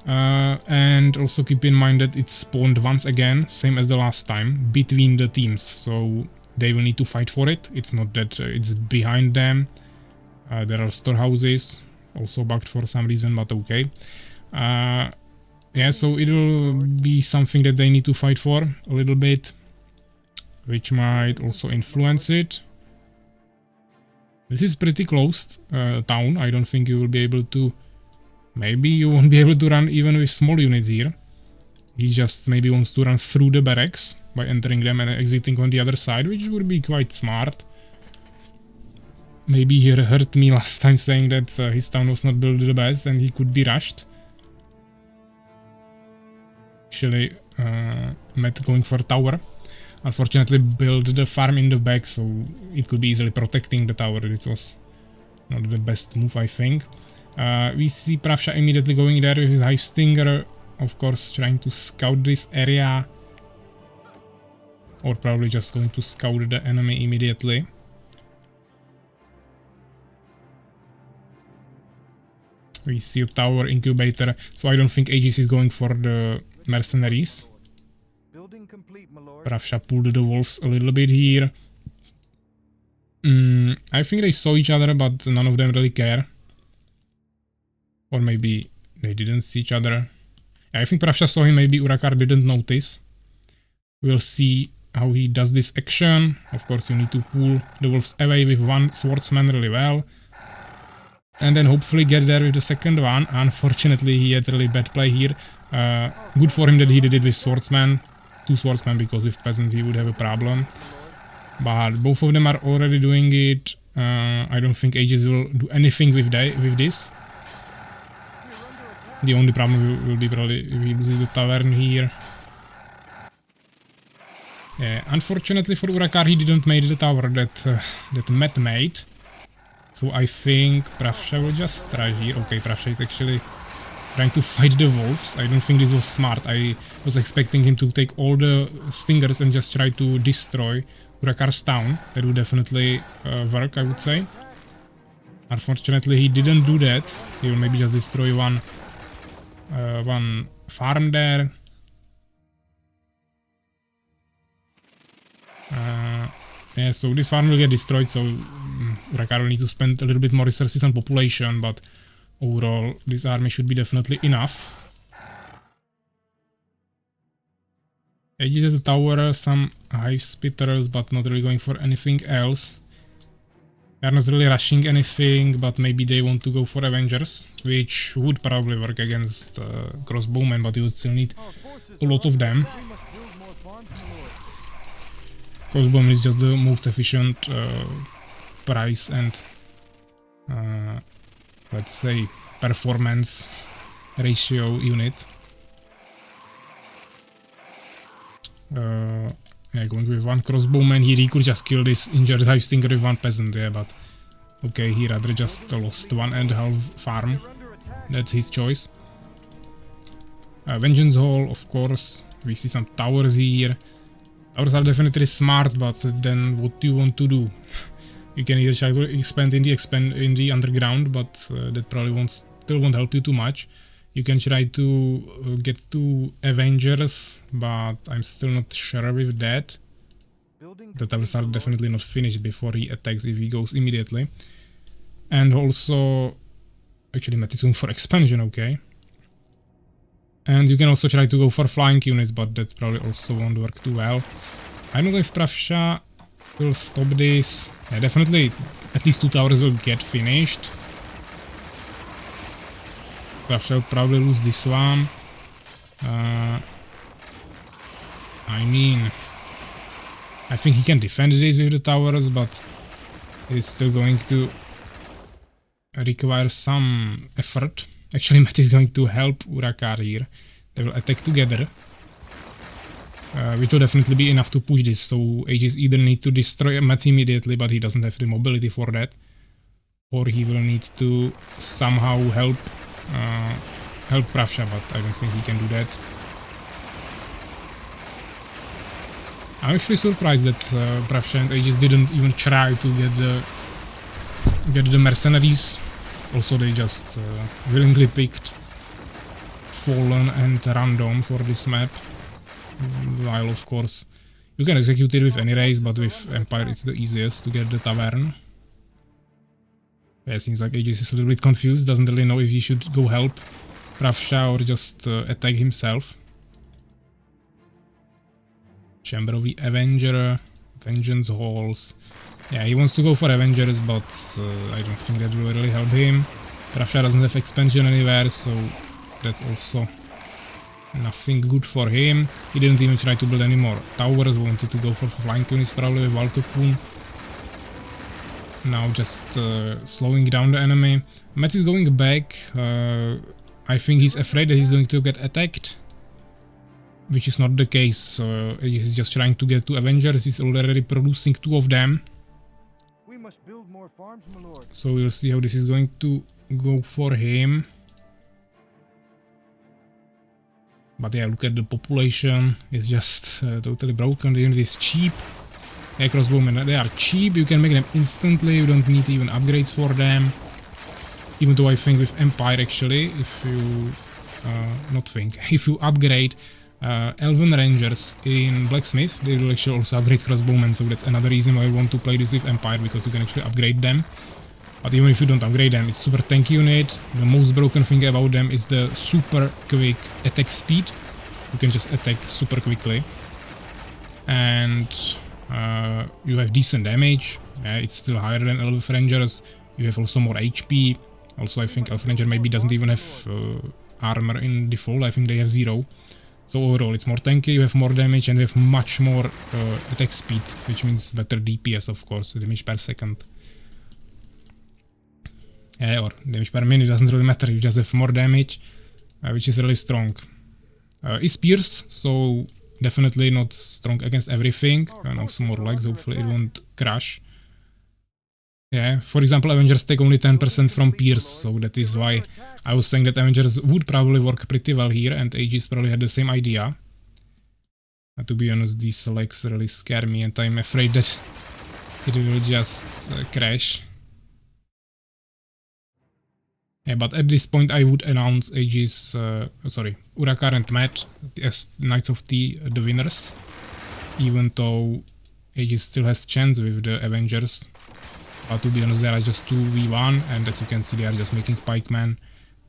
And also keep in mind that it's spawned once again, same as the last time, between the teams. So they will need to fight for it. It's not that it's behind them. There are storehouses, also bugged for some reason, but okay. Yeah, so it'll be something that they need to fight for a little bit, which might also influence it. This is pretty close town. I don't think you will be able to... Maybe you won't be able to run even with small units here. He just maybe wants to run through the barracks by entering them and exiting on the other side, which would be quite smart. Maybe he heard me last time saying that his town was not built the best and he could be rushed. Actually, Matt going for tower. Unfortunately, built the farm in the back, so it could be easily protecting the tower. This was not the best move, I think. We see Pravsha immediately going there with his Hive Stinger, of course, trying to scout this area. Or probably just going to scout the enemy immediately. We see a tower incubator, so I don't think Aegis is going for the mercenaries. Building complete, my lord. Pravsha pulled the wolves a little bit here. I think they saw each other, but none of them really care. Or maybe they didn't see each other. I think Pravsha saw him, maybe Urakar didn't notice. We'll see how he does this action. Of course, you need to pull the wolves away with one swordsman really well. And then hopefully get there with the second one. Unfortunately, he had really bad play here. Good for him that he did it with swordsman. Two swordsmen, because with peasants he would have a problem. But both of them are already doing it. I don't think Aegis will do anything with this. The only problem will be probably if he loses the tavern here. Unfortunately for Urakar, he didn't make the tower that Matt made. So I think Pravsha will just try here. Okay, Pravsha is actually trying to fight the wolves. I don't think this was smart. I was expecting him to take all the stingers and just try to destroy Urakar's town. That would definitely work, I would say. Unfortunately, he didn't do that. He will maybe just destroy one farm there. Yeah, so this farm will get destroyed, so Urakar will need to spend a little bit more resources on population, but overall this army should be definitely enough. Aegis has a tower, some hive spitters, but not really going for anything else. They're not really rushing anything, but maybe they want to go for Avengers, which would probably work against crossbowmen, but you would still need a lot of them. Crossbowman is just the most efficient price and let's say performance ratio unit. Yeah, going with one crossbowman here, he could just kill this injured Hive Stinger with one peasant there, but okay, he rather just lost 1.5 farm. That's his choice. Vengeance Hall, of course. We see some towers here. Towers are definitely smart, but then what do you want to do? You can either try to expand in the underground, but that probably still won't help you too much. You can try to get to Avengers, but I'm still not sure with that. The towers are definitely not finished before he attacks if he goes immediately. And also, actually Matt is going for expansion, okay. And you can also try to go for flying units, but that probably also won't work too well. I don't know if Pravsha will stop this. Yeah, definitely at least 2 towers will get finished. Pravsha will probably lose this one. I mean, I think he can defend this with the towers, but it's still going to require some effort. Actually, Matt is going to help Urakar here. They will attack together. Which will definitely be enough to push this, so Aegis either need to destroy Matt immediately, but he doesn't have the mobility for that. Or he will need to somehow help Pravsha, but I don't think he can do that. I'm actually surprised that Pravsha and Aegis didn't even try to get the mercenaries. Also, they just willingly picked Fallen and Random for this map. While, of course, you can execute it with any race, but with Empire it's the easiest to get the tavern. Yeah, it seems like Aegis is a little bit confused, doesn't really know if he should go help Pravsha or just attack himself. Chamber of the Avenger, Vengeance Halls. Yeah, he wants to go for Avengers, but I don't think that will really help him. Pravsha doesn't have expansion anywhere, so that's also nothing good for him. He didn't even try to build any more towers, wanted to go for flying units probably with Valtopun. Now just slowing down the enemy. Matt is going back. I think he's afraid that he's going to get attacked, which is not the case. He's just trying to get to Avengers. He's already producing 2 of them. We must build more farms, my lord. So we'll see how this is going to go for him. But yeah, look at the population. It's just totally broken. The unit is cheap. Yeah, crossbowmen, they are cheap. You can make them instantly. You don't need even upgrades for them. Even though I think with Empire actually, if you if you upgrade Elven Rangers in Blacksmith, they will actually also upgrade crossbowmen, so that's another reason why I want to play this with Empire, because you can actually upgrade them. But even if you don't upgrade them, it's super tanky unit. The most broken thing about them is the super quick attack speed. You can just attack super quickly. And you have decent damage. It's still higher than Elf Rangers. You have also more HP. Also, I think Elf Ranger maybe doesn't even have armor in default. I think they have 0. So overall, it's more tanky, you have more damage, and you have much more attack speed, which means better DPS, of course, damage per second. Or damage per minute, doesn't really matter, you just have more damage, which is really strong. It's Pierce, so definitely not strong against everything, and also more legs, hopefully it won't crash. Yeah, for example, Avengers take only 10% from Pierce, so that is why I was saying that Avengers would probably work pretty well here, and Aegis probably had the same idea. But to be honest, these legs really scare me, and I'm afraid that it will just crash. Yeah, but at this point I would announce Aegis, Urakar and Matt as Knights of T the winners, even though Aegis still has chance with the Avengers. But to be honest, they are just 2v1, and as you can see, they are just making pikemen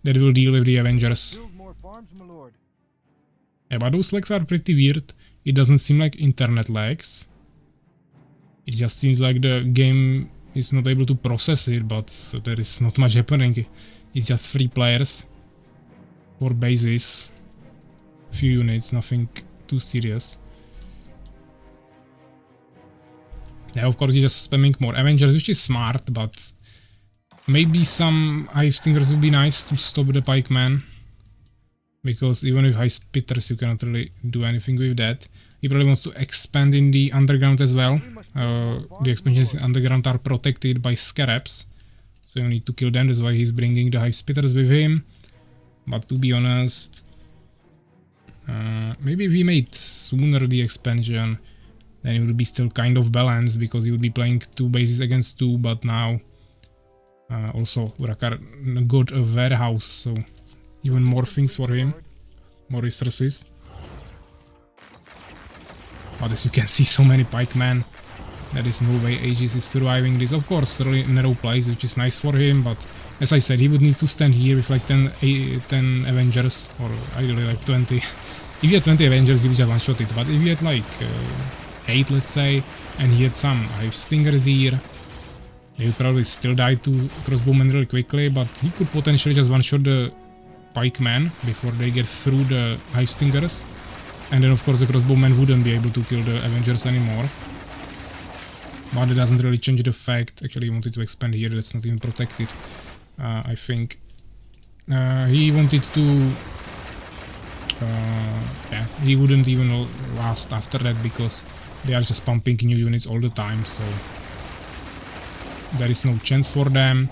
that will deal with the Avengers. Build more farms, my lord. Yeah, but those lags are pretty weird. It doesn't seem like internet lags. It just seems like the game is not able to process it, but there is not much happening. It's just 3 players, 4 bases, few units, nothing too serious. Yeah, of course, you're just spamming more Avengers, which is smart, but maybe some Hive Stingers would be nice to stop the pikemen. Because even with Hive Spitters, you cannot really do anything with that. He probably wants to expand in the underground as well. The expansions in underground are protected by scarabs, so you need to kill them. That's why he's bringing the Hive Spitters with him. But to be honest, maybe if we made sooner the expansion, then it would be still kind of balanced, because you would be playing 2 bases against 2, but now also Urakar got a warehouse, so even more things for him, more resources. But as you can see, so many pikemen, there is no way Aegis is surviving this. Of course, really narrow place, which is nice for him, but as I said, he would need to stand here with like 10 Avengers, or ideally like 20. If you had 20 Avengers, you would just one-shot it, but if you had like 8, let's say, and he had some Hive Stingers here, he would probably still die to crossbowmen really quickly, but he could potentially just one-shot the pikemen before they get through the Hive Stingers, and then of course the crossbowmen wouldn't be able to kill the Avengers anymore. But it doesn't really change the fact. Actually, he wanted to expand here, that's not even protected, I think. He wanted to... yeah, he wouldn't even last after that, because they are just pumping new units all the time, so there is no chance for them.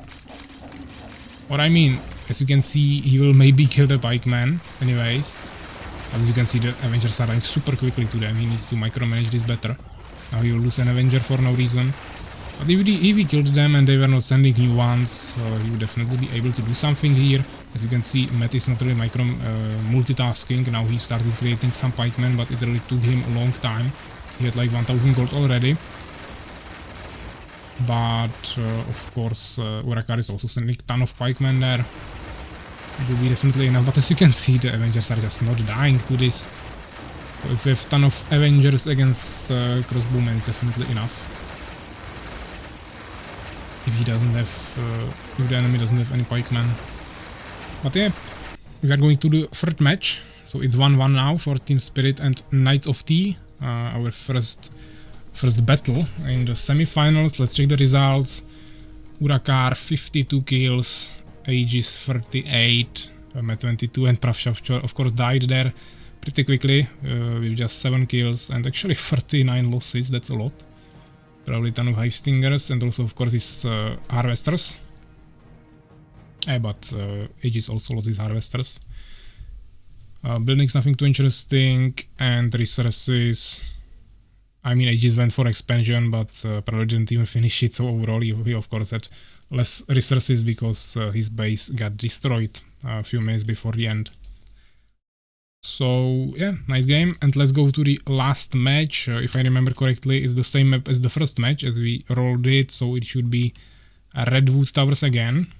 Or I mean, as you can see, he will maybe kill the pikeman anyways. As you can see, the Avengers are dying super quickly to them. He needs to micromanage this better. Now he will lose an Avenger for no reason. But if he killed them and they were not sending new ones, he would definitely be able to do something here. As you can see, Matt is not really multitasking. Now he started creating some pikemen, but it really took him a long time. He had like 1000 gold already. but of course Urakar is also sending a ton of pikemen there. It will be definitely enough, but as you can see, the Avengers are just not dying to this. So if we have a ton of Avengers against crossbowmen, it's definitely enough. If he doesn't have, if the enemy doesn't have any pikemen. But yeah, we are going to the third match. So it's 1-1 now for Team Spirit and Knights of T. Our first battle in the semi-finals. Let's check the results. Urakar 52 kills, Aegis 38, Met 22, and Pravsha of course died there pretty quickly with just 7 kills and actually 39 losses. That's a lot. Probably a ton of Hive Stingers and also of course his Harvesters. But Aegis also lost his Harvesters. Building's nothing too interesting, and resources. I mean, Aegis went for expansion, but probably didn't even finish it, so overall he of course had less resources because his base got destroyed a few minutes before the end. So yeah, nice game, and let's go to the last match. If I remember correctly, it's the same map as the first match as we rolled it, so it should be Redwood Towers again,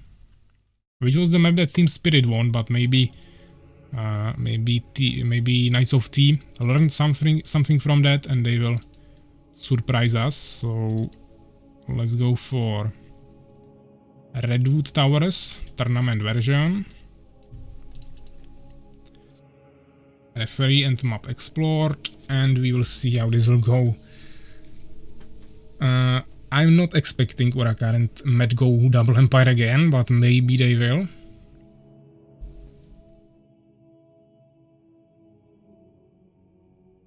which was the map that Team Spirit won, but maybe Knights of T learned something from that and they will surprise us. So let's go for Redwood Towers tournament version. Referee and map explored, and we will see how this will go. I'm not expecting Urakar and Met go double Empire again, but maybe they will.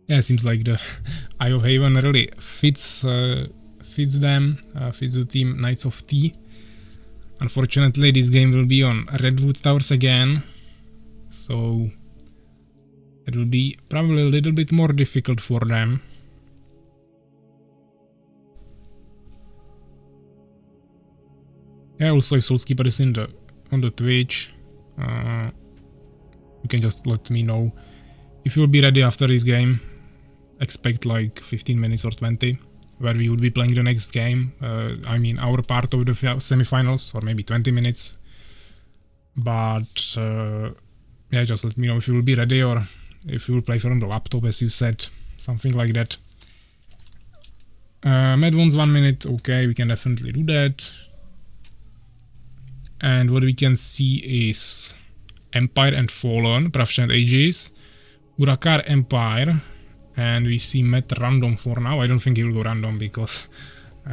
Yeah, it seems like the Eye of Haven really fits them, fits the team Knights of T. Unfortunately, this game will be on Redwood Towers again, so it will be probably a little bit more difficult for them. Yeah, also if Soulskeeper is on the Twitch, you can just let me know if you'll be ready after this game. Expect like 15 minutes or 20, where we would be playing the next game. I mean our part of the semi-finals, or maybe 20 minutes. But yeah, just let me know if you will be ready or if you will play from the laptop, as you said, something like that. Med wants 1 minute, okay, we can definitely do that. And what we can see is Empire and Fallen, Pravsha and Aegis, Urakar Empire, and we see Met random for now. I don't think he will go random because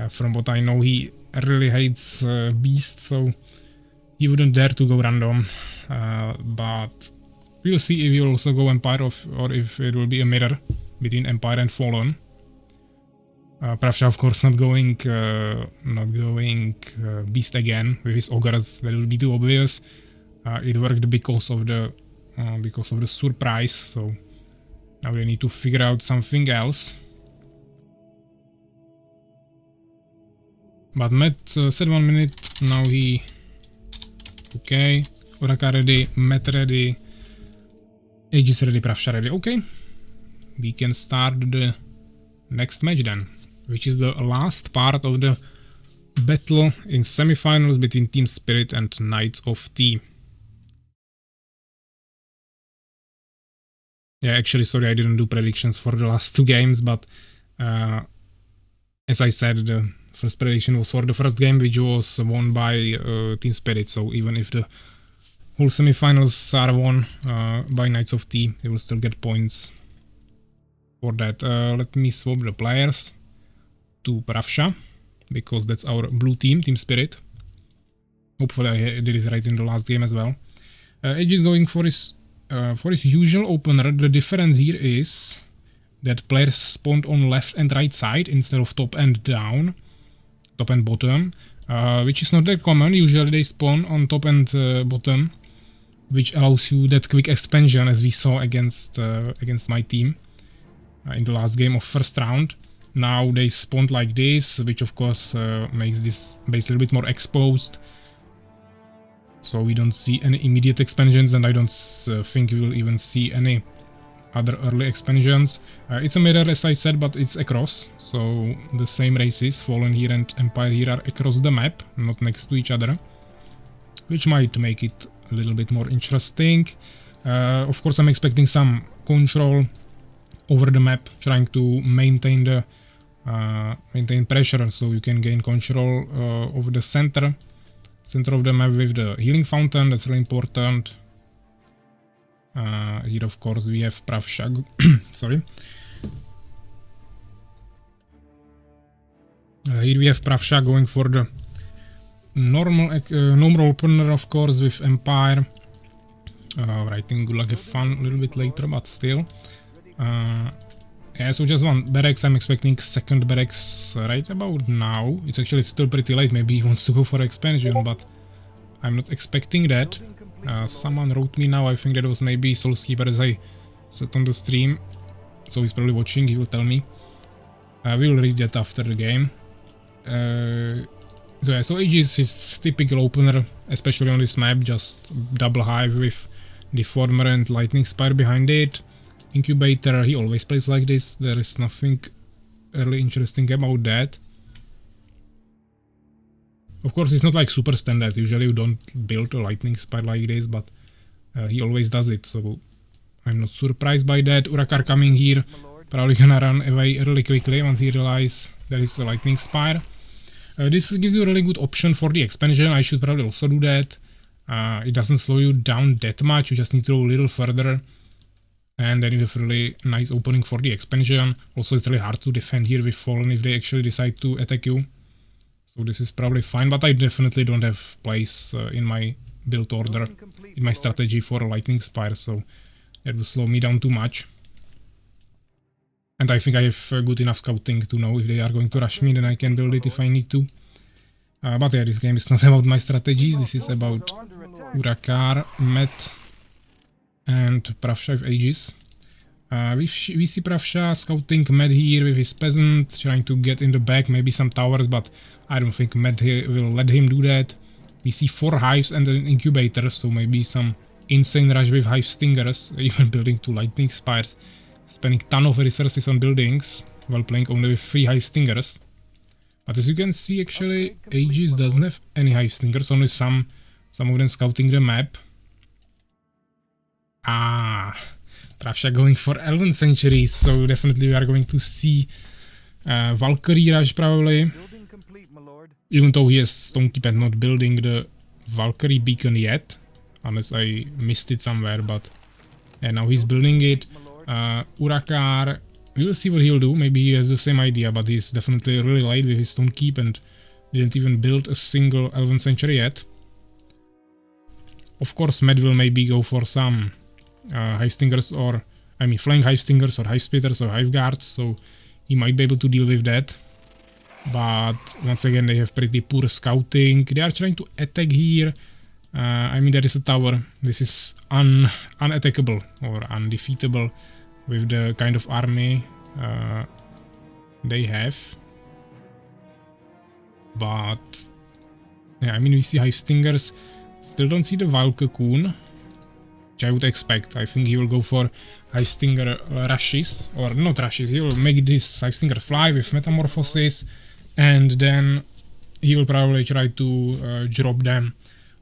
from what I know he really hates beasts, so he wouldn't dare to go random. But we'll see if he will also go Empire or if it will be a mirror between Empire and Fallen. Pravsha of course not going beast again with his ogres. That will be too obvious. It worked because of the surprise, so now they need to figure out something else. But Met said 1 minute, now he... Okay, Urakar ready, Met ready, Aegis ready, Pravsha ready. Okay, we can start the next match then, which is the last part of the battle in semi-finals between Team Spirit and Knights of T. Yeah, actually, sorry, I didn't do predictions for the last 2 games, but as I said, the first prediction was for the first game, which was won by Team Spirit, so even if the whole semi-finals are won by Knights of T, they will still get points for that. Let me swap the players to Pravsha, because that's our blue team, Team Spirit. Hopefully I did it right in the last game as well. Edge is going for his usual opener. The difference here is that players spawned on left and right side instead of top and down, top and bottom, which is not that common. Usually they spawn on top and bottom, which allows you that quick expansion as we saw against my team in the last game of first round. Now they spawned like this, which of course makes this base a little bit more exposed. So we don't see any immediate expansions, and I don't think we will even see any other early expansions. It's a mirror, as I said, but it's across, so the same races, Fallen here and Empire here, are across the map, not next to each other, which might make it a little bit more interesting. Of course, I'm expecting some control over the map, trying to maintain the maintain pressure, so you can gain control over the center of the map with the healing fountain. That's really important. Here, of course, we have Pravsha. Sorry. Here we have Pravsha going for the normal opener, of course, with Empire. I think we'll have fun a little bit later, but still. Yeah, so just one barracks. I'm expecting second barracks right about now. It's actually still pretty late. Maybe he wants to go for expansion, but I'm not expecting that. Someone wrote me now. I think that was maybe Soulskeeper, as I said on the stream. So he's probably watching. He will tell me. We will read that after the game. So yeah, so Aegis is typical opener, especially on this map. Just double hive with Deformer and Lightning Spire behind it. Incubator, he always plays like this. There is nothing really interesting about that. Of course, it's not like super standard. Usually you don't build a Lightning Spire like this, but he always does it, so I'm not surprised by that. Urakar coming here, probably gonna run away really quickly once he realizes there is a Lightning Spire. This gives you a really good option for the expansion. I should probably also do that. It doesn't slow you down that much, you just need to go a little further. And then you have really nice opening for the expansion. Also, it's really hard to defend here with Fallen if they actually decide to attack you. So this is probably fine, but I definitely don't have place in my build order, in my strategy for a Lightning Spire, so that will slow me down too much. And I think I have good enough scouting to know if they are going to rush me, then I can build it if I need to. But yeah, this game is not about my strategies, this is about Urakar, Met, and Pravsha with Aegis. We see Pravsha scouting Med here with his peasant, trying to get in the back, maybe some towers, but I don't think Med will let him do that. We see 4 hives and an incubator, so maybe some insane rush with hive stingers, even building 2 lightning spires, spending ton of resources on buildings, while playing only with 3 hive stingers. But as you can see, actually, Aegis doesn't have any hive stingers, only some of them scouting the map. Pravsha going for Elven Centuries, so definitely we are going to see Valkyrie rush probably. Even though he has Stonekeep and not building the Valkyrie beacon yet, unless I missed it somewhere, but yeah, now he's building it. Urakar, we will see what he'll do, maybe he has the same idea, but he's definitely really late with his Stonekeep and didn't even build a single Elven Century yet. Of course, Med will maybe go for some Hive Stingers, or I mean Flying Hive Stingers or Hive Splitters or Hive Guards, so he might be able to deal with that. But once again, they have pretty poor scouting. They are trying to attack here. I mean, there is a tower. This is unattackable or undefeatable with the kind of army they have. But yeah, I mean, we see Hive Stingers. Still don't see the Valkycoon, which I would expect. I think he will go for Hive Stinger rushes, or not rushes. He will make this Hive Stinger fly with Metamorphosis, and then he will probably try to drop them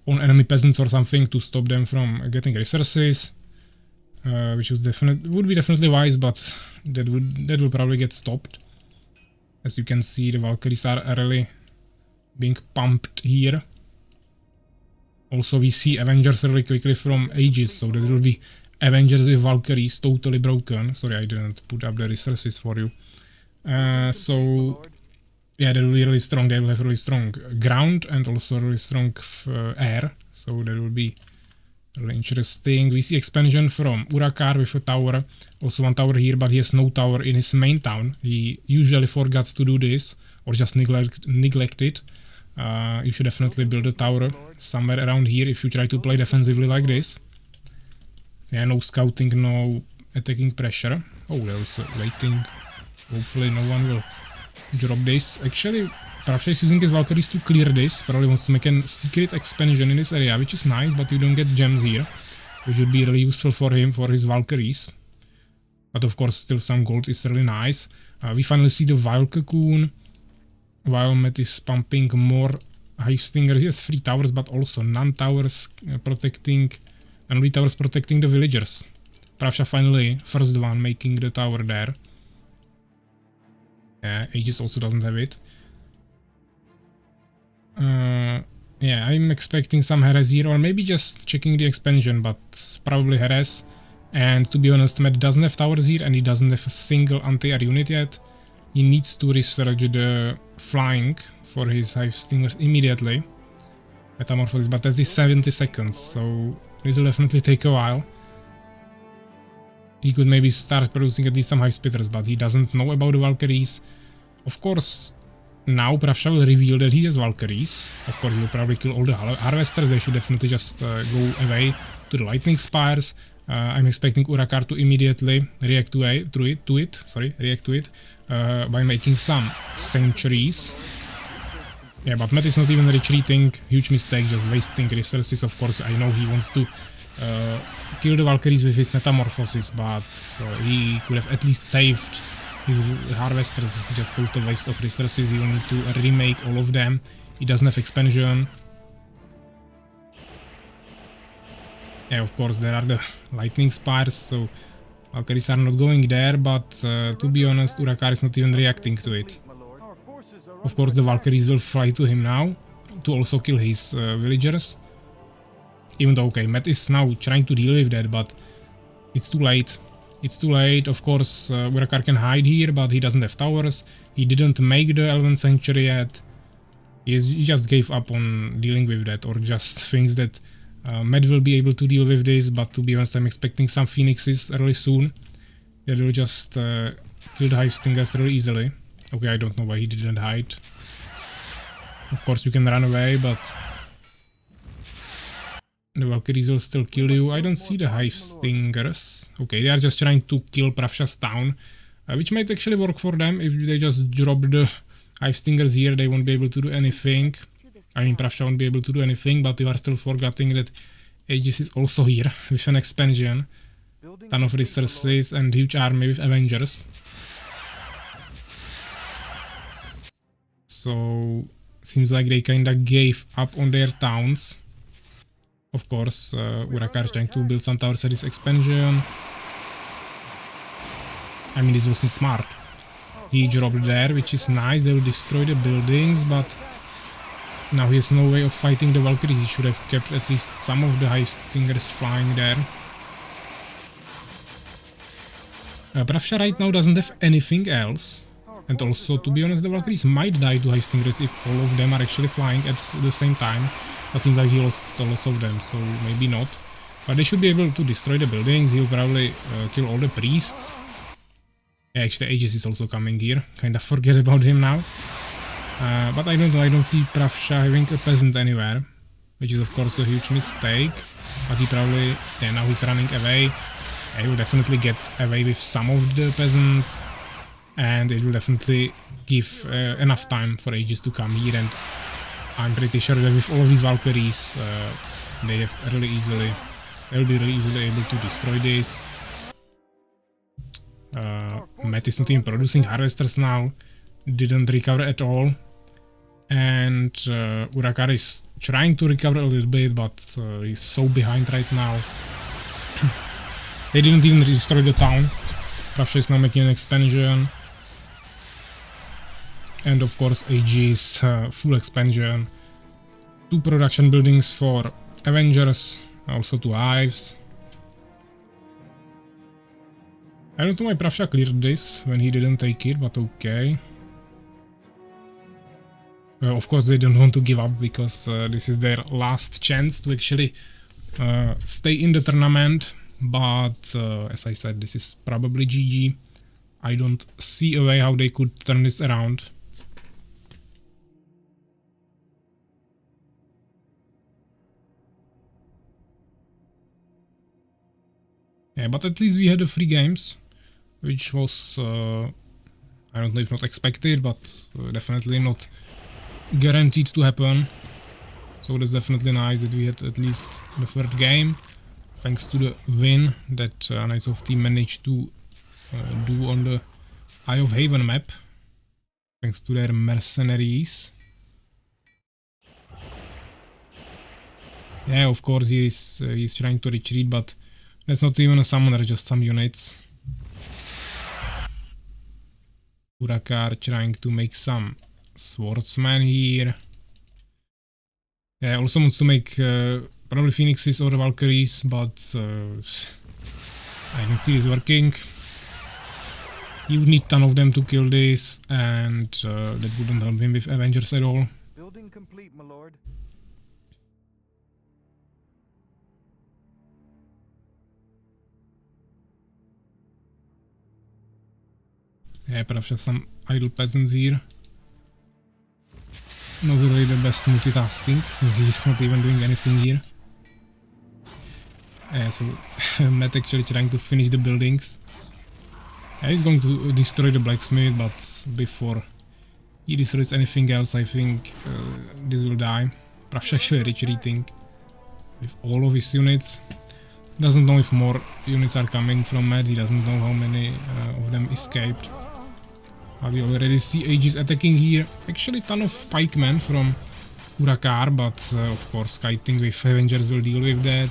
on enemy peasants or something to stop them from getting resources, which would be definitely wise, but that will probably get stopped. As you can see, the Valkyries are really being pumped here. Also, we see Avengers really quickly from Aegis, so there will be Avengers with Valkyries totally broken. Sorry, I didn't put up the resources for you. So yeah, they will be really strong. They will have really strong ground and also really strong air. So that will be really interesting. We see expansion from Urakar with a tower. Also one tower here, but he has no tower in his main town. He usually forgets to do this or just neglect it. You should definitely build a tower somewhere around here if you try to play defensively like this. Yeah, no scouting, no attacking pressure. Oh, there's waiting. Hopefully no one will drop this. Actually, Pravsha is using his Valkyries to clear this. Probably wants to make a secret expansion in this area, which is nice, but you don't get gems here, which would be really useful for him, for his Valkyries. But of course, still some gold is really nice. We finally see the Wild Cocoon, while Matt is pumping more Hive Stingers. He has 3 towers, but also none towers protecting the villagers. Pravsha finally, first one, making the tower there. Aegis also doesn't have it. Yeah, I'm expecting some Harass here, or maybe just checking the expansion, but probably Harass. And to be honest, Matt doesn't have towers here, and he doesn't have a single anti-air unit yet. He needs to research the flying for his Hive Stingers immediately. Metamorphosis, but that is 70 seconds, so this will definitely take a while. He could maybe start producing at least some Hive Spitters, but he doesn't know about the Valkyries. Of course, now Pravsha will reveal that he has Valkyries. Of course, he will probably kill all the Harvesters. They should definitely just go away to the Lightning Spires. I'm expecting Urakar to immediately react to it by making some Centuries. Yeah, but Matt is not even retreating. Huge mistake, just wasting resources. Of course, I know he wants to kill the Valkyries with his Metamorphosis, but he could have at least saved his Harvesters. It's just total waste of resources. He will need to remake all of them. He doesn't have expansion. Yeah, of course, there are the Lightning Spires, so Valkyries are not going there, but to be honest, Urakar is not even reacting to it. Of course, the Valkyries will fly to him now, to also kill his villagers. Even though, okay, Matt is now trying to deal with that, but it's too late. It's too late. Of course, Urakar can hide here, but he doesn't have towers. He didn't make the 11th century yet. He just gave up on dealing with that, or just thinks that Matt will be able to deal with this, but to be honest, I'm expecting some Phoenixes really soon. That will just kill the Hive Stingers really easily. Okay, I don't know why he didn't hide. Of course, you can run away, but the Valkyries will still kill you. I don't see the Hive Stingers. Okay, they are just trying to kill Pravsha's town, which might actually work for them. If they just drop the Hive Stingers here, they won't be able to do anything. I mean, Pravsha won't be able to do anything, but you are still forgetting that Aegis is also here with an expansion. Ton of resources and huge army with Avengers. So, seems like they kinda gave up on their towns. Of course, Urakar is trying to build some towers at his expansion. I mean, this was not smart. He dropped there, which is nice. They will destroy the buildings, but now he has no way of fighting the Valkyries. He should have kept at least some of the Hive Stingers flying there. Pravsha right now doesn't have anything else. And also, to be honest, the Valkyries might die to Hive Stingers if all of them are actually flying at the same time. But seems like he lost a lot of them, so maybe not. But they should be able to destroy the buildings. He'll probably kill all the priests. Yeah, actually, Aegis is also coming here. Kinda forget about him now. But I don't know, I don't see Pravsha having a peasant anywhere. Which is of course a huge mistake. But he probably, yeah, now he's running away. He will definitely get away with some of the peasants. And it will definitely give enough time for Aegis to come here, and I'm pretty sure that with all of these Valkyries, they will be really easily able to destroy this. Matt is not even producing Harvesters now, didn't recover at all. And Urakar is trying to recover a little bit, but he's so behind right now. They didn't even destroy the town. Pravsha is now making an expansion. And of course Aegis full expansion. 2 production buildings for Avengers, also 2 hives. I don't know why Pravsha cleared this when he didn't take it, but okay. Of course they don't want to give up, because this is their last chance to actually stay in the tournament. But as I said, this is probably GG. I don't see a way how they could turn this around. Yeah, but at least we had 3 games, which was, I don't know if not expected, but definitely not guaranteed to happen. So that's definitely nice that we had at least the 3rd game, thanks to the win that Knights of Team managed to do on the Eye of Haven map, thanks to their mercenaries. Yeah, of course he's trying to retreat, but that's not even a summoner, just some units. Urakar trying to make some swordsman here. Yeah, also wants to make probably phoenixes or valkyries, but I don't see this working. You would need a ton of them to kill this, and that wouldn't help him with Avengers at all. Building complete, my lord. Yeah, perhaps some idle peasants here. Not really the best multitasking, since he's not even doing anything here. Yeah, so Matt actually trying to finish the buildings. Yeah, he's going to destroy the blacksmith, but before he destroys anything else, I think this will die. Perhaps actually retreating with all of his units. Doesn't know if more units are coming from Matt, he doesn't know how many of them escaped. We already see Aegis attacking here. Actually, ton of pikemen from Urakar, but of course, kiting with Avengers will deal with that.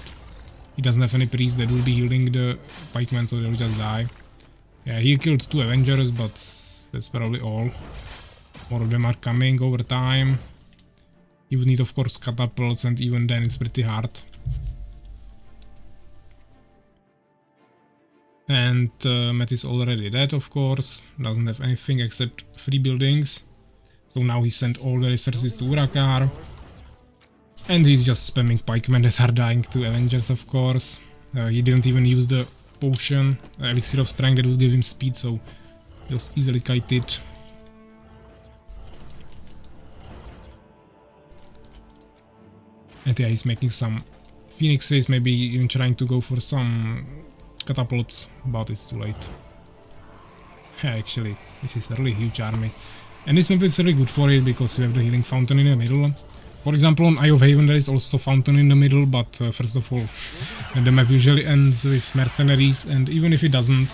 He doesn't have any priest that will be healing the pikemen, so they'll just die. Yeah, he killed 2 Avengers, but that's probably all. More of them are coming over time. He would need, of course, catapults, and even then it's pretty hard. And Matt is already dead, of course. Doesn't have anything except 3 buildings. So now he sent all the resources to Urakar. And he's just spamming pikemen that are dying to Avengers, of course. He didn't even use the potion, elixir of strength that would give him speed, so he was easily kited. And yeah, he's making some phoenixes, maybe even trying to go for some catapults, but it's too late. Actually, this is a really huge army. And this map is really good for it, because you have the healing fountain in the middle. For example, on Eye of Haven there is also fountain in the middle, but first of all, the map usually ends with mercenaries, and even if it doesn't,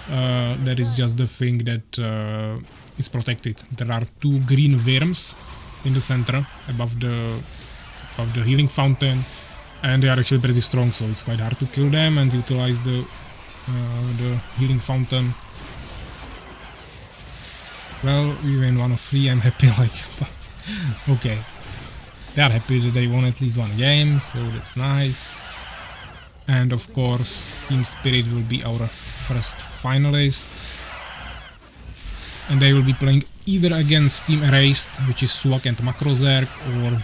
that is just the thing that is protected. There are 2 green worms in the center, above the healing fountain, and they are actually pretty strong, so it's quite hard to kill them and utilize the healing fountain. Well, we win 1 of 3, I'm happy, like, okay. They are happy that they won at least 1 game, so that's nice. And of course, Team Spirit will be our first finalist. And they will be playing either against Team Erased, which is Suak and Makrozerk, or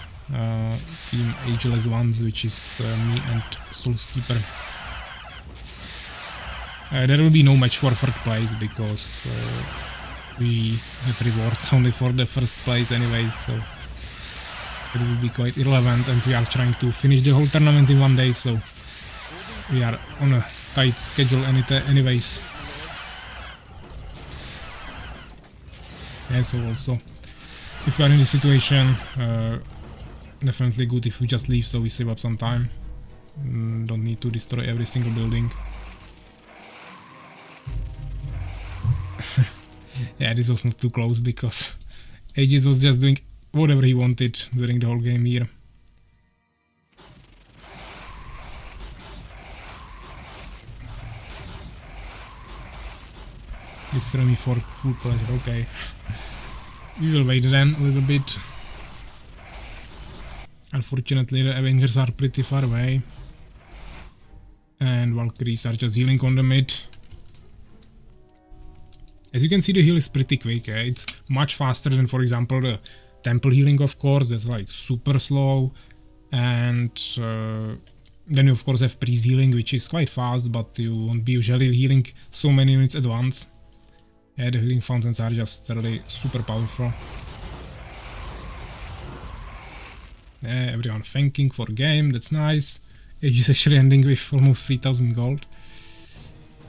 Team Ageless Ones, which is me and Soulskeeper. There will be no match for 3rd place, because we have rewards only for the 1st place anyway, so it will be quite irrelevant, and we are trying to finish the whole tournament in 1 day, so we are on a tight schedule anyways. Yeah, so also, if we are in this situation, definitely good if we just leave, so we save up some time. Don't need to destroy every single building. Yeah, this was not too close, because Aegis was just doing whatever he wanted during the whole game here. Destroy me for full pleasure, okay. We will wait then a little bit. Unfortunately, the Avengers are pretty far away. And Valkyries are just healing on the mid. As you can see, the heal is pretty quick, it's much faster than, for example, the temple healing, of course, that's like super slow. And then you of course have priest healing, which is quite fast, but you won't be usually healing so many units at once. Yeah, the healing fountains are just really super powerful. Yeah, everyone thanking for game, that's nice. Age is actually ending with almost 3000 gold.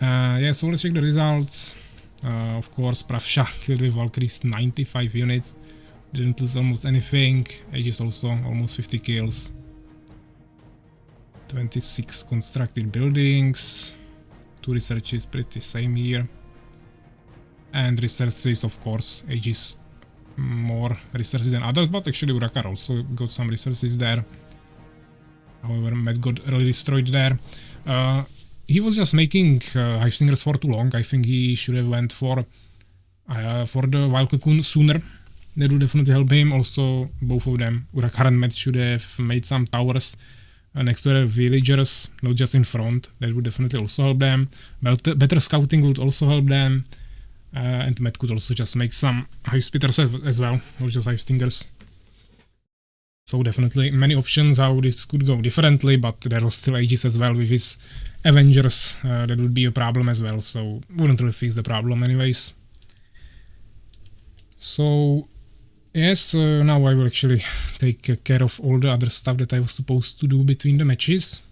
Yeah, so let's check the results. Of course, Pravsha killed with Valkyries 95 units. Didn't lose almost anything. Aegis also almost 50 kills. 26 constructed buildings. 2 researches, pretty same here. And resources, of course, Aegis more resources than others, but actually Urakar also got some resources there. However, Matt got really destroyed there. He was just making Hive Stingers for too long. I think he should have went for the Wild Cocoon sooner. That would definitely help him. Also, both of them, Urakar and Matt, should have made some towers next to their villagers, not just in front. That would definitely also help them. Better scouting would also help them. And Matt could also just make some Hive Spitters as well, not just Hive Stingers. So definitely many options how this could go differently, but there was still Aegis as well with his Avengers. That would be a problem as well, so wouldn't really fix the problem anyways. So yes, now I will actually take care of all the other stuff that I was supposed to do between the matches.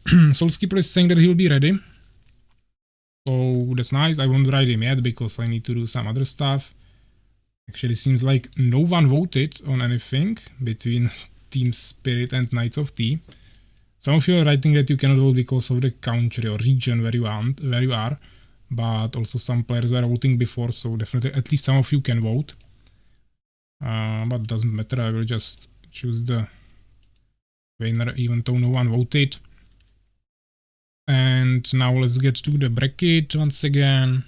Soulskeeper is saying that he'll be ready. So that's nice. I won't ride him yet because I need to do some other stuff. Actually, seems like no one voted on anything between Team Spirit and Knights of T. Some of you are writing that you cannot vote because of the country or region where you are, but also some players were voting before, so definitely at least some of you can vote. But it doesn't matter. I will just choose the winner even though no one voted. And now let's get to the bracket once again.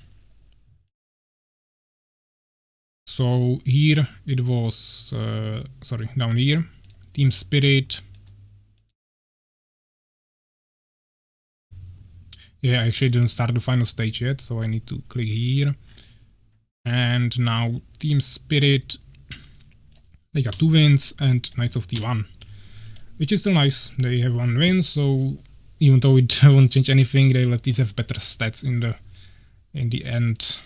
So here it was, down here, Team Spirit. Yeah, I actually didn't start the final stage yet, so I need to click here. And now Team Spirit, they got 2 wins and Knights of T1, which is still nice. They have 1 win, so even though it won't change anything, they will at least have better stats in the end.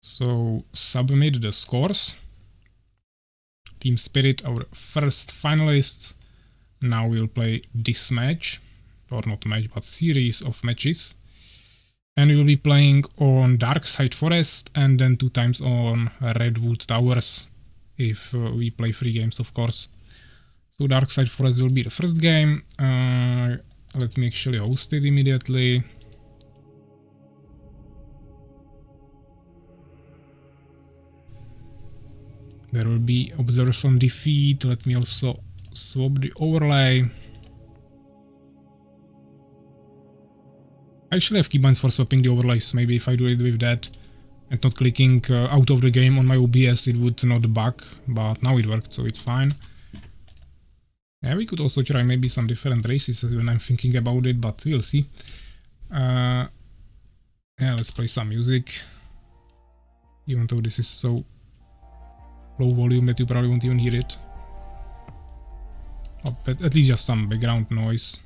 So submit the scores. Team Spirit, our first finalists. Now we'll play this match, or not match, but series of matches. And we will be playing on Darkside Forest and then 2 times on Redwood Towers, if we play 3 games, of course. So Darkside Forest will be the first game. Let me actually host it immediately. There will be observers from defeat. Let me also swap the overlay. I actually have keybinds for swapping the overlays. Maybe if I do it with that and not clicking out of the game on my OBS, it would not bug. But now it worked, so it's fine. Yeah, we could also try maybe some different races when I'm thinking about it, but we'll see. Yeah, let's play some music. Even though this is so low volume that you probably won't even hear it. But at least just some background noise.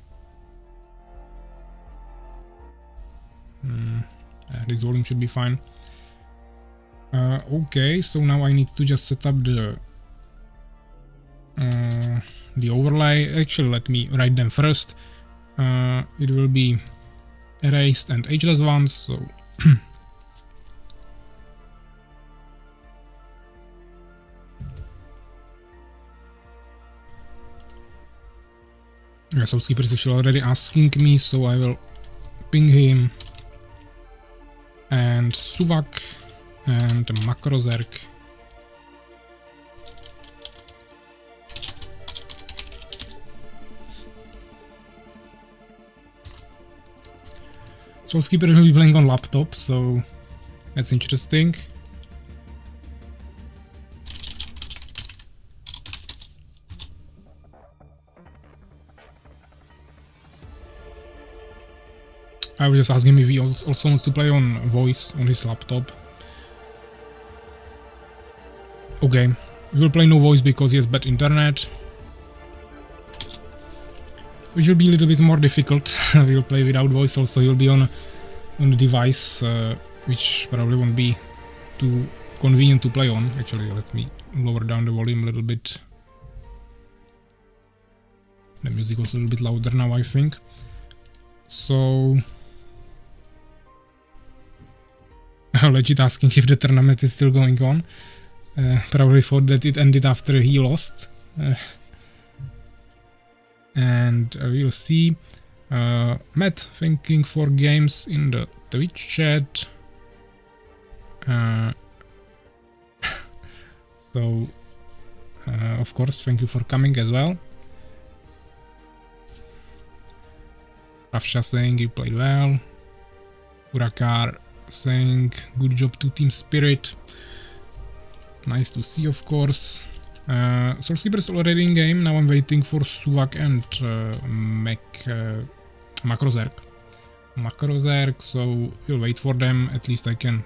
This volume should be fine. Okay, so now I need to just set up the overlay. Actually, let me write them first. It will be erased and ageless ones, so yeah, so Skipper is actually already asking me, so I will ping him. And Suvak and Makrozerk. So Skipper will be playing on laptop, so that's interesting. I was just asking him if he also wants to play on voice on his laptop. Okay, we will play no voice because he has bad internet, which will be a little bit more difficult. We will play without voice. Also, he will be on the device, which probably won't be too convenient to play on. Actually, let me lower down the volume a little bit. The music was a little bit louder now, I think. So legit asking if the tournament is still going on. Probably thought that it ended after he lost. And we'll see. Matt thanking for games in the Twitch chat. So, of course, thank you for coming as well. Rafsha saying you played well. Urakar saying good job to Team Spirit. Nice to see, of course. Soulskeeper is already in game. Now I'm waiting for Suvak and Makrozerk, so we'll wait for them. At least I can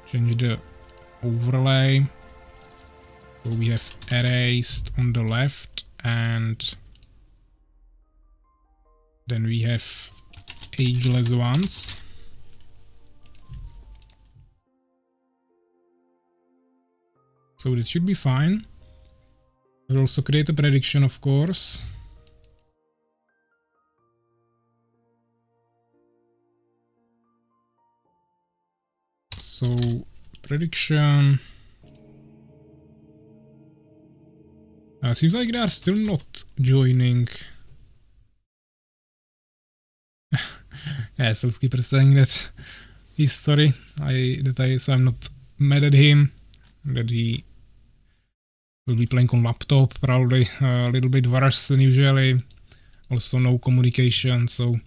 change the overlay. So we have erased on the left, and then we have ageless ones. So this should be fine. We'll also create a prediction, of course. So prediction. Seems like they are still not joining. Yeah, Soulskeeper saying that his story. So I'm not mad at him. That he will be playing on laptop, probably a little bit worse than usually. Also no communication, so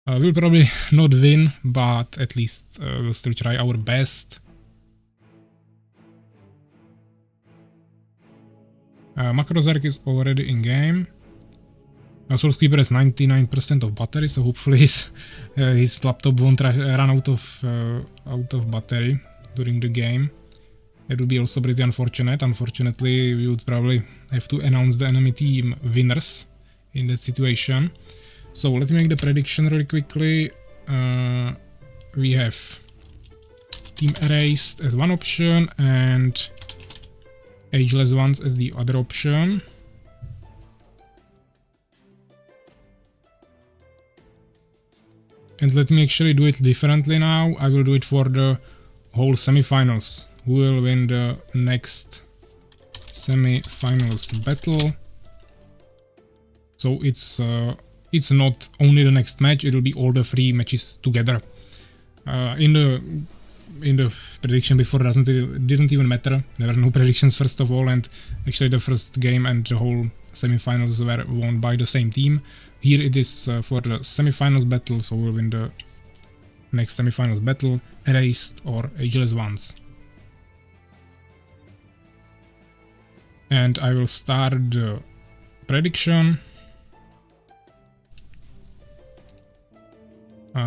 we'll probably not win, but at least we'll still try our best. Makrozerk is already in game. Soulskeeper has 99% of battery, so hopefully his laptop won't run out of battery during the game. It would be also pretty unfortunate. Unfortunately, we would probably have to announce the enemy team winners in that situation. So let me make the prediction really quickly. We have team erased as one option and ageless ones as the other option. And let me actually do it differently now. I will do it for the whole semifinals. Who will win the next semi-finals battle? So it's not only the next match; it will be all the 3 matches together. In the prediction before didn't even matter. There were no predictions first of all, and actually the first game and the whole semi-finals were won by the same team. Here it is for the semi-finals battle, so we'll win the next semi-finals battle, erased or ageless ones. And I will start the prediction.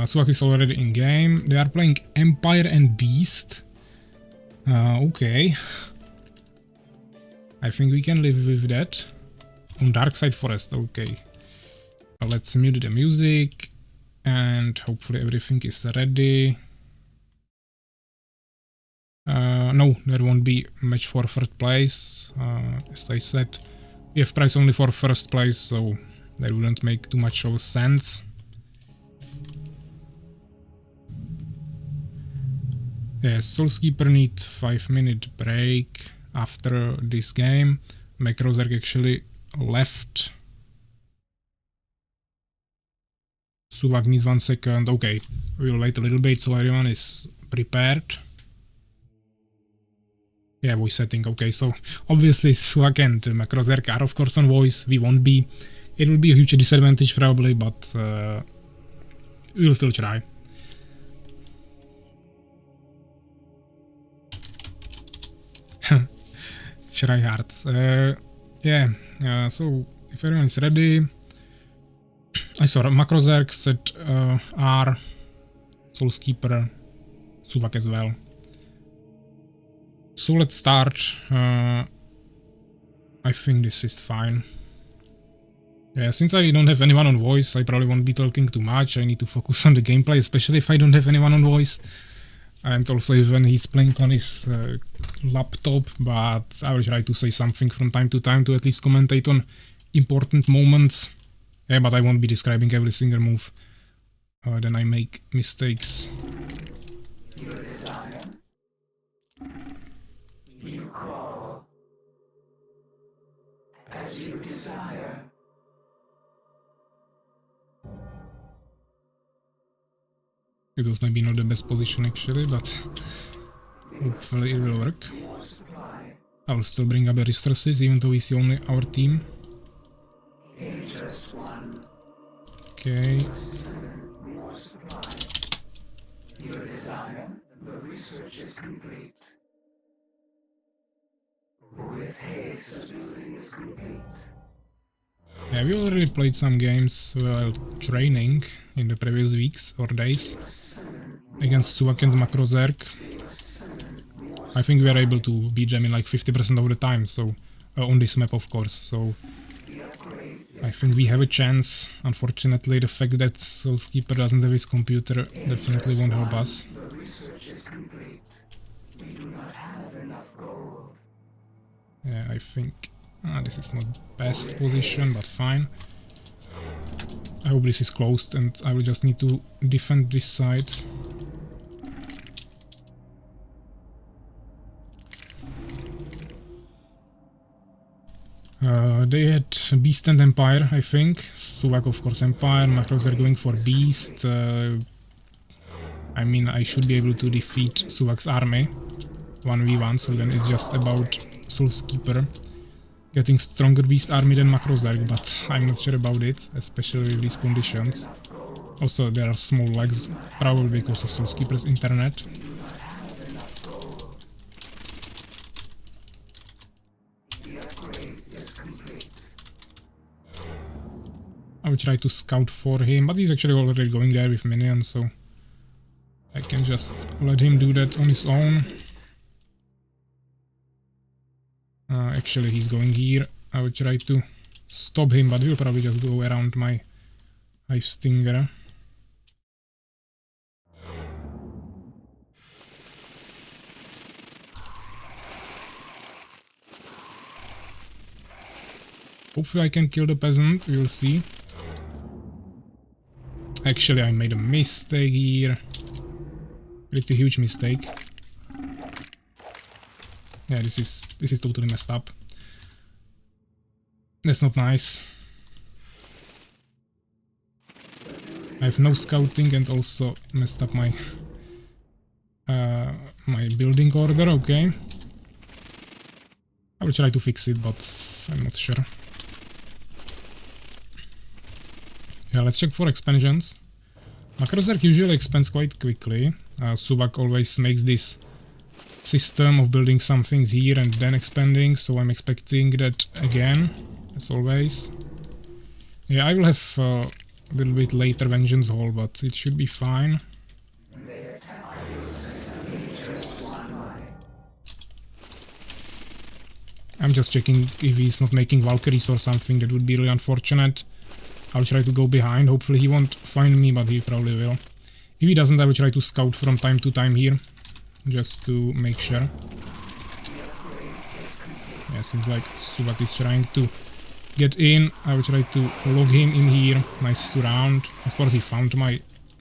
Swag is already in game. They are playing Empire and Beast. Okay. I think we can live with that. On Dark Side Forest, okay. Let's mute the music. And hopefully everything is ready. No, there won't be match for third place. As I said, we have prize only for first place, so that wouldn't make too much of sense. Yeah, Soulskeeper need 5-minute break after this game. Makrozerk actually left. Suvak needs 1 second. Okay, we'll wait a little bit so everyone is prepared. Yeah, voice setting. Okay, so obviously Suvak and Makrozerk are of course on voice. We won't be. It will be a huge disadvantage probably, but we'll still try. Try hard. So if everyone is ready, I saw Makrozerk said R, Soulskeeper, Suvak as well. So let's start. I think this is fine. Yeah, since I don't have anyone on voice, I probably won't be talking too much. I need to focus on the gameplay, especially if I don't have anyone on voice. And also even he's playing on his laptop, but I will try to say something from time to time to at least commentate on important moments. Yeah, but I won't be describing every single move. Then I make mistakes. Your desire. You call. As you desire. It was maybe not the best position actually, but hopefully it will work. I will still bring up the resources, even though we see only our team. Okay. Your desire, the research is complete. With haste, the building is complete. Yeah, we already played some games while training in the previous weeks or days against Suvak and Makrozerk. I think we are able to beat them in like 50% of the time, so on this map of course, so I think we have a chance. Unfortunately, the fact that Soulskeeper doesn't have his computer definitely won't help us. The research is complete. We do not have enough gold. Yeah, I think this is not best position, but fine. I hope this is closed and I will just need to defend this side. They had Beast and Empire, I think. Suvak, of course, Empire. Macros are going for Beast. I mean, I should be able to defeat Suvak's army 1v1, so then it's just about Soulskeeper getting stronger Beast army than Makrozerk, but I'm not sure about it, especially with these conditions. Also, there are small lags, probably because of Soulskeeper's internet. I will try to scout for him, but he's actually already going there with minions, so I can just let him do that on his own. Actually, he's going here. I will try to stop him, but he'll probably just go around my Hive Stinger. Hopefully I can kill the peasant, we will see. Actually, I made a mistake here. Pretty huge mistake. Yeah, this is totally messed up. That's not nice. I have no scouting and also messed up my my building order. Okay, I will try to fix it, but I'm not sure. Yeah, let's check for expansions. Makrozerk usually expands quite quickly. Suvak always makes this system of building some things here and then expanding, so I'm expecting that again, as always. Yeah, I will have a little bit later Vengeance Hall, but it should be fine. I'm just checking if he's not making Valkyries or something. That would be really unfortunate. I'll try to go behind. Hopefully he won't find me, but he probably will. If he doesn't, I will try to scout from time to time here, just to make sure. Yeah, seems like Suvak is trying to get in. I will try to log him in here. Nice round. Of course he found my...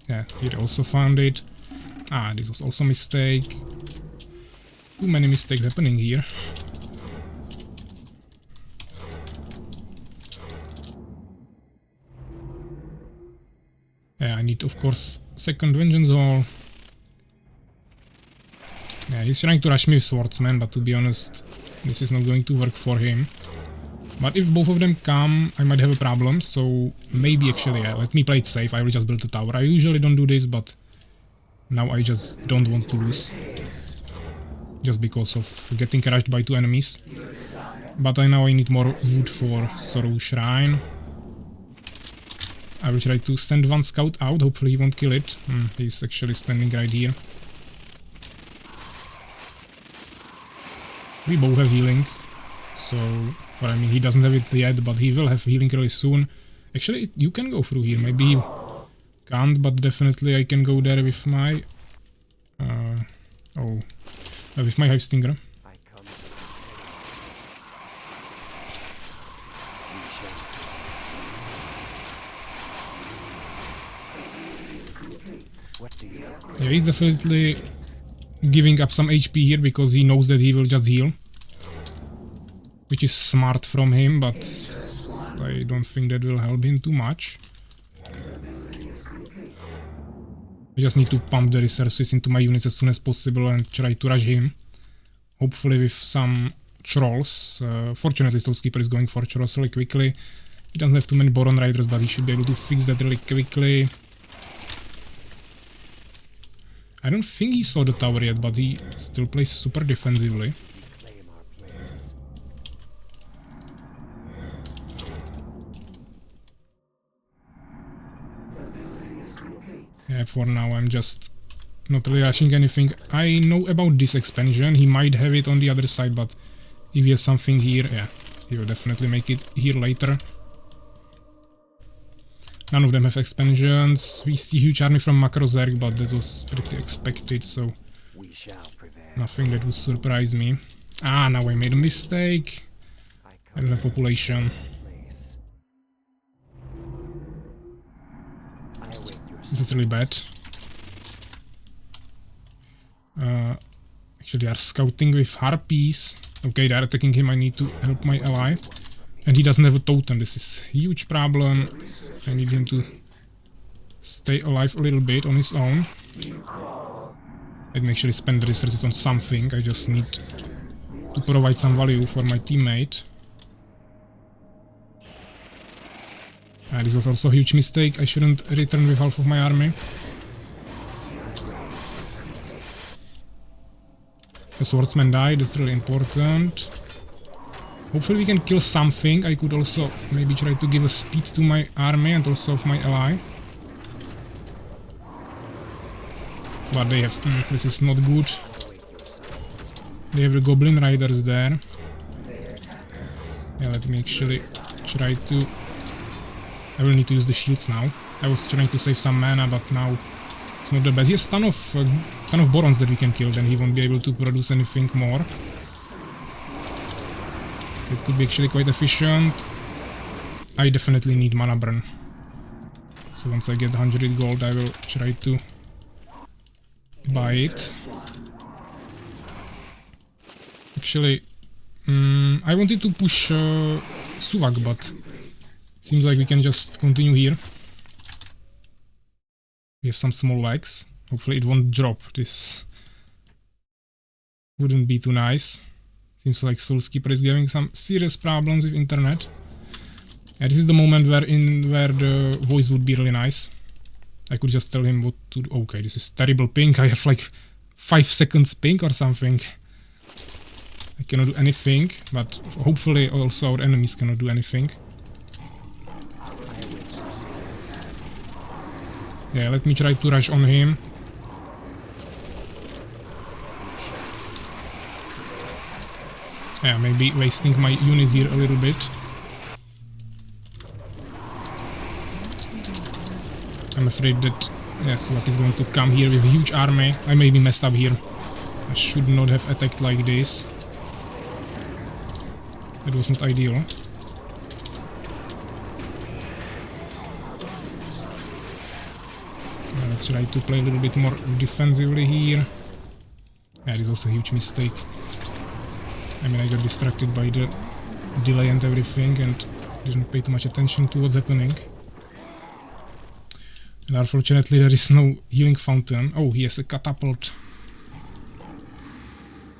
Yeah, he also found it. Ah, this was also a mistake. Too many mistakes happening here. Yeah, I need, of course, second Vengeance Hall. Yeah, he's trying to rush me with Swordsman, but to be honest, this is not going to work for him. But if both of them come, I might have a problem, so maybe actually, yeah, let me play it safe. I will just build a tower. I usually don't do this, but now I just don't want to lose. Just because of getting crushed by two enemies. But I know I need more wood for Sorrow Shrine. I will try to send one scout out, hopefully he won't kill it. He's actually standing right here. We both have healing, so... Well, I mean, he doesn't have it yet, but he will have healing really soon. Actually, you can go through here, maybe you can't, but definitely I can go there with my... with my Hive Stinger. Yeah, he's definitely giving up some HP here because he knows that he will just heal. Which is smart from him, but I don't think that will help him too much. I just need to pump the resources into my units as soon as possible and try to rush him. Hopefully with some trolls. Fortunately, Soulskeeper is going for trolls really quickly. He doesn't have too many Boron Riders, but he should be able to fix that really quickly. I don't think he saw the tower yet, but he still plays super defensively. Claim our place. Yeah, for now I'm just not really rushing anything. I know about this expansion, he might have it on the other side, but if he has something here, yeah, he will definitely make it here later. None of them have expansions. We see huge army from Makrozerg, but that was pretty expected, so We shall prevail. nothing that would surprise me. Ah, now I made a mistake. I don't have population. Place. I await your This is really bad. Actually, they are scouting with harpies. Okay, they are attacking him. I need to help my ally. And he doesn't have a totem. This is a huge problem. I need him to stay alive a little bit on his own. Let me actually spend the resources on something. I just need to provide some value for my teammate. This was also a huge mistake. I shouldn't return with half of my army. The swordsman died, that's really important. Hopefully we can kill something. I could also maybe try to give a speed to my army and also of my ally. But they have... this is not good. They have the goblin riders there. Yeah, let me actually try to... I will need to use the shields now. I was trying to save some mana, but now it's not the best. He has ton of Borons that we can kill, then he won't be able to produce anything more. It could be actually quite efficient. I definitely need mana burn. So once I get 100 gold, I will try to buy it. Actually, I wanted to push Suvak, but seems like we can just continue here. We have some small lags. Hopefully it won't drop. This wouldn't be too nice. Seems like Soulskeeper is having some serious problems with internet. And this is the moment where the voice would be really nice. I could just tell him what to do. Okay, this is terrible ping. I have like 5 seconds ping or something. I cannot do anything, but hopefully also our enemies cannot do anything. Yeah, let me try to rush on him. Yeah, maybe wasting my units here a little bit. I'm afraid that, yes, Suvak is going to come here with a huge army. I maybe messed up here. I should not have attacked like this. That was not ideal. Let's try to play a little bit more defensively here. Yeah, this was a huge mistake. I mean, I got distracted by the delay and everything and didn't pay too much attention to what's happening. And unfortunately there is no healing fountain. Oh, he has a catapult.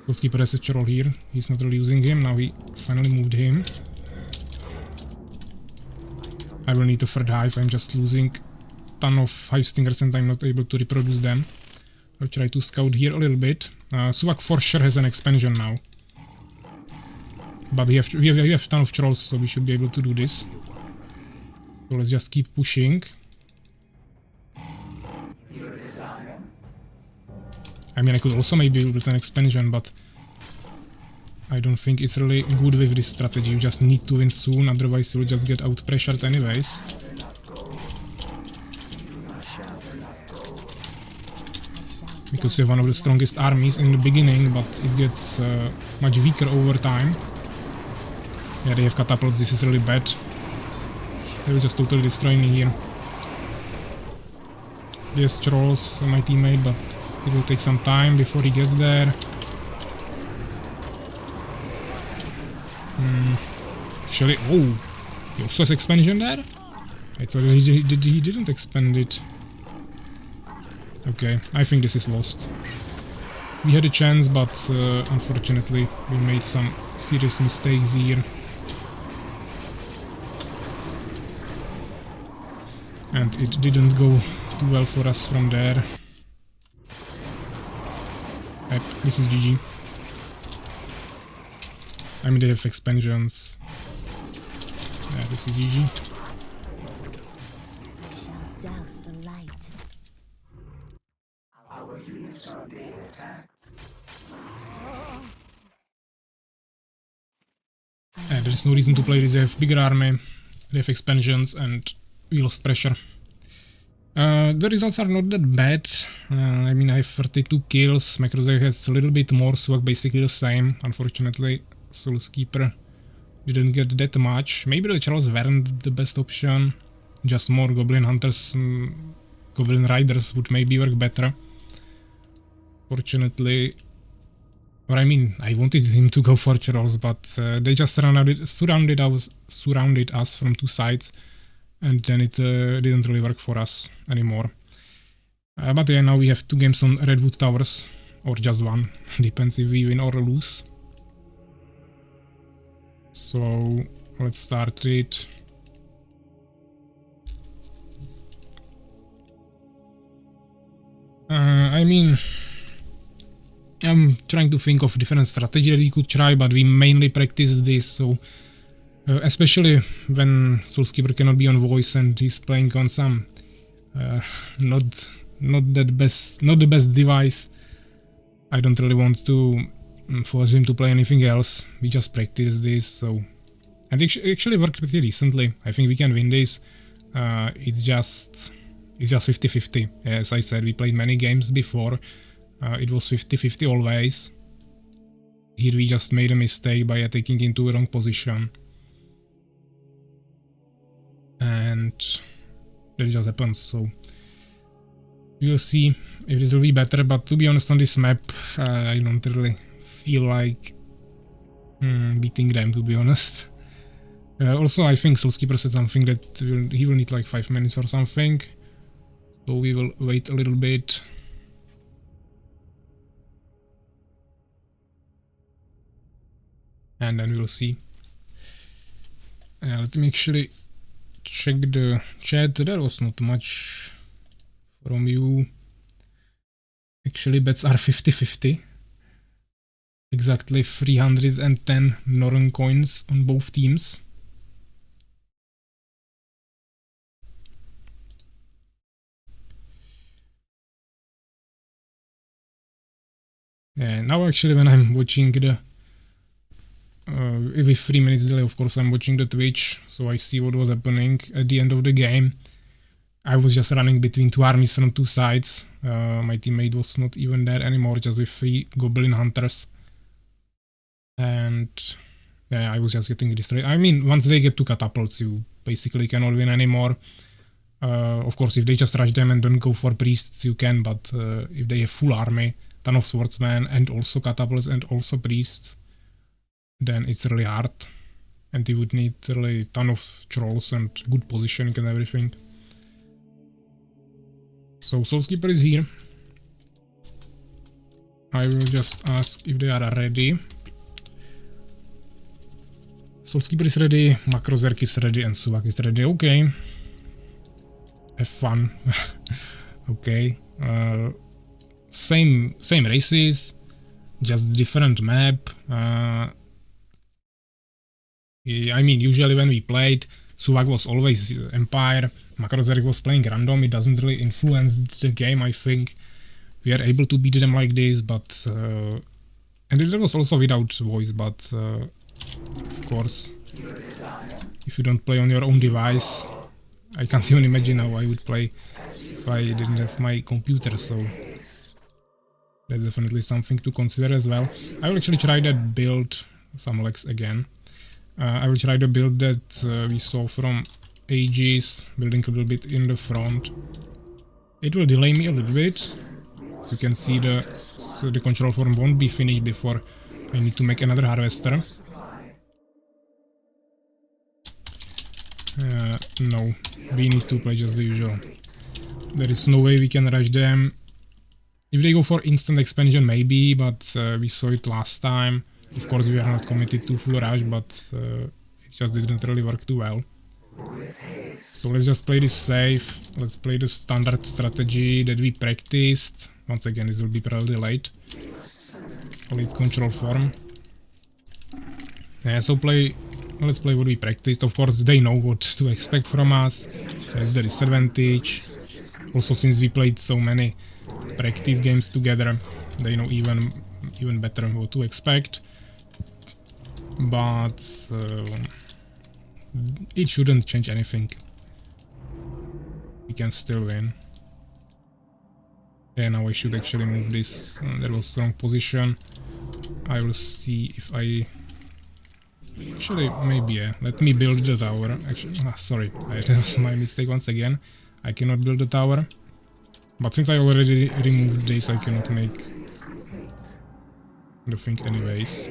Soulskeeper has a troll here. He's not really using him. Now he finally moved him. I will need a third hive. I'm just losing ton of hive stingers and I'm not able to reproduce them. I'll try to scout here a little bit. Suvak for sure has an expansion now. But we have a ton of trolls, so we should be able to do this. So let's just keep pushing. I mean, I could also maybe build an expansion, but I don't think it's really good with this strategy. You just need to win soon, otherwise you'll just get out-pressured anyways. Because you have one of the strongest armies in the beginning, but it gets much weaker over time. Yeah, they have catapults, this is really bad. They will just totally destroy me here. Yes, trolls on my teammate, but it will take some time before he gets there. Actually, oh, he also has expansion there? I thought he didn't expand it. Okay, I think this is lost. We had a chance, but unfortunately we made some serious mistakes here. And it didn't go too well for us from there. Yep, this is GG. I mean, they have expansions. Yeah, this is GG. Douse the light. Our units are being attacked. There is no reason to play this. They have bigger army, they have expansions, and we lost pressure. The results are not that bad. I mean, I have 32 kills. Macrozer has a little bit more, so basically the same. Unfortunately, Soulskeeper didn't get that much. Maybe the Charles weren't the best option. Just more Goblin Hunters, Goblin Riders would maybe work better. Fortunately, or I mean, I wanted him to go for Charles, but they just surrounded us from two sides. And then it didn't really work for us anymore. But yeah, now we have 2 games on Redwood Towers, or just 1, depends if we win or lose. So let's start it. I mean, I'm trying to think of different strategy that we could try, but we mainly practice this, so especially when Soulskeeper cannot be on voice and he's playing on some not the best device. I don't really want to force him to play anything else. We just practice this, so and it actually worked pretty decently. I think we can win this. It's just 50-50. As I said, we played many games before. It was 50-50 always. Here we just made a mistake by taking into a wrong position. And that just happens, so we'll see if this will be better, but to be honest, on this map I don't really feel like beating them, to be honest. Also, I think Soulskeeper said something that he will need like 5 minutes or something, so we will wait a little bit. And then we'll see. Let me actually check the chat. There was not much from you. Actually, bets are 50-50. Exactly 310 Norn coins on both teams. Yeah, now actually when I'm watching the with 3 minutes delay, of course, I'm watching the Twitch, so I see what was happening at the end of the game. I was just running between 2 armies from 2 sides. My teammate was not even there anymore, just with 3 Goblin Hunters. And yeah, I was just getting destroyed. I mean, once they get 2 catapults, you basically cannot win anymore. Of course, if they just rush them and don't go for priests, you can, but if they have full army, ton of swordsmen, and also catapults and also priests, then it's really hard, and you would need really a ton of trolls and good positioning and everything. So Soulskeeper is here. I will just ask if they are ready. Soulskeeper is ready, Macrozerk is ready, and Suvak is ready. Okay. Have fun. Okay. Same races, just different map. I mean, usually when we played, Suvak was always Empire, Macrozerk was playing random. It doesn't really influence the game, I think. We are able to beat them like this, but and it was also without voice, but of course, if you don't play on your own device, I can't even imagine how I would play if I didn't have my computer, so that's definitely something to consider as well. I will actually try that build, some legs again. I will try the build that we saw from ages, building a little bit in the front. It will delay me a little bit, so you can see the control form won't be finished before I need to make another harvester. No, we need to play just the usual. There is no way we can rush them If they go for instant expansion, maybe, but we saw it last time. Of course, we are not committed to full rush, but it just didn't really work too well. So let's just play this safe. Let's play the standard strategy that we practiced. Once again, this will be probably late. Elite control form. Yeah, so let's play what we practiced. Of course, they know what to expect from us. That's the disadvantage. Also, since we played so many practice games together, they know even better what to expect. But it shouldn't change anything. We can still win. Yeah, now I should actually move this. That was wrong position. I will see if I... Actually, maybe, yeah. Let me build the tower. Actually, sorry, that was my mistake once again. I cannot build the tower. But since I already removed this, I cannot make the thing anyways.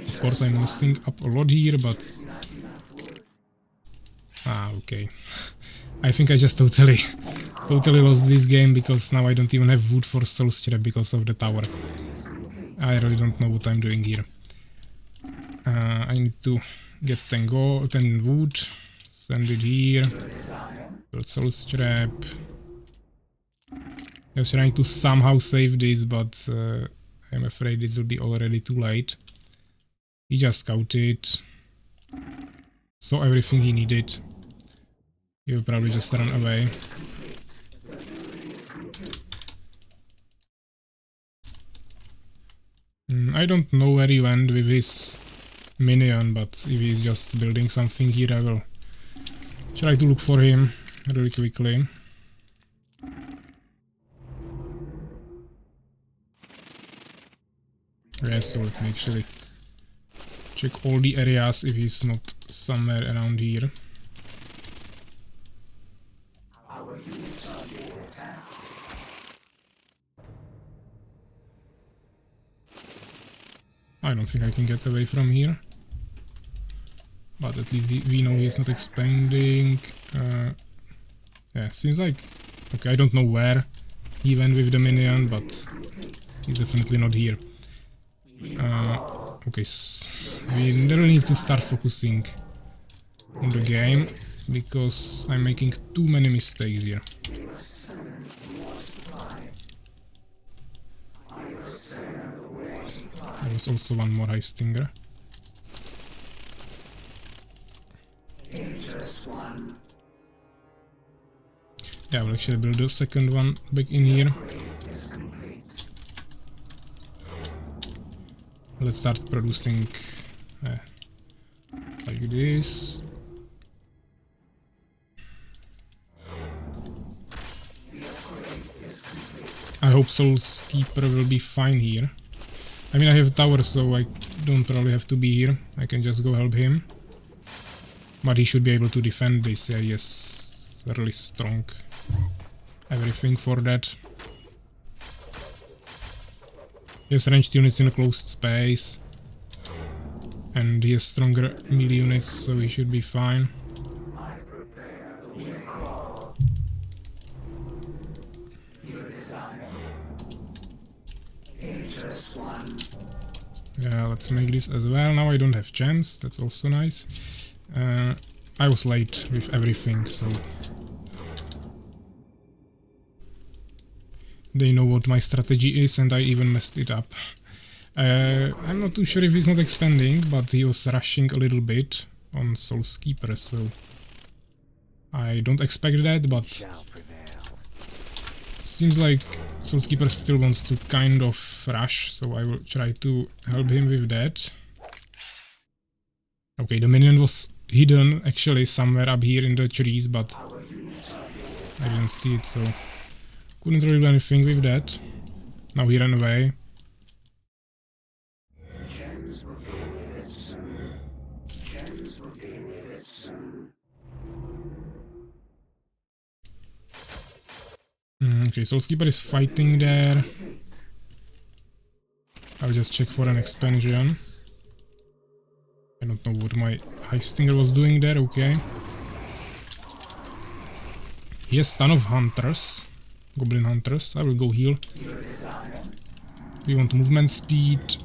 Of course, I'm messing up a lot here, but... Ah, okay. I think I just totally lost this game, because now I don't even have wood for soul scrap because of the tower. I really don't know what I'm doing here. I need to get 10 wood, send it here, build soul scrap. I was trying to somehow save this, but I'm afraid this will be already too late. He just scouted, saw everything he needed. He will probably just run away. I don't know where he went with his minion, but if he's just building something here, I will try to look for him really quickly. Yeah, so let me actually check all the areas if he's not somewhere around here. I don't think I can get away from here. But at least we know he's not expanding. Yeah, seems like... Okay, I don't know where he went with the minion, but he's definitely not here. Okay, we really need to start focusing on the game, because I'm making too many mistakes here. There was also one more high stinger. Yeah, I will actually build the second one back in here. Let's start producing like this. I hope Soul's Keeper will be fine here. I mean, I have a tower, so I don't probably have to be here. I can just go help him. But he should be able to defend this. Yeah, yes, really strong. Everything for that. He has ranged units in a closed space. And he has stronger melee units, so he should be fine. Yeah, let's make this as well. Now I don't have gems, that's also nice. I was late with everything, so... They know what my strategy is, and I even messed it up. I'm not too sure if he's not expanding, but he was rushing a little bit on Soul's Keeper, so... I don't expect that, but... Seems like Soul's Keeper still wants to kind of rush, so I will try to help him with that. Okay, the minion was hidden actually somewhere up here in the trees, but I didn't see it, so couldn't really do anything with that. Now he ran away. Okay, Soul's Keeper is fighting there. I'll just check for an expansion. I don't know what my Hive Stinger was doing there, okay. He has ton of hunters. Goblin hunters. I will go heal. We want movement speed.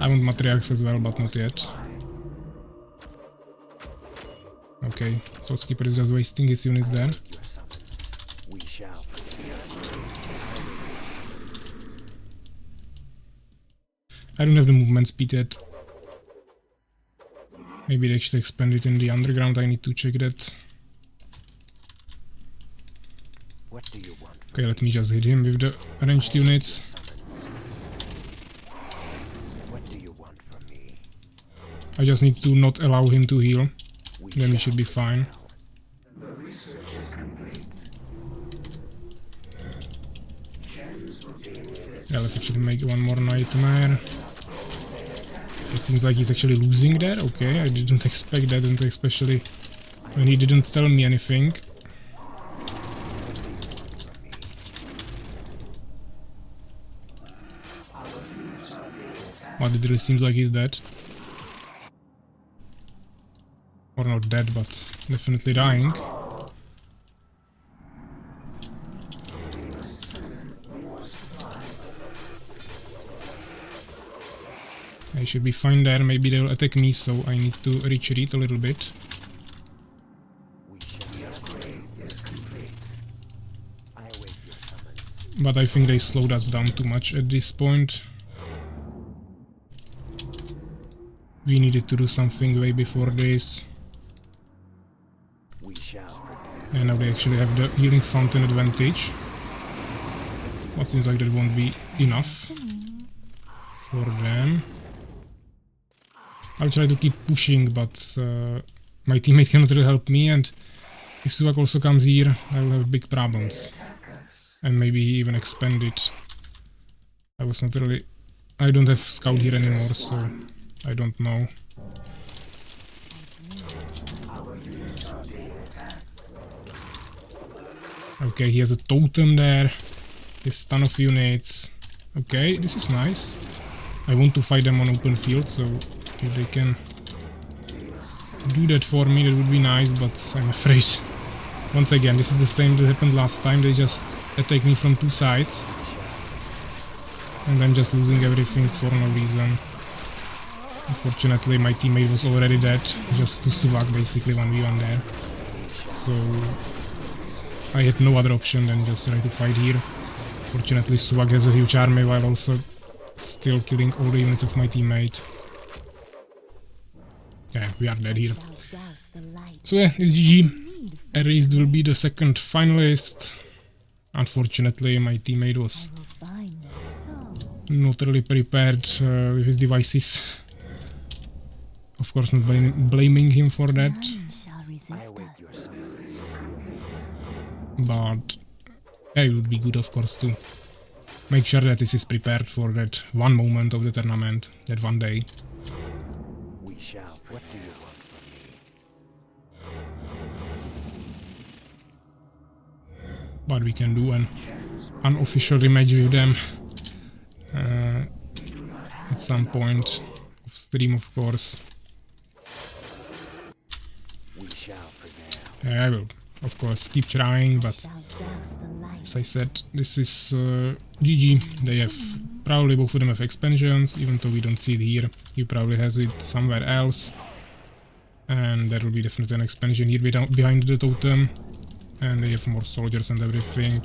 I want matriarchs as well, but not yet. Okay, so Skipper is just wasting his units there. Your summons. We shall prepare. I don't have the movement speed yet. Maybe they actually expand it in the underground. I need to check that. What do you want? Okay, let me just hit him with the ranged units. Summons. What do you want from me? I just need to not allow him to heal. We Then we shall should be fine. The research is complete. Gems will be needed. Yeah, let's actually make one more nightmare. It seems like he's actually losing there. Okay, I didn't expect that, and especially when he didn't tell me anything. But it really seems like he's dead. Or not dead, but definitely dying. I should be fine there. Maybe they'll attack me, so I need to retreat a little bit. We shall upgrade is complete. I await your summons. But I think they slowed us down too much at this point. We needed to do something way before this. We shall prepare. And now they actually have the healing fountain advantage. But seems like that won't be enough for them. I'll try to keep pushing, but my teammate cannot really help me, and if Suvak also comes here, I will have big problems. And maybe he even expand it. I was not really... I don't have scout here anymore, so I don't know. Okay, he has a totem there. His ton of units. Okay, this is nice. I want to fight them on open field, so if they can do that for me, that would be nice, but I'm afraid. Once again, this is the same that happened last time. They just attack me from two sides. And I'm just losing everything for no reason. Unfortunately, my teammate was already dead, just to Suvak basically 1v1 there. So I had no other option than just try to fight here. Fortunately, Suvak has a huge army while also still killing all the units of my teammate. Yeah, we are dead here. So yeah, it's GG. Erased will be the second finalist. Unfortunately, my teammate was not really prepared with his devices. Of course, not blaming him for that. I await your summons. But yeah, it would be good, of course, to make sure that this is prepared for that one moment of the tournament, that one day. We shall. What do you want from me? But we can do an unofficial rematch with them at some point of stream, of course. We shall prevail. Yeah, I will, of course, keep trying, but as I said, this is GG. They have probably both of them have expansions, even though we don't see it here. He probably has it somewhere else. And there will be definitely an expansion here behind the totem. And they have more soldiers and everything.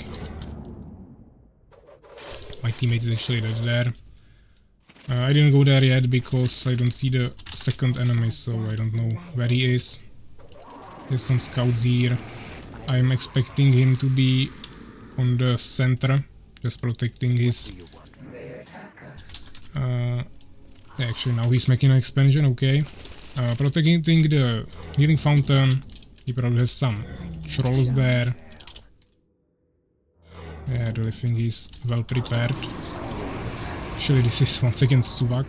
My teammate is actually right there. I didn't go there yet because I don't see the second enemy, so I don't know where he is. There's some scouts here. I'm expecting him to be on the center, just protecting his... actually, now he's making an expansion, okay. Protecting the healing fountain. He probably has some trolls there. Yeah, I really think he's well prepared. Actually, this is once again Suvak.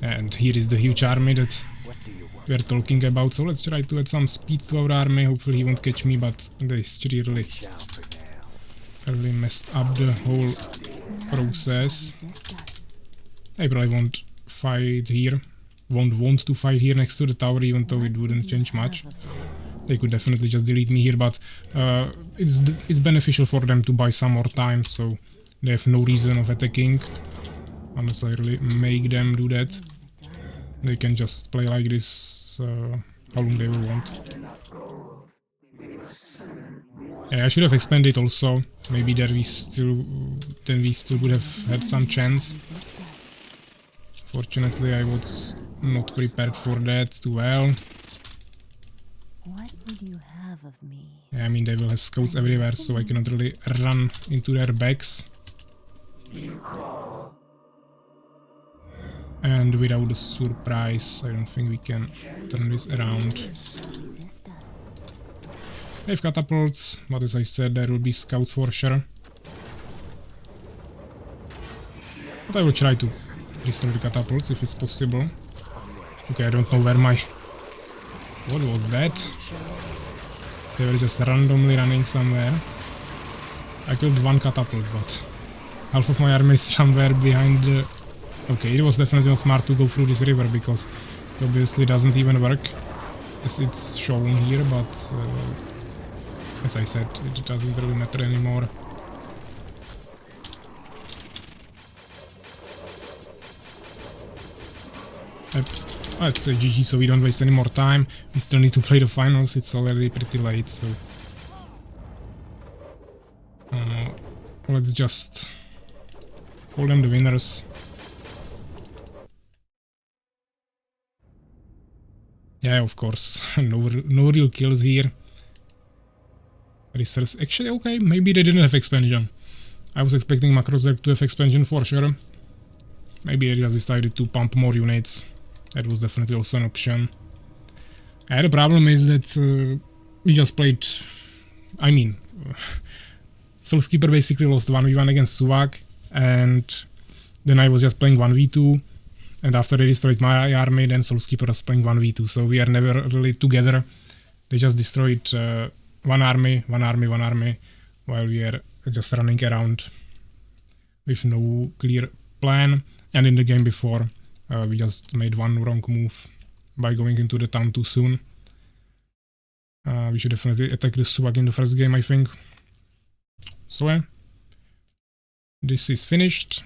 And here is the huge army that What do you want? we're talking about. So let's try to add some speed to our army. Hopefully he won't catch me, but this really, Shall prevail. really messed up the whole process. I probably won't fight here. Won't want to fight here next to the tower, even though it wouldn't change much. They could definitely just delete me here, but it's beneficial for them to buy some more time, so they have no reason of attacking. Unless I really make them do that. They can just play like this how long they will want. Yeah, I should have expanded also. Maybe that we still would have had some chance. Fortunately, I was not prepared for that too well. What would you have of me? Yeah, I mean, they will have scouts everywhere, so I cannot really run into their backs. And without a surprise, I don't think we can turn this around. Resist us. They have catapults, but as I said, there will be scouts for sure. But I will try to destroy the catapults if it's possible. Okay, I don't know where my... What was that? They were just randomly running somewhere. I killed one catapult, but half of my army is somewhere behind the... Okay, it was definitely not smart to go through this river, because it obviously doesn't even work as it's shown here, but as I said, it doesn't really matter anymore. Let's say GG, so we don't waste any more time. We still need to play the finals, it's already pretty late, so... let's just call them the winners. Yeah, of course, no real kills here. Research, actually, okay, maybe they didn't have expansion. I was expecting Macrozerg to have expansion for sure. Maybe they just decided to pump more units. That was definitely also an option. The problem is that we just played... I mean... Soulskeeper basically lost 1v1 against Suvak, and then I was just playing 1v2, and after they destroyed my army, then Soulskeeper was playing 1v2, so we are never really together. They just destroyed one army, while we are just running around with no clear plan. And in the game before, we just made one wrong move by going into the town too soon. We should definitely attack the Suvak in the first game, I think. So yeah, this is finished,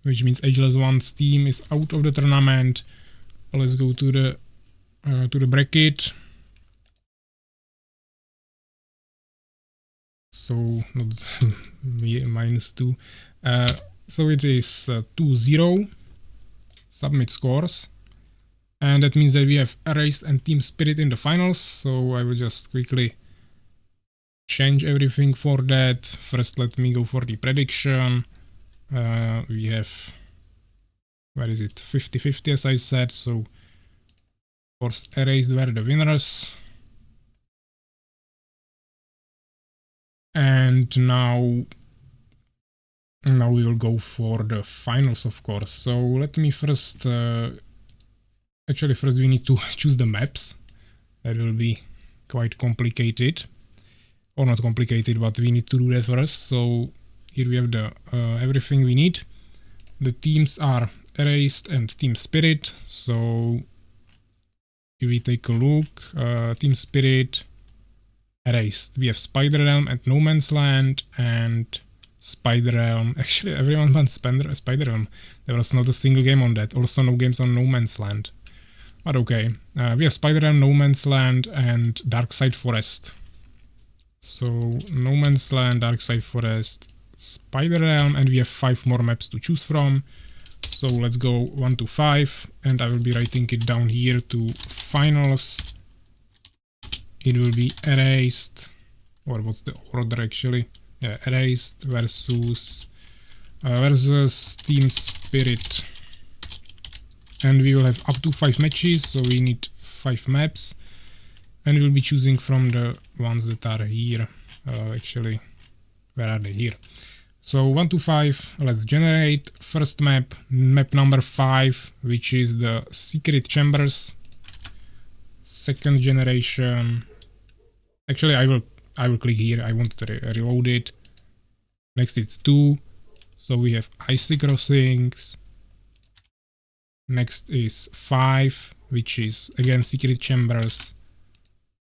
which means Ageless One's team is out of the tournament. Let's go to the bracket. So not -2. So it is 2-0. Submit scores, and that means that we have Erased and Team Spirit in the finals. So I will just quickly change everything for that. First, let me go for the prediction. We have, where is it, 50-50 as I said, so of course Erased were the winners. And now we will go for the finals, of course. So let me first, actually first we need to choose the maps. That will be quite complicated. Or not complicated, but we need to do that first. So here we have the everything we need. The teams are Erased and Team Spirit. So if we take a look, Team Spirit, Erased. We have Spider Realm and No Man's Land and Spider Realm. Actually, everyone wants Spider Realm. There was not a single game on that. Also, no games on No Man's Land. But okay, we have Spider Realm, No Man's Land, and Darkside Forest. So No Man's Land, Darkside Forest, Spider Realm, and we have 5 more maps to choose from. So let's go 1 to 5, and I will be writing it down here to finals. It will be Erased, or what's the order actually? Yeah, Erased versus Team Spirit. And we will have up to 5 matches, so we need 5 maps. And we'll be choosing from the ones that are here. Actually, where are they? Here. So 1 to 5, let's generate. First map, map number 5, which is the Secret Chambers. Second generation. Actually, I will click here. I want to reload it. Next it's 2. So we have Icy Crossings. Next is 5, which is again Secret Chambers.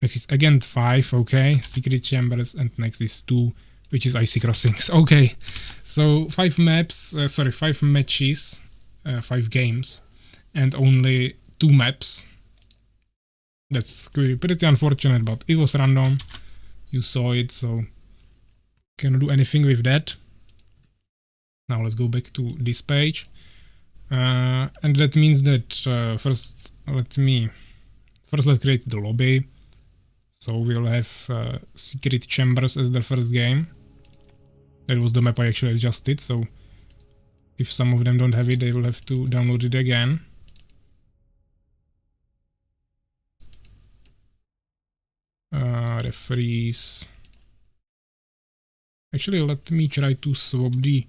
Next is again 5, okay. Secret chambers, and next is 2, which is icy crossings. Okay, so 5 maps, 5 matches, 5 games, and only 2 maps. That's pretty unfortunate, but it was random. You saw it, so cannot do anything with that. Now let's go back to this page. And that means that first let's create the lobby. So we'll have secret chambers as the first game. That was the map I actually adjusted, so if some of them don't have it, they will have to download it again. Referees. Actually, let me try to swap the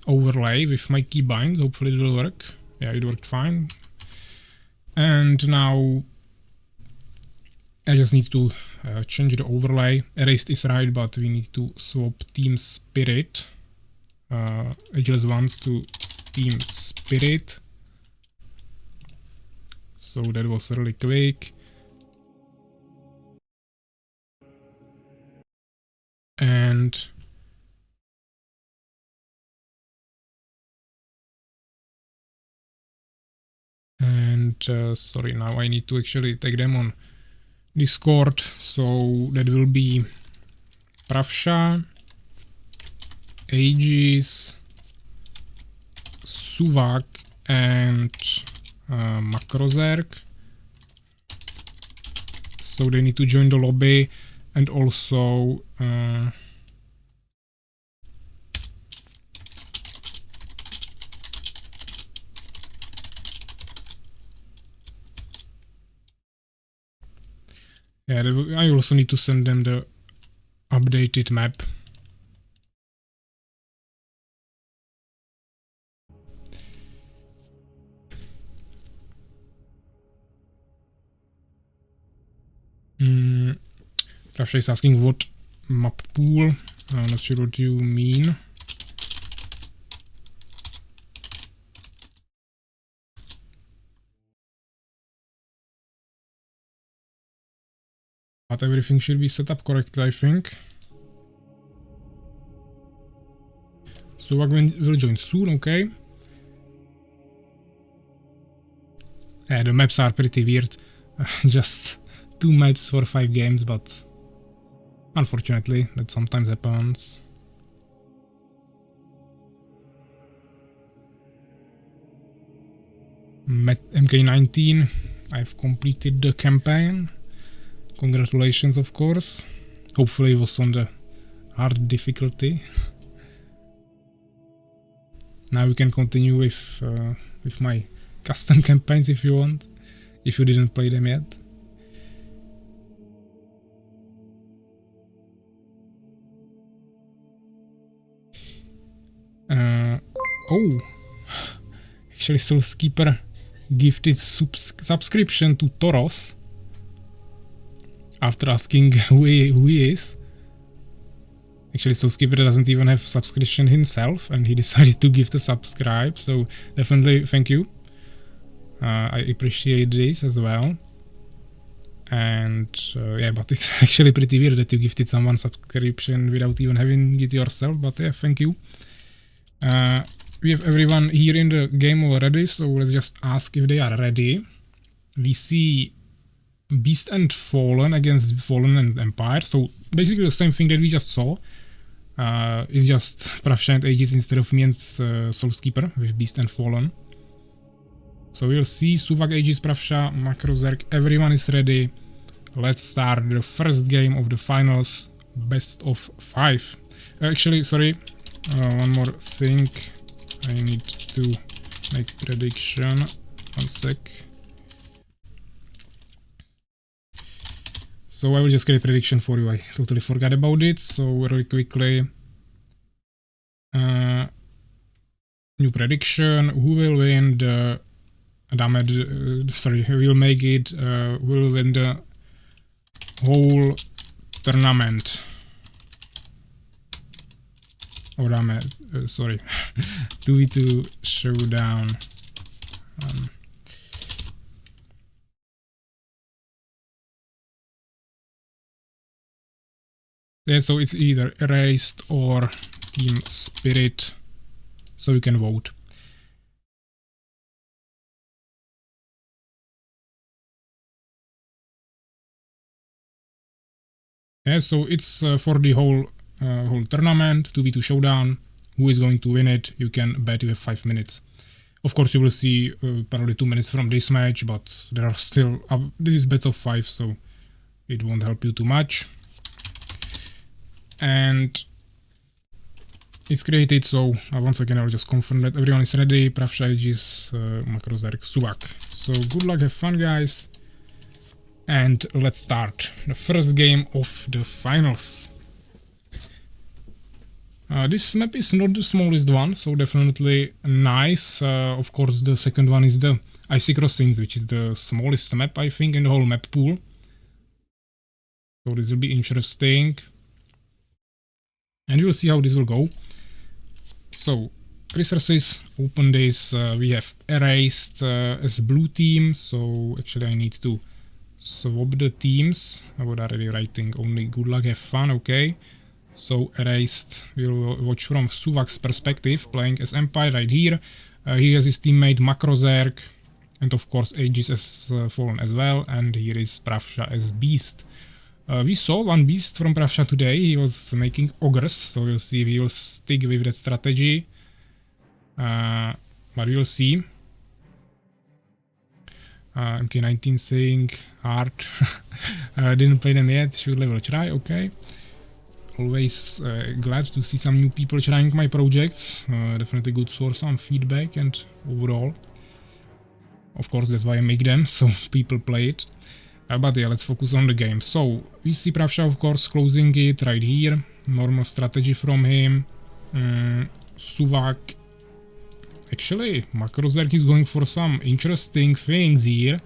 overlay with my keybinds. Hopefully it will work. Yeah, it worked fine. And now I just need to change the overlay. Erased is right, but we need to swap team spirit. Ageless ones to team spirit. So that was really quick. And sorry, now I need to actually take them on Discord. So that will be Pravsha, Aegis, Suvak, and Makrozerk. So they need to join the lobby, and also yeah, I also need to send them the updated map. Pravsha is asking what map pool. I'm not sure what you mean. But everything should be set up correctly, I think. So will join soon, okay. Yeah, the maps are pretty weird. Just 2 maps for 5 games, but unfortunately that sometimes happens. MK19, I've completed the campaign. Congratulations, of course. Hopefully it was on the hard difficulty. Now we can continue with my custom campaigns if you want, if you didn't play them yet. Oh, actually Soulskeeper gifted subscription to Toros after asking who he is. Actually, Soulskeeper doesn't even have subscription himself, and he decided to gift a subscribe, so definitely thank you. I appreciate this as well. And yeah, but it's actually pretty weird that you gifted someone subscription without even having it yourself, but yeah, thank you. We have everyone here in the game already, so let's just ask if they are ready. We see Beast and Fallen against Fallen and Empire, so basically the same thing that we just saw. It's just Pravsha and Aegis instead of me and Soulskeeper with Beast and Fallen. So we'll see Suvak, Aegis, Pravsha, Makrozerk, everyone is ready. Let's start the first game of the finals, best of 5. Actually, sorry, one more thing. I need to make prediction. 1 sec. So I will just create a prediction for you. I totally forgot about it. So really quickly, new prediction. Who will win the damage? Who will make it? Will win the whole tournament. Or damage. Sorry, 2v2 Showdown. Yeah, so it's either erased or team spirit, so you can vote. Yeah, so it's for the whole tournament, 2v2 Showdown. Who is going to win it? You can bet you have 5 minutes. Of course, you will see probably 2 minutes from this match, but there are still... this is best of 5, so it won't help you too much. And it's created, so once again I'll just confirm that everyone is ready. Pravsha, Aegis, Makrozerk, Suvak. So good luck, have fun guys. And let's start the first game of the finals. This map is not the smallest one, so definitely nice. Of course, the second one is the Icy Crossings, which is the smallest map, I think, in the whole map pool. So this will be interesting. And we'll see how this will go. So, resources, open this. We have erased as blue team, so actually I need to swap the teams. I was already writing only good luck, have fun, okay. So erased, we'll watch from Suvak's perspective, playing as Empire right here. He has his teammate Makrozerk, and of course Aegis has fallen as well, and here is Pravsha as Beast. We saw one Beast from Pravsha today, he was making Ogres, so we'll see if he will stick with that strategy. But we'll see. MK19 saying hard. Didn't play them yet, should level try, okay. Always glad to see some new people trying my projects. Definitely good for some feedback and overall. Of course, that's why I make them, so people play it. But yeah, let's focus on the game. So, we see Pravsha, of course, closing it right here. Normal strategy from him. Suvak. Actually, Makrozerk is going for some interesting things here.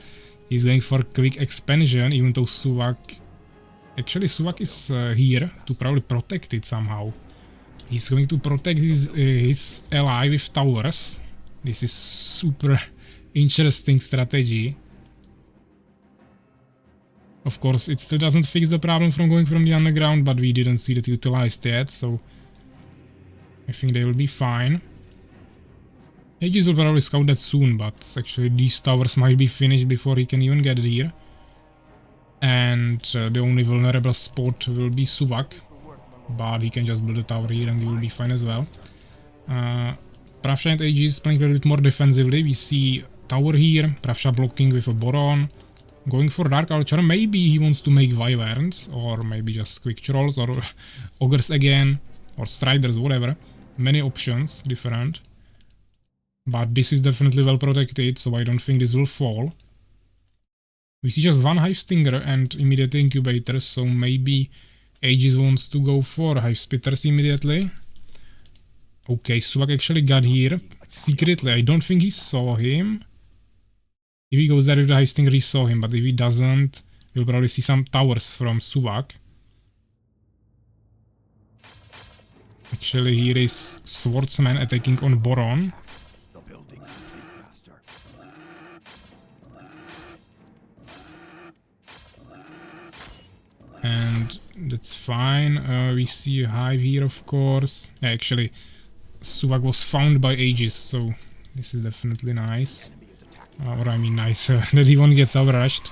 He's going for quick expansion, even though Suvak... Actually, Suvak is here to probably protect it somehow. He's going to protect his ally with towers. This is super interesting strategy. Of course, it still doesn't fix the problem from going from the underground, but we didn't see that utilized yet, so I think they will be fine. Aegis will probably scout that soon, but actually these towers might be finished before he can even get here. And the only vulnerable spot will be Suvak, but he can just build a tower here and he will be fine as well. Pravsha and Aegis playing a little bit more defensively. We see tower here, Pravsha blocking with a Boron, going for Dark Archer. Maybe he wants to make Wyverns, or maybe just Quick Trolls, or Ogres again, or Striders, whatever. Many options, different. But this is definitely well protected, so I don't think this will fall. We see just one Hive Stinger and immediate Incubator, so maybe Aegis wants to go for Hive Spitters immediately. Okay, Suvak actually got here secretly. I don't think he saw him. If he goes there with the Hive Stinger, he saw him, but if he doesn't, we'll probably see some towers from Suvak. Actually, here is Swordsman attacking on Boron. And that's fine. We see a hive here, of course. Actually, Suvak was found by Aegis, so this is definitely nice. Or I mean nice, that he won't get overrushed.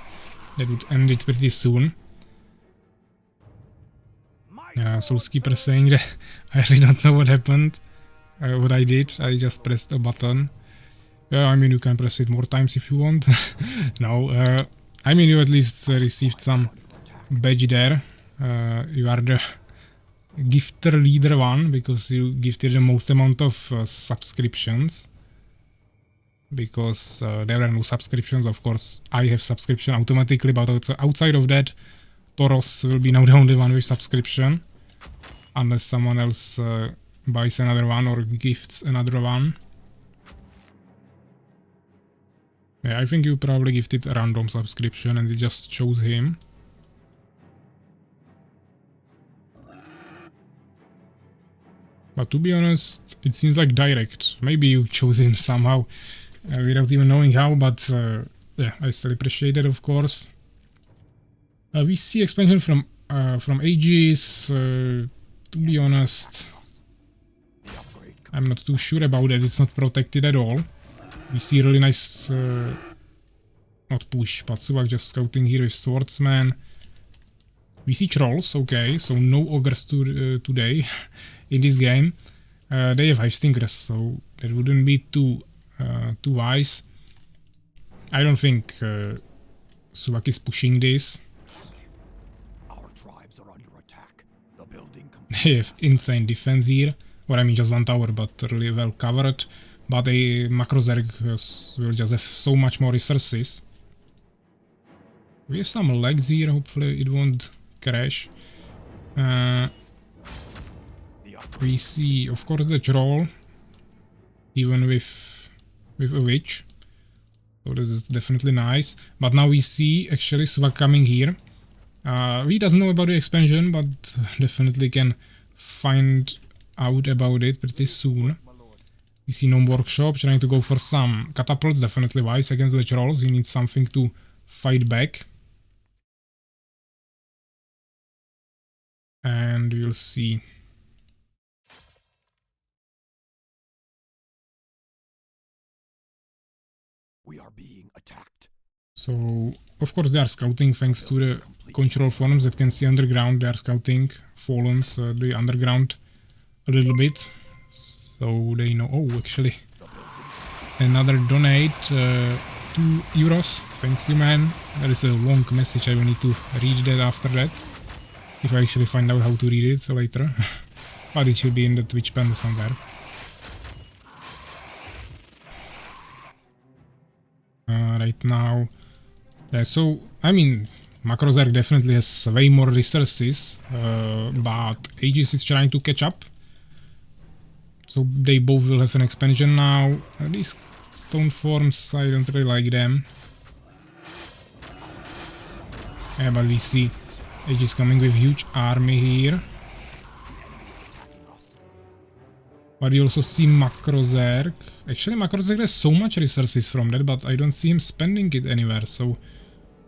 That would end it pretty soon. Soulskeeper saying that I really don't know what happened. What I did, I just pressed a button. I mean, you can press it more times if you want. No, I mean, you at least received some badge there. You are the gifter leader one because you gifted the most amount of subscriptions. Because there are no subscriptions, of course I have subscription automatically, but outside of that, Toros will be now the only one with subscription. Unless someone else buys another one or gifts another one. Yeah, I think you probably gifted a random subscription and it just chose him. But to be honest, it seems like direct. Maybe you chose him somehow without even knowing how, but yeah, I still appreciate it, of course. We see expansion from from Aegis, to be honest, I'm not too sure about it. It's not protected at all. We see really nice, not push, but Suvak just scouting here with Swordsman. We see Trolls, okay, so no Ogres today in this game. They have 5 Stingers, so that wouldn't be too wise. I don't think Suvak is pushing this. Our tribes are under attack. The building They have insane defense here. Or I mean just one tower, but really well covered. But a Macro Zerg will just have so much more resources. We have some lags here, hopefully it won't crash. We see, of course, the troll, even with a witch. So this is definitely nice. But now we see actually Suvak coming here. He doesn't know about the expansion, but definitely can find out about it pretty soon. We see Gnome Workshop trying to go for some catapults, definitely wise against the trolls. He needs something to fight back. And we'll see. We are being attacked. So, of course, they are scouting thanks to the control forums that can see underground. They are scouting Fallens, the underground, a little bit. So they know. Oh, actually, another donate, 2 euros. Thanks you, man. There is a long message. I will need to read that after that. If I actually find out how to read it later. But it should be in the Twitch panel somewhere. Right now. Yeah, so, I mean, Macro Zerg definitely has way more resources, but Aegis is trying to catch up. So they both will have an expansion now. These stone forms, I don't really like them. Yeah, but we see Aegis coming with huge army here. But you also see Macro Zerg. Actually, Macro Zerg has so much resources from that, but I don't see him spending it anywhere. So,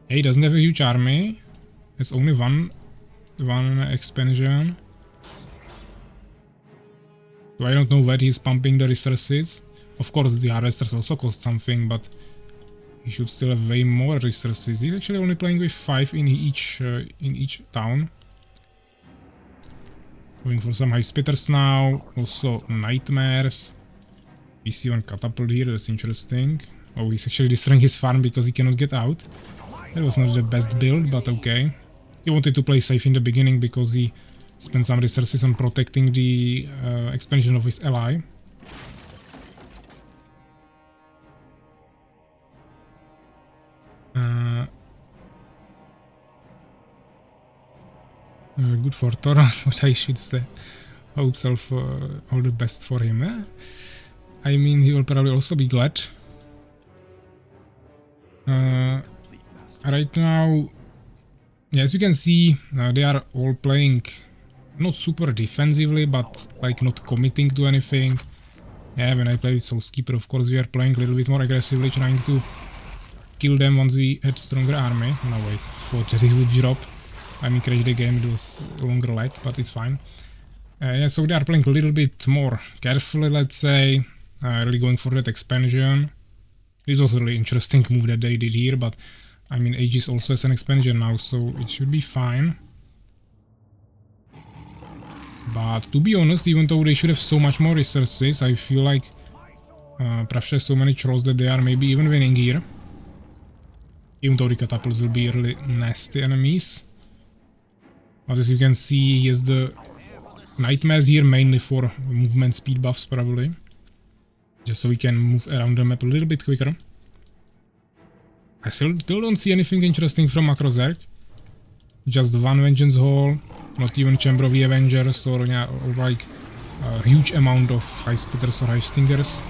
he doesn't have a huge army. There's only one expansion. So I don't know where he's pumping the resources. Of course, the harvesters also cost something, but he should still have way more resources. He's actually only playing with 5 in each town. Going for some high spitters now. Also nightmares. We see one catapult here. That's interesting. Oh, he's actually destroying his farm because he cannot get out. That was not the best build, but okay. He wanted to play safe in the beginning because he spent some resources on protecting the expansion of his ally. Good for Thoros, what I should say. Hopes all the best for him. Eh? I mean, he will probably also be glad. Right now, yeah, as you can see, they are all playing not super defensively, but like not committing to anything. Yeah, when I played with Soulskeeper, of course, we are playing a little bit more aggressively, trying to kill them once we had stronger army. No, wait, thought that it would drop. I mean, crash the game, it was a longer lag, but it's fine. Yeah, so they are playing a little bit more carefully, let's say. Really going for that expansion. This was a really interesting move that they did here, but I mean, Aegis also has an expansion now, so it should be fine. But to be honest, even though they should have so much more resources, I feel like Prussia has so many trolls that they are maybe even winning here. Even though the catapults will be really nasty enemies. But as you can see, he has the nightmares here mainly for movement speed buffs probably. Just so we can move around the map a little bit quicker. I still don't see anything interesting from Macro Zerg. Just one Vengeance Hall, not even Chamber of the Avengers or, yeah, or like a huge amount of High Spitters or High Stingers.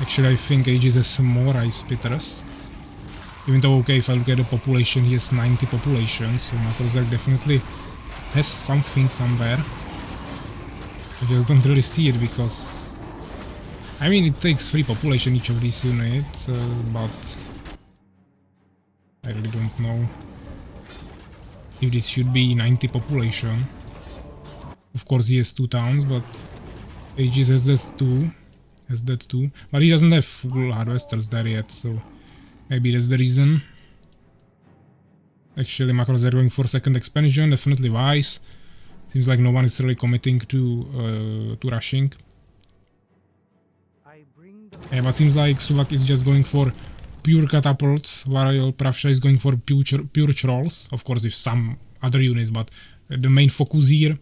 Actually, I think Aegis has some more High Spitters. Even though, okay, if I look at the population, he has 90 population, so Macro Zerg definitely has something somewhere. I just don't really see it because... I mean, it takes 3 population each of these units, but... I really don't know. if this should be 90 population. Of course he has 2 towns, but Aegis has that too. But he doesn't have full harvesters there yet, so maybe that's the reason. Actually, macros are going for second expansion, definitely wise. Seems like no one is really committing to rushing. Yeah, but seems like Suvak is just going for pure catapults, while Pravsha is going for pure trolls. Of course, with some other units, but the main focus here.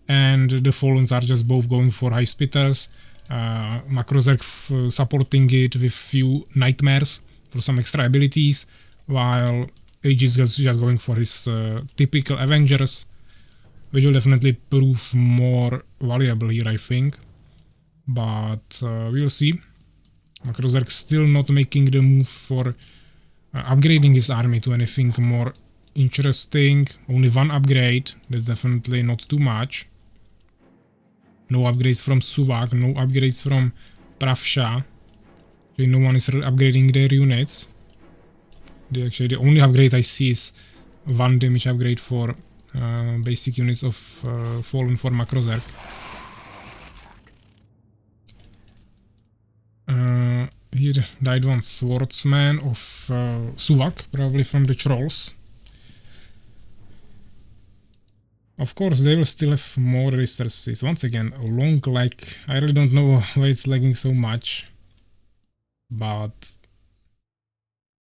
And the Fallens are just both going for high spitters. Makrozerk supporting it with few nightmares for some extra abilities, while Aegis is just going for his typical Avengers, which will definitely prove more valuable here, I think. But we'll see. Makrozerk still not making the move for upgrading his army to anything more interesting. Only 1 upgrade, that's definitely not too much. No upgrades from Suvak, no upgrades from Pravsha. Actually, no one is upgrading their units. Actually, the only upgrade I see is 1 damage upgrade for basic units of Fallen for Makrozerk. Here died one swordsman of Suvak, probably from the trolls. Of course, they will still have more resources. Once again, a long lag. I really don't know why it's lagging so much. But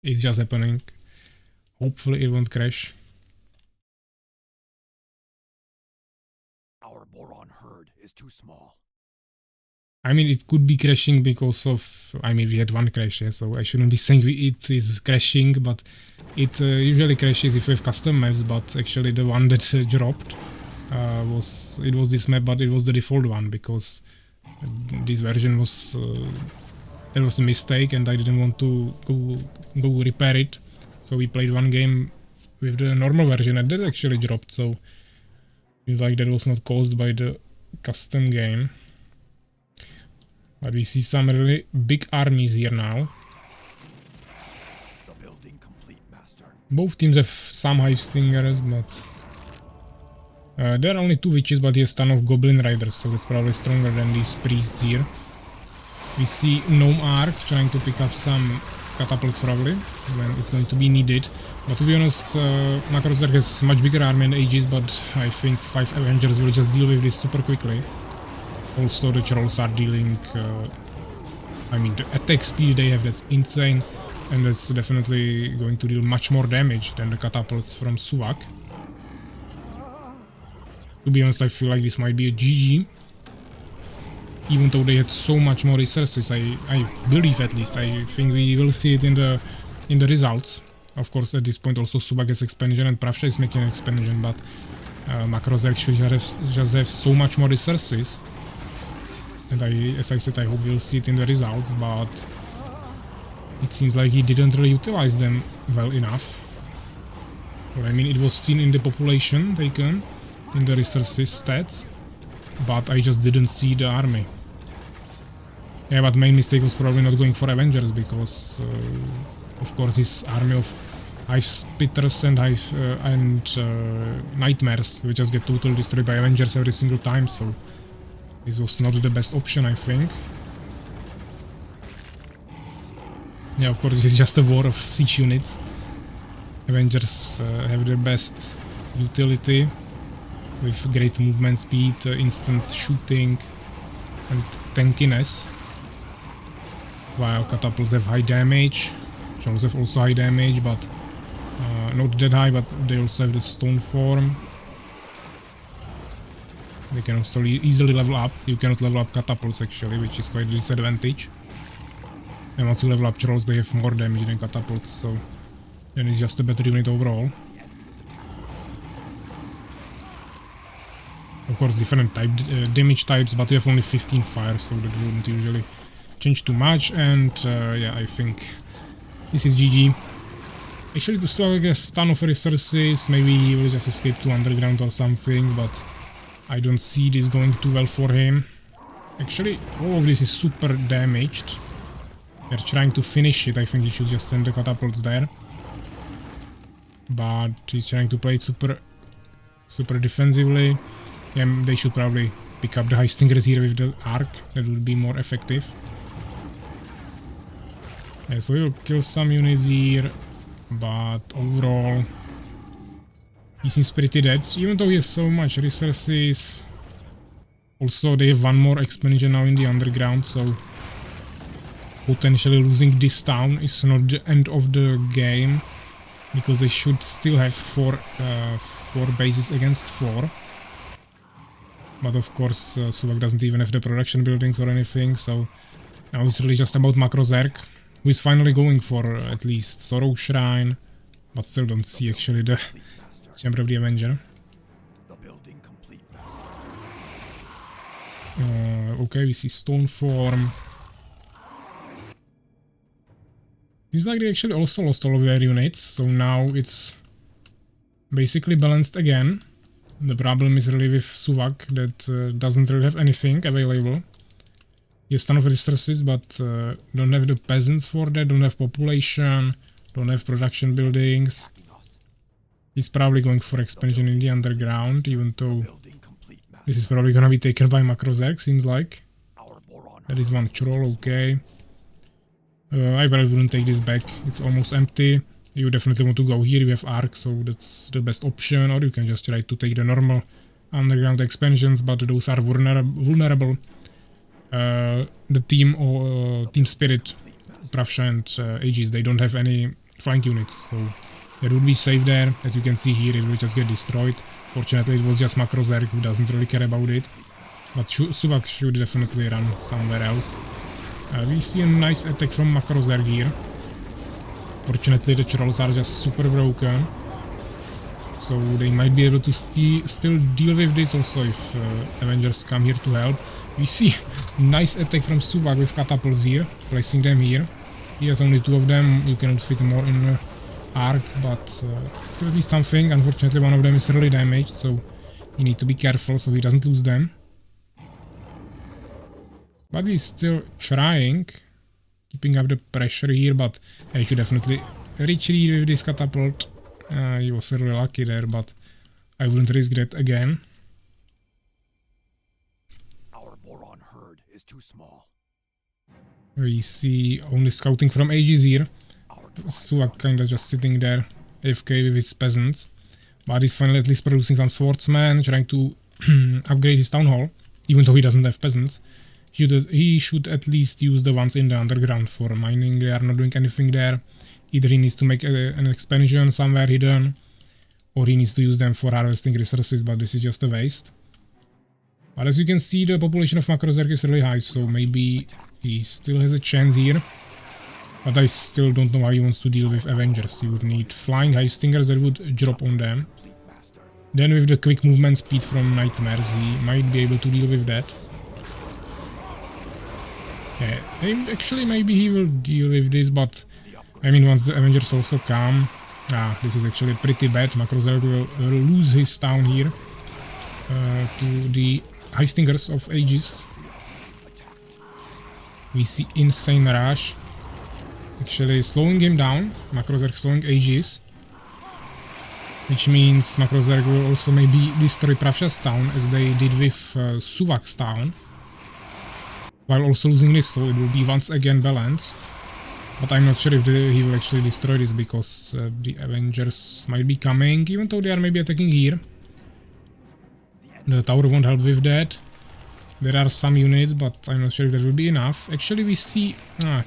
it's just happening. Hopefully it won't crash. Our boron herd is too small. I mean, it could be crashing because of... I mean, we had 1 crash here, so I shouldn't be saying it is crashing, but it usually crashes if we have custom maps, but actually the one that dropped was this map, but it was the default one, because this version was... there was a mistake and I didn't want to go repair it, so we played 1 game with the normal version and that actually dropped, so seems like that was not caused by the custom game. But we see some really big armies here now. The building complete, master. Both teams have some hive stingers, but there are only 2 witches, but he has ton of goblin riders, so it's probably stronger than these priests here. We see Gnome Arc trying to pick up some catapults probably when it's going to be needed. But to be honest, Makrozerk has much bigger army than Aegis, but I think 5 Avengers will just deal with this super quickly. Also, the trolls are dealing, I mean, the attack speed they have, that's insane, and that's definitely going to deal much more damage than the catapults from Suvak. To be honest, I feel like this might be a GG, even though they had so much more resources. I believe, at least, I think we will see it in the results. Of course, at this point also Suvak has expansion and Pravsha is making an expansion, but Makrozerk should just have so much more resources. And as I said, I hope we'll see it in the results, but it seems like he didn't really utilize them well enough. Well, I mean, it was seen in the population taken, in the resources stats, but I just didn't see the army. Yeah, but main mistake was probably not going for Avengers, because of course his army of Hive Spitters and Nightmares will just get totally destroyed by Avengers every single time, so this was not the best option, I think. Yeah, of course, it's just a war of siege units. Avengers have the best utility, with great movement speed, instant shooting, and tankiness. While catapults have high damage, trolls have also high damage, but not that high, but they also have the stone form. They can also easily level up. You cannot level up catapults actually, which is quite a disadvantage. And once you level up trolls, they have more damage than catapults, so then it's just a better unit overall. Of course, different damage types, but you have only 15 fire, so that wouldn't usually change too much. And yeah, I think this is GG. Actually, to Suvak has ton of resources. Maybe he will just escape to underground or something, but I don't see this going too well for him. Actually, all of this is super damaged. They're trying to finish it. I think he should just send the catapults there. But he's trying to play it super super defensively. Yeah, they should probably pick up the high stingers here with the arc. That would be more effective. Yeah, so he'll kill some units here, but overall he seems pretty dead, even though he has so much resources. Also, they have one more expansion now in the underground, so potentially losing this town is not the end of the game, because they should still have four bases against 4. But of course, Suvak doesn't even have the production buildings or anything, so now it's really just about Makrozerg, who is finally going for at least Sorrow Shrine, but still don't see actually the Chamber of the Avenger. The building complete. Okay, we see Stone Form. Seems like they actually also lost all of their units, so now it's basically balanced again. The problem is really with Suvak, that doesn't really have anything available. He has ton of resources, but don't have the peasants for that, don't have population, don't have production buildings. He's probably going for expansion in the underground, even though this is probably gonna be taken by Makrozerg, seems like. That is one troll, okay. I probably wouldn't take this back, it's almost empty. You definitely want to go here, you have arc, so that's the best option, or you can just try to take the normal underground expansions, but those are vulnerable. The team or Team Spirit, Pravsha and Aegis, they don't have any flank units, so that would be safe there. As you can see here, it will just get destroyed. Fortunately, it was just Makrozerg who doesn't really care about it, but Suvak should definitely run somewhere else. We see a nice attack from Makrozerg here. Fortunately, the trolls are just super broken, so they might be able to still deal with this also if Avengers come here to help. We see nice attack from Suvak with catapults here, placing them here. He has only 2 of them, you cannot fit more in arc, but still at least something. Unfortunately, one of them is really damaged, so you need to be careful so he doesn't lose them. But he's still trying, keeping up the pressure here, but I should definitely retreat with this catapult. He was really lucky there, but I wouldn't risk that again. Our boron herd is too small. We see only scouting from Aegis here. Suvak kinda just sitting there, AFK with his peasants. But he's finally at least producing some swordsmen, trying to upgrade his town hall, even though he doesn't have peasants. He should at least use the ones in the underground for mining. They are not doing anything there. Either he needs to make an expansion somewhere hidden, or he needs to use them for harvesting resources, but this is just a waste. But as you can see, the population of Makrozerg is really high, so maybe he still has a chance here. But I still don't know how he wants to deal with Avengers. He would need flying high stingers that would drop on them. Then with the quick movement speed from Nightmares, he might be able to deal with that. Yeah, actually maybe he will deal with this, but I mean once the Avengers also come... this is actually pretty bad. Makrozerg will lose his town here to the high stingers of Aegis. We see insane rush. Actually slowing him down. Makrozerg slowing Aegis. Which means Makrozerg will also maybe destroy Pravsha's town as they did with Suvak's town. While also losing this, so it will be once again balanced. But I'm not sure if he will actually destroy this, because the Avengers might be coming, even though they are maybe attacking here. The tower won't help with that. There are some units, but I'm not sure if that will be enough. Actually, we see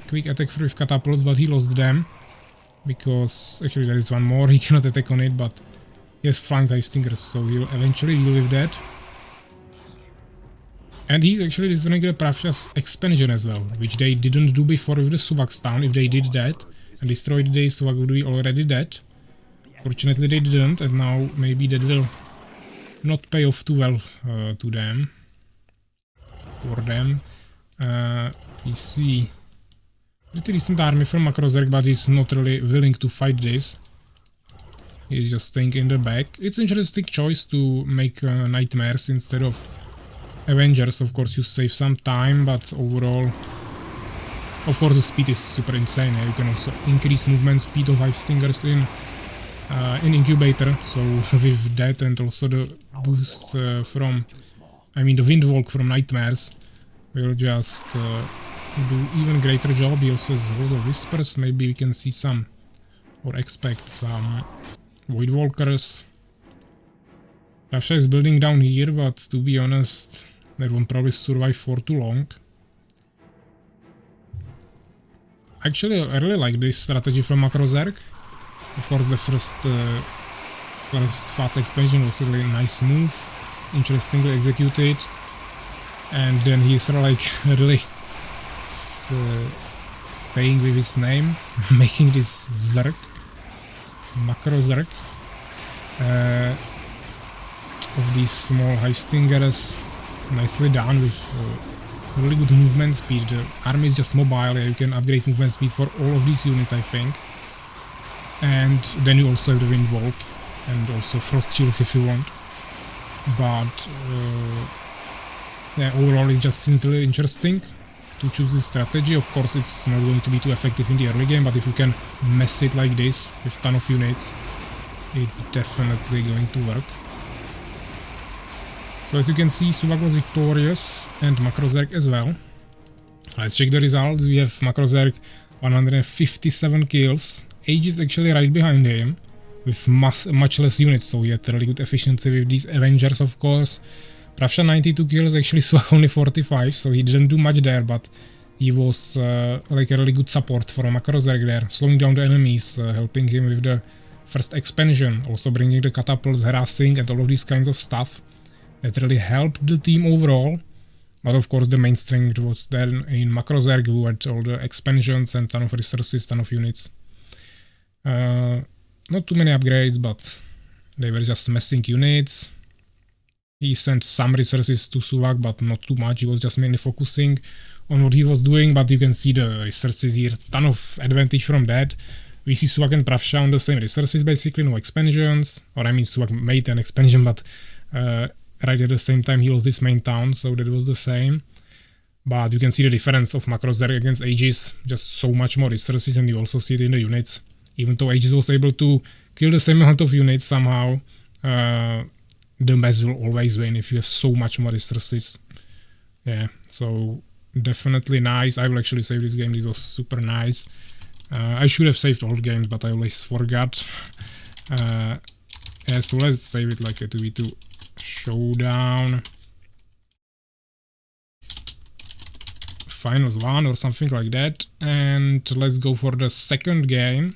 quick attack with catapults, but he lost them. Because actually there is one more, he cannot attack on it, but he has flanked high stingers, so he'll eventually deal with that. And he's actually destroying the Pravsha's expansion as well, which they didn't do before with the Suvak's town. If they did that and destroyed the Suvak would be already dead. Fortunately they didn't, and now maybe that will not pay off too well to them. For them. We see pretty decent army from Makrozerg, but he's not really willing to fight this. He's just staying in the back. It's an interesting choice to make Nightmares instead of Avengers. Of course you save some time, but overall, of course the speed is super insane. You can also increase movement speed of 5 stingers in in incubator, so with that and also the boost from, I mean the windwalk from nightmares, will just do even greater job. He also has a lot of whispers. Maybe we can see some or expect some voidwalkers. Russia is building down here, but to be honest, they won't probably survive for too long. Actually, I really like this strategy from Makrozerg. Of course, the first fast expansion was a really nice move, interestingly executed, and then he's like really staying with his name, making this Zerg, Makrozerg, of these small Heistingers, nicely done with really good movement speed. The army is just mobile, you can upgrade movement speed for all of these units, I think. And then you also have the Windwalk and also Frost Shields if you want. But yeah, overall it just seems really interesting to choose this strategy. Of course it's not going to be too effective in the early game, but if you can mess it like this with ton of units, it's definitely going to work. So as you can see, Suvak was victorious and Makrozerg as well. Let's check the results. We have Makrozerg 157 kills. Age is actually right behind him with much less units, so he had really good efficiency with these Avengers, of course. Pravsha 92 kills, actually Suvak only 45, so he didn't do much there, but he was like a really good support for Makrozerg there, slowing down the enemies, helping him with the first expansion, also bringing the catapults, harassing and all of these kinds of stuff. That really helped the team overall, but of course the main strength was then in Makrozerg, who had all the expansions and ton of resources, ton of units. Not too many upgrades, but they were just messing units. He sent some resources to Suvak, but not too much. He was just mainly focusing on what he was doing, but you can see the resources here, ton of advantage from that. We see Suvak and Pravsha on the same resources basically, no expansions, or I mean Suvak made an expansion, but right at the same time he lost this main town, so that was the same. But you can see the difference of Makrozerg against Aegis, just so much more resources, and you also see it in the units. Even though Aegis was able to kill the same amount of units somehow, the mess will always win if you have so much more resources. Yeah, so definitely nice. I will actually save this game, this was super nice. I should have saved all games, but I always forgot. Yeah, so let's save it like a 2v2 Showdown. Finals 1 or something like that. And let's go for the second game,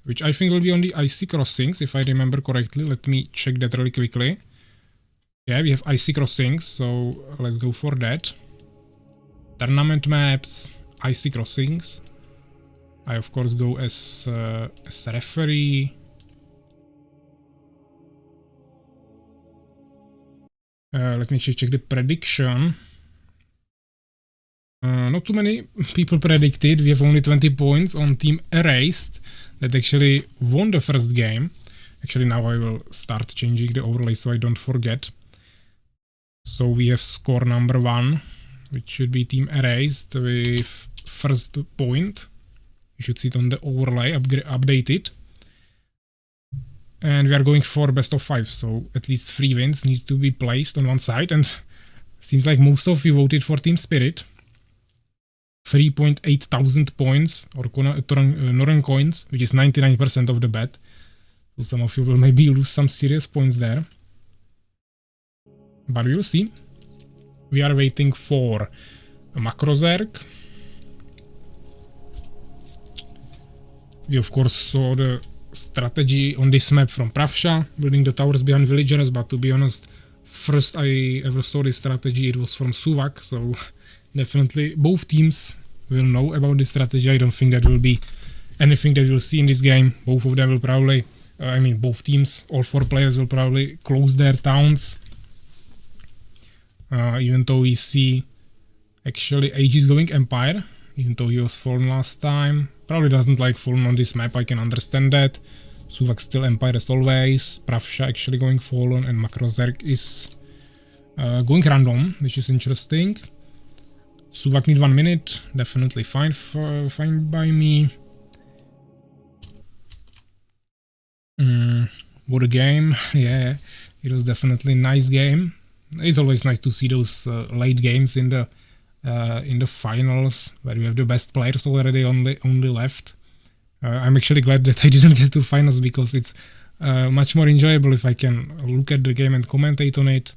which I think will be on the Icy Crossings, if I remember correctly. Let me check that really quickly. Yeah, we have Icy Crossings, so let's go for that. Tournament maps, Icy Crossings. I of course go as referee. Let me check the prediction. Not too many people predicted. We have only 20 points on Team Erased that actually won the first game. Actually, now I will start changing the overlay so I don't forget. So we have score number 1, which should be Team Erased with first point. You should see it on the overlay, updated. And we are going for best of 5, so at least 3 wins need to be placed on one side. And seems like most of you voted for Team Spirit. 3.8 thousand points, or Northern coins, which is 99% of the bet. So some of you will maybe lose some serious points there. But we will see. We are waiting for Makrozerg. We of course saw the strategy on this map from Pravsha, building the towers behind villagers, but to be honest, first I ever saw this strategy, it was from Suvak, so definitely both teams will know about this strategy. I don't think that will be anything that we'll see in this game. Both of them will probably, both teams, all 4 players will probably close their towns. Even though we see actually Aegis going Empire, even though he was fallen last time. Probably doesn't like fallen on this map, I can understand that. Suvak still Empire as always. Pravsha actually going fallen, and Makrozerg is going random, which is interesting. Suvak need 1 minute, definitely fine by me. What a game. Yeah, it was definitely a nice game. It's always nice to see those late games in the finals where we have the best players already only left. I'm actually glad that I didn't get to finals because it's much more enjoyable if I can look at the game and commentate on it.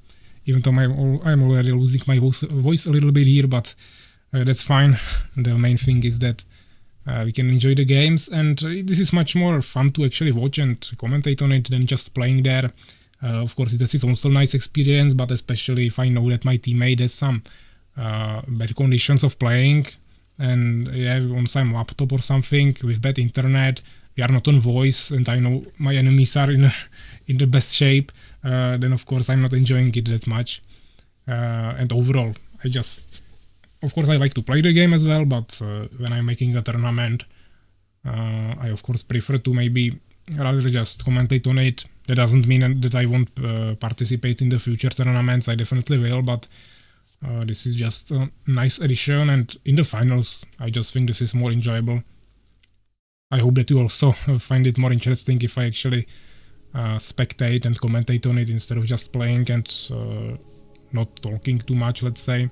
Even though I'm already losing my voice a little bit here, but that's fine. The main thing is that we can enjoy the games, and this is much more fun to actually watch and commentate on it than just playing there. Of course, this is also a nice experience, but especially if I know that my teammate has some bad conditions of playing, and yeah, on some laptop or something with bad internet, we are not on voice, and I know my enemies are in the best shape, then of course I'm not enjoying it that much. And overall, of course I like to play the game as well, but when I'm making a tournament, I of course prefer to maybe rather just commentate on it. That doesn't mean that I won't participate in the future tournaments, I definitely will, but this is just a nice addition, and in the finals I just think this is more enjoyable. I hope that you also find it more interesting if I actually spectate and commentate on it instead of just playing and not talking too much, let's say.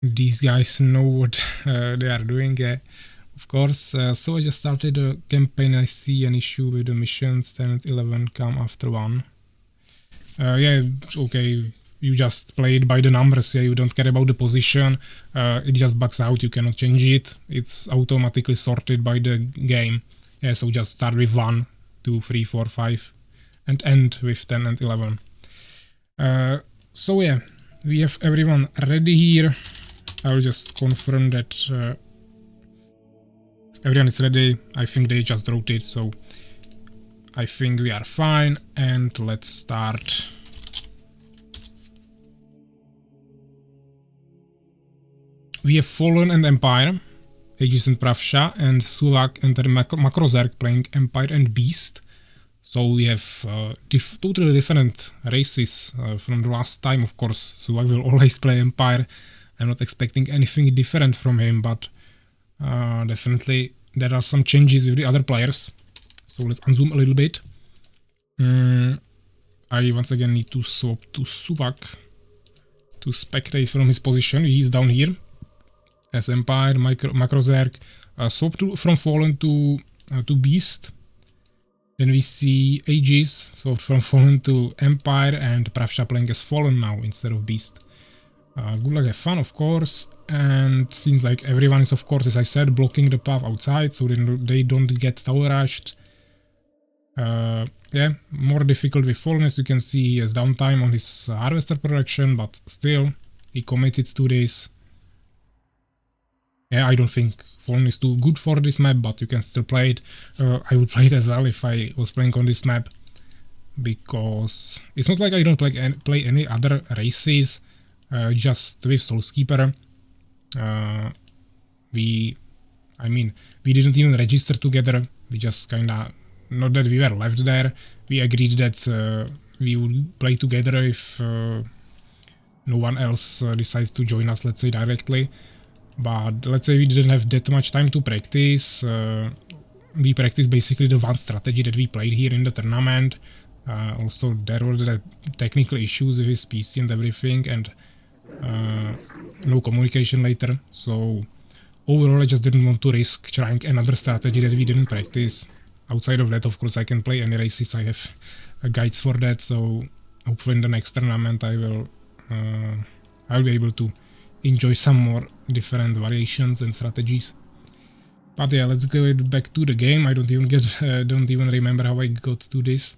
These guys know what they are doing, of course. So I just started a campaign. I see an issue with the missions. 10 and 11 come after 1. Yeah, okay, you just play it by the numbers. Yeah, you don't care about the position. It just bugs out. You cannot change it. It's automatically sorted by the game. Yeah, so just start with 1, 2, 3, 4, 5, and end with 10 and 11. So yeah, we have everyone ready here. I'll just confirm that everyone is ready. I think they just wrote it, so I think we are fine, and let's start. We have Fallen and Empire, Aegis and Pravsha, and Suvak and Makrozerg playing Empire and Beast. So we have totally different races from the last time. Of course, Suvak will always play Empire. I'm not expecting anything different from him, but definitely there are some changes with the other players. So let's unzoom a little bit. I once again need to swap to Suvak to spectate from his position. He's down here as Empire, Makrozerg. Swap from Fallen to Beast. Then we see Aegis, so from Fallen to Empire, and Pravsha playing as Fallen now instead of Beast. Good luck, have fun, of course, and seems like everyone is, of course, as I said, blocking the path outside, so they don't get tower rushed. Yeah, more difficult with Fallen, as you can see, he has downtime on his Harvester production, but still, he committed to this. Yeah, I don't think Fallen is too good for this map, but you can still play it. I would play it as well if I was playing on this map, because it's not like I don't play any other races, just with Soulskeeper. We didn't even register together, we just kinda, not that we were left there, we agreed that we would play together if no one else decides to join us, let's say, directly. But let's say we didn't have that much time to practice. We practiced basically the one strategy that we played here in the tournament. Also, there were the technical issues with his PC and everything, and no communication later. So overall, I just didn't want to risk trying another strategy that we didn't practice. Outside of that, of course, I can play any races. I have guides for that. So hopefully in the next tournament, I'll be able to enjoy some more different variations and strategies. But yeah, let's go back to the game. I don't even remember how I got to this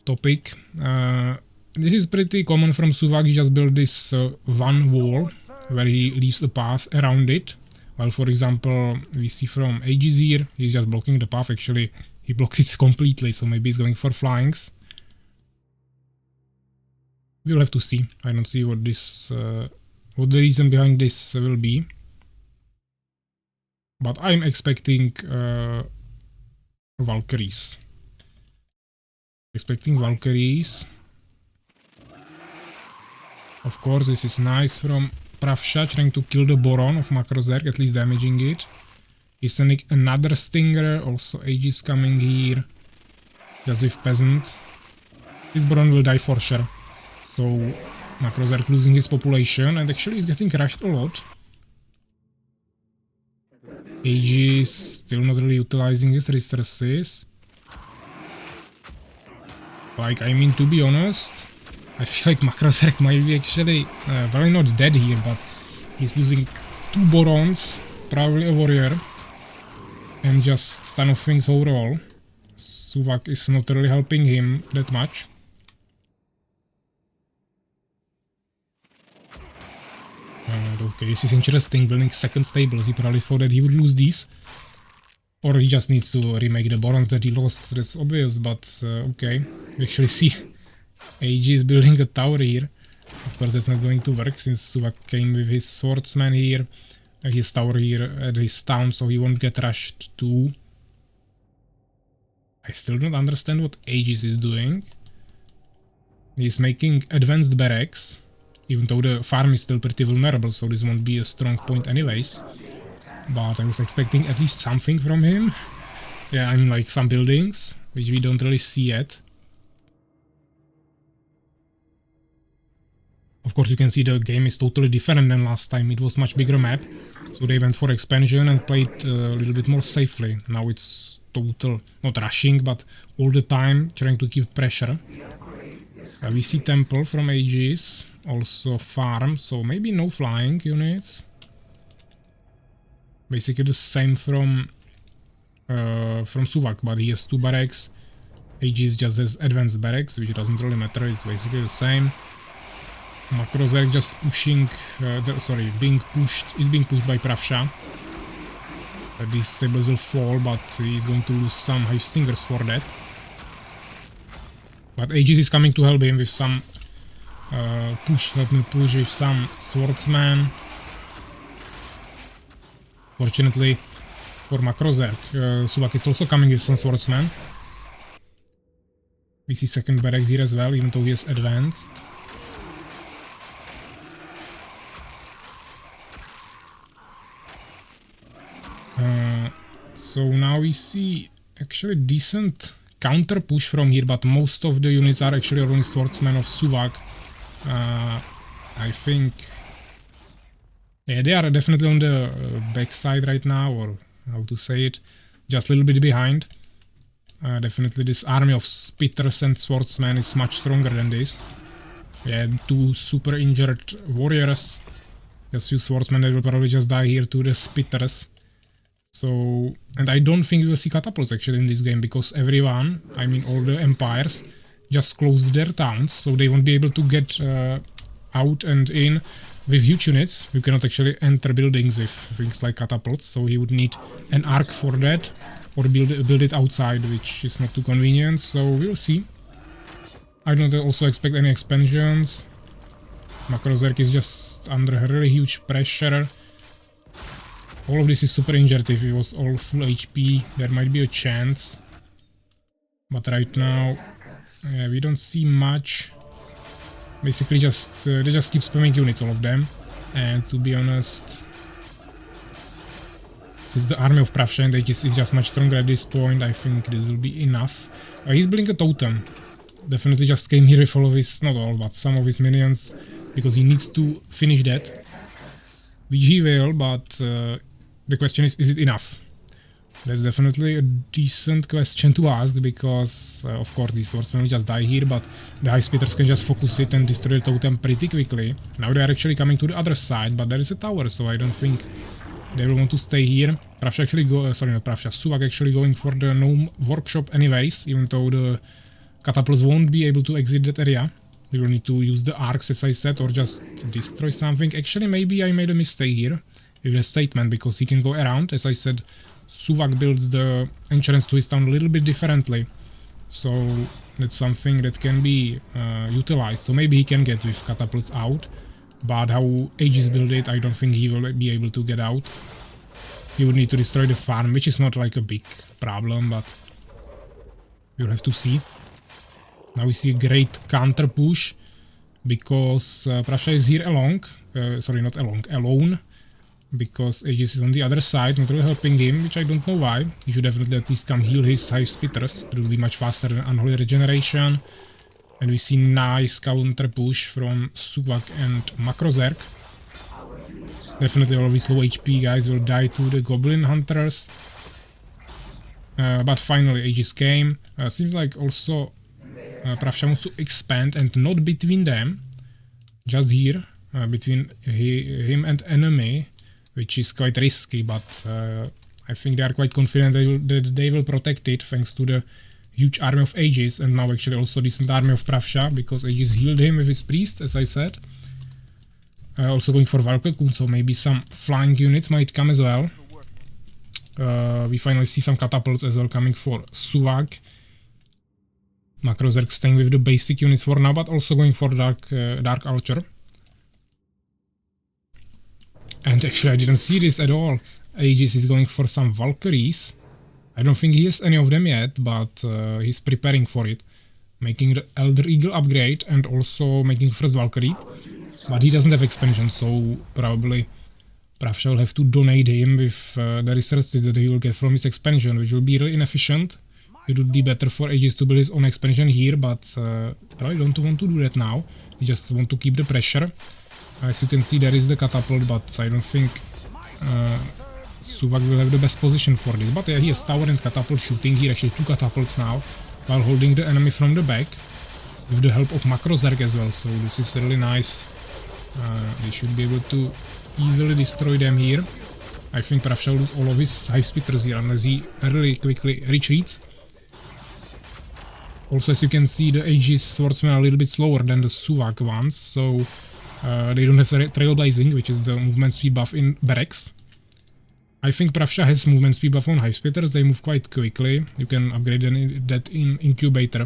topic. This is pretty common from Suvak. He just built this one wall where he leaves a path around it. While, for example, we see from Aegis here, he's just blocking the path. Actually, he blocked it completely, so maybe he's going for flyings. We'll have to see. I don't see what the reason behind this will be. But I'm expecting Valkyries. Of course, this is nice from Pravsha, trying to kill the Boron of Makrozerg, at least damaging it. He's sending another Stinger, also Aegis coming here. Just with Peasant. This Baron will die for sure. So Macrozerk losing his population and actually he's getting rushed a lot. Aegis still not really utilizing his resources. Like, I mean, to be honest, I feel like Macrozerk might be actually well, not dead here, but he's losing 2 Barons, probably a Warrior, and just ton of things overall. Suvak is not really helping him that much. Okay, this is interesting, building second stables. He probably thought that he would lose these. Or he just needs to remake the Barons that he lost, that's obvious, but okay. We actually see AG is building a tower here. Of course that's not going to work since Suvak came with his swordsman here. His tower here at his town, so he won't get rushed too. I still don't understand what Aegis is doing. He's making advanced barracks, even though the farm is still pretty vulnerable, so this won't be a strong point anyways. But I was expecting at least something from him. Yeah, I mean like some buildings, which we don't really see yet. Of course you can see the game is totally different than last time, it was much bigger map. So they went for expansion and played a little bit more safely. Now it's total, not rushing, but all the time trying to keep pressure. We see temple from Aegis, also farm, so maybe no flying units. Basically the same from Suvak, but he has 2 barracks. Aegis just has advanced barracks, which doesn't really matter, it's basically the same. Macrozerk just pushing, being pushed by Pravsha. These stables will fall, but he's going to lose some high stingers for that. But Aegis is coming to help him with some help me push with some swordsman. Fortunately for Macrozerk, Suvak is also coming with some swordsman. We see second barracks here as well, even though he is advanced. So now we see actually decent counter push from here, but most of the units are actually only swordsmen of Suvak. I think, yeah, they are definitely on the backside right now, or how to say it, just a little bit behind. Definitely this army of spitters and swordsmen is much stronger than this. Yeah, 2 super injured warriors, just few swordsmen that will probably just die here to the spitters. So, and I don't think we will see catapults actually in this game, because everyone, I mean all the empires, just closed their towns, so they won't be able to get out and in with huge units. You cannot actually enter buildings with things like catapults, so you would need an arc for that, or build it outside, which is not too convenient, so we'll see. I don't also expect any expansions. Macrozerk is just under really huge pressure. All of this is super injured. If it was all full HP, there might be a chance. But right now, yeah, we don't see much. Basically, just they just keep spamming units, all of them. And to be honest, since the army of Pravsha and Aegis is just much stronger at this point, I think this will be enough. He's building a totem. Definitely just came here with all of his, not all, but some of his minions, because he needs to finish that. Which he will, but the question is it enough? That's definitely a decent question to ask, because of course these swordsmen will just die here, but the high spitters can just focus it and destroy the totem pretty quickly. Now they are actually coming to the other side, but there is a tower, so I don't think they will want to stay here. Pravsha actually Suvak actually going for the gnome workshop anyways, even though the catapults won't be able to exit that area. We will need to use the arcs, as I said, or just destroy something. Actually, maybe I made a mistake here with a statement, because he can go around. As I said, Suvak builds the entrance to his town a little bit differently. So that's something that can be utilized. So maybe he can get with catapults out. But how Aegis build it, I don't think he will be able to get out. He would need to destroy the farm, which is not like a big problem, but we'll have to see. Now we see a great counter push, because Pravsha is here alone. because Aegis is on the other side, not really helping him, which I don't know why. He should definitely at least come heal his high spitters. It will be much faster than Unholy Regeneration. And we see nice counter push from Suvak and Makrozerk. Definitely all of these low HP guys will die to the Goblin Hunters. But finally Aegis came. Seems like also Pravsha wants to expand and not between them. Just here, between him and enemy, which is quite risky, but I think they are quite confident that they will protect it thanks to the huge army of Aegis, and now actually also decent army of Pravsha, because Aegis healed him with his priest, as I said. Also going for Valkekun, so maybe some flying units might come as well. We finally see some catapults as well coming for Suvak. Makrozerk staying with the basic units for now, but also going for Dark Archer. And actually I didn't see this at all. Aegis is going for some Valkyries. I don't think he has any of them yet, but he's preparing for it. Making the Elder Eagle upgrade and also making first Valkyrie. But he doesn't have expansion, so probably Pravsha will have to donate him with the resources that he will get from his expansion, which will be really inefficient. It would be better for Aegis to build his own expansion here, but probably don't want to do that now. They just want to keep the pressure. As you can see, there is the catapult, but I don't think Suvak will have the best position for this. But yeah, he has tower and catapult shooting here, actually 2 catapults now, while holding the enemy from the back, with the help of Makrozerk as well, so this is really nice. They should be able to easily destroy them here. I think Pravsha will lose all of his high spitters here unless he really quickly retreats. Also, as you can see, the Aegis swordsmen are a little bit slower than the Suvak ones, so they don't have trailblazing, which is the movement speed buff in barracks. I think Pravsha has movement speed buff on high spitters, they move quite quickly. You can upgrade that in incubator.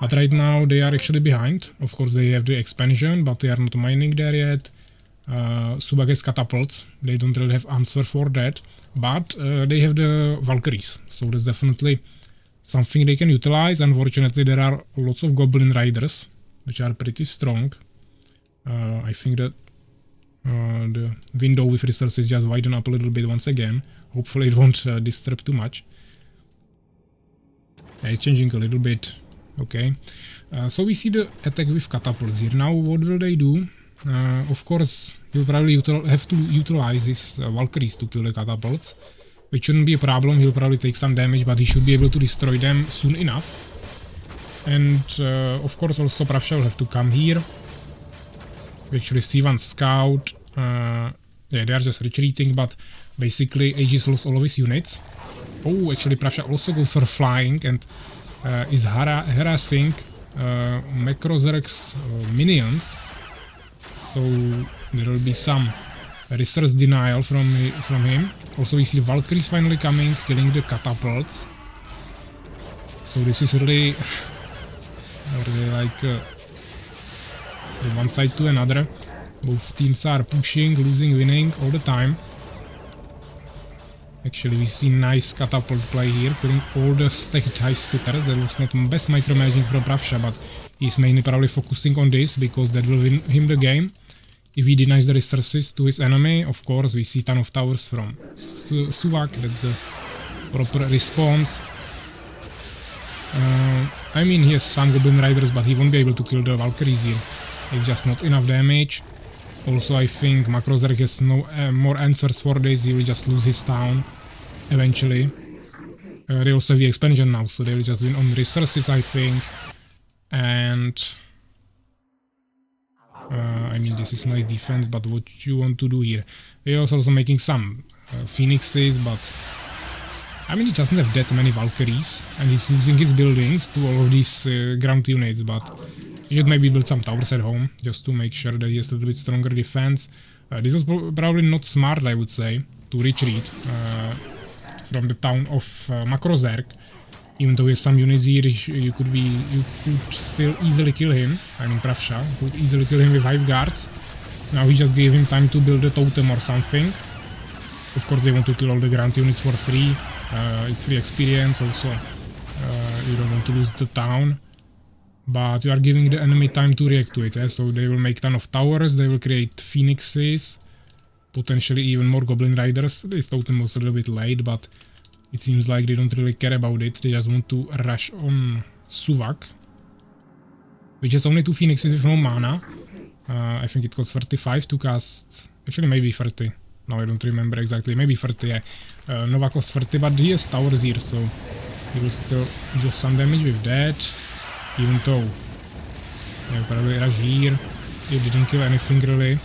But right now they are actually behind. Of course they have the expansion, but they are not mining there yet. Suvak has catapults, they don't really have answer for that. But they have the Valkyries, so that's definitely something they can utilize. Unfortunately there are lots of Goblin Riders, which are pretty strong. I think that the window with resources just widen up a little bit once again. Hopefully it won't disturb too much. Yeah, it's changing a little bit. Okay, so we see the attack with catapults here. Now what will they do? Of course he'll probably have to utilize his Valkyries to kill the catapults, which shouldn't be a problem. He'll probably take some damage, but he should be able to destroy them soon enough. And of course also Pravsha will have to come here. We actually see one scout. Yeah, they are just retreating, but basically Aegis lost all of his units. Oh, actually Pravsha also goes for flying and is harassing Makrozerk's minions. So there will be some resource denial from him. Also we see Valkyries finally coming, killing the catapults. So this is really like one side to another. Both teams are pushing, losing, winning all the time. Actually we see nice catapult play here, killing all the stacked high spitters. That was not best micromanaging from Pravsha, but he's mainly probably focusing on this because that will win him the game. If he denies the resources to his enemy, of course we see ton of towers from Suvak, that's the proper response. I mean he has some Goblin Riders, but he won't be able to kill the Valkyries here. It's just not enough damage. Also I think Makrozerk has no more answers for this, he will just lose his town eventually. They also have the expansion now, so they will just win on resources I think. And I mean this is nice defense, but what you want to do here? They are also making some phoenixes, but I mean he doesn't have that many Valkyries and he's losing his buildings to all of these ground units, but he should maybe build some towers at home, just to make sure that he has a little bit stronger defense. This was probably not smart, I would say, to retreat from the town of Makrozerk. Even though he has some units here, you could still easily kill him. I mean Pravsha could easily kill him with Hive Guards. Now he just gave him time to build a totem or something. Of course they want to kill all the ground units for free. It's free experience also. You don't want to lose the town. But you are giving the enemy time to react to it, so they will make ton of towers, they will create phoenixes. potentially even more Goblin Riders. This totem was a little bit late, but it seems like they don't really care about it. They just want to rush on Suvak, which has only 2 Phoenixes with no mana. I think it costs 35 to cast. Actually, maybe 30. No, I don't remember exactly. Maybe 30, yeah. Nova costs 30, but he has towers here, so he will still do some damage with that. Even though, yeah, probably rush here. It didn't kill anything really.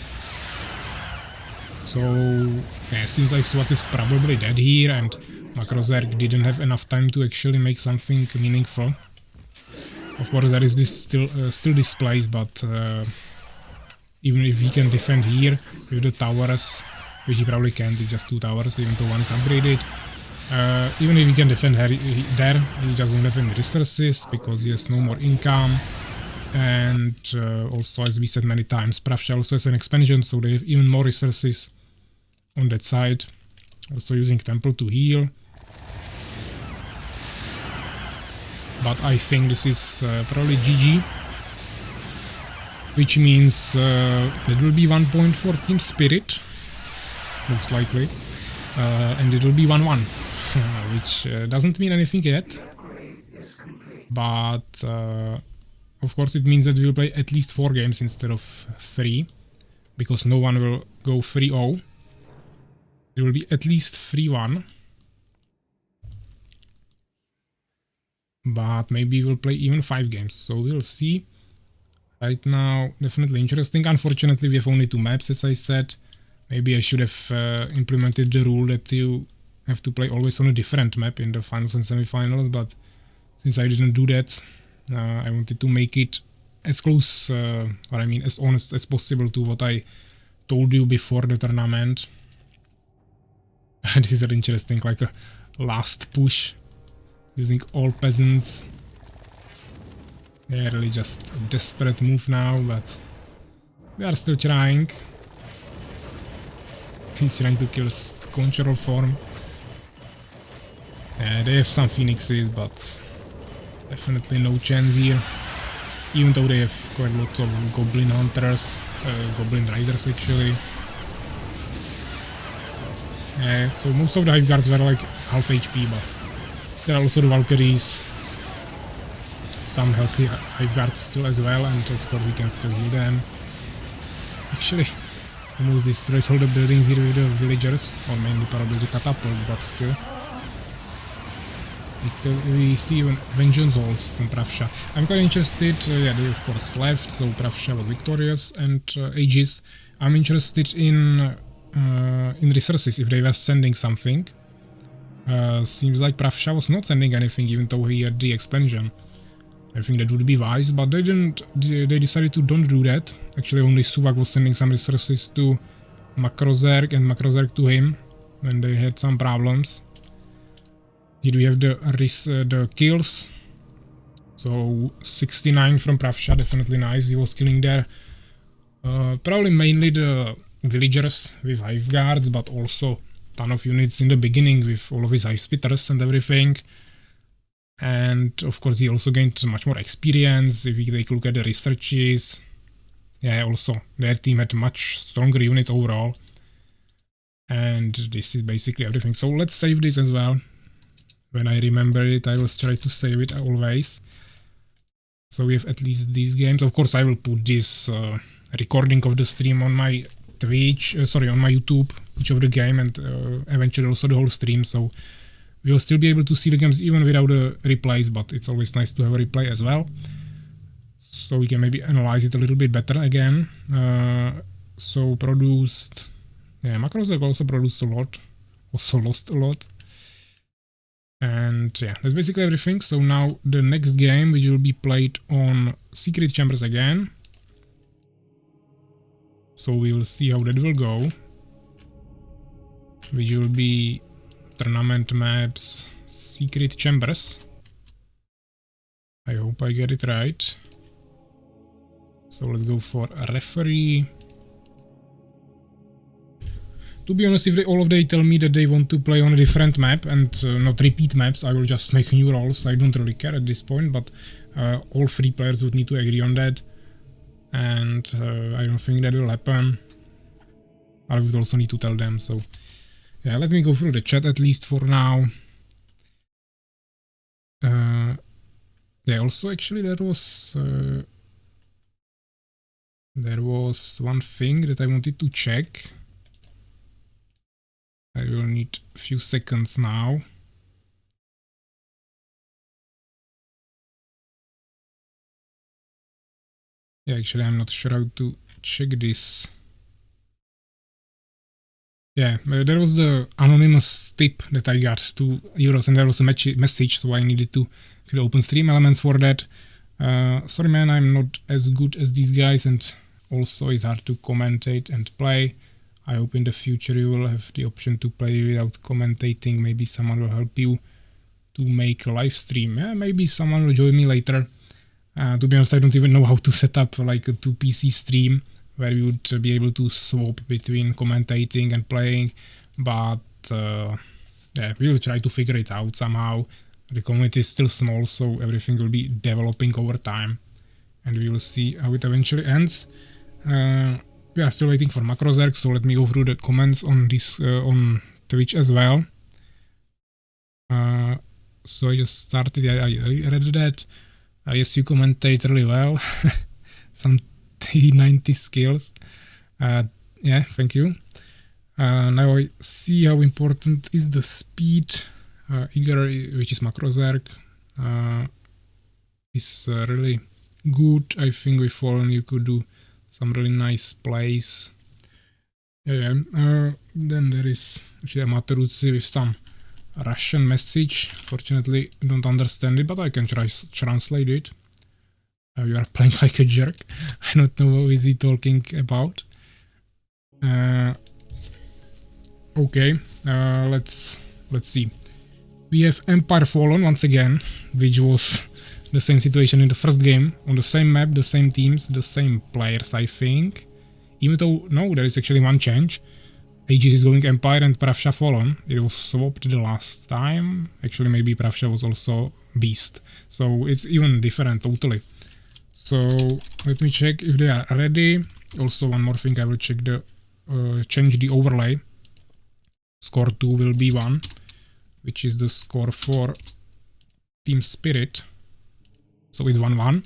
So, yeah, seems like Suvak is probably dead here, and Makrozerg didn't have enough time to actually make something meaningful. Of course, there is this still this place, but even if he can defend here with the towers, which he probably can't, it's just 2 towers, even though one is upgraded. Even if he can defend there, he just won't have any resources because he has no more income. And also, as we said many times, Pravsha also has an expansion, so they have even more resources on that side. Also using Temple to heal. But I think this is probably GG. Which means that will be 1 point for Team Spirit. Most likely. And it will be 1-1. Which doesn't mean anything yet. But of course it means that we'll play at least 4 games instead of 3. Because no one will go 3-0. It will be at least 3-1. But maybe we'll play even 5 games. So we'll see. Right now, definitely interesting. Unfortunately, we have only 2 maps, as I said. Maybe I should have implemented the rule that you have to play always on a different map in the finals and semifinals, but since I didn't do that, I wanted to make it as close, as honest as possible to what I told you before the tournament. This is interesting, like a last push, using all peasants. Yeah, really just a desperate move now, but they are still trying. He's trying to kill Control Form. Yeah, they have some Phoenixes, but definitely no chance here. Even though they have quite a lot of Goblin Hunters, Goblin Riders actually. Yeah, so most of the Hive Guards were like half HP, but there are also the Valkyries. Some healthy Hive Guards still as well, and of course we can still heal them. Actually, almost destroyed all the buildings here with the villagers, or mainly probably the catapult, but still. We see even Vengeance Halls from Pravsha. I'm quite interested, yeah, they of course left, so Pravsha was victorious, and Aegis. I'm interested in resources, if they were sending something. Seems like Pravsha was not sending anything, even though he had the expansion. I think that would be wise, but they didn't. They decided to don't do that. Actually, only Suvak was sending some resources to Makrozerg and Makrozerg to him when they had some problems. Here we have the kills. So 69 from Pravsha, definitely nice. He was killing there. Probably mainly the villagers with Hive Guards, but also ton of units in the beginning with all of his Hive Spitters and everything. And of course he also gained much more experience. If we take a look at the researches, yeah, also their team had much stronger units overall. And this is basically everything. So let's save this as well. When I remember it, I will try to save it always. So we have at least these games. Of course I will put this recording of the stream on my Twitch, on my YouTube, each of the game, and eventually also the whole stream. So we'll still be able to see the games even without the replays, but it's always nice to have a replay as well. So we can maybe analyze it a little bit better again. So produced... Yeah, Makrozerg also produced a lot. Also lost a lot. And yeah, that's basically everything. So now the next game, which will be played on Secret Chambers again. So we will see how that will go. Which will be tournament maps, Secret Chambers. I hope I get it right. So let's go for a referee. To be honest, if all of they tell me that they want to play on a different map and not repeat maps, I will just make new roles. I don't really care at this point, but all 3 players would need to agree on that. And I don't think that will happen. I would also need to tell them, so yeah, let me go through the chat at least for now. Yeah, also actually there was one thing that I wanted to check. I will need a few seconds now. Yeah, actually I'm not sure how to check this. Yeah, there was the anonymous tip that I got, €2, and there was a message, so I needed to open stream elements for that. Sorry man, I'm not as good as these guys, and also it's hard to commentate and play. I hope in the future you will have the option to play without commentating. Maybe someone will help you to make a live stream. Yeah, maybe someone will join me later. To be honest, I don't even know how to set up like a 2 PC stream where we would be able to swap between commentating and playing, but yeah, we will try to figure it out somehow. The community is still small, so everything will be developing over time, and we will see how it eventually ends. We are still waiting for Macrozerg, so let me go through the comments on this on Twitch as well. So I just started. I read that. Yes, you commentate really well. Some T90 skills. Yeah, thank you. Now I see how important is the speed. Igor, which is Macrozerg, is really good. I think with Fallen you could do some really nice plays. Yeah, then there is actually Amaterasu with some Russian message. Fortunately, I don't understand it, but I can try translate it. You are playing like a jerk. I don't know what is he talking about. Okay, let's see. We have Empire Fallen once again, which was the same situation in the first game, on the same map, the same teams, the same players, I think. Even though, no, there is actually one change. Aegis is going Empire and Pravsha Fallen. It was swapped the last time. Actually, maybe Pravsha was also Beast. So it's even different totally. So let me check if they are ready. Also, one more thing, I will check the change the overlay. Score 2 will be 1, which is the score for Team Spirit. So it's 1-1.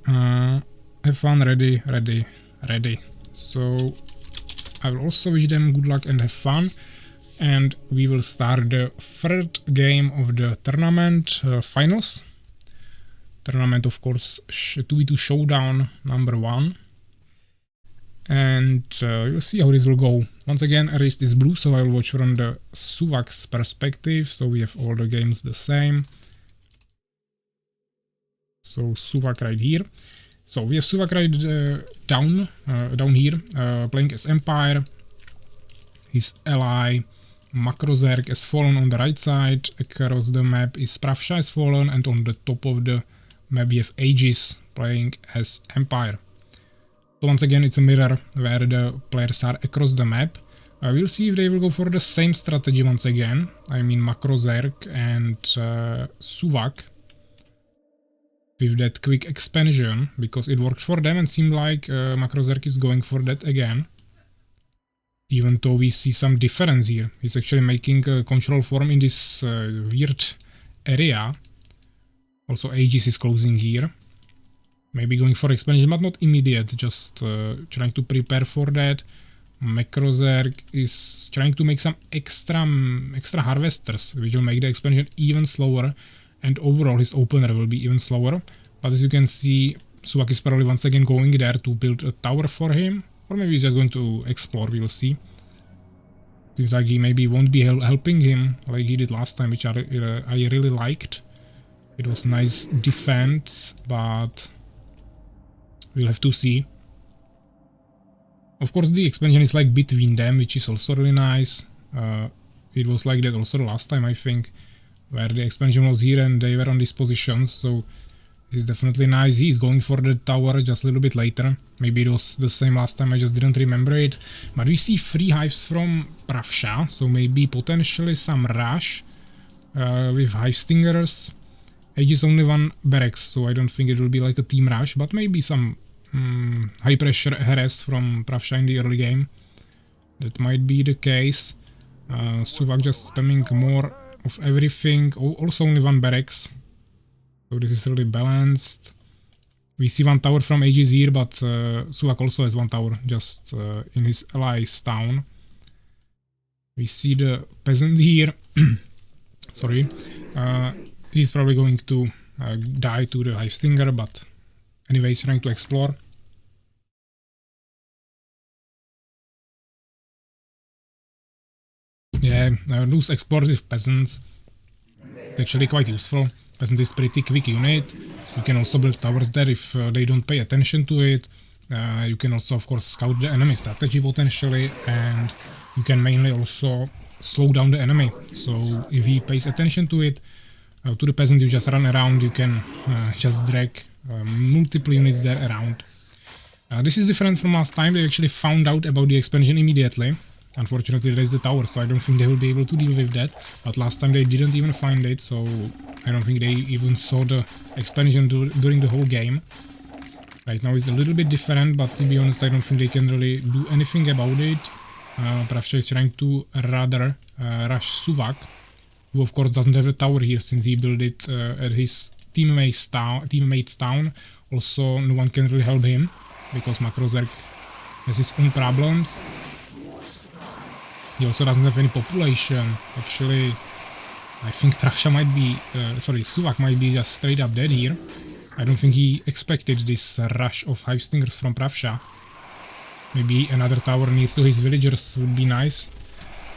Have fun, ready. So I will also wish them good luck and have fun. And we will start the third game of the tournament finals. Tournament, of course, 2v2 Showdown number 1. And we'll see how this will go. Once again, race is blue, so I will watch from the Suvak's perspective. So we have all the games the same. So Suvak right here. So we have Suvak right down here, playing as Empire. His ally Macrozerg is Fallen on the right side. Across the map is Pravsha is Fallen, and on the top of the map we have Aegis playing as Empire. So once again, it's a mirror where the players are across the map. We'll see if they will go for the same strategy once again. I mean Macrozerg and Suvak. With that quick expansion, because it worked for them and seemed like Macrozerg is going for that again. Even though we see some difference here. He's actually making a control form in this weird area. Also Aegis is closing here. Maybe going for expansion, but not immediate, just trying to prepare for that. Macrozerg is trying to make some extra harvesters, which will make the expansion even slower, and overall his opener will be even slower. But as you can see, Suvak is probably once again going there to build a tower for him, or maybe he's just going to explore, we will see. Seems like he maybe won't be helping him like he did last time, which I really liked. It was nice defense, but we'll have to see. Of course, the expansion is like between them, which is also really nice. It was like that also last time, I think, where the expansion was here and they were on these positions, so this is definitely nice. He's going for the tower just a little bit later. Maybe it was the same last time, I just didn't remember it. But we see 3 hives from Pravsha, so maybe potentially some rush with hive stingers. Aegis only 1 barracks, so I don't think it will be like a team rush, but maybe some high pressure harass from Pravsha in the early game. That might be the case. Suvak just spamming more of everything. Also only one barracks. So this is really balanced. We see one tower from Aegis here, but Suvak also has one tower just in his allies town. We see the peasant here. Sorry. He's probably going to die to the Hive Stinger, but anyway, he's trying to explore. Yeah, those explosive peasants, it's actually quite useful. Peasant is pretty quick unit. You can also build towers there if they don't pay attention to it. You can also, of course, scout the enemy strategy potentially, and you can mainly also slow down the enemy. So if he pays attention to it, to the peasant, you just run around. You can just drag multiple units there around. This is different from last time. They actually found out about the expansion immediately. Unfortunately, there is the tower, so I don't think they will be able to deal with that. But last time they didn't even find it, so I don't think they even saw the expansion during the whole game. Right now it's a little bit different, but to be honest, I don't think they can really do anything about it. Pravsha is trying to rather rush Suvak, who of course doesn't have a tower here since he built it at his teammate's town. Also, no one can really help him because Makrozerk has his own problems. He also doesn't have any population. Actually, I think Pravsha might be, Suvak might be just straight up dead here. I don't think he expected this rush of Hive Stingers from Pravsha. Maybe another tower near to his villagers would be nice.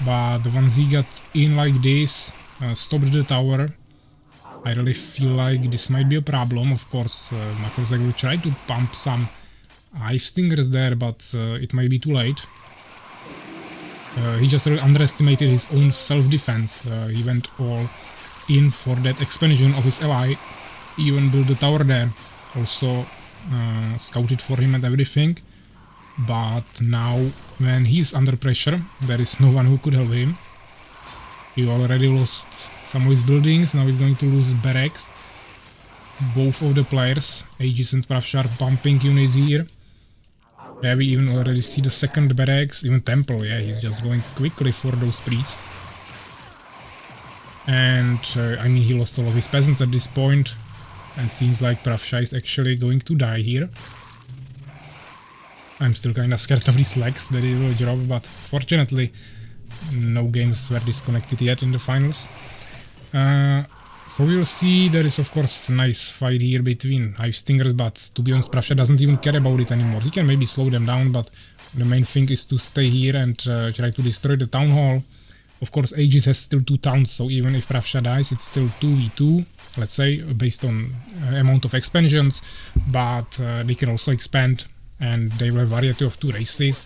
But once he got in like this, stopped the tower, I really feel like this might be a problem. Of course, Makrozerk will try to pump some Hive Stingers there, but it might be too late. He just really underestimated his own self-defense. He went all in for that expansion of his ally. He even built the tower there. Also scouted for him and everything. But now, when he's under pressure, there is no one who could help him. He already lost some of his buildings. Now he's going to lose barracks. Both of the players, Aegis and Pravsha, are pumping units here. Yeah, we even already see the second barracks, even temple, yeah, he's just going quickly for those priests. And, I mean, he lost all of his peasants at this point, and it seems like Pravsha is actually going to die here. I'm still kinda scared of these legs that he will drop, but fortunately, no games were disconnected yet in the finals. So we'll see. There is of course a nice fight here between Hive Stingers, but to be honest, Pravsha doesn't even care about it anymore. He can maybe slow them down, but the main thing is to stay here and try to destroy the town hall. Of course, Aegis has still 2 towns, so even if Pravsha dies, it's still 2v2, let's say, based on amount of expansions, but they can also expand, and they will have a variety of 2 races.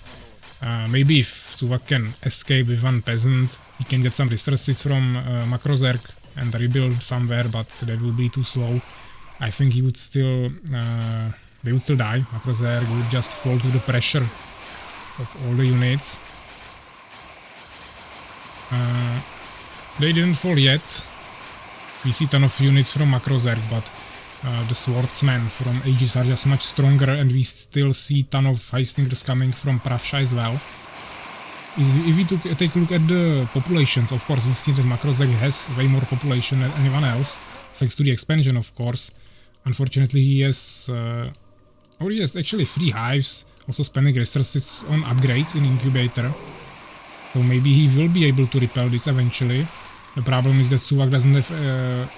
Maybe if Suvak can escape with 1 peasant, he can get some resources from Makrozerk and rebuild somewhere, but that will be too slow. I think he would still, they would still die. Makrozerk would just fall to the pressure of all the units. They didn't fall yet. We see ton of units from Makrozerk, but the swordsmen from Aegis are just much stronger, and we still see ton of Hive Stingers coming from Pravsha as well. If we take a look at the populations, of course, we see that Makrozerk has way more population than anyone else, thanks to the expansion, of course. Unfortunately, he has actually 3 hives, also spending resources on upgrades in Incubator. So maybe he will be able to repel this eventually. The problem is that Suvak doesn't have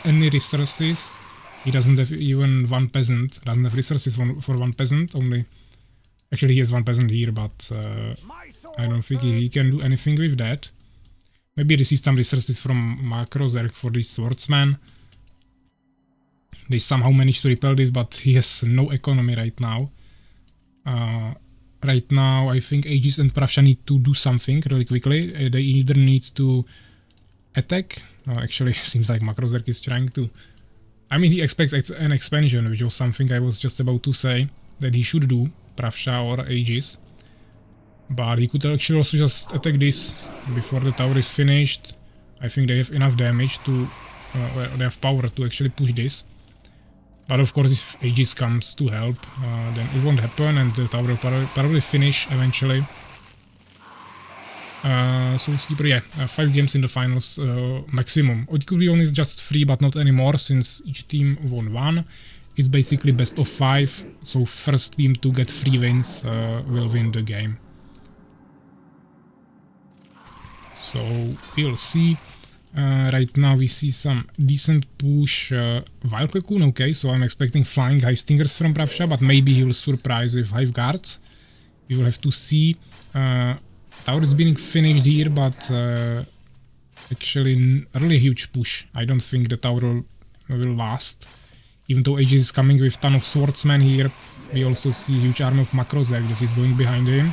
any resources. He doesn't have even 1 peasant, doesn't have resources for 1 peasant, only... Actually, he has 1 peasant here, but I don't think he can do anything with that. Maybe receive some resources from Makrozerk for this swordsman. They somehow managed to repel this, but he has no economy right now. Right now, I think Aegis and Pravsha need to do something really quickly. They either need to attack. Actually, seems like Makrozerk is trying to... I mean, he expects an expansion, which was something I was just about to say that he should do, Pravsha or Aegis. But he could actually also just attack this before the tower is finished. I think they have enough damage to... they have power to actually push this. But of course, if Aegis comes to help, then it won't happen and the tower will probably finish eventually. Soul Keeper, yeah, 5 games in the finals maximum. It could be only just 3, but not anymore, since each team won 1. It's basically best of 5, so first team to get 3 wins will win the game. So we'll see. Right now we see some decent push. Wild Cocoon, okay, so I'm expecting flying Hive Stingers from Pravsha, but maybe he will surprise with Hive Guards. We will have to see. Tower is being finished here, but actually a really huge push. I don't think the tower will last. Even though Aegis is coming with ton of swordsmen here, we also see a huge army of Macrozek. This is going behind him.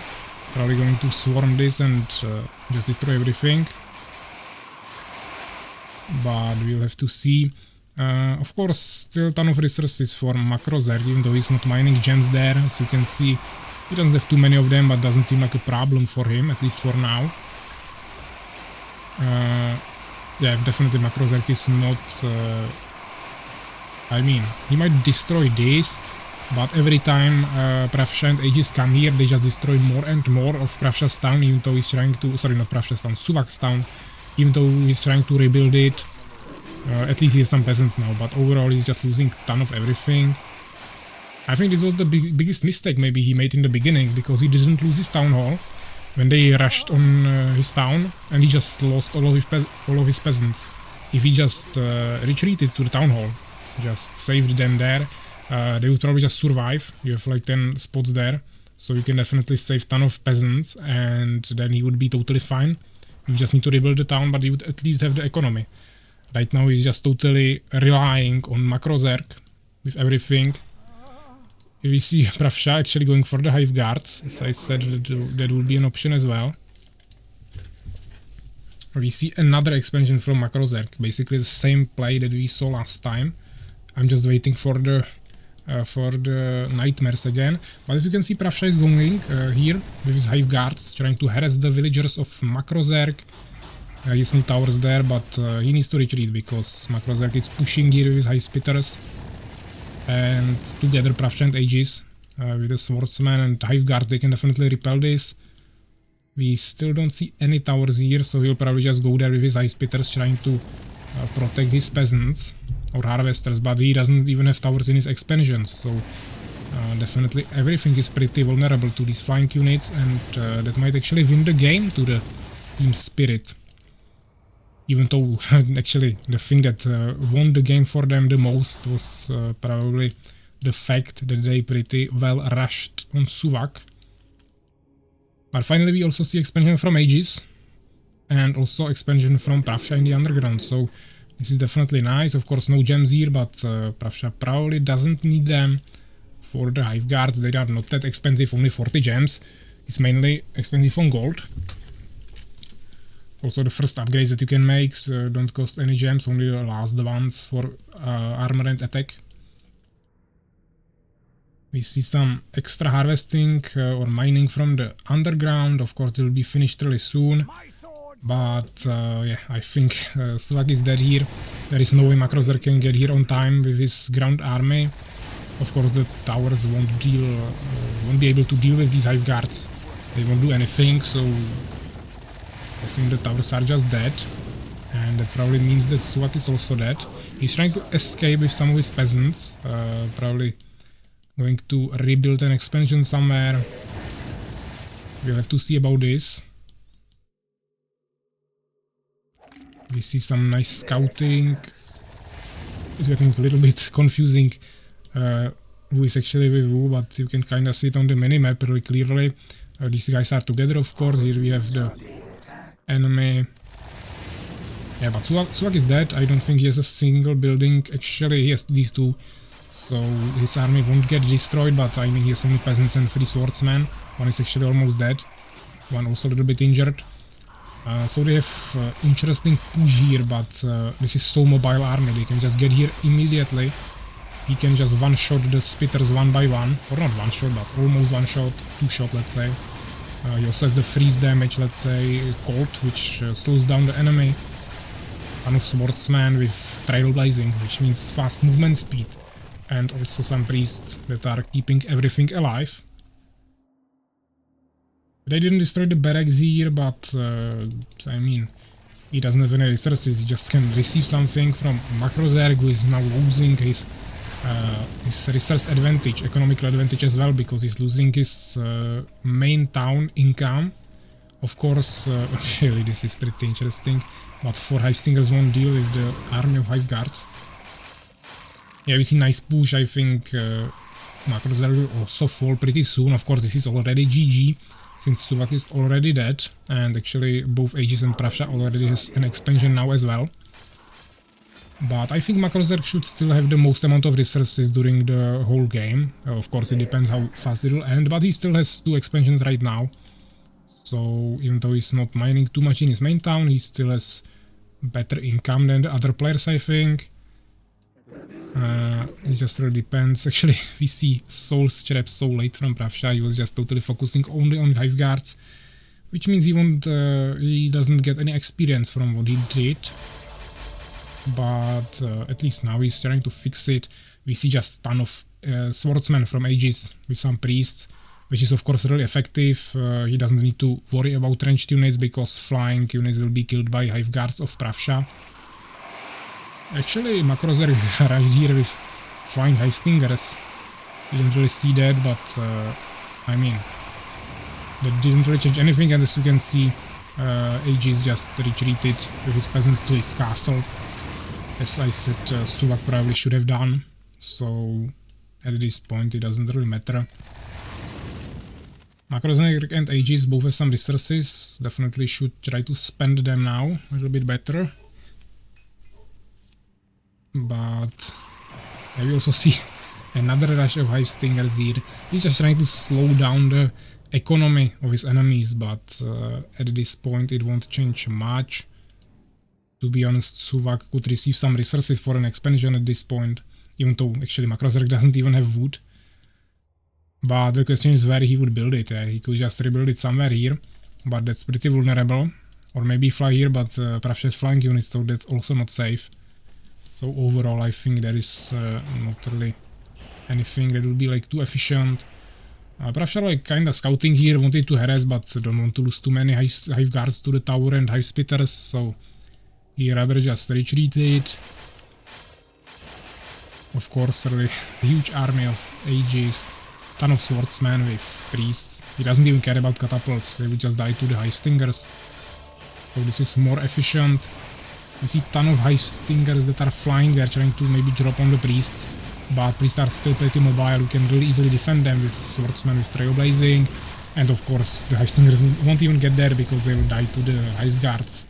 Probably going to swarm this and just destroy everything. But we'll have to see. Of course, still a ton of resources for Macrozek, even though he's not mining gems there. As you can see, he doesn't have too many of them, but doesn't seem like a problem for him, at least for now. Yeah, definitely Macrozek is not... I mean, he might destroy this, but every time Pravsha and Aegis come here, they just destroy more and more of Pravsha's town, even though he's trying to... Sorry, not Pravsha's town, Suvak's town. Even though he's trying to rebuild it. At least he has some peasants now, but overall he's just losing a ton of everything. I think this was the biggest mistake maybe he made in the beginning, because he didn't lose his town hall when they rushed on his town, and he just lost all of his peasants. If he just retreated to the town hall, just saved them there, they would probably just survive. You have like 10 spots there, so you can definitely save ton of peasants, and then he would be totally fine. You just need to rebuild the town, but he would at least have the economy. Right now he's just totally relying on Macrozerk with everything. We see Pravsha actually going for the Hive Guards. As I said, that will be an option as well. We see another expansion from Macrozerk, basically the same play that we saw last time. I'm just waiting for the nightmares again. But as you can see, Pravsha is going here with his Hive Guards, trying to harass the villagers of Macrozerk. He has no towers there, but he needs to retreat because Macrozerk is pushing here with his Hive Spitters. And together Pravsha and Aegis with the Swordsman and Hive Guard, they can definitely repel this. We still don't see any towers here, so he'll probably just go there with his Hive Spitters trying to protect his peasants or harvesters, but he doesn't even have towers in his expansions, so definitely everything is pretty vulnerable to these flying units, and that might actually win the game to the team spirit. Even though actually the thing that won the game for them the most was probably the fact that they pretty well rushed on Suvak. But finally we also see expansion from Aegis and also expansion from Pravsha in the underground, so this is definitely nice. Of course no gems here, but Pravsha probably doesn't need them for the Hive Guards. They are not that expensive, only 40 gems. It's mainly expensive on gold. Also the first upgrades that you can make don't cost any gems, only the last ones for armor and attack. We see some extra harvesting or mining from the underground. Of course, it will be finished really soon. But yeah, I think Suvak is dead here. There is no way Macrozerk can get here on time with his ground army. Of course, the towers won't be able to deal with these Hive Guards. They won't do anything, so I think the towers are just dead. And that probably means that Suvak is also dead. He's trying to escape with some of his peasants. Probably going to rebuild an expansion somewhere. We'll have to see about this. We see some nice scouting. It's getting a little bit confusing who is actually with who, but you can kind of see it on the minimap really clearly. These guys are together, of course. Here we have the enemy. Yeah, but Suvak is dead. I don't think he has a single building. Actually, he has these two. So his army won't get destroyed, but I mean he has only peasants and 3 swordsmen. One is actually almost dead. One also a little bit injured. So they have interesting push here, but this is so mobile army. They can just get here immediately. He can just one-shot the spitters one by one. Or not one-shot, but almost one-shot, two-shot, let's say. He also has the freeze damage, let's say, Cold, which slows down the enemy. One of swordsman with trailblazing, which means fast movement speed. And also some priests that are keeping everything alive. They didn't destroy the barracks here, but I mean, he doesn't have any resources. He just can receive something from Makrozerg, who is now losing his resource advantage, economical advantage as well, because he's losing his main town income. Of course, actually this is pretty interesting, but 4 Hive Stingers won't deal with the army of Hive Guards. Yeah, we see nice push. I think Makrozerg will also fall pretty soon. Of course, this is already GG, since Suvak is already dead, and actually both Aegis and Pravsha already has an expansion now as well. But I think Makrozerg should still have the most amount of resources during the whole game. Of course, it depends how fast it will end, but he still has 2 expansions right now. So even though he's not mining too much in his main town, he still has better income than the other players, I think. It just really depends. Actually, we see Soul Scrap so late from Pravsha. He was just totally focusing only on Hive Guards, which means he doesn't get any experience from what he did. But at least now he's trying to fix it. We see just a ton of swordsmen from Aegis with some priests, which is of course really effective. He doesn't need to worry about ranged units because flying units will be killed by Hive Guards of Pravsha. Actually, Makrozerg rushed here with flying Hive Stingers. Didn't really see that, but I mean, that didn't really change anything, and as you can see, Aegis just retreated with his peasants to his castle. As I said, Suvak probably should have done, so at this point it doesn't really matter. Makrozerg and Aegis both have some resources, definitely should try to spend them now a little bit better. But I will also see another rush of Hive Stingers here. He's just trying to slow down the economy of his enemies, but at this point it won't change much. To be honest, Suvak could receive some resources for an expansion at this point, even though actually Makrozerg doesn't even have wood. But the question is where he would build it. He could just rebuild it somewhere here, but that's pretty vulnerable. Or maybe fly here, but Pravsha has flying units, so that's also not safe. So overall I think there is not really anything that will be like too efficient. Pravsha like kinda scouting here, wanted to harass, but don't want to lose too many Hive Guards to the tower and Hive Splitters, so he rather just retreated. Of course, really huge army of Aegis, ton of swordsmen with priests. He doesn't even care about catapults, they would just die to the Hive Stingers. So this is more efficient. You see ton of Hive Stingers that are flying, they are trying to maybe drop on the priests, but priests are still pretty mobile, you can really easily defend them with swordsmen with trailblazing. And of course the Hive Stingers won't even get there because they will die to the Hive Guards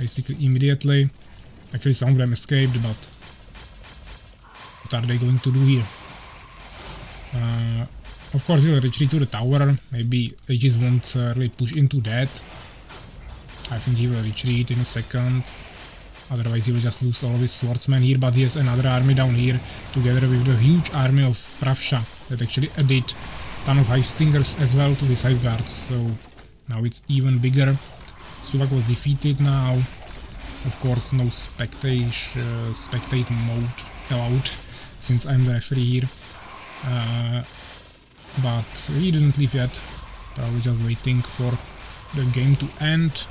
basically immediately. Actually some of them escaped, but what are they going to do here? Of course he will retreat to the tower, maybe Aegis won't really push into that. I think he will retreat in a second. Otherwise he will just lose all of his swordsmen here, but he has another army down here together with the huge army of Pravsha that actually added a ton of Hive Stingers as well to his Hive Guards, so now it's even bigger. Suvak was defeated now. Of course no spectate mode allowed since I'm the referee here. But he didn't leave yet, probably just waiting for the game to end.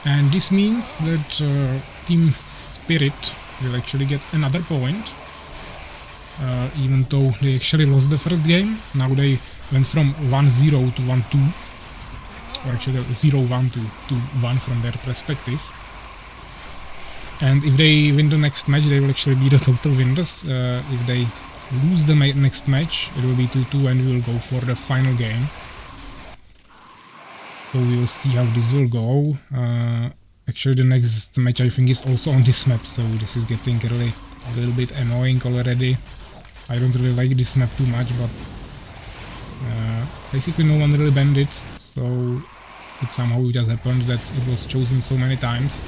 And this means that Team Spirit will actually get another point, even though they actually lost the first game. Now they went from 1-0 to 1-2, or actually 0-1 to 2-1 from their perspective. And if they win the next match, they will actually be the total winners. If they lose the next match, it will be 2-2 and we will go for the final game. So we will see how this will go. Actually the next match I think is also on this map, so this is getting really a little bit annoying already. I don't really like this map too much, but basically no one really banned it, so it somehow just happened that it was chosen so many times.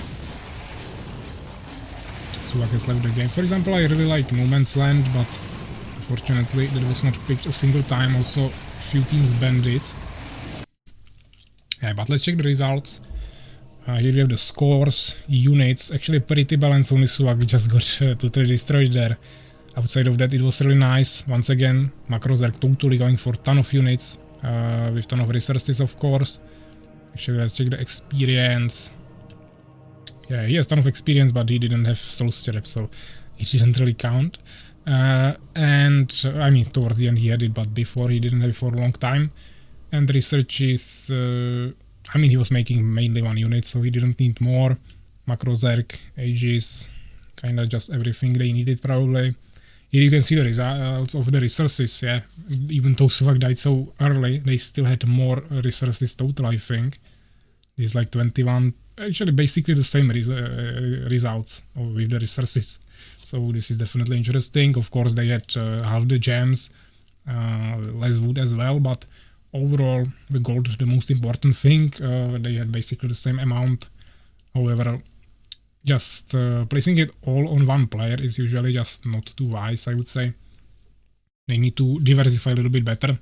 So I guess left the game. For example, I really like No Man's Land, but unfortunately that was not picked a single time. Also few teams banned it. Yeah, but let's check the results. Here we have the scores, units, actually pretty balanced, only Suvak just got totally destroyed there. Outside of that it was really nice. Once again, Makrozerg totally going for a ton of units, with ton of resources, of course. Actually, let's check the experience. Yeah, he has ton of experience, but he didn't have soul strap, so it didn't really count. And I mean, towards the end he had it, but before he didn't have it for a long time. And research is, I mean, he was making mainly one unit, so he didn't need more. Macro Zerg, Aegis, kinda just everything they needed probably. Here you can see the results of the resources, yeah. Even though Suvak died so early, they still had more resources total, I think. It's like 21, actually basically the same results with the resources. So this is definitely interesting. Of course they had half the gems, less wood as well, but overall the gold, the most important thing, they had basically the same amount. However, just placing it all on one player is usually just not too wise, I would say. They need to diversify a little bit better,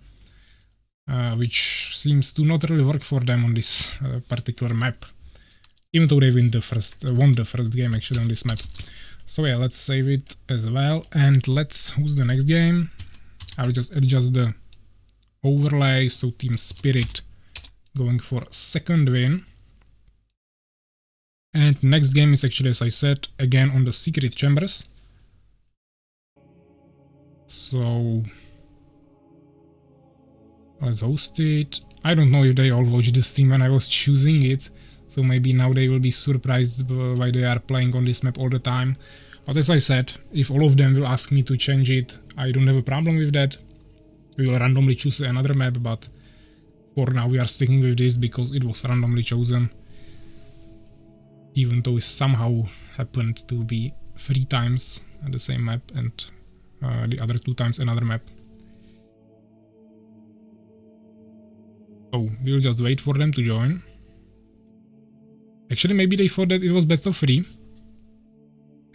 which seems to not really work for them on this particular map. Even though they won the first game actually on this map. So yeah, let's save it as well, and who's the next game? I'll just adjust the overlay, so Team Spirit going for second win. And next game is actually, as I said, again on the secret chambers. So let's host it. I don't know if they all watched the stream when I was choosing it, so maybe now they will be surprised why they are playing on this map all the time. But as I said, if all of them will ask me to change it, I don't have a problem with that. We will randomly choose another map, but for now we are sticking with this because it was randomly chosen. Even though it somehow happened to be 3 times at the same map and the other 2 times another map. So we'll just wait for them to join. Actually, maybe they thought that it was best of 3.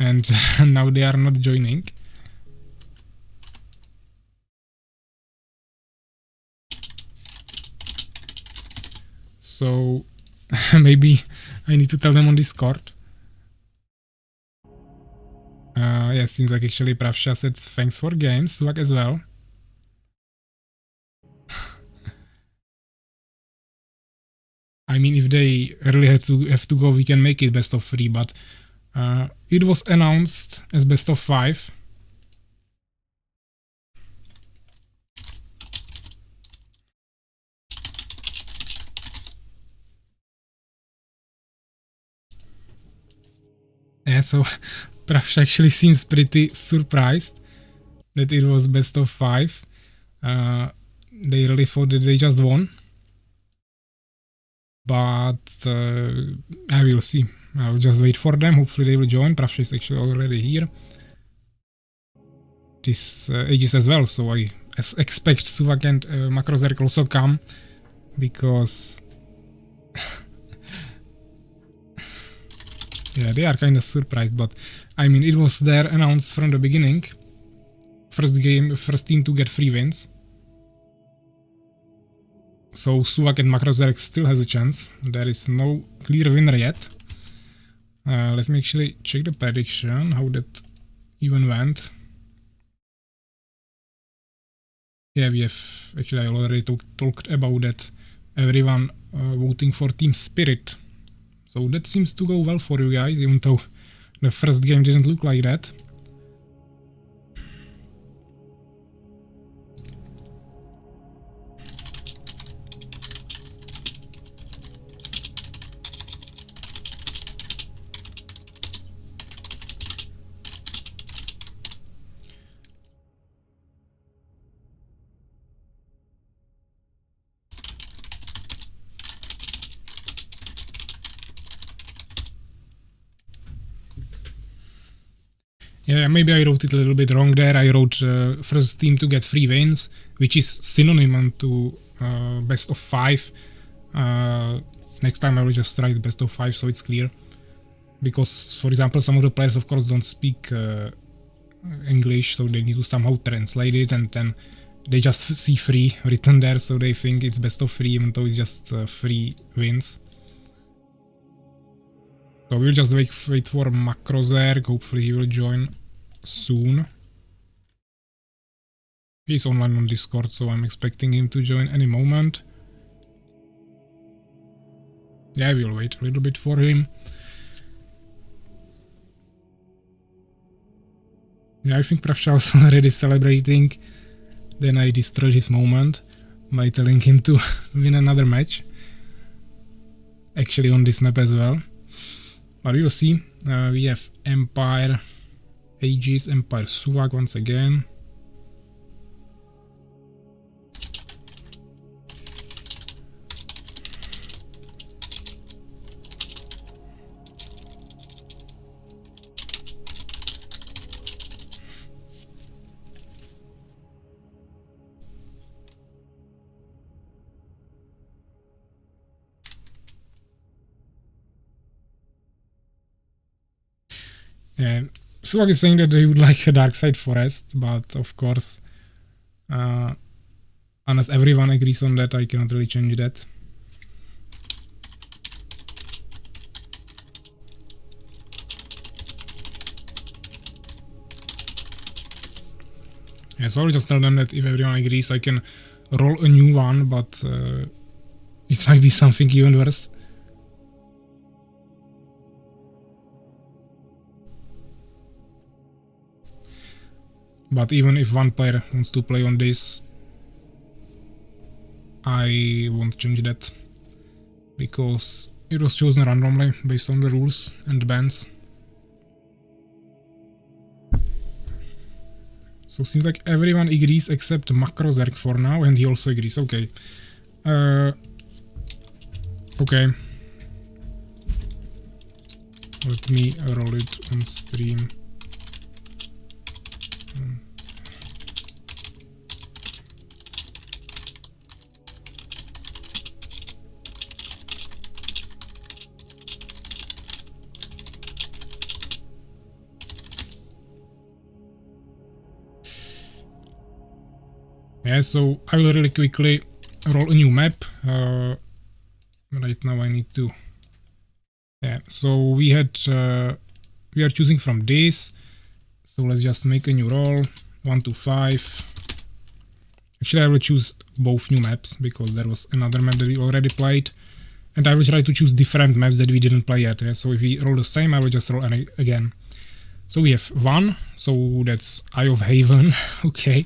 And now they are not joining. So maybe I need to tell them on Discord. Yeah, seems like actually Pravsha said thanks for games, Swag as well. I mean, if they really have to go, we can make it best of 3, but it was announced as best of 5. Yeah, so Pravsh actually seems pretty surprised that it was best of 5. They really thought that they just won. But I will see. I'll just wait for them. Hopefully they will join. Pravsh is actually already here. This Aegis as well, so I expect Suvak and Makrozerk also come, because yeah, they are kind of surprised, but I mean, it was there announced from the beginning. First team to get 3 wins. So Suvak and Makrozerk still has a chance. There is no clear winner yet. Let me actually check the prediction, how that even went. Yeah, we have actually, I already talked about that. Everyone voting for Team Spirit. So that seems to go well for you guys, even though the first game didn't look like that. Yeah, maybe I wrote it a little bit wrong there. I wrote first team to get 3 wins, which is synonym to best of 5. Next time I will just write best of 5 so it's clear. Because, for example, some of the players of course don't speak English, so they need to somehow translate it, and then they just see 3 written there, so they think it's best of 3 even though it's just 3 wins. So we'll just wait for Makrozerk. Hopefully he will join soon. He's online on Discord, so I'm expecting him to join any moment. Yeah, we'll wait a little bit for him. Yeah, I think Pravsha was already celebrating. Then I destroyed his moment by telling him to win another match. Actually on this map as well. But we will see. We have Empire Aegis, Empire Suvak once again. Yeah, Suvak is saying that he would like a dark side forest, but of course, unless everyone agrees on that, I cannot really change that. Yeah, so I'll just tell them that if everyone agrees, I can roll a new one, but it might be something even worse. But even if one player wants to play on this, I won't change that, because it was chosen randomly based on the rules and bans. So seems like everyone agrees except Makrozerk for now, and he also agrees. Okay. Okay. Let me roll it on stream. Yeah, so I will really quickly roll a new map. Right now I need to. Yeah, so we are choosing from this. So let's just make a new roll. 1 to 5. Actually, I will choose both new maps because there was another map that we already played, and I will try to choose different maps that we didn't play yet. Yeah? So if we roll the same, I will just roll again. So we have 1, so that's Eye of Haven. Okay.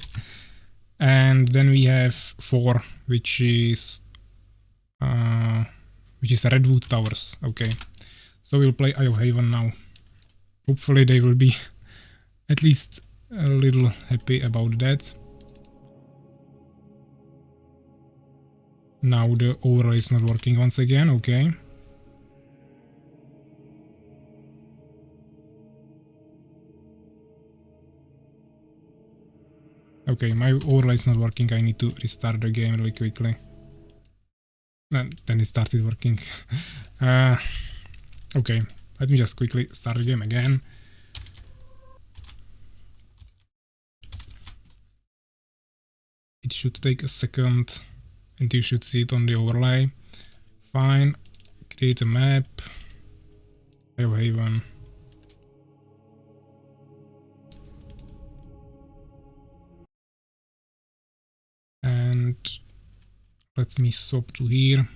And then we have 4, which is Redwood Towers. Okay, so we'll play Eye of Haven now. Hopefully they will be at least a little happy about that. Now the overlay is not working once again. Okay. Okay, my overlay is not working. I need to restart the game really quickly. And then it started working. Okay, let me just quickly start the game again. It should take a second and you should see it on the overlay. Fine. Create a map. Eye of Haven. And let me swap to here.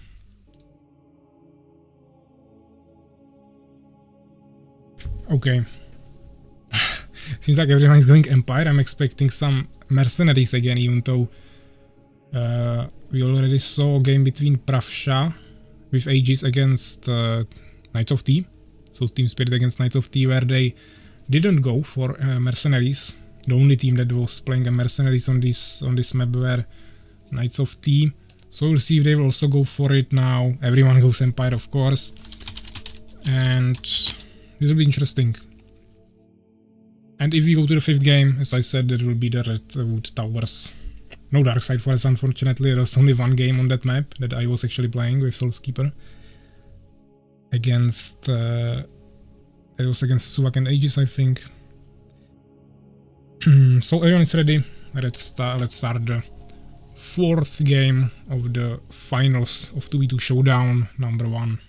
Okay. Seems like everyone is going Empire. I'm expecting some mercenaries again, even though we already saw a game between Pravsha with Aegis against Knights of T. So Team Spirit against Knights of T, where they didn't go for mercenaries. The only team that was playing a mercenaries on this map were Knights of T. So we'll see if they will also go for it now. Everyone goes Empire, of course. And this will be interesting. And if we go to the 5th game, as I said, that will be the Redwood Towers. No Dark Side Forest, unfortunately. There was only one game on that map that I was actually playing with Soulskeeper. Against... it was against Suvak and Aegis, I think. So everyone is ready. Let's start the 4th game of the finals of 2v2 Showdown number 1.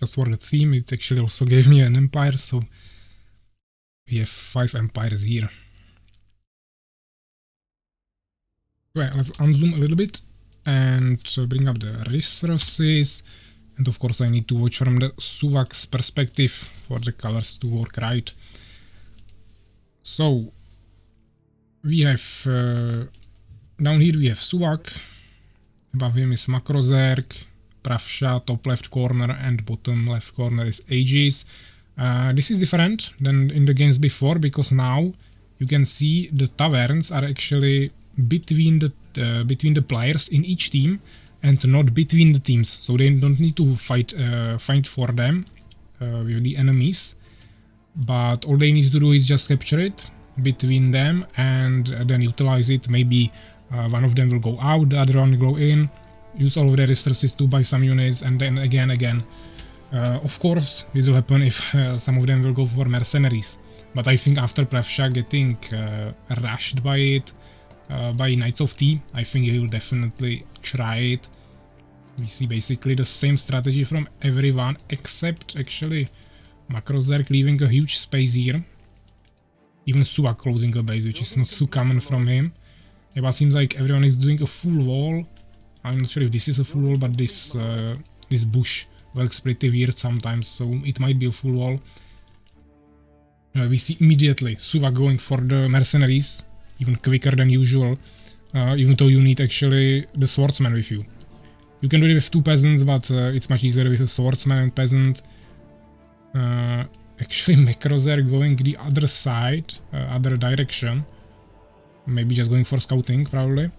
Just for the theme, it actually also gave me an Empire, so We have 5 empires here. Okay, let's unzoom a little bit and bring up the resources. And of course I need to watch from the Suvak's perspective for the colors to work right. So we have down here we have Suvak, above him is Makrozerk, Pravsha, top left corner, and bottom left corner is Aegis. This is different than in the games before because now you can see the taverns are actually between the players in each team and not between the teams, so they don't need to fight for them with the enemies, but all they need to do is just capture it between them and then utilize it. Maybe one of them will go out, the other one will go in, use all of their resources to buy some units, and then again. Of course, this will happen if some of them will go for mercenaries, but I think after Pravsha getting rushed by it, by Knights of T, I think he will definitely try it. We see basically the same strategy from everyone except actually Makrozerk leaving a huge space here. Even Suvak closing a base, which is not too common from him. Yeah, but seems like everyone is doing a full wall. I'm not sure if this is a full wall, but this bush works pretty weird sometimes, so it might be a full wall. We see immediately Suvak going for the mercenaries, even quicker than usual, even though you need actually the swordsman with you. You can do it with 2 peasants, but it's much easier with a swordsman and peasant. Actually, Makrozerk going the other side, other direction. Maybe just going for scouting, probably.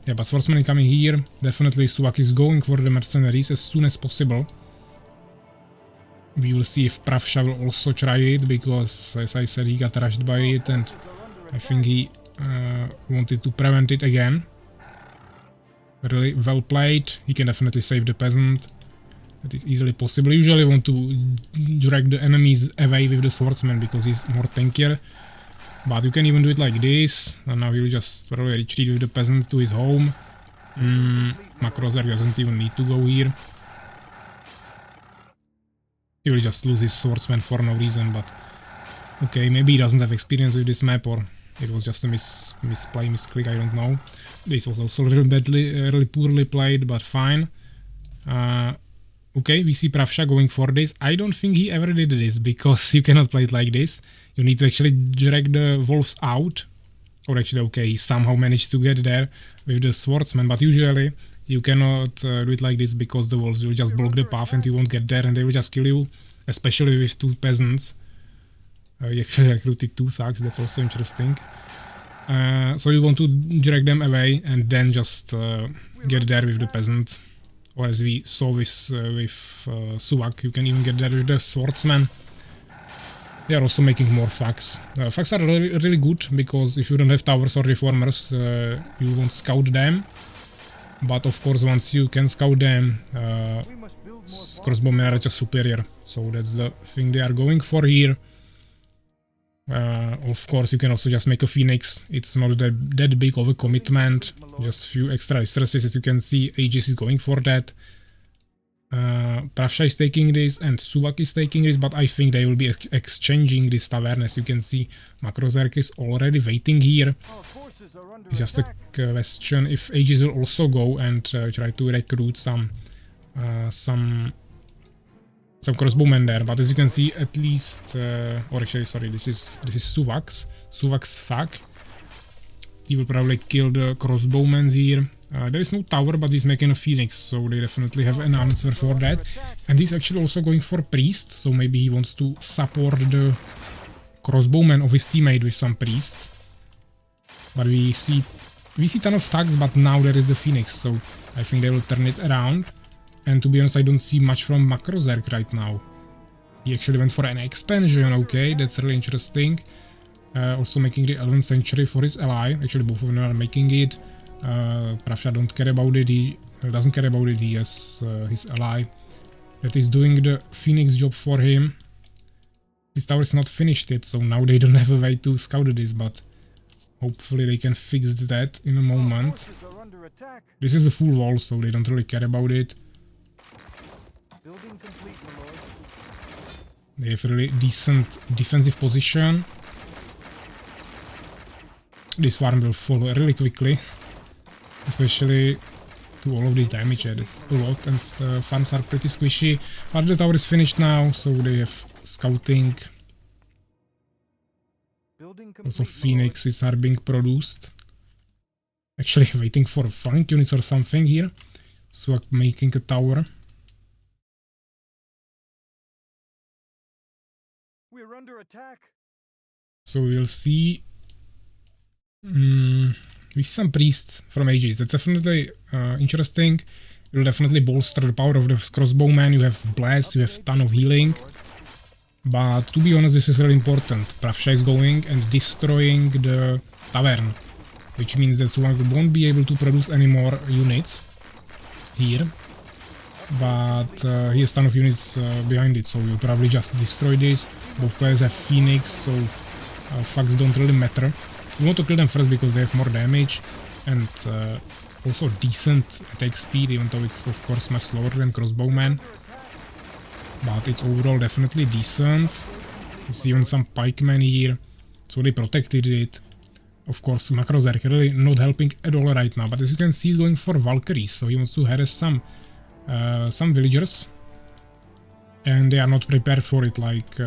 Yeah, but swordsman coming here. Definitely Suvak is going for the mercenaries as soon as possible. We will see if Pravsha will also try it, because as I said, he got rushed by it and I think he wanted to prevent it again. Really well played. He can definitely save the peasant. That is easily possible. Usually want to drag the enemies away with the swordsman because he's more tankier. But you can even do it like this. And now he'll just probably retreat with the peasant to his home. Makrozerk doesn't even need to go here. He will just lose his swordsman for no reason, but okay, maybe he doesn't have experience with this map, or it was just a misplay, misclick, I don't know. This was also really poorly played, but fine. Okay, we see Pravsha going for this. I don't think he ever did this, because you cannot play it like this. You need to actually drag the wolves out. Or actually, okay, he somehow managed to get there with the swordsman, but usually you cannot do it like this, because the wolves will just block the path and you won't get there and they will just kill you, especially with 2 peasants. He actually recruited 2 thugs, that's also interesting. So you want to drag them away and then just get there with the peasant. Or as we saw with Suvak, you can even get there with the swordsman. They are also making more thugs. Thugs are really good, because if you don't have towers or reformers, you won't scout them. But of course, once you can scout them, crossbowmen are just superior. So that's the thing they are going for here. Of course, you can also just make a phoenix. It's not that big of a commitment. Just few extra resources, as you can see. Aegis is going for that. Pravsha is taking this and Suvak is taking this, but I think they will be exchanging this tavern. As you can see, Makrozerk is already waiting here. It's just a question if Aegis will also go and try to recruit some crossbowmen there. But as you can see, at least, or actually, sorry, this is Suvak's thug. He will probably kill the crossbowmen here. There is no tower, but he's making a phoenix, so they definitely have an answer for that. And he's actually also going for priest, so maybe he wants to support the crossbowmen of his teammate with some priests. But we see ton of thugs, but now there is the phoenix, so I think they will turn it around. And to be honest, I don't see much from Makrozerk right now. He actually went for an expansion, okay, that's really interesting. Also making the 11th century for his ally. Actually, both of them are making it. Pravsha don't care about it, he doesn't care about it, he has his ally that is doing the phoenix job for him. His tower is not finished yet, so now they don't have a way to scout this, but hopefully they can fix that in a moment. This is a full wall, so they don't really care about it. They have really decent defensive position. This farm will fall really quickly, especially to all of this damage. Yeah, there's a lot, and farms are pretty squishy. But the tower is finished now, so they have scouting. Building Also, complete, my lord. phoenixes are being produced. Actually, waiting for flank units or something here. So making a tower. We're under attack. So we'll see. We see some priests from ages. That's definitely interesting. It will definitely bolster the power of the crossbowman. You have blast, you have ton of healing. But to be honest, this is really important. Pravsha is going and destroying the tavern, which means that Suwak won't be able to produce any more units here. But he has ton of units behind it, so we'll probably just destroy this. Both players have Phoenix, so fucks don't really matter. We want to kill them first because they have more damage and also decent attack speed, even though it's of course much slower than crossbowman. But it's overall definitely decent. You see even some pikemen here, so they protected it. Of course, Macrozerk really not helping at all right now, but as you can see, he's going for Valkyries, so he wants to harass some villagers. And they are not prepared for it like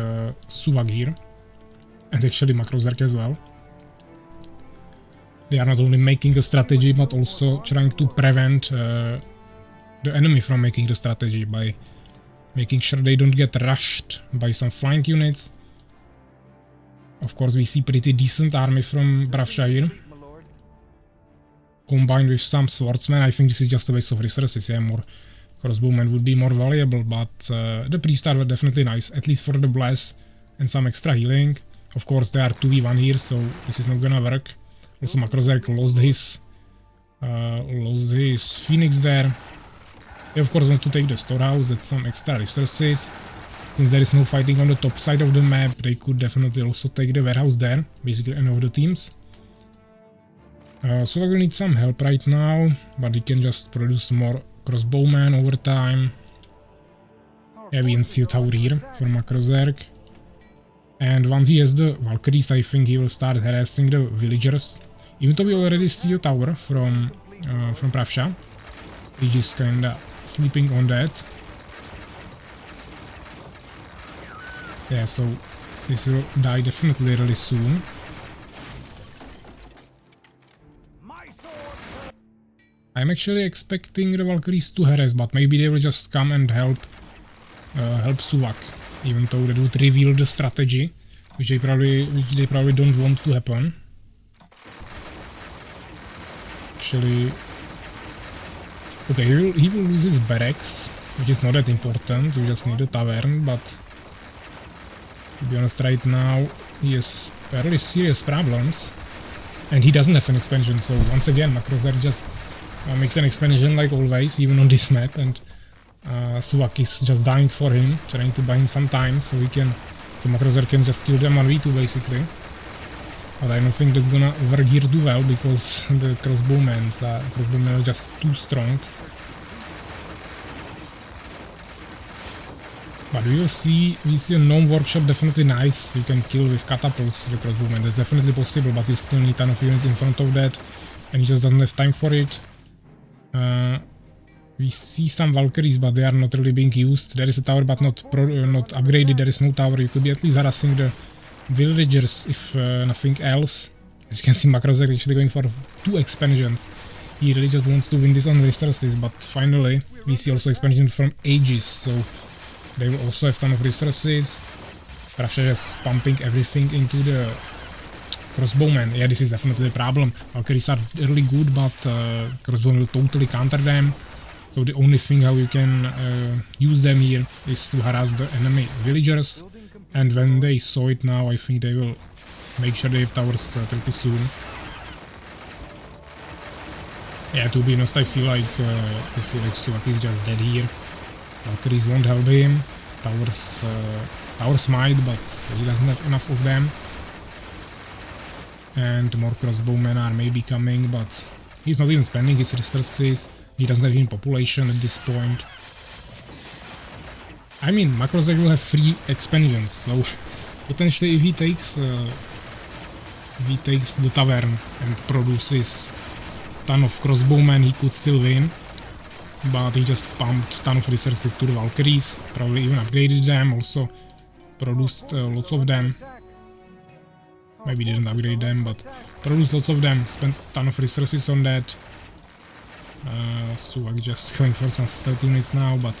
Suwak here, and actually Macrozerk as well. They are not only making a strategy, but also trying to prevent the enemy from making the strategy by making sure they don't get rushed by some flank units. Of course, we see pretty decent army from Pravsha here, My lord. combined with some swordsmen. I think this is just a waste of resources. Yeah, more crossbowmen would be more valuable, but the priests are definitely nice, at least for the blast and some extra healing. Of course, they are 2v1 here, so this is not gonna work. Also, Macrozerk lost his Phoenix there. They of course want to take the storehouse, that's some extra resources. Since there is no fighting on the top side of the map, they could definitely also take the warehouse there, basically any of the teams. So I will need some help right now, but he can just produce more crossbowmen over time. Yeah, we can see a tower here for Macrozerk. And once he has the Valkyries, I think he will start harassing the villagers. Even though we already see a tower from Pravsha, he's just kinda sleeping on that. Yeah, so this will die definitely really soon. My sword. I'm actually expecting the Valkyries to harass, but maybe they will just come and help Suwak, even though they would reveal the strategy, which they probably don't want to happen. Actually, okay, he will lose his barracks, which is not that important. We just need a tavern, but to be honest, right now he has fairly serious problems, and he doesn't have an expansion. So once again, Macrozerk just makes an expansion like always, even on this map, and Suwak is just dying for him, trying to buy him some time so Macrozerk can just kill them on V2 basically. But I don't think that's gonna work here too well because the crossbowmen are just too strong. But we see a gnome workshop, definitely nice. You can kill with catapults the crossbowmen, that's definitely possible, but you still need ton of units in front of that, and he just doesn't have time for it. We see some Valkyries, but they are not really being used. There is a tower, but not upgraded. There is no tower. You could be at least harassing the villagers, if nothing else. As you can see, Macrozerk actually going for 2 expansions. He really just wants to win this on resources, but finally we see also expansion from Aegis, so they will also have ton of resources. Pravsha just pumping everything into the crossbowmen. Yeah, this is definitely a problem. Valkyries are really good, but crossbowmen will totally counter them. So the only thing how you can use them here is to harass the enemy villagers. And when they saw it now, I think they will make sure they have towers pretty soon. Yeah, to be honest, I feel like Suwak is just dead here. Valkyries won't help him. Towers might, but he doesn't have enough of them. And more crossbowmen are maybe coming, but he's not even spending his resources. He doesn't have any population at this point. I mean, Macrozek will have 3 expansions, so potentially if he takes the tavern and produces ton of crossbowmen, he could still win. But he just pumped ton of resources to the Valkyries, probably even upgraded them, also produced lots of them. Maybe didn't upgrade them, but produced lots of them, spent ton of resources on that. So I'm just going for some stealth units now, but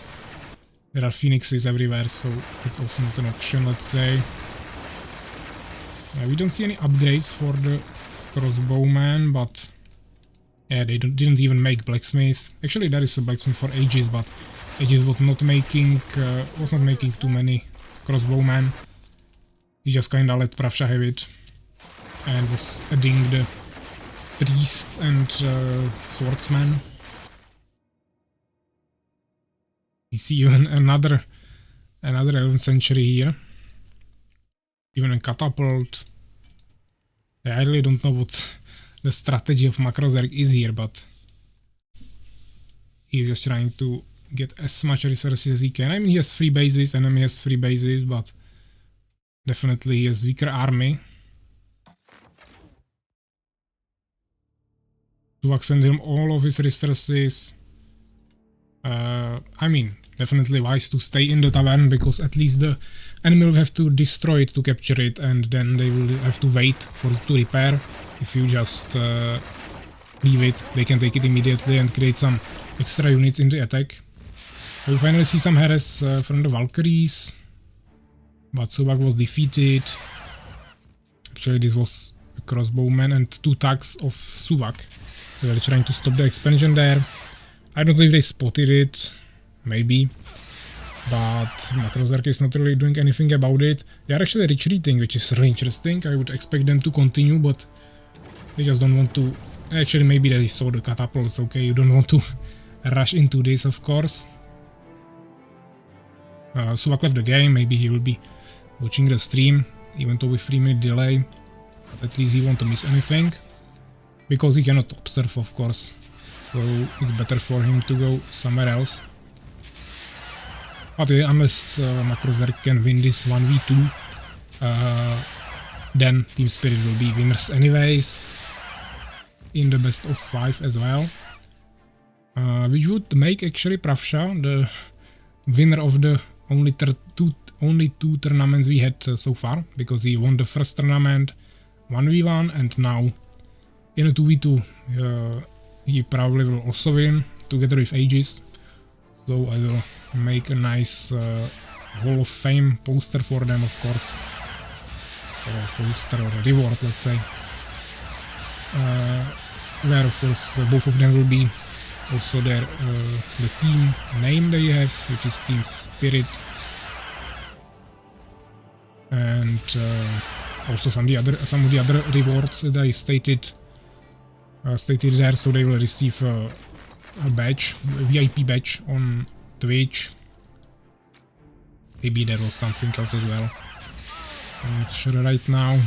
there are phoenixes everywhere, so it's also not an option, let's say. We don't see any upgrades for the crossbowman, but yeah, they didn't even make blacksmith. Actually, there is a blacksmith for Aegis, but Aegis was not making too many crossbowmen. He just kinda let Pravsha have it and was adding the priests and swordsmen. We see even another 11th century here. Even a catapult. Yeah, I really don't know what the strategy of Macrozerk is here, but he's just trying to get as much resources as he can. I mean, he has 3 bases, enemy has 3 bases, but definitely he has weaker army. Tuvok sent him all of his resources. I mean, definitely wise to stay in the tavern, because at least the enemy will have to destroy it to capture it, and then they will have to wait for it to repair. If you just leave it, they can take it immediately and create some extra units in the attack. We finally see some harass from the Valkyries, but Subak was defeated. Actually, this was a crossbowman and 2 tugs of Subak. They were trying to stop the expansion there. I don't know if they spotted it, maybe, but Macrozerk is not really doing anything about it. They are actually retreating, which is really interesting. I would expect them to continue, but they just don't want to. Actually, maybe they saw the catapults. Okay, you don't want to rush into this, of course. Subak left the game. Maybe he will be watching the stream, even though with 3-minute delay. But at least he won't miss anything, because he cannot observe, of course. So it's better for him to go somewhere else. But unless Macrozerk can win this 1v2, then Team Spirit will be winners anyways, in the best of 5 as well. Which would make actually Pravsha the winner of the only 2 tournaments we had so far, because he won the first tournament 1v1, and now in a 2v2 he probably will also win together with Aegis. So I will make a nice Hall of Fame poster for them, of course, or a poster or a reward, let's say, where of course both of them will be also their the team name they have, which is Team Spirit, and also some of the other rewards that I stated there. So they will receive a badge, a VIP badge on Twitch. Maybe there was something else as well. I'm not sure right now.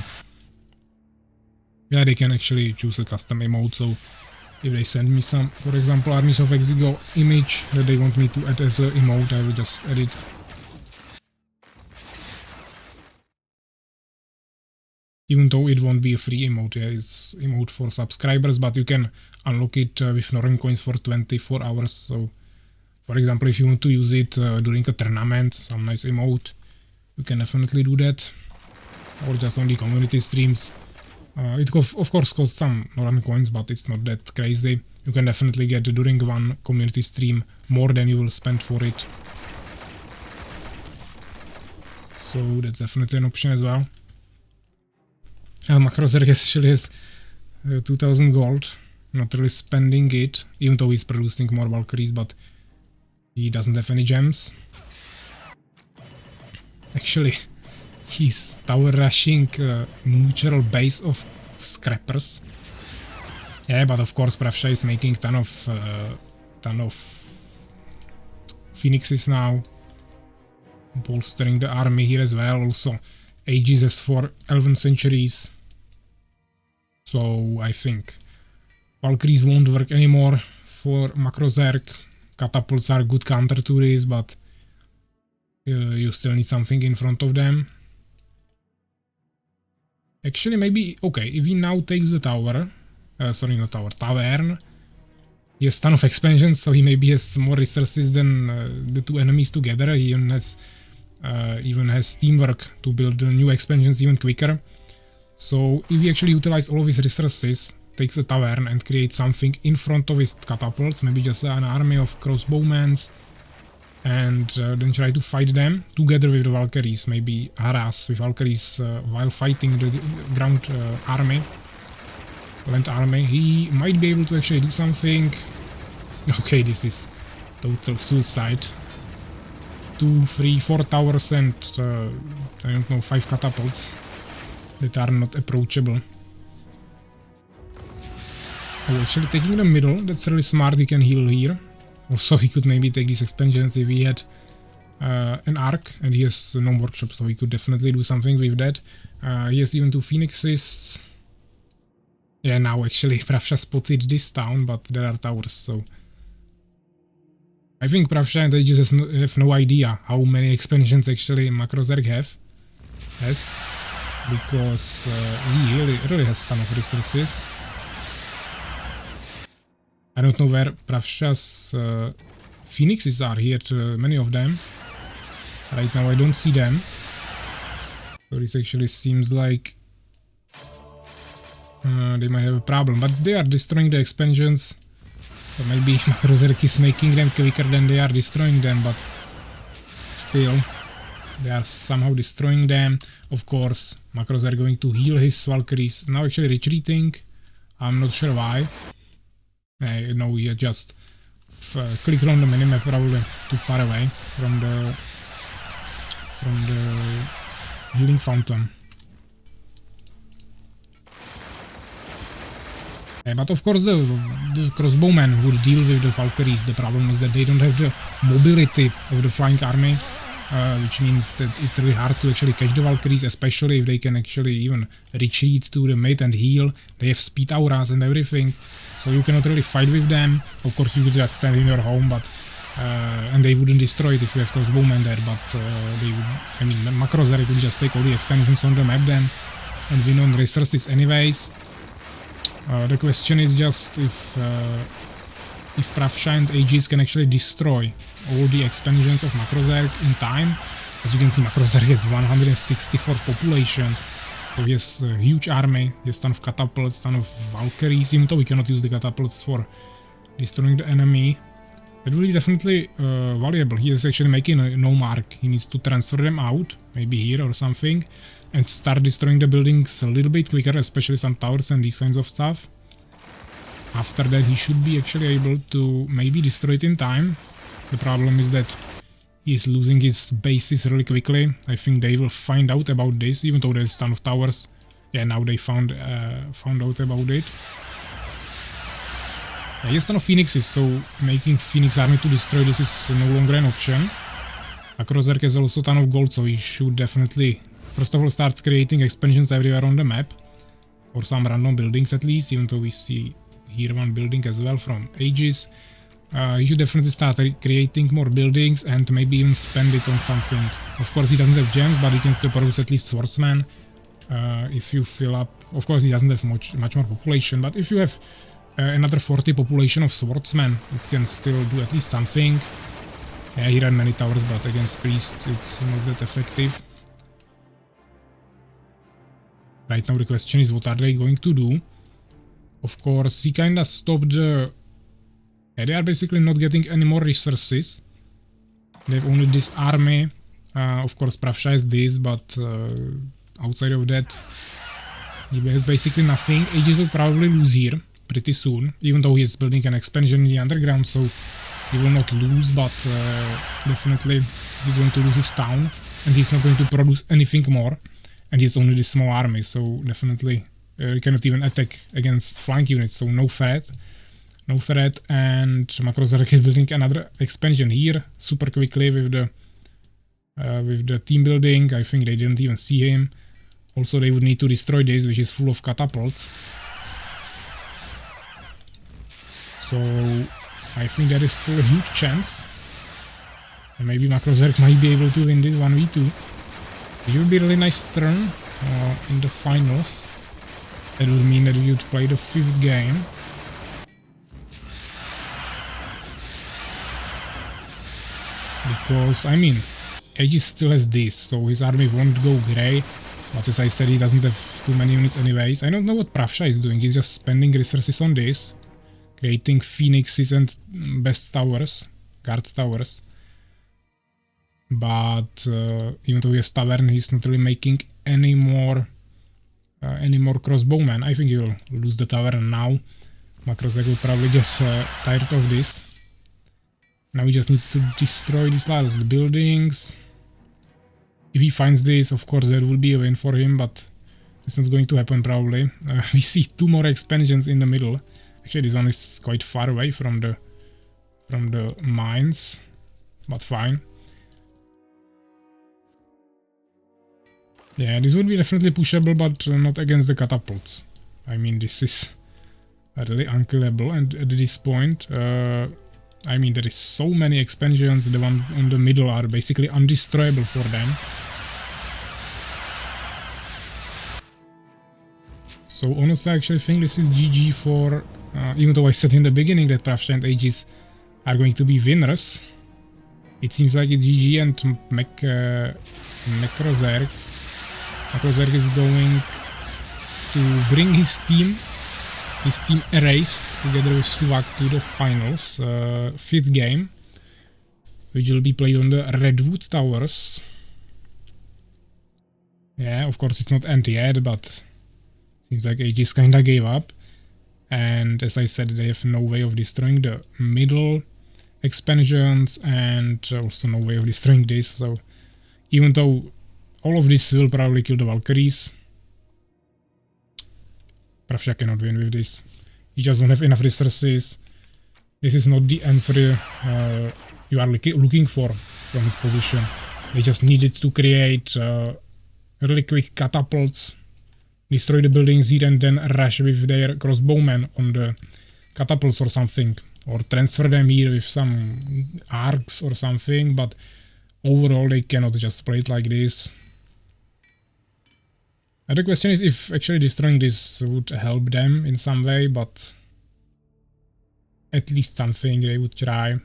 Yeah, they can actually choose a custom emote, so if they send me some, for example, Armies of Exigo image that they want me to add as an emote, I will just add it. Even though it won't be a free emote, yeah, it's emote for subscribers, but you can unlock it with Northern coins for 24 hours. So, for example, if you want to use it during a tournament, some nice emote, you can definitely do that. Or just on the community streams. It of course costs some Northern coins, but it's not that crazy. You can definitely get during one community stream more than you will spend for it. So that's definitely an option as well. Macrozerk actually has 2000 gold, not really spending it, even though he's producing more Valkyries, but he doesn't have any gems. Actually, he's tower rushing neutral base of scrappers. Yeah, but of course Pravsha is making ton of phoenixes now, bolstering the army here as well. Also, Aegis is for 11th centuries. So I think Valkyries won't work anymore for Macrozerk. Catapults are good counter to this, but You still need something in front of them. Actually, maybe... Okay, if he now takes the tower... sorry, not tower, tavern. He has ton of expansions, so he maybe has more resources than the two enemies together. He even has teamwork to build new expansions even quicker. So if he actually utilize all of his resources, takes the tavern and creates something in front of his catapults, maybe just an army of crossbowmen, and then try to fight them together with the Valkyries, maybe harass with Valkyries while fighting the ground army, land army, he might be able to actually do something. Okay, this is total suicide. 2, 3, 4 towers and I don't know, 5 catapults that are not approachable. Oh, actually taking the middle, that's really smart, he can heal here. Also he could maybe take these expansions if he had an arc, and he has no workshop, so he could definitely do something with that. He has even 2 phoenixes. Yeah, now actually Pravsha spotted this town, but there are towers, so... I think Pravsha and Aegis have no idea how many expansions actually Macrozerg has, because he really has ton of resources. I don't know where Pravsha's phoenixes are. He had many of them. Right now I don't see them. So this actually seems like they might have a problem, but they are destroying the expansions. So maybe Macrozerg is making them quicker than they are destroying them, but still, they are somehow destroying them. Of course, Macrozerg going to heal his Valkyries. Now actually retreating. I'm not sure why. No, he just clicked on the minimap, probably too far away from the healing fountain. But of course the crossbowmen would deal with the Valkyries. The problem is that they don't have the mobility of the flying army, which means that it's really hard to actually catch the Valkyries, especially if they can actually even retreat to the mid and heal. They have speed auras and everything, so you cannot really fight with them. Of course you could just stand in your home, but and they wouldn't destroy it if you have crossbowmen there, but they would, I mean, Macrozerg would just take all the expansions on the map then and win on resources anyways. The question is just if Pravsha and Aegis can actually destroy all the expansions of Macrozerg in time. As you can see, Macrozerg has 164 population, so he has a huge army, he has ton of catapults, ton of Valkyries, even though we cannot use the catapults for destroying the enemy. It will be definitely valuable. He is actually making a no mark. He needs to transfer them out, maybe here or something, and start destroying the buildings a little bit quicker, especially some towers and these kinds of stuff. After that he should be actually able to maybe destroy it in time. The problem is that he is losing his bases really quickly. I think they will find out about this, even though there's a ton of towers. Yeah, now they found out about it. Yeah, he has a ton of phoenixes, so making Phoenix army to destroy this is no longer an option. Macrozerg has also a ton of gold, so he should definitely first of all start creating expansions everywhere on the map, or some random buildings at least, even though we see here one building as well from Aegis. He should definitely start creating more buildings and maybe even spend it on something. Of course he doesn't have gems, but he can still produce at least swordsmen. If you fill up, of course he doesn't have much more population, but if you have another 40 population of swordsmen, it can still do at least something. Yeah, he ran many towers, but against priests it's not that effective. Right now the question is, what are they going to do? Of course, he kinda stopped the... Yeah, they are basically not getting any more resources. They have only this army. Of course, Pravsha has this, but outside of that, he has basically nothing. Aegis will probably lose here pretty soon, even though he is building an expansion in the underground, so he will not lose, but definitely he's going to lose his town, and he's not going to produce anything more. And he has only this small army, so definitely he cannot even attack against flank units, so no threat. No threat, and Macrozerg is building another expansion here super quickly with the team building. I think they didn't even see him. Also, they would need to destroy this, which is full of catapults. So I think there is still a huge chance And maybe Makrozerk might be able to win this 1v2. It would be a really nice turn in the finals. That would mean that we would play the 5th game. Because, I mean, Aegis still has this, so his army won't go grey. But as I said, he doesn't have too many units anyways. I don't know what Pravsha is doing. He's just spending resources on this. Creating phoenixes and best towers. Guard towers. But even though he has tavern, he's not really making any more crossbowmen. I think he will lose the tavern now. Makrozerk will probably get tired of this. Now we just need to destroy these last buildings. If he finds this, of course there will be a win for him, but it's not going to happen probably. We see 2 more expansions in the middle. Actually, this one is quite far away from the mines, but fine. Yeah, this would be definitely pushable, but not against the catapults. I mean, this is really unkillable, and at this point, I mean, there is so many expansions, the one in the middle are basically undestroyable for them. So honestly, I actually think this is GG for, even though I said in the beginning that Pravsha and Aegis are going to be winners, it seems like it's GG, and Makrozerk is going to bring his team erased together with Suvak to the finals, 5th game, which will be played on the Redwood Towers. Yeah, of course it's not end yet, but seems like Aegis kinda gave up. And as I said, they have no way of destroying the middle expansions, and also no way of destroying this. So even though all of this will probably kill the Valkyries, Pravsha cannot win with this. He just won't have enough resources. This is not the answer you are looking for from his position. They just needed to create really quick catapults, destroy the buildings here, and then rush with their crossbowmen on the catapults or something. Or transfer them here with some arcs or something, but overall they cannot just play it like this. And the question is if actually destroying this would help them in some way, but at least something they would try.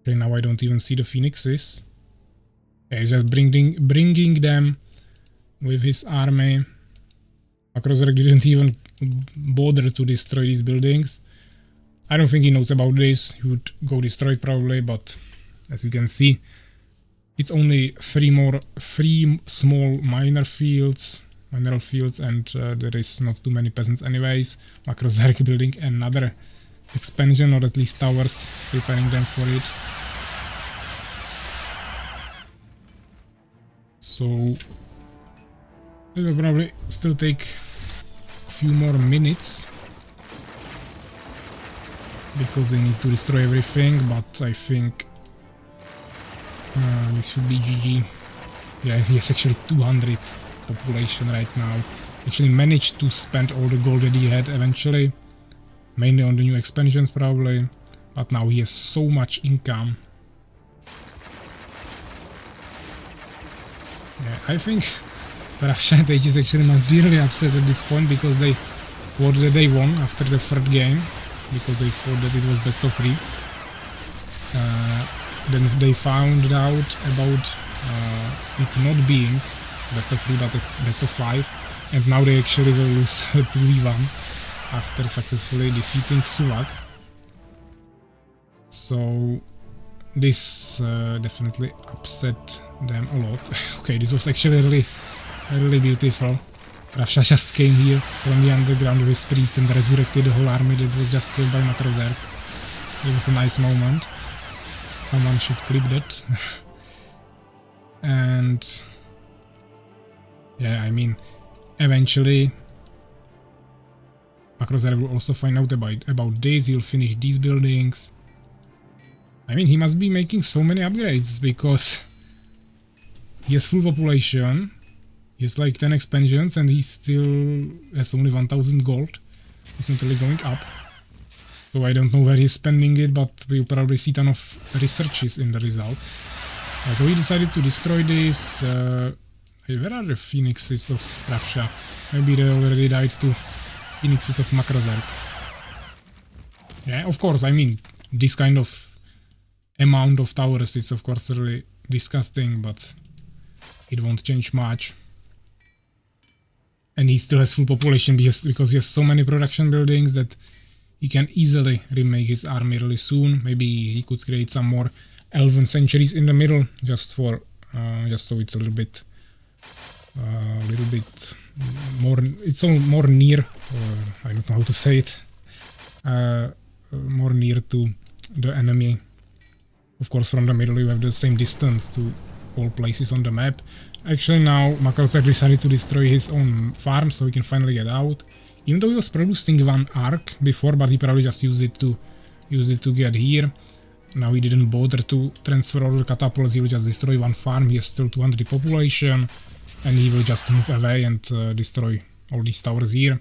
Okay, now I don't even see the phoenixes. Yeah, he's just bringing them with his army. Makrozerk didn't even bother to destroy these buildings. I don't think he knows about this. He would go destroy it probably, but as you can see, it's only 3 small mineral fields, and there is not too many peasants anyways. Makrozerk building another expansion, or at least towers, preparing them for it. So it will probably still take a few more minutes, because they need to destroy everything, but I think this should be GG. Yeah, he has actually 200 population right now. Actually managed to spend all the gold that he had eventually, mainly on the new expansions probably, but now he has so much income. Yeah, I think Pravsha and Aegis actually must be really upset at this point, because they thought that they won after the 3rd game, because they thought that it was best of 3. Then they found out about it not being best of 3 but best of 5, and now they actually will lose 2v1 after successfully defeating Suvak. So this definitely upset them a lot. Okay, this was actually really beautiful. Pravsha just came here from the underground with his priest and resurrected the whole army that was just killed by Makrozerk. It was a nice moment. Someone should clip that. And yeah, I mean, eventually Makrozerk will also find out about this. He'll finish these buildings. I mean, he must be making so many upgrades, because he has full population. He has like 10 expansions, and he still has only 1000 gold. He's not really going up. So I don't know where he's spending it, but we'll probably see ton of researches in the results. So he decided to destroy this. Hey, where are the phoenixes of Pravsha? Maybe they already died to phoenixes of Makrozerg. Yeah, of course, I mean, this kind of amount of towers is of course really disgusting, but it won't change much. And he still has full population because he has so many production buildings that he can easily remake his army really soon. Maybe he could create some more elven centuries in the middle, just so it's a little bit more. It's all more near. I don't know how to say it. More near to the enemy. Of course, from the middle you have the same distance to all places on the map. Actually, now Makrozerg decided to destroy his own farm, so he can finally get out. Even though he was producing one arc before, but he probably just used it to get here. Now he didn't bother to transfer all the catapults. He will just destroy one farm. He has still 200 population, and he will just move away and destroy all these towers here.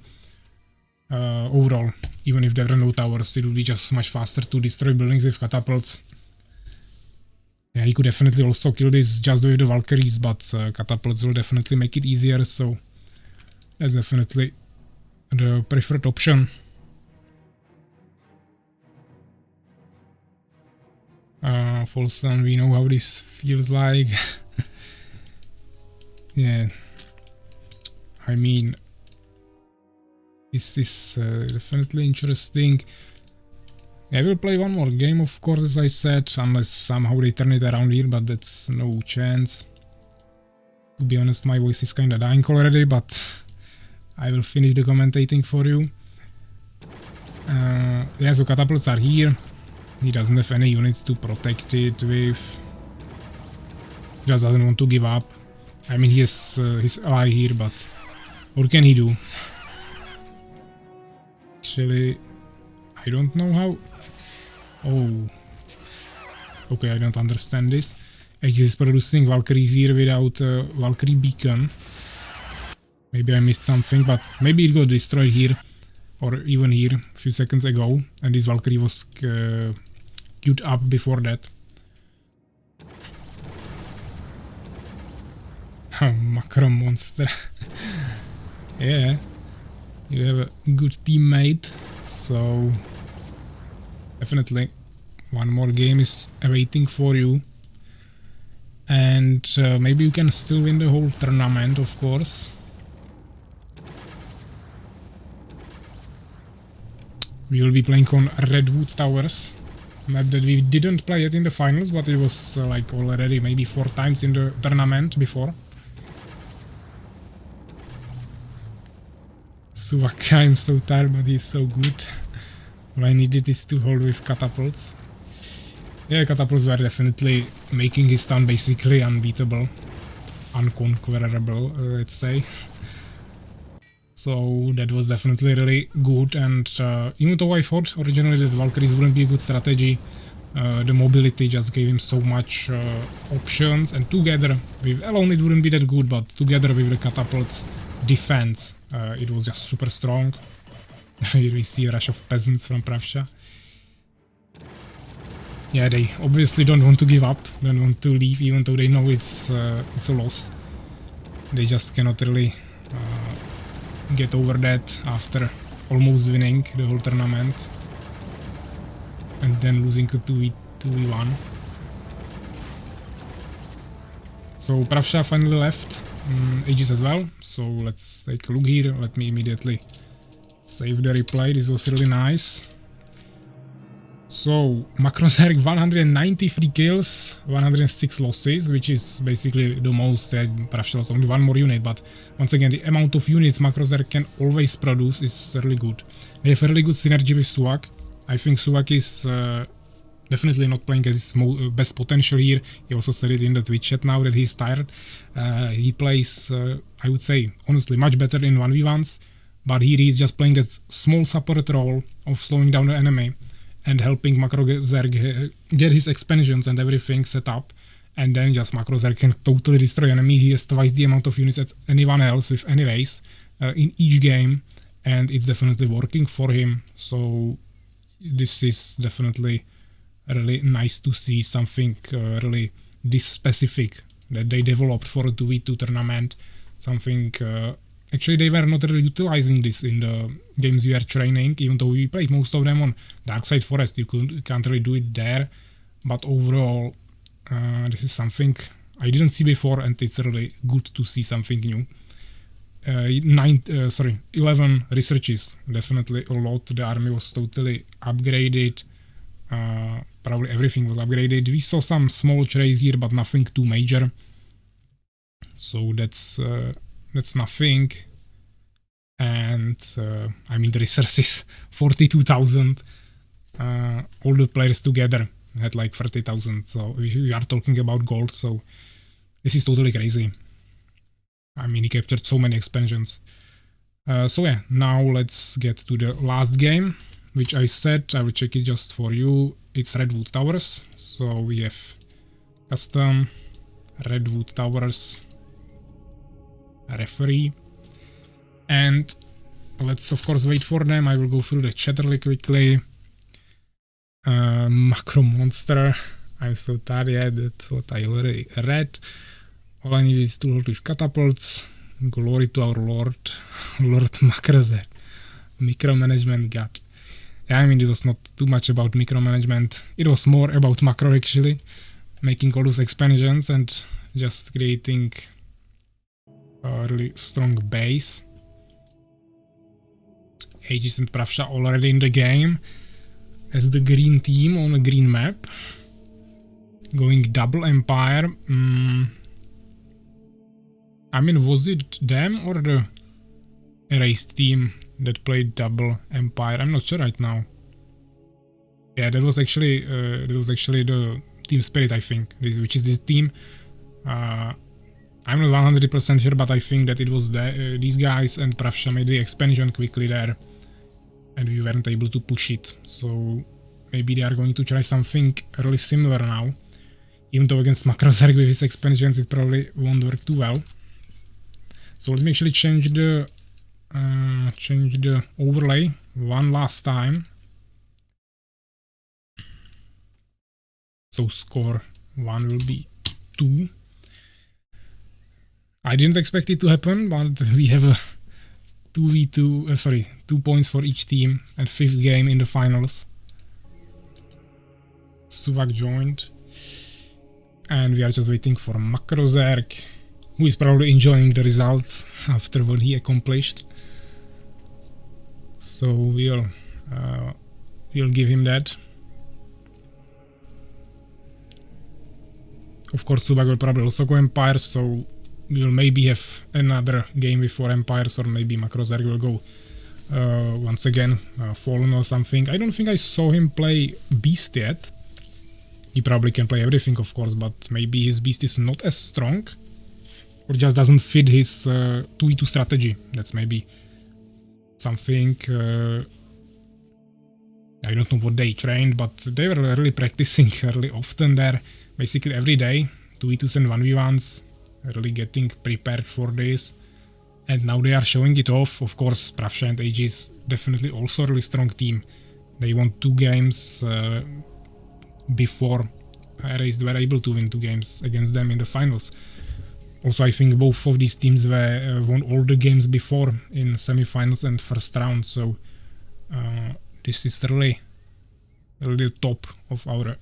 Overall, even if there are no towers, it would be just much faster to destroy buildings with catapults. Yeah, he could definitely also kill this just with the Valkyries, but catapults will definitely make it easier, so that's definitely the preferred option. Folsom, we know how this feels like. Yeah, I mean, this is definitely interesting. I will play one more game, of course, as I said, unless somehow they turn it around here, but that's no chance. To be honest, my voice is kinda dying already, but I will finish the commentating for you. Yeah, so catapults are here. He doesn't have any units to protect it with. He just doesn't want to give up. I mean, he has his ally here, but what can he do? Actually, I don't know how. Oh. Okay, I don't understand this. Actually, he's producing Valkyries here without Valkyrie beacon. Maybe I missed something, but maybe it got destroyed here. Or even here a few seconds ago. And this Valkyrie was queued up before that. Macro monster. Yeah. You have a good teammate. So definitely one more game is awaiting for you. And maybe you can still win the whole tournament, of course. We will be playing on Redwood Towers, map that we didn't play yet in the finals, but it was like already maybe 4 times in the tournament before. Suwaka, I'm so tired, but he's so good. All I needed is to hold with catapults. Yeah, catapults were definitely making his town basically unbeatable, unconquerable, let's say. So that was definitely really good, and even though I thought originally that Valkyries wouldn't be a good strategy, the mobility just gave him so much options, and together with alone it wouldn't be that good, but together with the catapults defense, it was just super strong. Here we see a rush of peasants from Pravsha. Yeah, they obviously don't want to give up, don't want to leave, even though they know it's a loss. They just cannot really get over that after almost winning the whole tournament and then losing to 2v1. So Pravsha finally left Aegis as well, so let's take a look here. Let me immediately save the replay. This was really nice. So Makrozerg 193 kills, 106 losses, which is basically the most. Pravsha lost only one more unit, but once again the amount of units Makrozerg can always produce is really good. They have a really good synergy with Suwak. I think Suwak is definitely not playing at his best potential here. He also said it in the Twitch chat now that he's tired. He plays, I would say, honestly, much better in 1v1s, but here he's just playing that small support role of slowing down the enemy and helping Makrozerg get his expansions and everything set up, and then just Makrozerg can totally destroy enemies. He has twice the amount of units as anyone else with any race in each game, and it's definitely working for him. So this is definitely really nice to see something really this specific that they developed for a 2v2 tournament. Something actually they were not really utilizing this in the games we are training, even though we played most of them on Darkside Forest. You can't really do it there, but overall this is something I didn't see before, and it's really good to see something new. 11 researches, definitely a lot. The army was totally upgraded. Probably everything was upgraded. We saw some small trades here, but nothing too major. So that's nothing. And I mean the resources, 42,000. All the players together had like 30,000. So we are talking about gold. So this is totally crazy. I mean, he captured so many expansions. So yeah, now let's get to the last game, which I said I will check it just for you. It's Redwood Towers. So we have custom Redwood Towers referee, and let's of course wait for them. I will go through the chat really quickly. Macro monster. I'm so tired. Yeah, that's what I already read. All I need is to load with catapults. Glory to our Lord, Lord Macrozer. Micromanagement god. Yeah, I mean, it was not too much about micromanagement. It was more about macro actually. Making all those expansions and just creating a really strong base. Aegis and Pravsha already in the game as the green team on a green map. Going double empire. I mean, was it them or the erased team that played double empire? I'm not sure right now. Yeah, that was actually the Team Spirit, I think, which is this team. I'm not 100% sure, but I think that it was these guys, and Pravsha made the expansion quickly there, and we weren't able to push it. So maybe they are going to try something really similar now. Even though against Macrozerg with his expansions it probably won't work too well. So let me actually change the overlay one last time. So score 1 will be 2. I didn't expect it to happen, but we have a 2v2, 2 points for each team at 5th game in the finals. Suvak joined, and we are just waiting for Macrozerg, who is probably enjoying the results after what he accomplished. So we'll give him that. Of course, Subak will probably also go Empire, so we'll maybe have another game with 4 Empires, or maybe Macrozerg will go once again Fallen or something. I don't think I saw him play Beast yet. He probably can play everything, of course, but maybe his Beast is not as strong, or just doesn't fit his 2v2 strategy. That's maybe something. I don't know what they trained, but they were really practicing really often there, basically every day, 2v2s and 1v1s, really getting prepared for this. And now they are showing it off. Of course, Pravsha and Aegis definitely also a really strong team. They won 2 games before Erased were able to win 2 games against them in the finals. Also, I think both of these teams won all the games before in semi-finals and first round. So this is really the top of our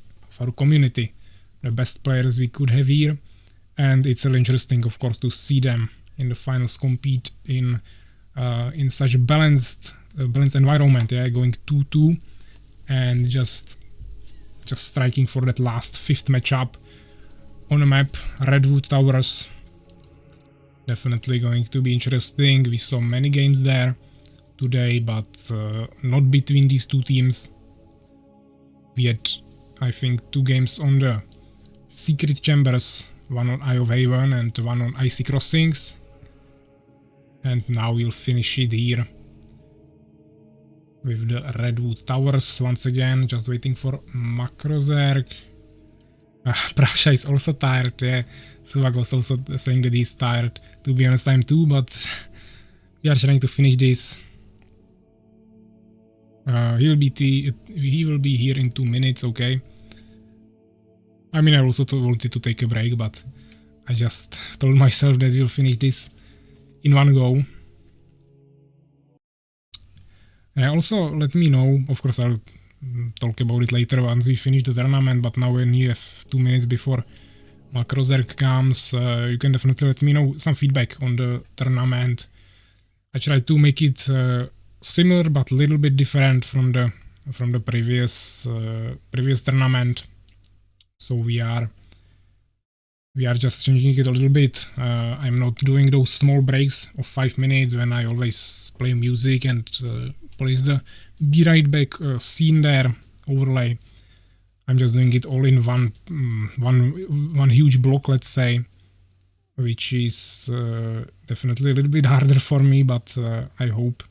community, the best players we could have here, and it's really interesting, of course, to see them in the finals compete in such a balanced environment. Yeah, going 2-2 and just striking for that last 5th matchup on a map. Redwood Towers, definitely going to be interesting. We saw many games there today, but not between these 2 teams. We had, I think, 2 games on the Secret Chambers, one on Eye of Haven and one on Icy Crossings. And now we'll finish it here with the Redwood Towers once again, just waiting for Macrozerg. Pravsha is also tired, yeah. Suvak was also saying that he's tired. To be honest, I'm too, but we are trying to finish this. He will be here in 2 minutes, okay. I mean, I also wanted to take a break, but I just told myself that we'll finish this in one go. Also, let me know, of course I'll talk about it later once we finish the tournament, but now when you have 2 minutes before Macrozerg comes, you can definitely let me know some feedback on the tournament. I tried to make it similar but a little bit different from the previous tournament. So we are just changing it a little bit. I'm not doing those small breaks of 5 minutes when I always play music and place the be right back scene there overlay. I'm just doing it all in one huge block, let's say, which is definitely a little bit harder for me, but I hope.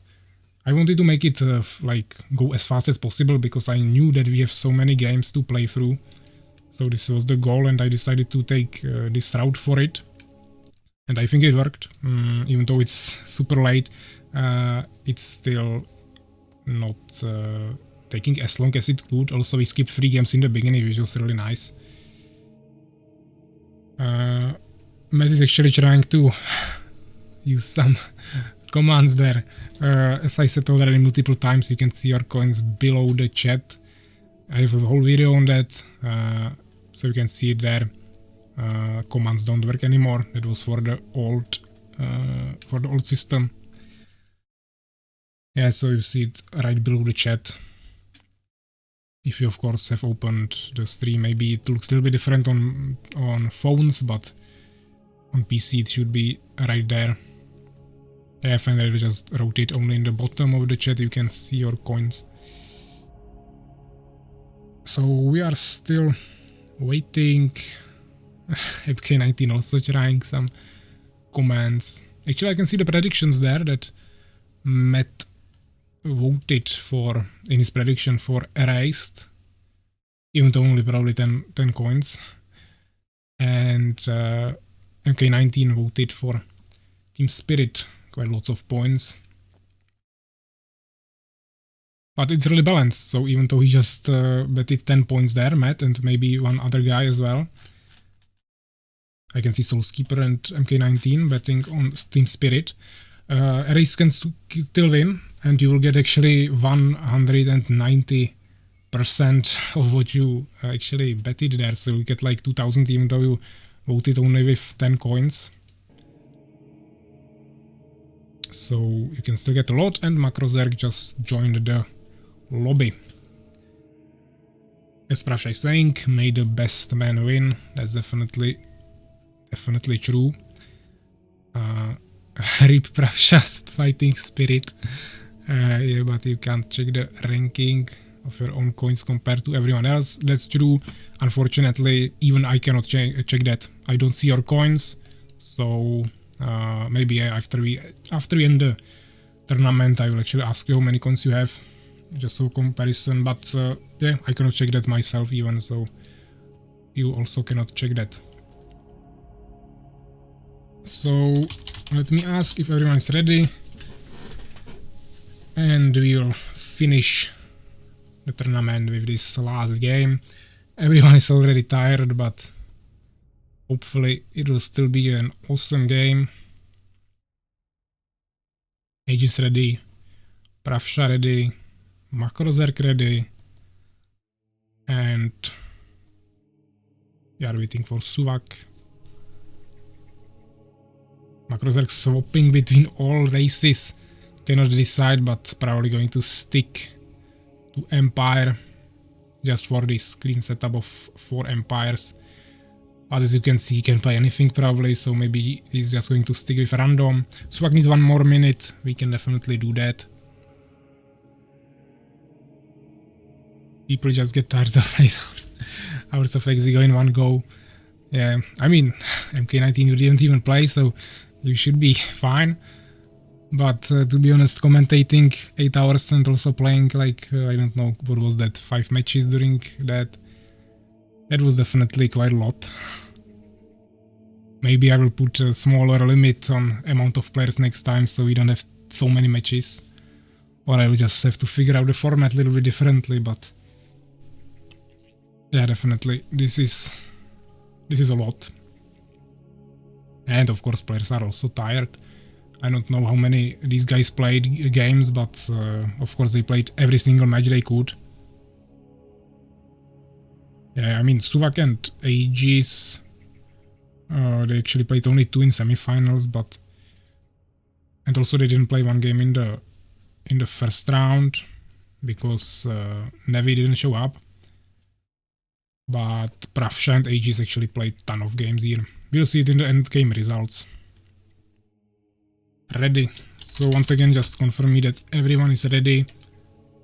I wanted to make it like go as fast as possible because I knew that we have so many games to play through. So this was the goal, and I decided to take this route for it. And I think it worked. Even though it's super late, it's still not taking as long as it could. Also, we skipped 3 games in the beginning, which was really nice. Matt is actually trying to use some commands there. As I said already multiple times, you can see your coins below the chat. I have a whole video on that, so you can see it there. Commands don't work anymore. That was for the old system. Yeah, so you see it right below the chat. If you of course have opened the stream, maybe it looks a little bit different on phones, but on PC it should be right there. Yeah, I find that I just rotate only in the bottom of the chat, you can see your coins. So we are still waiting. FK19 also trying some commands. Actually, I can see the predictions there that Matt voted for, in his prediction, for erased, even though only probably 10 coins. And MK19 voted for Team Spirit, quite lots of points. But it's really balanced, so even though he just betted 10 points there, Matt, and maybe one other guy as well. I can see Soulskeeper and MK19 betting on Team Spirit. Erase can still win, and you will get actually 190% of what you actually betted there, so you get like 2000 even though you voted only with 10 coins. So you can still get a lot, and Macrozerg just joined the lobby. As Pravsha is saying, may the best man win. That's definitely true. Rip Pravsha's fighting spirit. Yeah, but you can't check the ranking of your own coins compared to everyone else. That's true. Unfortunately, even I cannot check that. I don't see your coins. So maybe after we end the tournament, I will actually ask you how many coins you have, just for comparison. But yeah, I cannot check that myself even, so you also cannot check that. So let me ask if everyone is ready, and we'll finish the tournament with this last game. Everyone is already tired, but hopefully it will still be an awesome game. Age is ready, Pravsha ready, Macrozerg ready, and we are waiting for Suvak. Macrozerg swapping between all races, cannot decide, but probably going to stick to Empire just for this clean setup of 4 Empires. But as you can see, he can play anything probably, so maybe he's just going to stick with random. Suvak needs 1 more minute, we can definitely do that. People just get tired of 8 hours of Exigo in one go. Yeah, I mean, MK19 you didn't even play, so you should be fine. But to be honest, commentating 8 hours and also playing like, I don't know, what was that, 5 matches during that? That was definitely quite a lot. Maybe I will put a smaller limit on amount of players next time, so we don't have so many matches. Or I will just have to figure out the format a little bit differently, but yeah, definitely this is a lot. And of course players are also tired. I don't know how many these guys played games, but of course they played every single match they could. Yeah, I mean Suvak and Aegis, they actually played only 2 in semifinals, but and also they didn't play 1 game in the first round because Nevi didn't show up. But Pravsha and Aegis actually played ton of games here. We'll see it in the end game results. Ready. So once again, just confirm me that everyone is ready.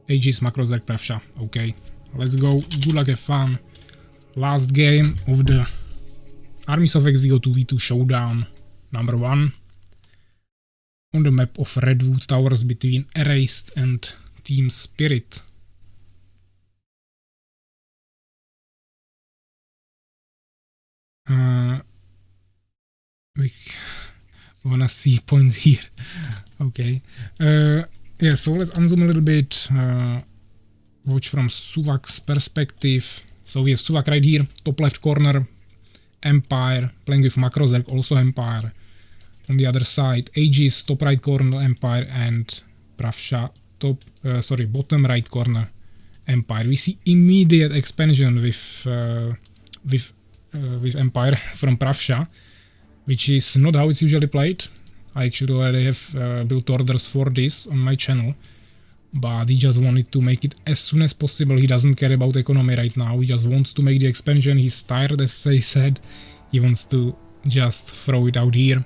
Aegis, Makrozerk, Pravsha. Okay, let's go. Good luck, have fun. Last game of the Armies of Exigo 2v2 Showdown number 1. On the map of Redwood Towers between Erased and Team Spirit. We wanna see points here. Okay. Yeah, so let's unzoom a little bit. Watch from Suvak's perspective. So we have Suvak right here, top left corner, Empire, playing with Makrozerk, also Empire. On the other side, Aegis, top right corner, Empire, and Pravsha, bottom right corner, Empire. We see immediate expansion with Empire from Pravsha, which is not how it's usually played. I actually already have built orders for this on my channel, but he just wanted to make it as soon as possible. He doesn't care about economy right now, he just wants to make the expansion. He's tired, as I said. He wants to just throw it out here.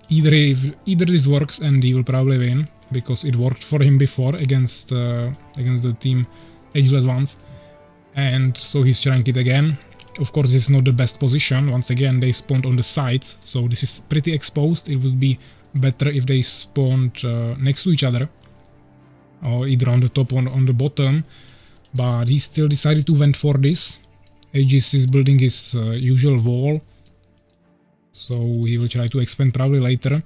Either this works and he will probably win, because it worked for him before against the team Ageless ones, and so he's trying it again. Of course, this is not the best position. Once again, they spawned on the sides, so this is pretty exposed. It would be better if they spawned next to each other, or either on the top or on the bottom, but he still decided to went for this. Aegis is building his usual wall, so he will try to expand probably later.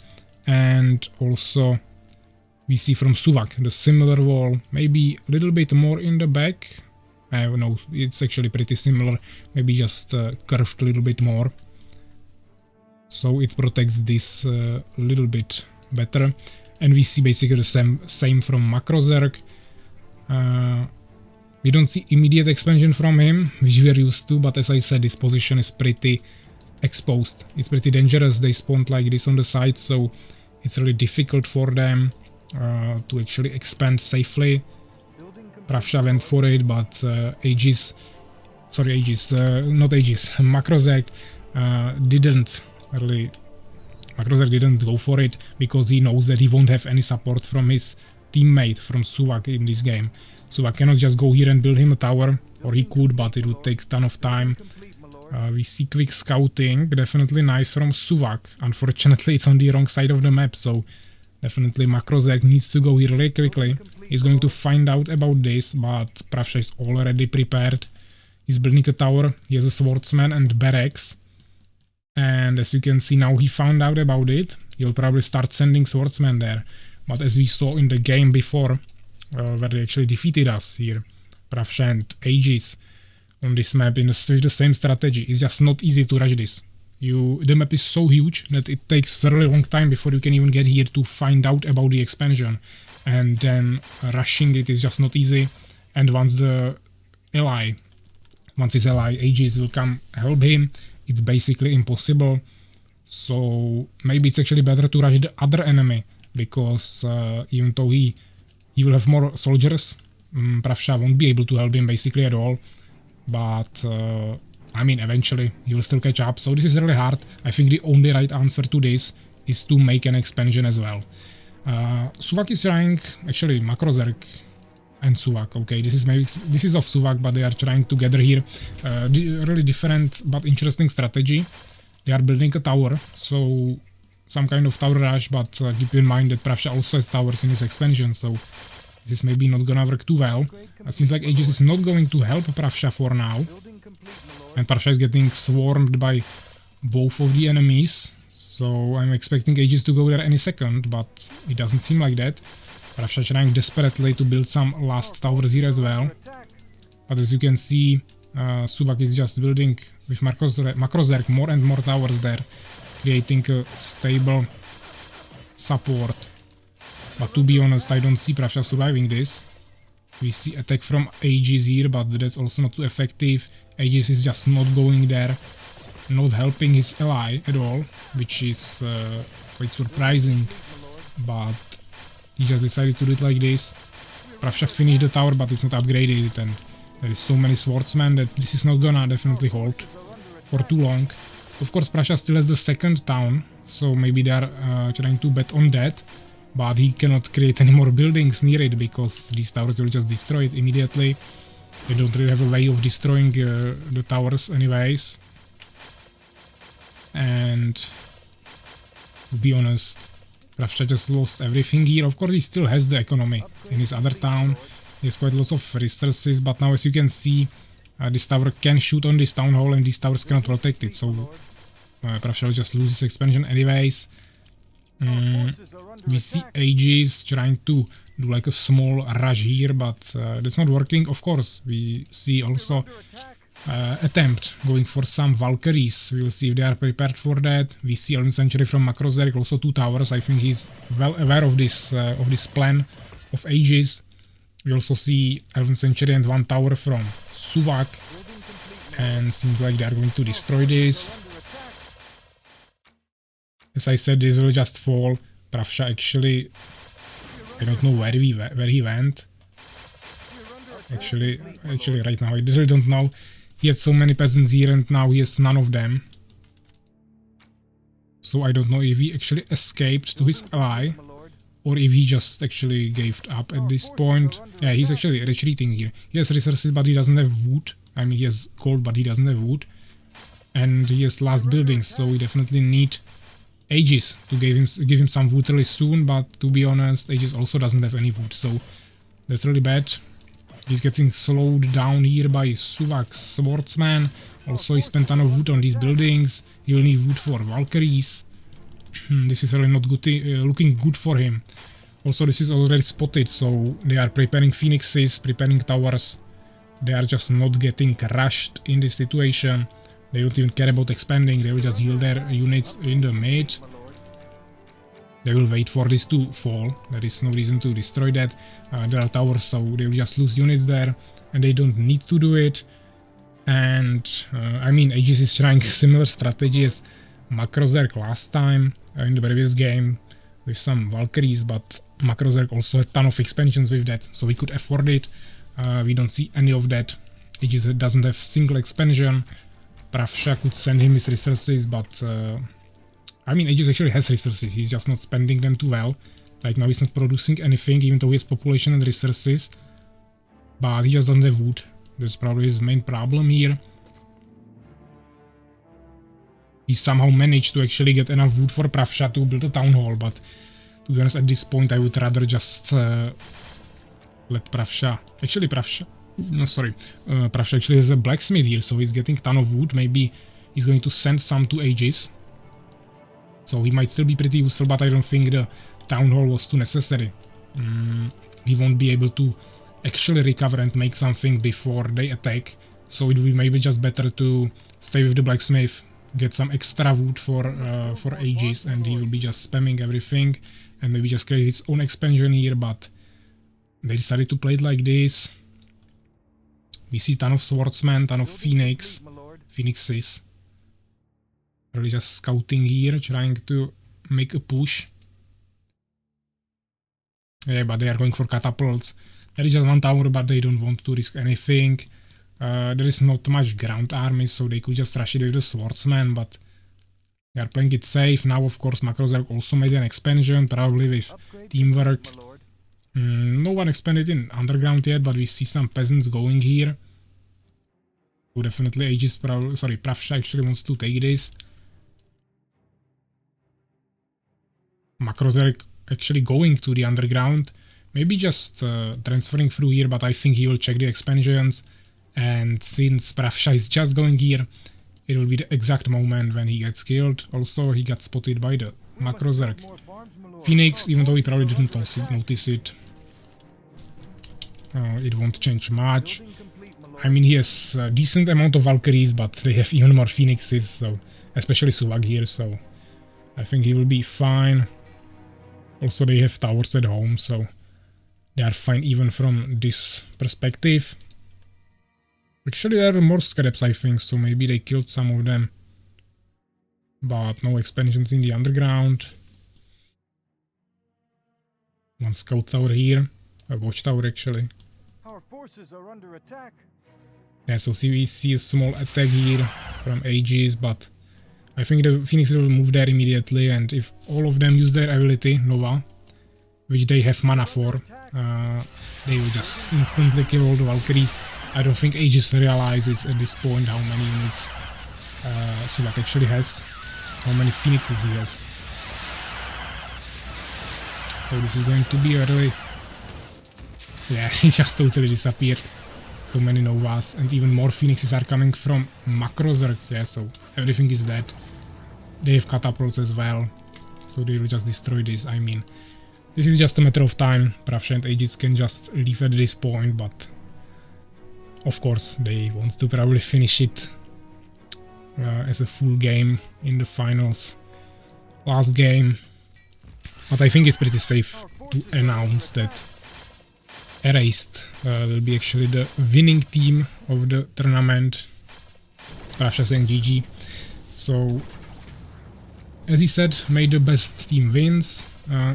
And also we see from Suvak the similar wall, maybe a little bit more in the back. No, it's actually pretty similar, maybe just curved a little bit more, so it protects this a little bit better. And we see basically the same from Makrozerk. We don't see immediate expansion from him, which we are used to, but as I said, this position is pretty exposed. It's pretty dangerous. They spawned like this on the side, so it's really difficult for them to actually expand safely. Pravsha went for it, but Makrozerk didn't go for it, because he knows that he won't have any support from his teammate, from Suvak, in this game. Suvak cannot just go here and build him a tower, or he could, but it would take a ton of time. We see quick scouting, definitely nice from Suvak. Unfortunately, it's on the wrong side of the map, so definitely Makrozerk needs to go here really quickly. He's going to find out about this, but Pravsha is already prepared. He's building a tower, he has a swordsman and barracks. And as you can see now, he found out about it. He'll probably start sending swordsmen there. But as we saw in the game before, where they actually defeated us here, Pravsha and Aegis, on this map with the same strategy, it's just not easy to rush this. The map is so huge that it takes a really long time before you can even get here to find out about the expansion. And then rushing it is just not easy. And once his ally Aegis will come help him, it's basically impossible. So maybe it's actually better to rush the other enemy, because even though he will have more soldiers, Pravsha won't be able to help him basically at all. But I mean, eventually he will still catch up, so this is really hard. I think the only right answer to this is to make an expansion as well. Suvak is trying, actually Makrozerk and Suvak, okay, this is of Suvak, but they are trying together here. Really different but interesting strategy. They are building a tower, so some kind of tower rush, but keep in mind that Pravsha also has towers in his expansion, so this is maybe not gonna work too well. It seems like Aegis is not going to help Pravsha for now, and Pravsha is getting swarmed by both of the enemies, so I'm expecting Aegis to go there any second, but it doesn't seem like that. Pravša trying desperately to build some last towers here as well. But as you can see, Subak is just building with Makrozerk more and more towers there, creating a stable support. But to be honest, I don't see Pravša surviving this. We see attack from Aegis here, but that's also not too effective. Aegis is just not going there, not helping his ally at all, which is quite surprising. But he just decided to do it like this. Pravša finished the tower, but it's not upgraded, and there is so many swordsmen that this is not gonna definitely hold for too long. Of course, Pravša still has the second town, so maybe they are trying to bet on that. But he cannot create any more buildings near it because these towers will just destroy it immediately. They don't really have a way of destroying the towers anyways. And to be honest, Pravša just lost everything here. Of course, he still has the economy in his other town. He has quite lots of resources, but now as you can see, this tower can shoot on this town hall and these towers cannot protect it. So Pravša will just lose his expansion anyways. We see Aegis trying to do like a small rush here, but that's not working. Of course, we see also attempt going for some Valkyries. We will see if they are prepared for that. We see 11th Century from Makrozerk, also 2 towers. I think he's well aware of this plan of Aegis. We also see 11th Century and 1 tower from Suvak, and seems like they are going to destroy this. As I said, this will just fall. Pravša actually, I don't know where he went. Actually, right now I really don't know. He had so many peasants here and now he has none of them. So I don't know if he actually escaped to his ally or if he just actually gave up at this point. Yeah, he's actually retreating here. He has resources but he doesn't have wood. I mean, he has gold but he doesn't have wood. And he has last buildings, so we definitely need Aegis to give him some wood really soon, but to be honest, Aegis also doesn't have any wood, so that's really bad. He's getting slowed down here by Suvak's swordsman. Also, he spent a ton of wood on these buildings. He will need wood for Valkyries. This is really not good, looking good for him. Also, this is already spotted, so they are preparing phoenixes, preparing towers. They are just not getting rushed in this situation. They don't even care about expanding, they will just heal their units in the mid. They will wait for this to fall, there is no reason to destroy that. There are towers, so they will just lose units there, and they don't need to do it. And I mean, Aegis is trying similar strategy as Makrozerk last time in the previous game with some Valkyries, but Makrozerk also had a ton of expansions with that, so we could afford it. We don't see any of that. Aegis doesn't have single expansion. Pravša could send him his resources, but I mean, Aegis actually has resources, he's just not spending them too well. Right now he's not producing anything, even though he has population and resources. But he just doesn't have wood. That's probably his main problem here. He somehow managed to actually get enough wood for Pravša to build a town hall, but to be honest, at this point I would rather just let Pravša... Actually, Pravša actually has a blacksmith here, so he's getting a ton of wood. Maybe he's going to send some to Aegis. So he might still be pretty useful, but I don't think the town hall was too necessary. He won't be able to actually recover and make something before they attack. So it will be maybe just better to stay with the blacksmith, get some extra wood for Aegis, and he will be just spamming everything and maybe just create his own expansion here, but they decided to play it like this. We see ton of swordsmen, ton of phoenixes. Really just scouting here, trying to make a push. Yeah, but they are going for catapults. There is just 1 tower, but they don't want to risk anything. There is not much ground army, so they could just rush it with the swordsman, but they are playing it safe. Now, of course, Makrozerk also made an expansion, probably with teamwork. No one expanded in underground yet, but we see some peasants going here. So definitely Aegis, Pravša actually wants to take this. Makrozerk actually going to the underground. Maybe just transferring through here, but I think he will check the expansions. And since Pravša is just going here, it will be the exact moment when he gets killed. Also, he got spotted by the Makrozerk Phoenix, even though he probably didn't notice it. it won't change much. I mean, he has a decent amount of Valkyries, but they have even more Phoenixes, so especially Suvag here, so I think he will be fine. Also, they have towers at home, so they are fine even from this perspective. Actually, there are more scraps, I think, so maybe they killed some of them. But no expansions in the underground. One scout tower here, a watchtower actually. Our forces are under attack. Yeah, so we see a small attack here from Aegis, but I think the Phoenixes will move there immediately, and if all of them use their ability, Nova, which they have mana for, they will just instantly kill all the Valkyries. I don't think Aegis realizes at this point how many units Suvag actually has, how many Phoenixes he has. So this is going to be a really... Yeah, he just totally disappeared. So many Novas, and even more Phoenixes are coming from Makrozerg, yeah, so everything is dead. They have catapults as well, so they will just destroy this. I mean, this is just a matter of time. Pravsha and Aegis can just leave at this point, but of course they want to probably finish it as a full game in the finals. Last game. But I think it's pretty safe to announce that Erased will be actually the winning team of the tournament. Pravsha saying GG. So, as he said, may the best team wins,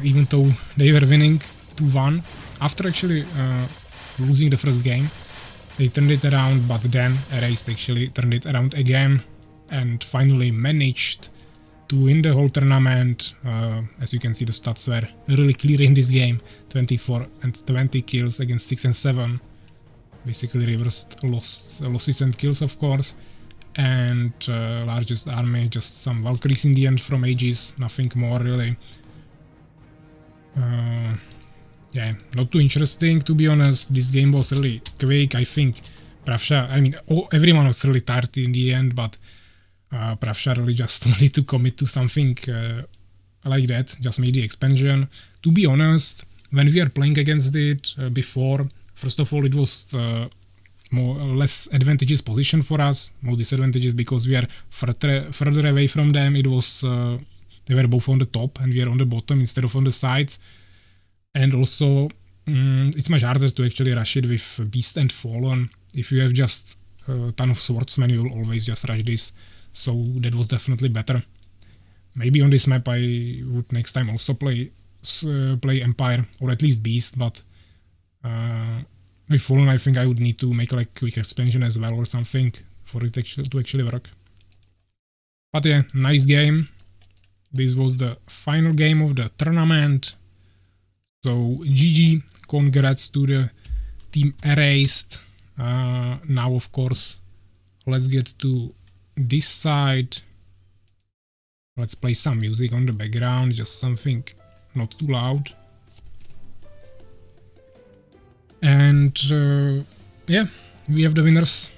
even though they were winning 2-1. After actually losing the first game, they turned it around, but then Erased actually turned it around again and finally managed to win the whole tournament. As you can see, the stats were really clear in this game. 24 and 20 kills against 6 and 7. Basically reversed losses and kills, of course. And largest army, just some Valkyries in the end from Aegis, nothing more really. Yeah, not too interesting, to be honest. This game was really quick, I think. Pravsha, I mean, everyone was really tired in the end, but Pravsha really just wanted to commit to something like that, just made the expansion. To be honest, when we are playing against it before, first of all, it was more or less advantageous position for us, more disadvantages because we are further away from them. It was they were both on the top and we are on the bottom instead of on the sides. And also, it's much harder to actually rush it with Beast and Fallen. If you have just a ton of swordsmen, you will always just rush this. So that was definitely better. Maybe on this map I would next time also play Empire or at least Beast, but with Fallen I think I would need to make like quick expansion as well or something for it to actually work. But yeah, nice game. This was the final game of the tournament. So GG, congrats to the team Erased. Now of course let's get to this side. Let's play some music on the background, just something not too loud. And yeah, we have the winners.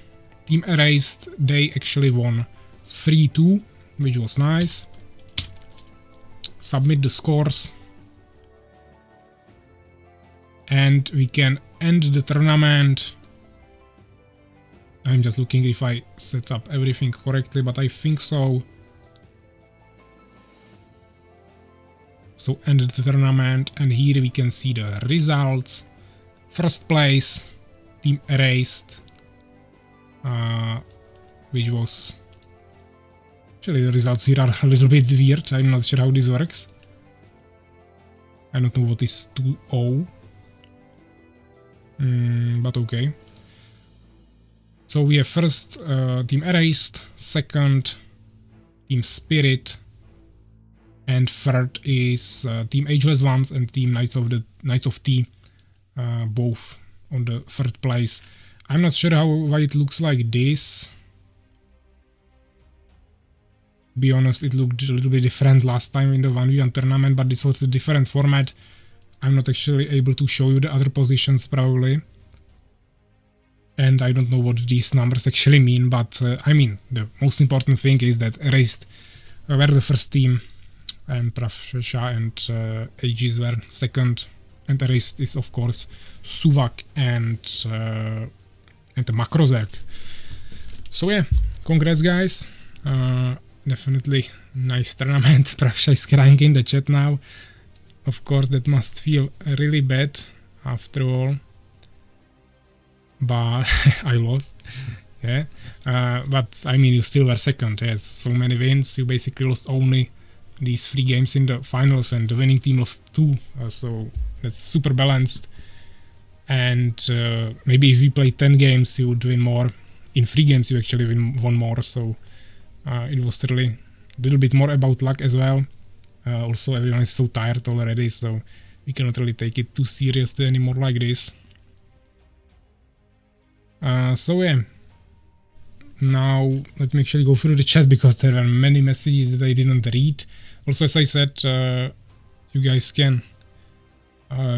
Team Erased, they actually won 3-2, which was nice. Submit the scores. And we can end the tournament. I'm just looking if I set up everything correctly, but I think so. So ended the tournament, and here we can see the results. First place, Team Erased, which was... Actually the results here are a little bit weird, I'm not sure how this works. I don't know what is 2-0. But okay. So we have first Team Erased, second Team Spirit, and third is Team Ageless Ones and Team Knights of T, both on the third place. I'm not sure why it looks like this. To be honest, it looked a little bit different last time in the 1v1 tournament, but this was a different format. I'm not actually able to show you the other positions probably. And I don't know what these numbers actually mean, but I mean, the most important thing is that Erased were the first team, and Pravsha and Aegis were second and the rest is of course Suvak and the Makrozerk. So yeah, congrats guys. Definitely nice tournament. Pravsha is crying in the chat now. Of course, that must feel really bad after all. But I lost. Yeah. But I mean, you still were second. Yes, so many wins. You basically lost only these 3 games in the finals, and the winning team lost 2. So that's super balanced. And maybe if you play 10 games, you would win more. In 3 games, you actually won more. So it was really a little bit more about luck as well. Also, everyone is so tired already, so we cannot really take it too seriously anymore like this. So yeah. Now let me actually go through the chat because there are many messages that I didn't read. Also, as I said, you guys can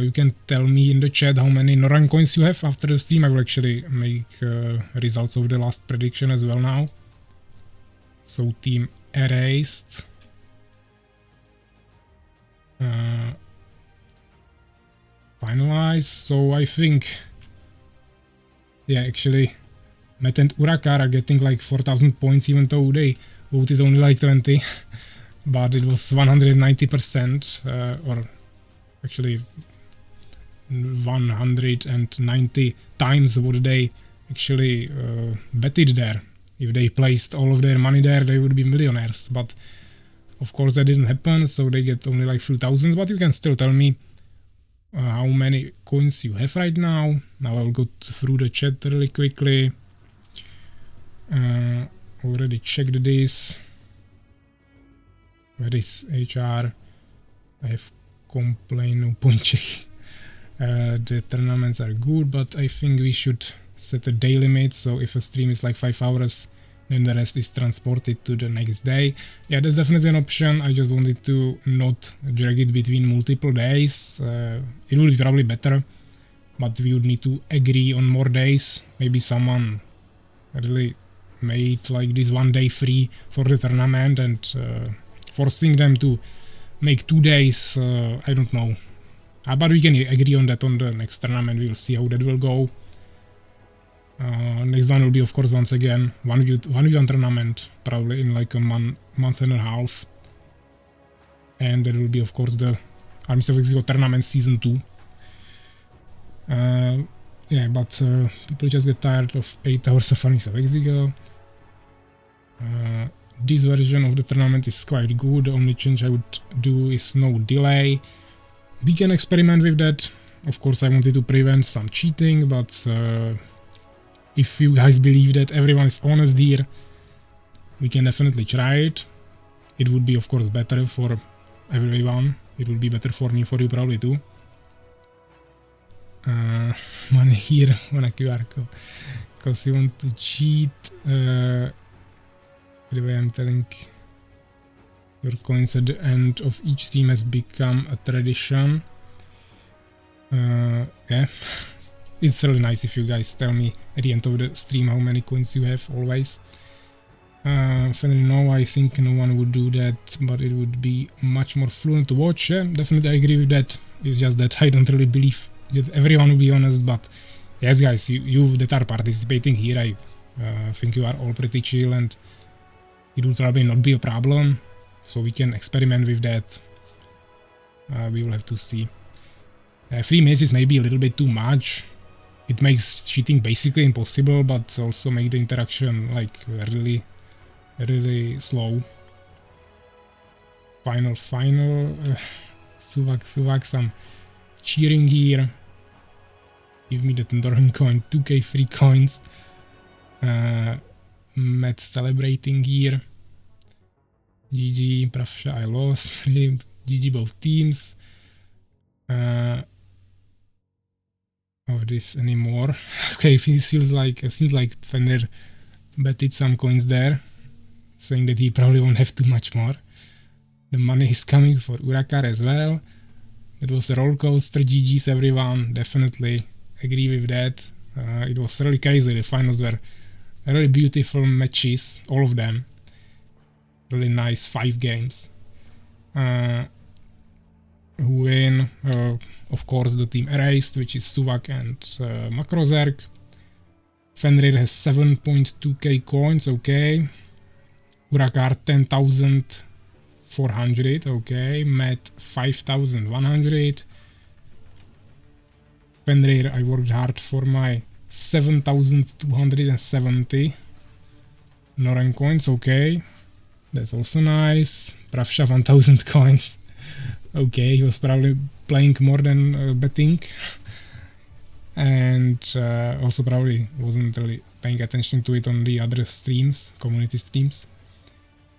you can tell me in the chat how many Noran coins you have after the stream. I will actually make results of the last prediction as well now. So team erased. Finalized. So I think, yeah, actually Matt and Urakar are getting like 4,000 points even though they voted only like 20. But it was 190%, or actually 190 times what they actually betted there. If they placed all of their money there, they would be millionaires. But of course that didn't happen, so they get only like few thousands. But you can still tell me how many coins you have right now. Now I'll go through the chat really quickly. Already checked this. Where is HR? I have complained, no point checking. The tournaments are good, but I think we should set a day limit. So if a stream is like 5 hours, then the rest is transported to the next day. Yeah, that's definitely an option. I just wanted to not drag it between multiple days. It would be probably better, but we would need to agree on more days. Maybe someone really made like this 1 day free for the tournament, and forcing them to make 2 days, I don't know. But we can agree on that on the next tournament. We'll see how that will go. Next one will be, of course, once again 1v1 tournament, probably in like a month and a half. And there will be, of course, the Armies of Exigo tournament season 2. Yeah, but people just get tired of 8 hours of Armies of Exigo. This version of the tournament is quite good. The only change I would do is no delay. We can experiment with that. Of course, I wanted to prevent some cheating, but if you guys believe that everyone is honest here, we can definitely try it. It would be, of course, better for everyone. It would be better for me, for you probably too. Money here on a QR code. Because you want to cheat. By the way, I'm telling your coins at the end of each team has become a tradition. Yeah. It's really nice if you guys tell me at the end of the stream how many coins you have always. Finally, no, I think no one would do that, but it would be much more fluent to watch. Yeah, definitely I agree with that. It's just that I don't really believe that everyone will be honest, but yes guys, you that are participating here, I think you are all pretty chill and it will probably not be a problem. So we can experiment with that. We will have to see. 3 minutes is maybe a little bit too much. It makes cheating basically impossible, but also make the interaction like really slow. Final. Suvak, some cheering here. Give me that Northern coin, 2k free coins. Matt celebrating here. GG, Pravsha, I lost. GG both teams. Of this anymore. Okay, this feels like, it seems like Fender betted some coins there, saying that he probably won't have too much more. The money is coming for Urakar as well. That was a roller coaster. GG's everyone, definitely agree with that. It was really crazy. The finals were really beautiful matches, all of them. Really nice 5 games. Who win? of course the team erased, which is Suvak and Makrozerk. Fenrir has 7.2k coins, okay. Urakar 10,400, okay. Matt 5,100. Fenrir, I worked hard for my 7,270 Noren coins, okay. That's also nice. Pravsha 1,000 coins. Okay, he was probably playing more than betting. And also probably wasn't really paying attention to it on the other streams, community streams.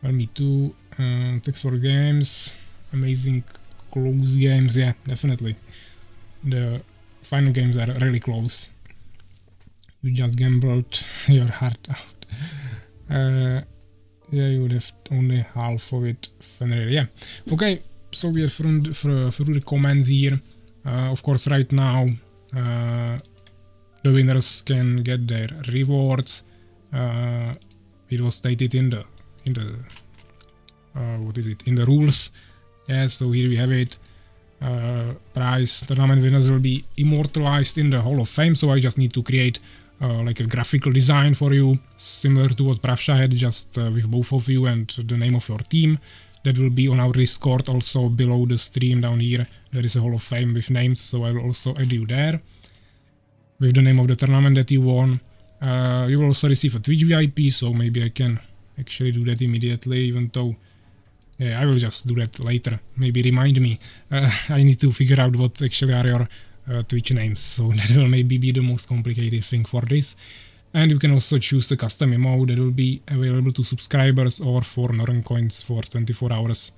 Well, me too. Thanks for games. Amazing close games, yeah, definitely. The final games are really close. You just gambled your heart out. Yeah, you would have only half of it. Fenrir, yeah. Okay, so we are through the comments here. Of course, right now the winners can get their rewards. It was stated in the what is it? In the rules. Yeah, so here we have it. Prize tournament winners will be immortalized in the Hall of Fame. So I just need to create like a graphical design for you, similar to what Pravsha had, just with both of you and the name of your team. That will be on our Discord. Also below the stream down here there is a Hall of Fame with names, so I will also add you there with the name of the tournament that you won. You will also receive a Twitch VIP, so maybe I can actually do that immediately, even though yeah, I will just do that later. Maybe remind me. I need to figure out what actually are your Twitch names, so that will maybe be the most complicated thing for this. And you can also choose the custom emote that will be available to subscribers or for Noren coins for 24 hours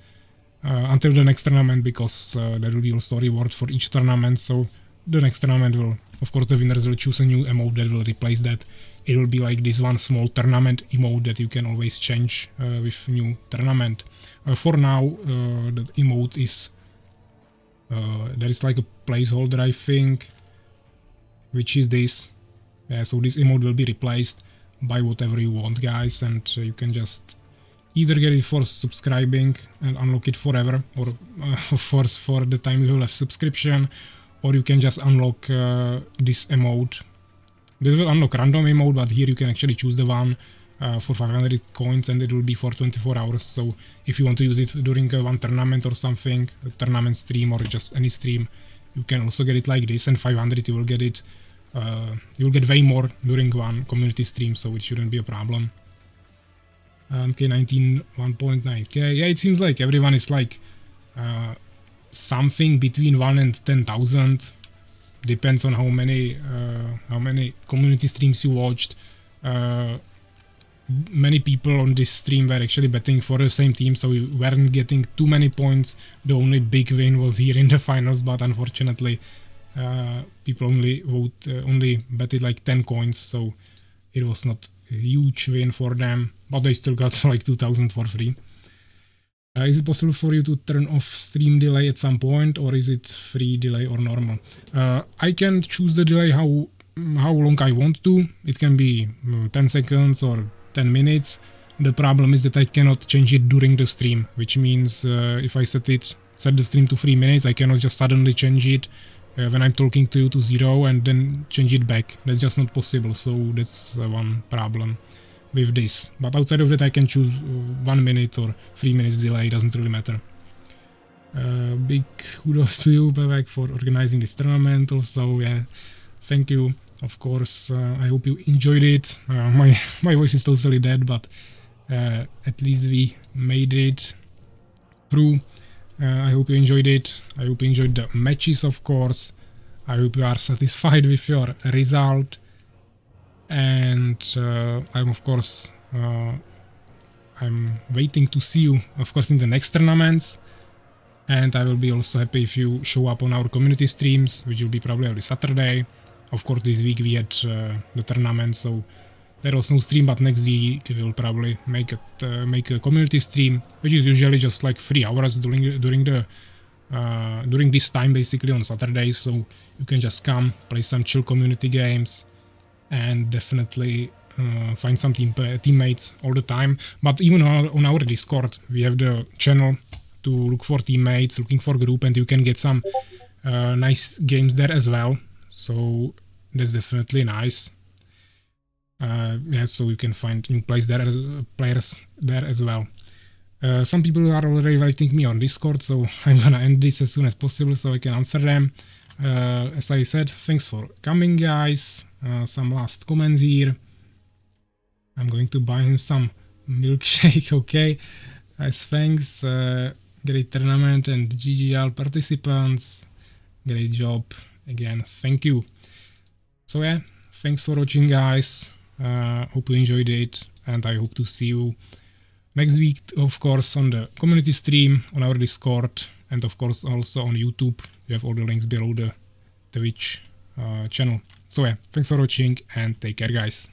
until the next tournament, because there will be also a reward for each tournament. So the next tournament will, of course, the winners will choose a new emote that will replace that. It will be like this one small tournament emote that you can always change with new tournament. For now, the emote is there is like a placeholder, I think, which is this. Yeah, so this emote will be replaced by whatever you want, guys, and you can just either get it for subscribing and unlock it forever, or of course for the time you will have subscription, or you can just unlock this emote. This will unlock random emote, but here you can actually choose the one for 500 coins, and it will be for 24 hours. So if you want to use it during one tournament or something, a tournament stream or just any stream, you can also get it like this, and 500 you will get it. You will get way more during one community stream, so it shouldn't be a problem. K19 1.9k. Yeah, it seems like everyone is like something between 1 and 10,000. Depends on how many community streams you watched. Many people on this stream were actually betting for the same team, so we weren't getting too many points. The only big win was here in the finals, but unfortunately people only betted like 10 coins, so it was not a huge win for them, but they still got like 2,000 for free. Is it possible for you to turn off stream delay at some point, or is it free delay or normal? I can choose the delay how long I want to. It can be 10 seconds or 10 minutes. The problem is that I cannot change it during the stream, which means if I set the stream to 3 minutes, I cannot just suddenly change it when I'm talking to you to 0 and then change it back. That's just not possible, so that's one problem with this. But outside of that, I can choose 1 minute or 3 minutes delay, doesn't really matter. Big kudos to you, Bebek, for organizing this tournament also. Yeah, thank you, of course. I hope you enjoyed it. My voice is totally dead, but at least we made it through. I hope you enjoyed it. I hope you enjoyed the matches, of course. I hope you are satisfied with your result. And I'm, of course, I'm waiting to see you, of course, in the next tournaments. And I will be also happy if you show up on our community streams, which will be probably every Saturday. Of course, this week we had the tournament, so there was no stream, but next week we will probably make a community stream, which is usually just like 3 hours during this time, basically on Saturdays. So you can just come, play some chill community games, and definitely find some teammates all the time. But even on our Discord, we have the channel to look for teammates, looking for group, and you can get some nice games there as well. So that's definitely nice. Yeah, so you can find new players there as well. Some people are already writing me on Discord, so I'm gonna end this as soon as possible so I can answer them. As I said, thanks for coming, guys. Some last comments here. I'm going to buy him some milkshake, okay? Guys, thanks. Great tournament and GGL participants. Great job. Again, thank you. So yeah, thanks for watching, guys. Hope you enjoyed it, and I hope to see you next week, of course, on the community stream, on our Discord, and of course also on YouTube. You have all the links below the Twitch channel. So yeah, thanks for watching and take care, guys.